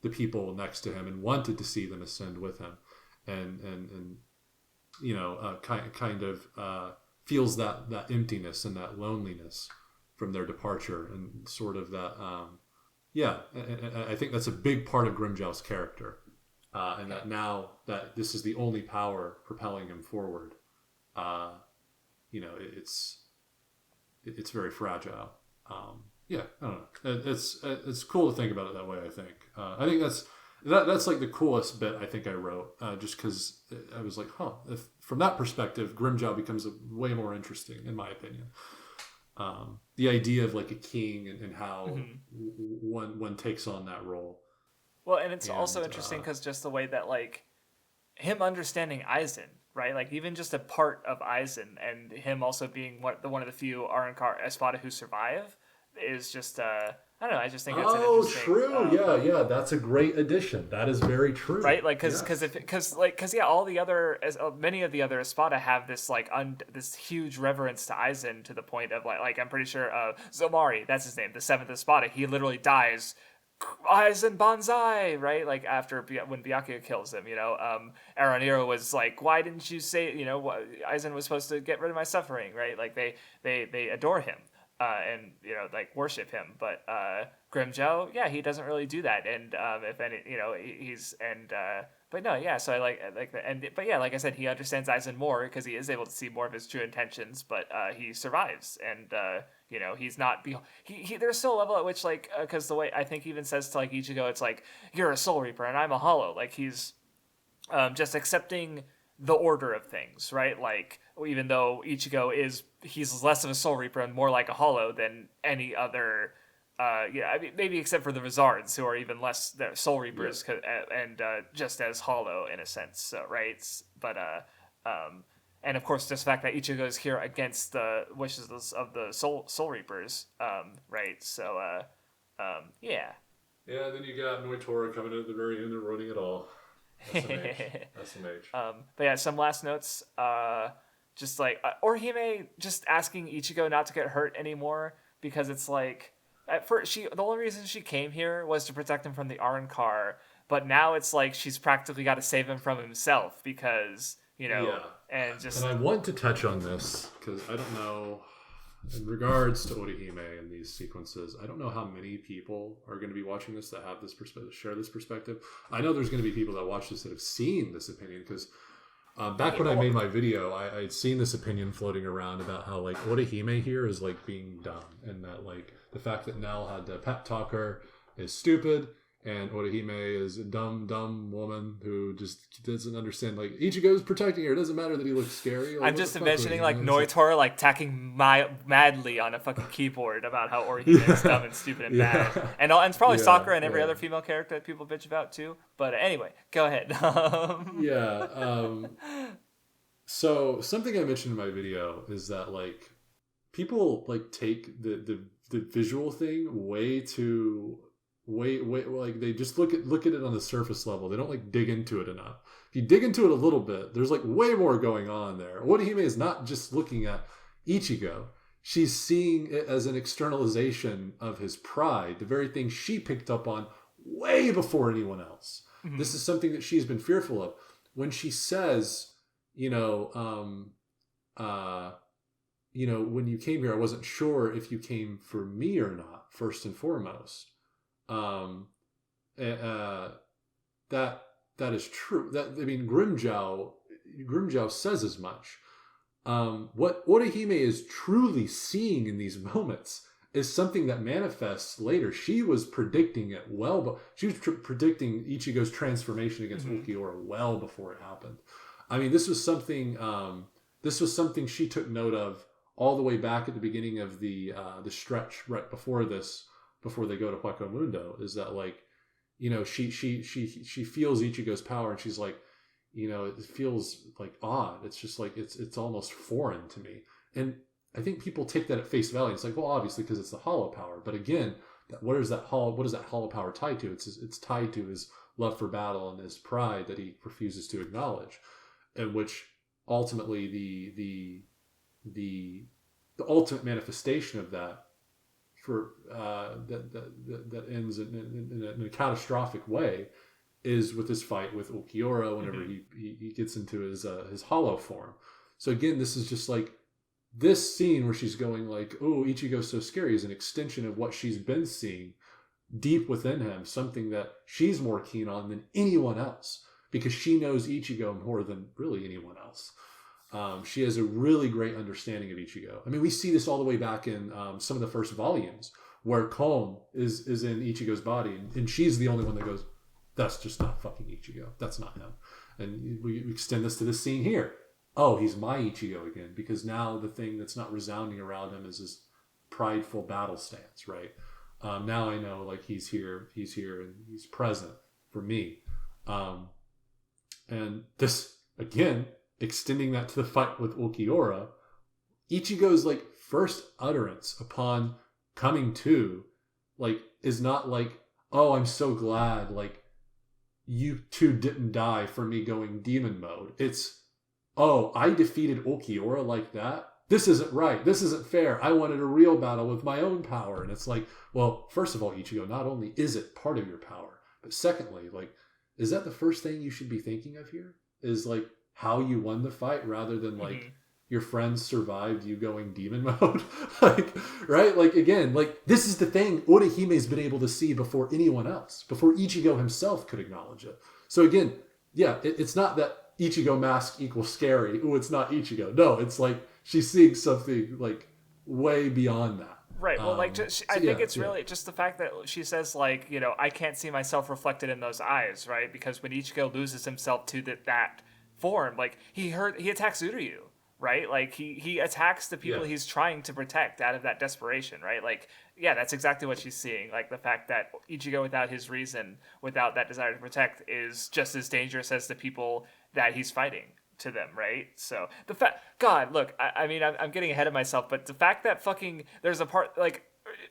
the people next to him and wanted to see them ascend with him, and kind of feels that emptiness and that loneliness from their departure, and sort of that I think that's a big part of Grimjow's character, and that now that this is the only power propelling him forward, it's very fragile. I don't know. It's cool to think about it that way. I think that's like the coolest bit I think I wrote, just because I was like, if, from that perspective, Grimjow becomes way more interesting in my opinion. The idea of like a king and how one takes on that role. Well, and it's also interesting because just the way that him understanding Aizen, right? Like even just a part of Aizen, and him also being one of the few Arrancar Espada who survive, is just I don't know. I just think it's an interesting. Oh, true. Yeah. That's a great addition. That is very true. Right, because all the other, many of the other Espada have this this huge reverence to Aizen to the point of like I'm pretty sure Zomari, that's his name, the seventh Espada. He literally dies. Aizen Banzai, right? Like after when Byakuya kills him, Araniro was like, why didn't you say, Aizen was supposed to get rid of my suffering, right? Like they adore him. And worship him, but Grimjow, he doesn't really do that, and if any, he's but no, so I like that, and but like I said, he understands Aizen more because he is able to see more of his true intentions, but he survives, and he's not he there's still a level at which because the way I think he even says to Ichigo, it's like, you're a Soul Reaper and I'm a Hollow, he's just accepting the order of things, right? Even though Ichigo he's less of a Soul Reaper and more like a Hollow than any other, maybe except for the Vizards, who are even less Soul Reapers, and just as Hollow in a sense, right? But and of course, just the fact that Ichigo is here against the wishes of the Soul Reapers, right? So, yeah. Yeah, then you got Noitora coming in at the very end and ruining it all. That's an age. But yeah, some last notes. Just Orihime just asking Ichigo not to get hurt anymore, because it's at first the only reason she came here was to protect him from the Arrancar, but now it's she's practically got to save him from himself because and I want to touch on this because I don't know. In regards to Orihime and these sequences, I don't know how many people are going to be watching this that have this perspective, share this perspective. I know there's going to be people that watch this that have seen this opinion, because back when I made my video, I'd seen this opinion floating around about how Orihime here is being dumb, and that the fact that Nell had to pep talk her is stupid, and Orihime is a dumb woman who just doesn't understand. Like, Ichigo's protecting her. It doesn't matter that he looks scary. Like, I'm just imagining like Noitor like tacking madly on a fucking keyboard about how Orihime is dumb and stupid and bad, and it's probably Sakura and every other female character that people bitch about too. But anyway, go ahead. So something I mentioned in my video is that like people like take the visual thing way like they just look at it on the surface level. They don't like dig into it enough. If you dig into it a little bit, there's like way more going on there. Orihime is not just looking at Ichigo. She's seeing it as an externalization of his pride, the very thing she picked up on way before anyone else. Mm-hmm. This is something that she's been fearful of. When she says, when you came here, I wasn't sure if you came for me or not, first and foremost. That is true. Grimjow says as much. What Orihime is truly seeing in these moments is something that manifests later. She was predicting it but she was predicting Ichigo's transformation against Ulquiorra well before it happened. I mean, this was something she took note of all the way back at the beginning of the stretch right before this. Before they go to Hueco Mundo, is that like, she feels Ichigo's power and she's like, it feels like odd. It's just like it's almost foreign to me. And I think people take that at face value. It's like, well, obviously because it's the hollow power. But again, what is that hollow power tied to? It's tied to his love for battle and his pride that he refuses to acknowledge, and which ultimately the ultimate manifestation of that that ends in a catastrophic way is with his fight with Ulquiorra whenever he gets into his hollow form. So again, this is just like this scene where she's going like, oh, Ichigo's so scary is an extension of what she's been seeing deep within him, something that she's more keen on than anyone else because she knows Ichigo more than really anyone else. She has a really great understanding of Ichigo. I mean, we see this all the way back in some of the first volumes where Kon is in Ichigo's body, and she's the only one that goes, that's just not fucking Ichigo. That's not him. And we extend this to this scene here. Oh, he's my Ichigo again, because now the thing that's not resounding around him is this prideful battle stance, right? Now I know, like, he's here, and he's present for me. And this, again, extending that to the fight with Ulquiorra, Ichigo's like first utterance upon coming to, like, is not like, oh, I'm so glad, like, you two didn't die for me going demon mode. It's, oh, I defeated Ulquiorra like that? This isn't right. This isn't fair. I wanted a real battle with my own power. And it's like, well, first of all, Ichigo, not only is it part of your power, but secondly, like, is that the first thing you should be thinking of here? Is like, how you won the fight rather than like your friends survived you going demon mode. Like, right? Like, again, like, this is the thing Orihime's been able to see before anyone else, before Ichigo himself could acknowledge it. So again, yeah, it's not that Ichigo mask equals scary. Ooh, it's not Ichigo. No, it's like she's seeing something like way beyond that. Right. Well, like, I think it's really just the fact that she says, like, I can't see myself reflected in those eyes, right? Because when Ichigo loses himself to that form, like, he attacks Uryu, right? Like, he attacks the people he's trying to protect out of that desperation, right? Like, yeah, that's exactly what she's seeing. Like, the fact that Ichigo, without his reason, without that desire to protect, is just as dangerous as the people that he's fighting to them, right? So the fact, God, look, I mean, I'm getting ahead of myself, but the fact that fucking there's a part like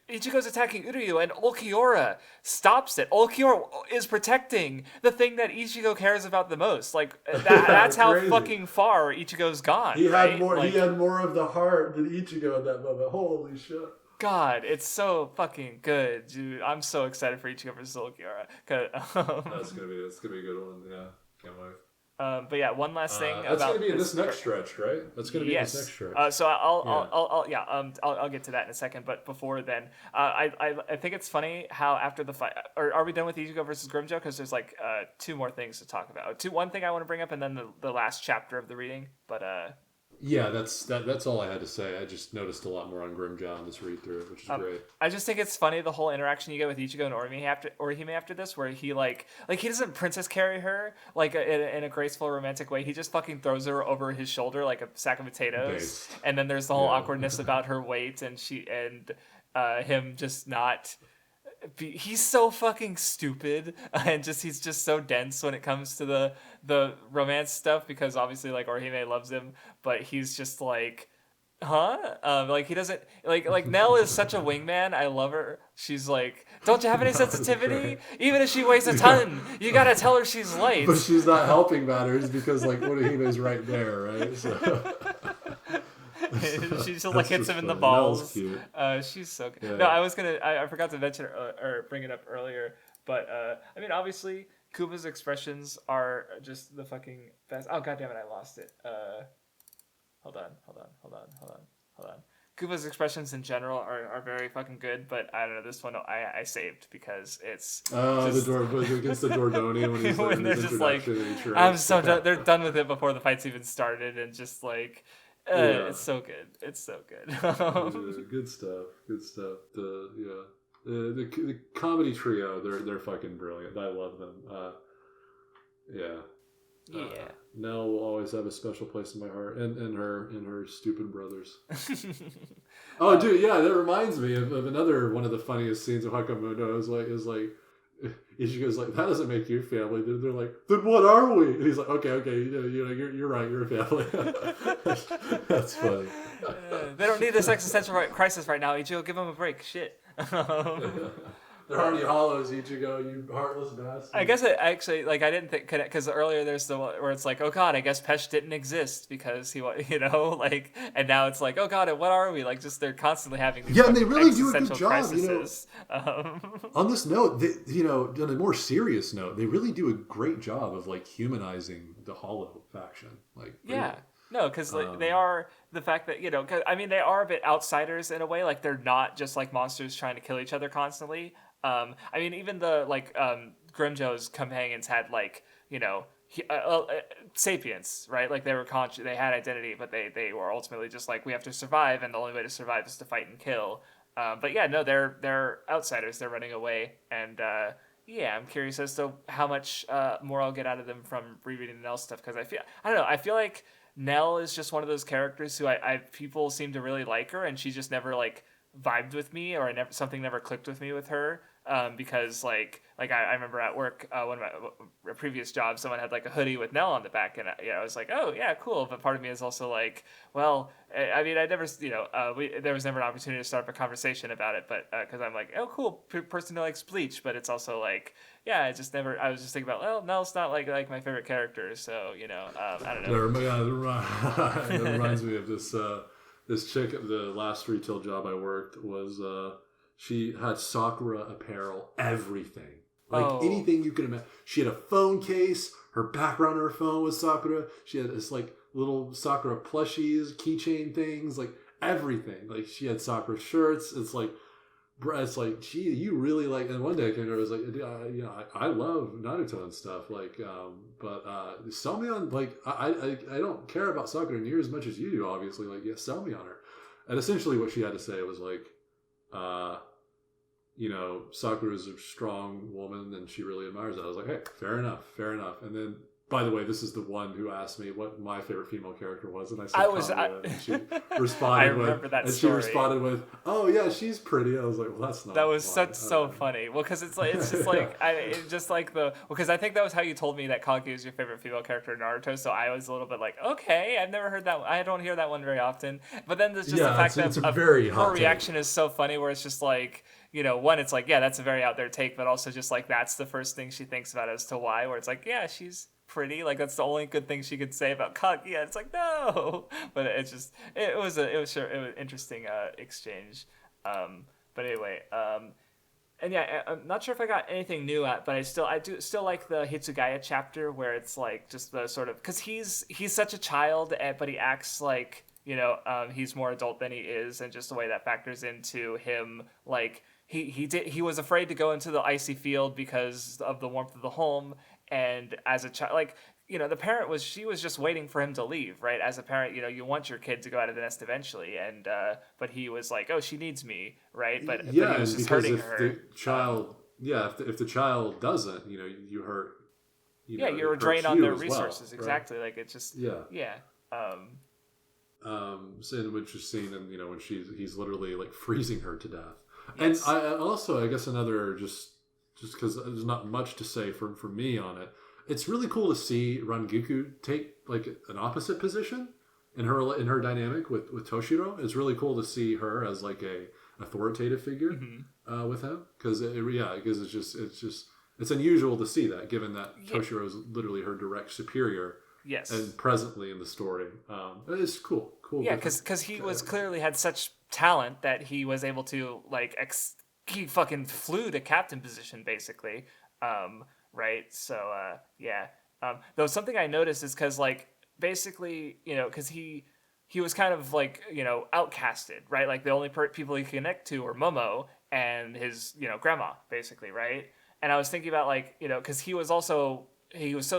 Ichigo's attacking Uryu and Ulquiorra stops it. Ulquiorra is protecting the thing that Ichigo cares about the most. Like, that's how fucking far Ichigo's gone. He had more. Like, he had more of the heart than Ichigo in that moment. Holy shit! God, it's so fucking good, dude. I'm so excited for Ichigo versus Ulquiorra. That's gonna be a good one. Yeah, can't wait. But yeah, one last thing about that's going to be in this next stretch, right? That's going to be in this next stretch. So I'll get to that in a second. But before then, I think it's funny how after the fight, or are we done with Ichigo versus Grimjow? Because there's like two more things to talk about. One thing I want to bring up, and then the last chapter of the reading. But Yeah, that's all I had to say. I just noticed a lot more on Grimjaw in this read through, which is great. I just think it's funny the whole interaction you get with Ichigo and Orihime after this, where he like he doesn't princess carry her like in a graceful romantic way. He just fucking throws her over his shoulder like a sack of potatoes, Based. and then there's the whole awkwardness about her weight and him just not. He's so fucking stupid and he's just so dense when it comes to the romance stuff, because obviously like Orihime loves him, but he's just like, huh? Like he doesn't like Nell is such a wingman. I love her. She's like, don't you have any sensitivity? Right. Even if she weighs a ton, you gotta tell her she's light. But she's not helping matters because like Orihime's right there, right? So. She just like hits him in the funny. balls. That was cute. She's so good. Yeah. No, I forgot to mention or bring it up earlier, but I mean obviously Kuba's expressions are just the fucking best. Oh god damn it, I lost it. Hold on. Kuba's expressions in general are very fucking good, but I don't know, this one I saved because it's the door against the Dordoni when he's when they're just like, I'm so done. They're done with it before the fight's even started, and just like. It's so good. It's so good. Good stuff. The comedy trio, they're fucking brilliant. I love them. Nell will always have a special place in my heart, and her stupid brothers. Oh, dude, yeah, that reminds me of another one of the funniest scenes of Hakamundo. Is like. Ichigo's like, that doesn't make you family. They're like, then what are we? And he's like, okay, you're right, you're a family. That's funny. They don't need this existential crisis right now, Ichigo. Give them a break. Shit. They're already hollows, Ichigo, you heartless bastard. I guess it actually, like, I didn't think, because earlier there's the one where it's like, oh god, I guess Pesh didn't exist because he, like, and now it's like, oh god, what are we? Like, just they're constantly having these and they really do a good job, crises. On this note, on a more serious note, they really do a great job of like humanizing the Hollow faction. Like, yeah. No, because they are the fact that, cause, I mean, they are a bit outsiders in a way. Like, they're not just like monsters trying to kill each other constantly. I mean, even the Grimjo's companions had sapience, right? Like they were conscious, they had identity, but they were ultimately just like, we have to survive, and the only way to survive is to fight and kill. But yeah, no, they're outsiders. They're running away, and I'm curious as to how much more I'll get out of them from rereading the Nell stuff, because I feel like Nell is just one of those characters who people seem to really like her, and she just never like vibed with me, or something never clicked with me with her. Because I remember at work, one of my previous jobs, someone had like a hoodie with Nell on the back, and I was like, oh yeah, cool. But part of me is also like, well, I mean, I never, there was never an opportunity to start up a conversation about it, but because I'm like, oh cool, person who likes Bleach, but it's also like, yeah, I was just thinking about, well, Nell's not like my favorite character, so I don't know. That reminds me of this chick at the last retail job I worked was. She had Sakura apparel, everything. Anything you could imagine. She had a phone case. Her background on her phone was Sakura. She had this like little Sakura plushies, keychain things, like everything. Like she had Sakura shirts. It's like, gee, you really like. And one day I came to her, I was like, I love Naruto and stuff. Like, but sell me on like I don't care about Sakura near as much as you do. Obviously, like sell me on her. And essentially, what she had to say was like. Sakura's a strong woman and she really admires that. I was like, hey, fair enough. And then, by the way, this is the one who asked me what my favorite female character was, and I said Kaguya, and she responded responded with, oh yeah, she's pretty. I was like, well, that's not. That was so funny. Well, because it's just like because I think that was how you told me that Kaguya is your favorite female character in Naruto. So I was a little bit like, okay, I've never heard that. I don't hear that one very often. But then there's just the fact that her reaction is so funny, where it's just like. One, it's like, yeah, that's a very out there take, but also just like that's the first thing she thinks about as to why, where it's like, yeah, she's pretty, like that's the only good thing she could say about Kaguya. It's like, no, but it was an interesting exchange. But anyway, and yeah, I'm not sure if I got anything new at, but I do still like the Hitsugaya chapter where it's like just the sort of, because he's such a child, but he acts like he's more adult than he is, and just the way that factors into him, like. He was afraid to go into the icy field because of the warmth of the home, and as a child, like the parent she was just waiting for him to leave, right? As a parent, you want your kid to go out of the nest eventually, and but he was like, oh, she needs me, right? But he was just hurting her. The child, if the child doesn't, you hurt. You're a drain on their resources. Well, exactly. Right? Like it's just yeah. So which is seen, and when he's literally like freezing her to death. Yes. And I guess another just because there's not much to say for me on it. It's really cool to see Rangiku take like an opposite position in her dynamic with Toshiro. It's really cool to see her as like a authoritative figure with him because it's unusual to see that given that Toshiro is literally her direct superior. Yes, and presently in the story, it's cool. Yeah, because he was clearly had such talent that he was able to like he fucking flew to captain position basically. Right. So though something I noticed is because like basically because he was kind of like outcasted, right? Like the only people he could connect to were Momo and his grandma basically, right? And I was thinking about like because he was so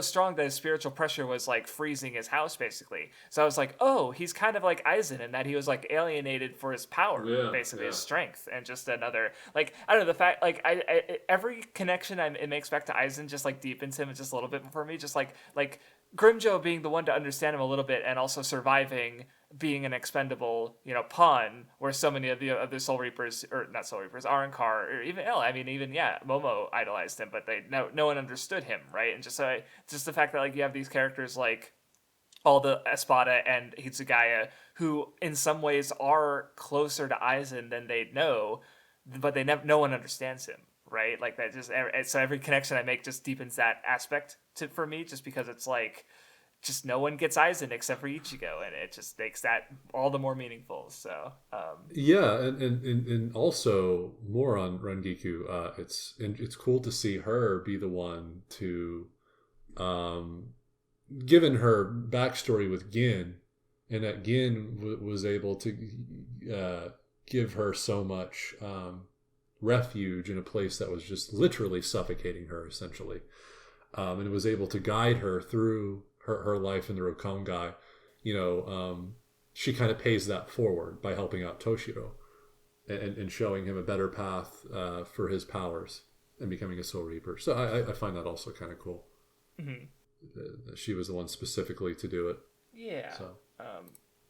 strong that his spiritual pressure was like freezing his house basically. So I was like, oh, he's kind of like Aizen in that he was like alienated for his power, basically his strength, and just another like I don't know the fact like I every connection it makes back to Aizen just like deepens him just a little bit for me, just like Grimjo being the one to understand him a little bit and also surviving being an expendable, pawn, where so many of the other Soul Reapers, or not Soul Reapers, Arrancar, or even Momo idolized him, but no one understood him, right? And just the fact that like you have these characters like all the Espada and Hitsugaya, who in some ways are closer to Aizen than they know, but no one understands him, right? Like that so every connection I make just deepens that aspect for me, just because it's like, just no one gets Aizen except for Ichigo, and it just makes that all the more meaningful. So and also more on Rangiku, it's cool to see her be the one to, given her backstory with Gin, and that Gin was able to give her so much refuge in a place that was just literally suffocating her essentially, and was able to guide her through her life in the Rokongai. She kind of pays that forward by helping out Toshiro and showing him a better path for his powers and becoming a Soul Reaper. So I find that also kind of cool. Mm-hmm. She was the one specifically to do it. Yeah. So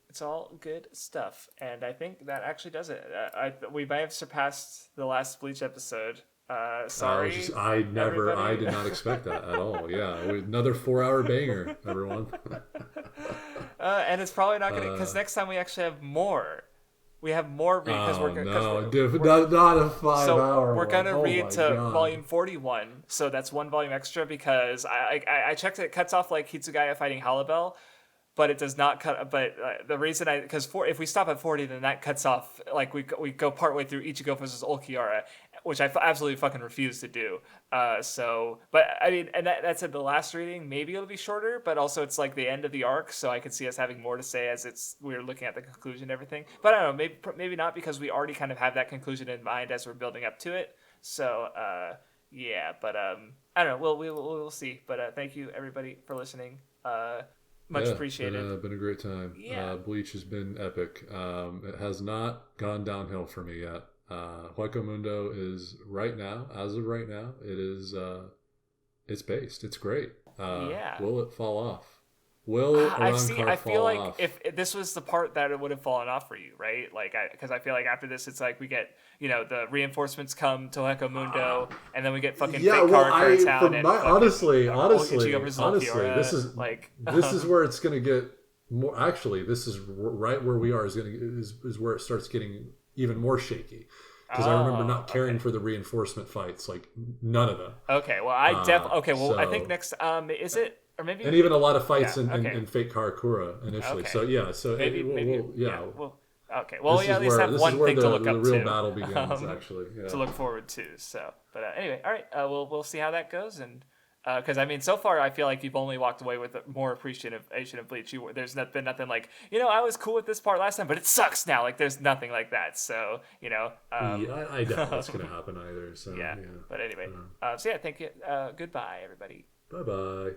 it's all good stuff, and I think that actually does it. We might have surpassed the last Bleach episode. Sorry. I did not expect that at all. Yeah, another 4-hour banger, everyone. And it's probably not gonna, because next time we actually have more. We have more because not a 5-hour. We're gonna read to volume 41, so that's one volume extra because I checked it cuts off like Hitsugaya fighting Halabel. But it does not cut. But the reason if we stop at 40, then that cuts off. Like we go partway through Ichigo versus Ulquiorra, which I absolutely fucking refuse to do. But I mean, and that's at the last reading. Maybe it'll be shorter, but also it's like the end of the arc, so I could see us having more to say as we're looking at the conclusion and everything. But I don't know, maybe not, because we already kind of have that conclusion in mind as we're building up to it. So yeah, but I don't know. We'll see. But thank you everybody for listening. Much appreciated. Been a great time. Yeah. Bleach has been epic. It has not gone downhill for me yet. Hueco Mundo is as of right now, it is it's based. It's great. Will it fall off? I feel like off? If this was the part that it would have fallen off for you, right? Like, because I feel like after this, it's like we get, the reinforcements come to Hueco Mundo, and then we get fucking fake Karakura town. And honestly, this is like this is where it's gonna get more. Actually, this is right where we are. Is where it starts getting even more shaky. Because I remember not caring for the reinforcement fights, like none of them. Okay, well, I think next, is it? Or maybe, and even a lot of fights in Fake Karakura initially. Okay. So maybe, okay. Well, at least have one thing to look up to. The real battle begins, actually. Yeah. To look forward to. So, but anyway, all right. We'll see how that goes, and because I mean, so far I feel like you've only walked away with more appreciation of Bleach. There's been nothing like I was cool with this part last time, but it sucks now. Like there's nothing like that. So I doubt that's gonna happen either. So yeah. But anyway, so yeah, thank you. Goodbye, everybody. Bye.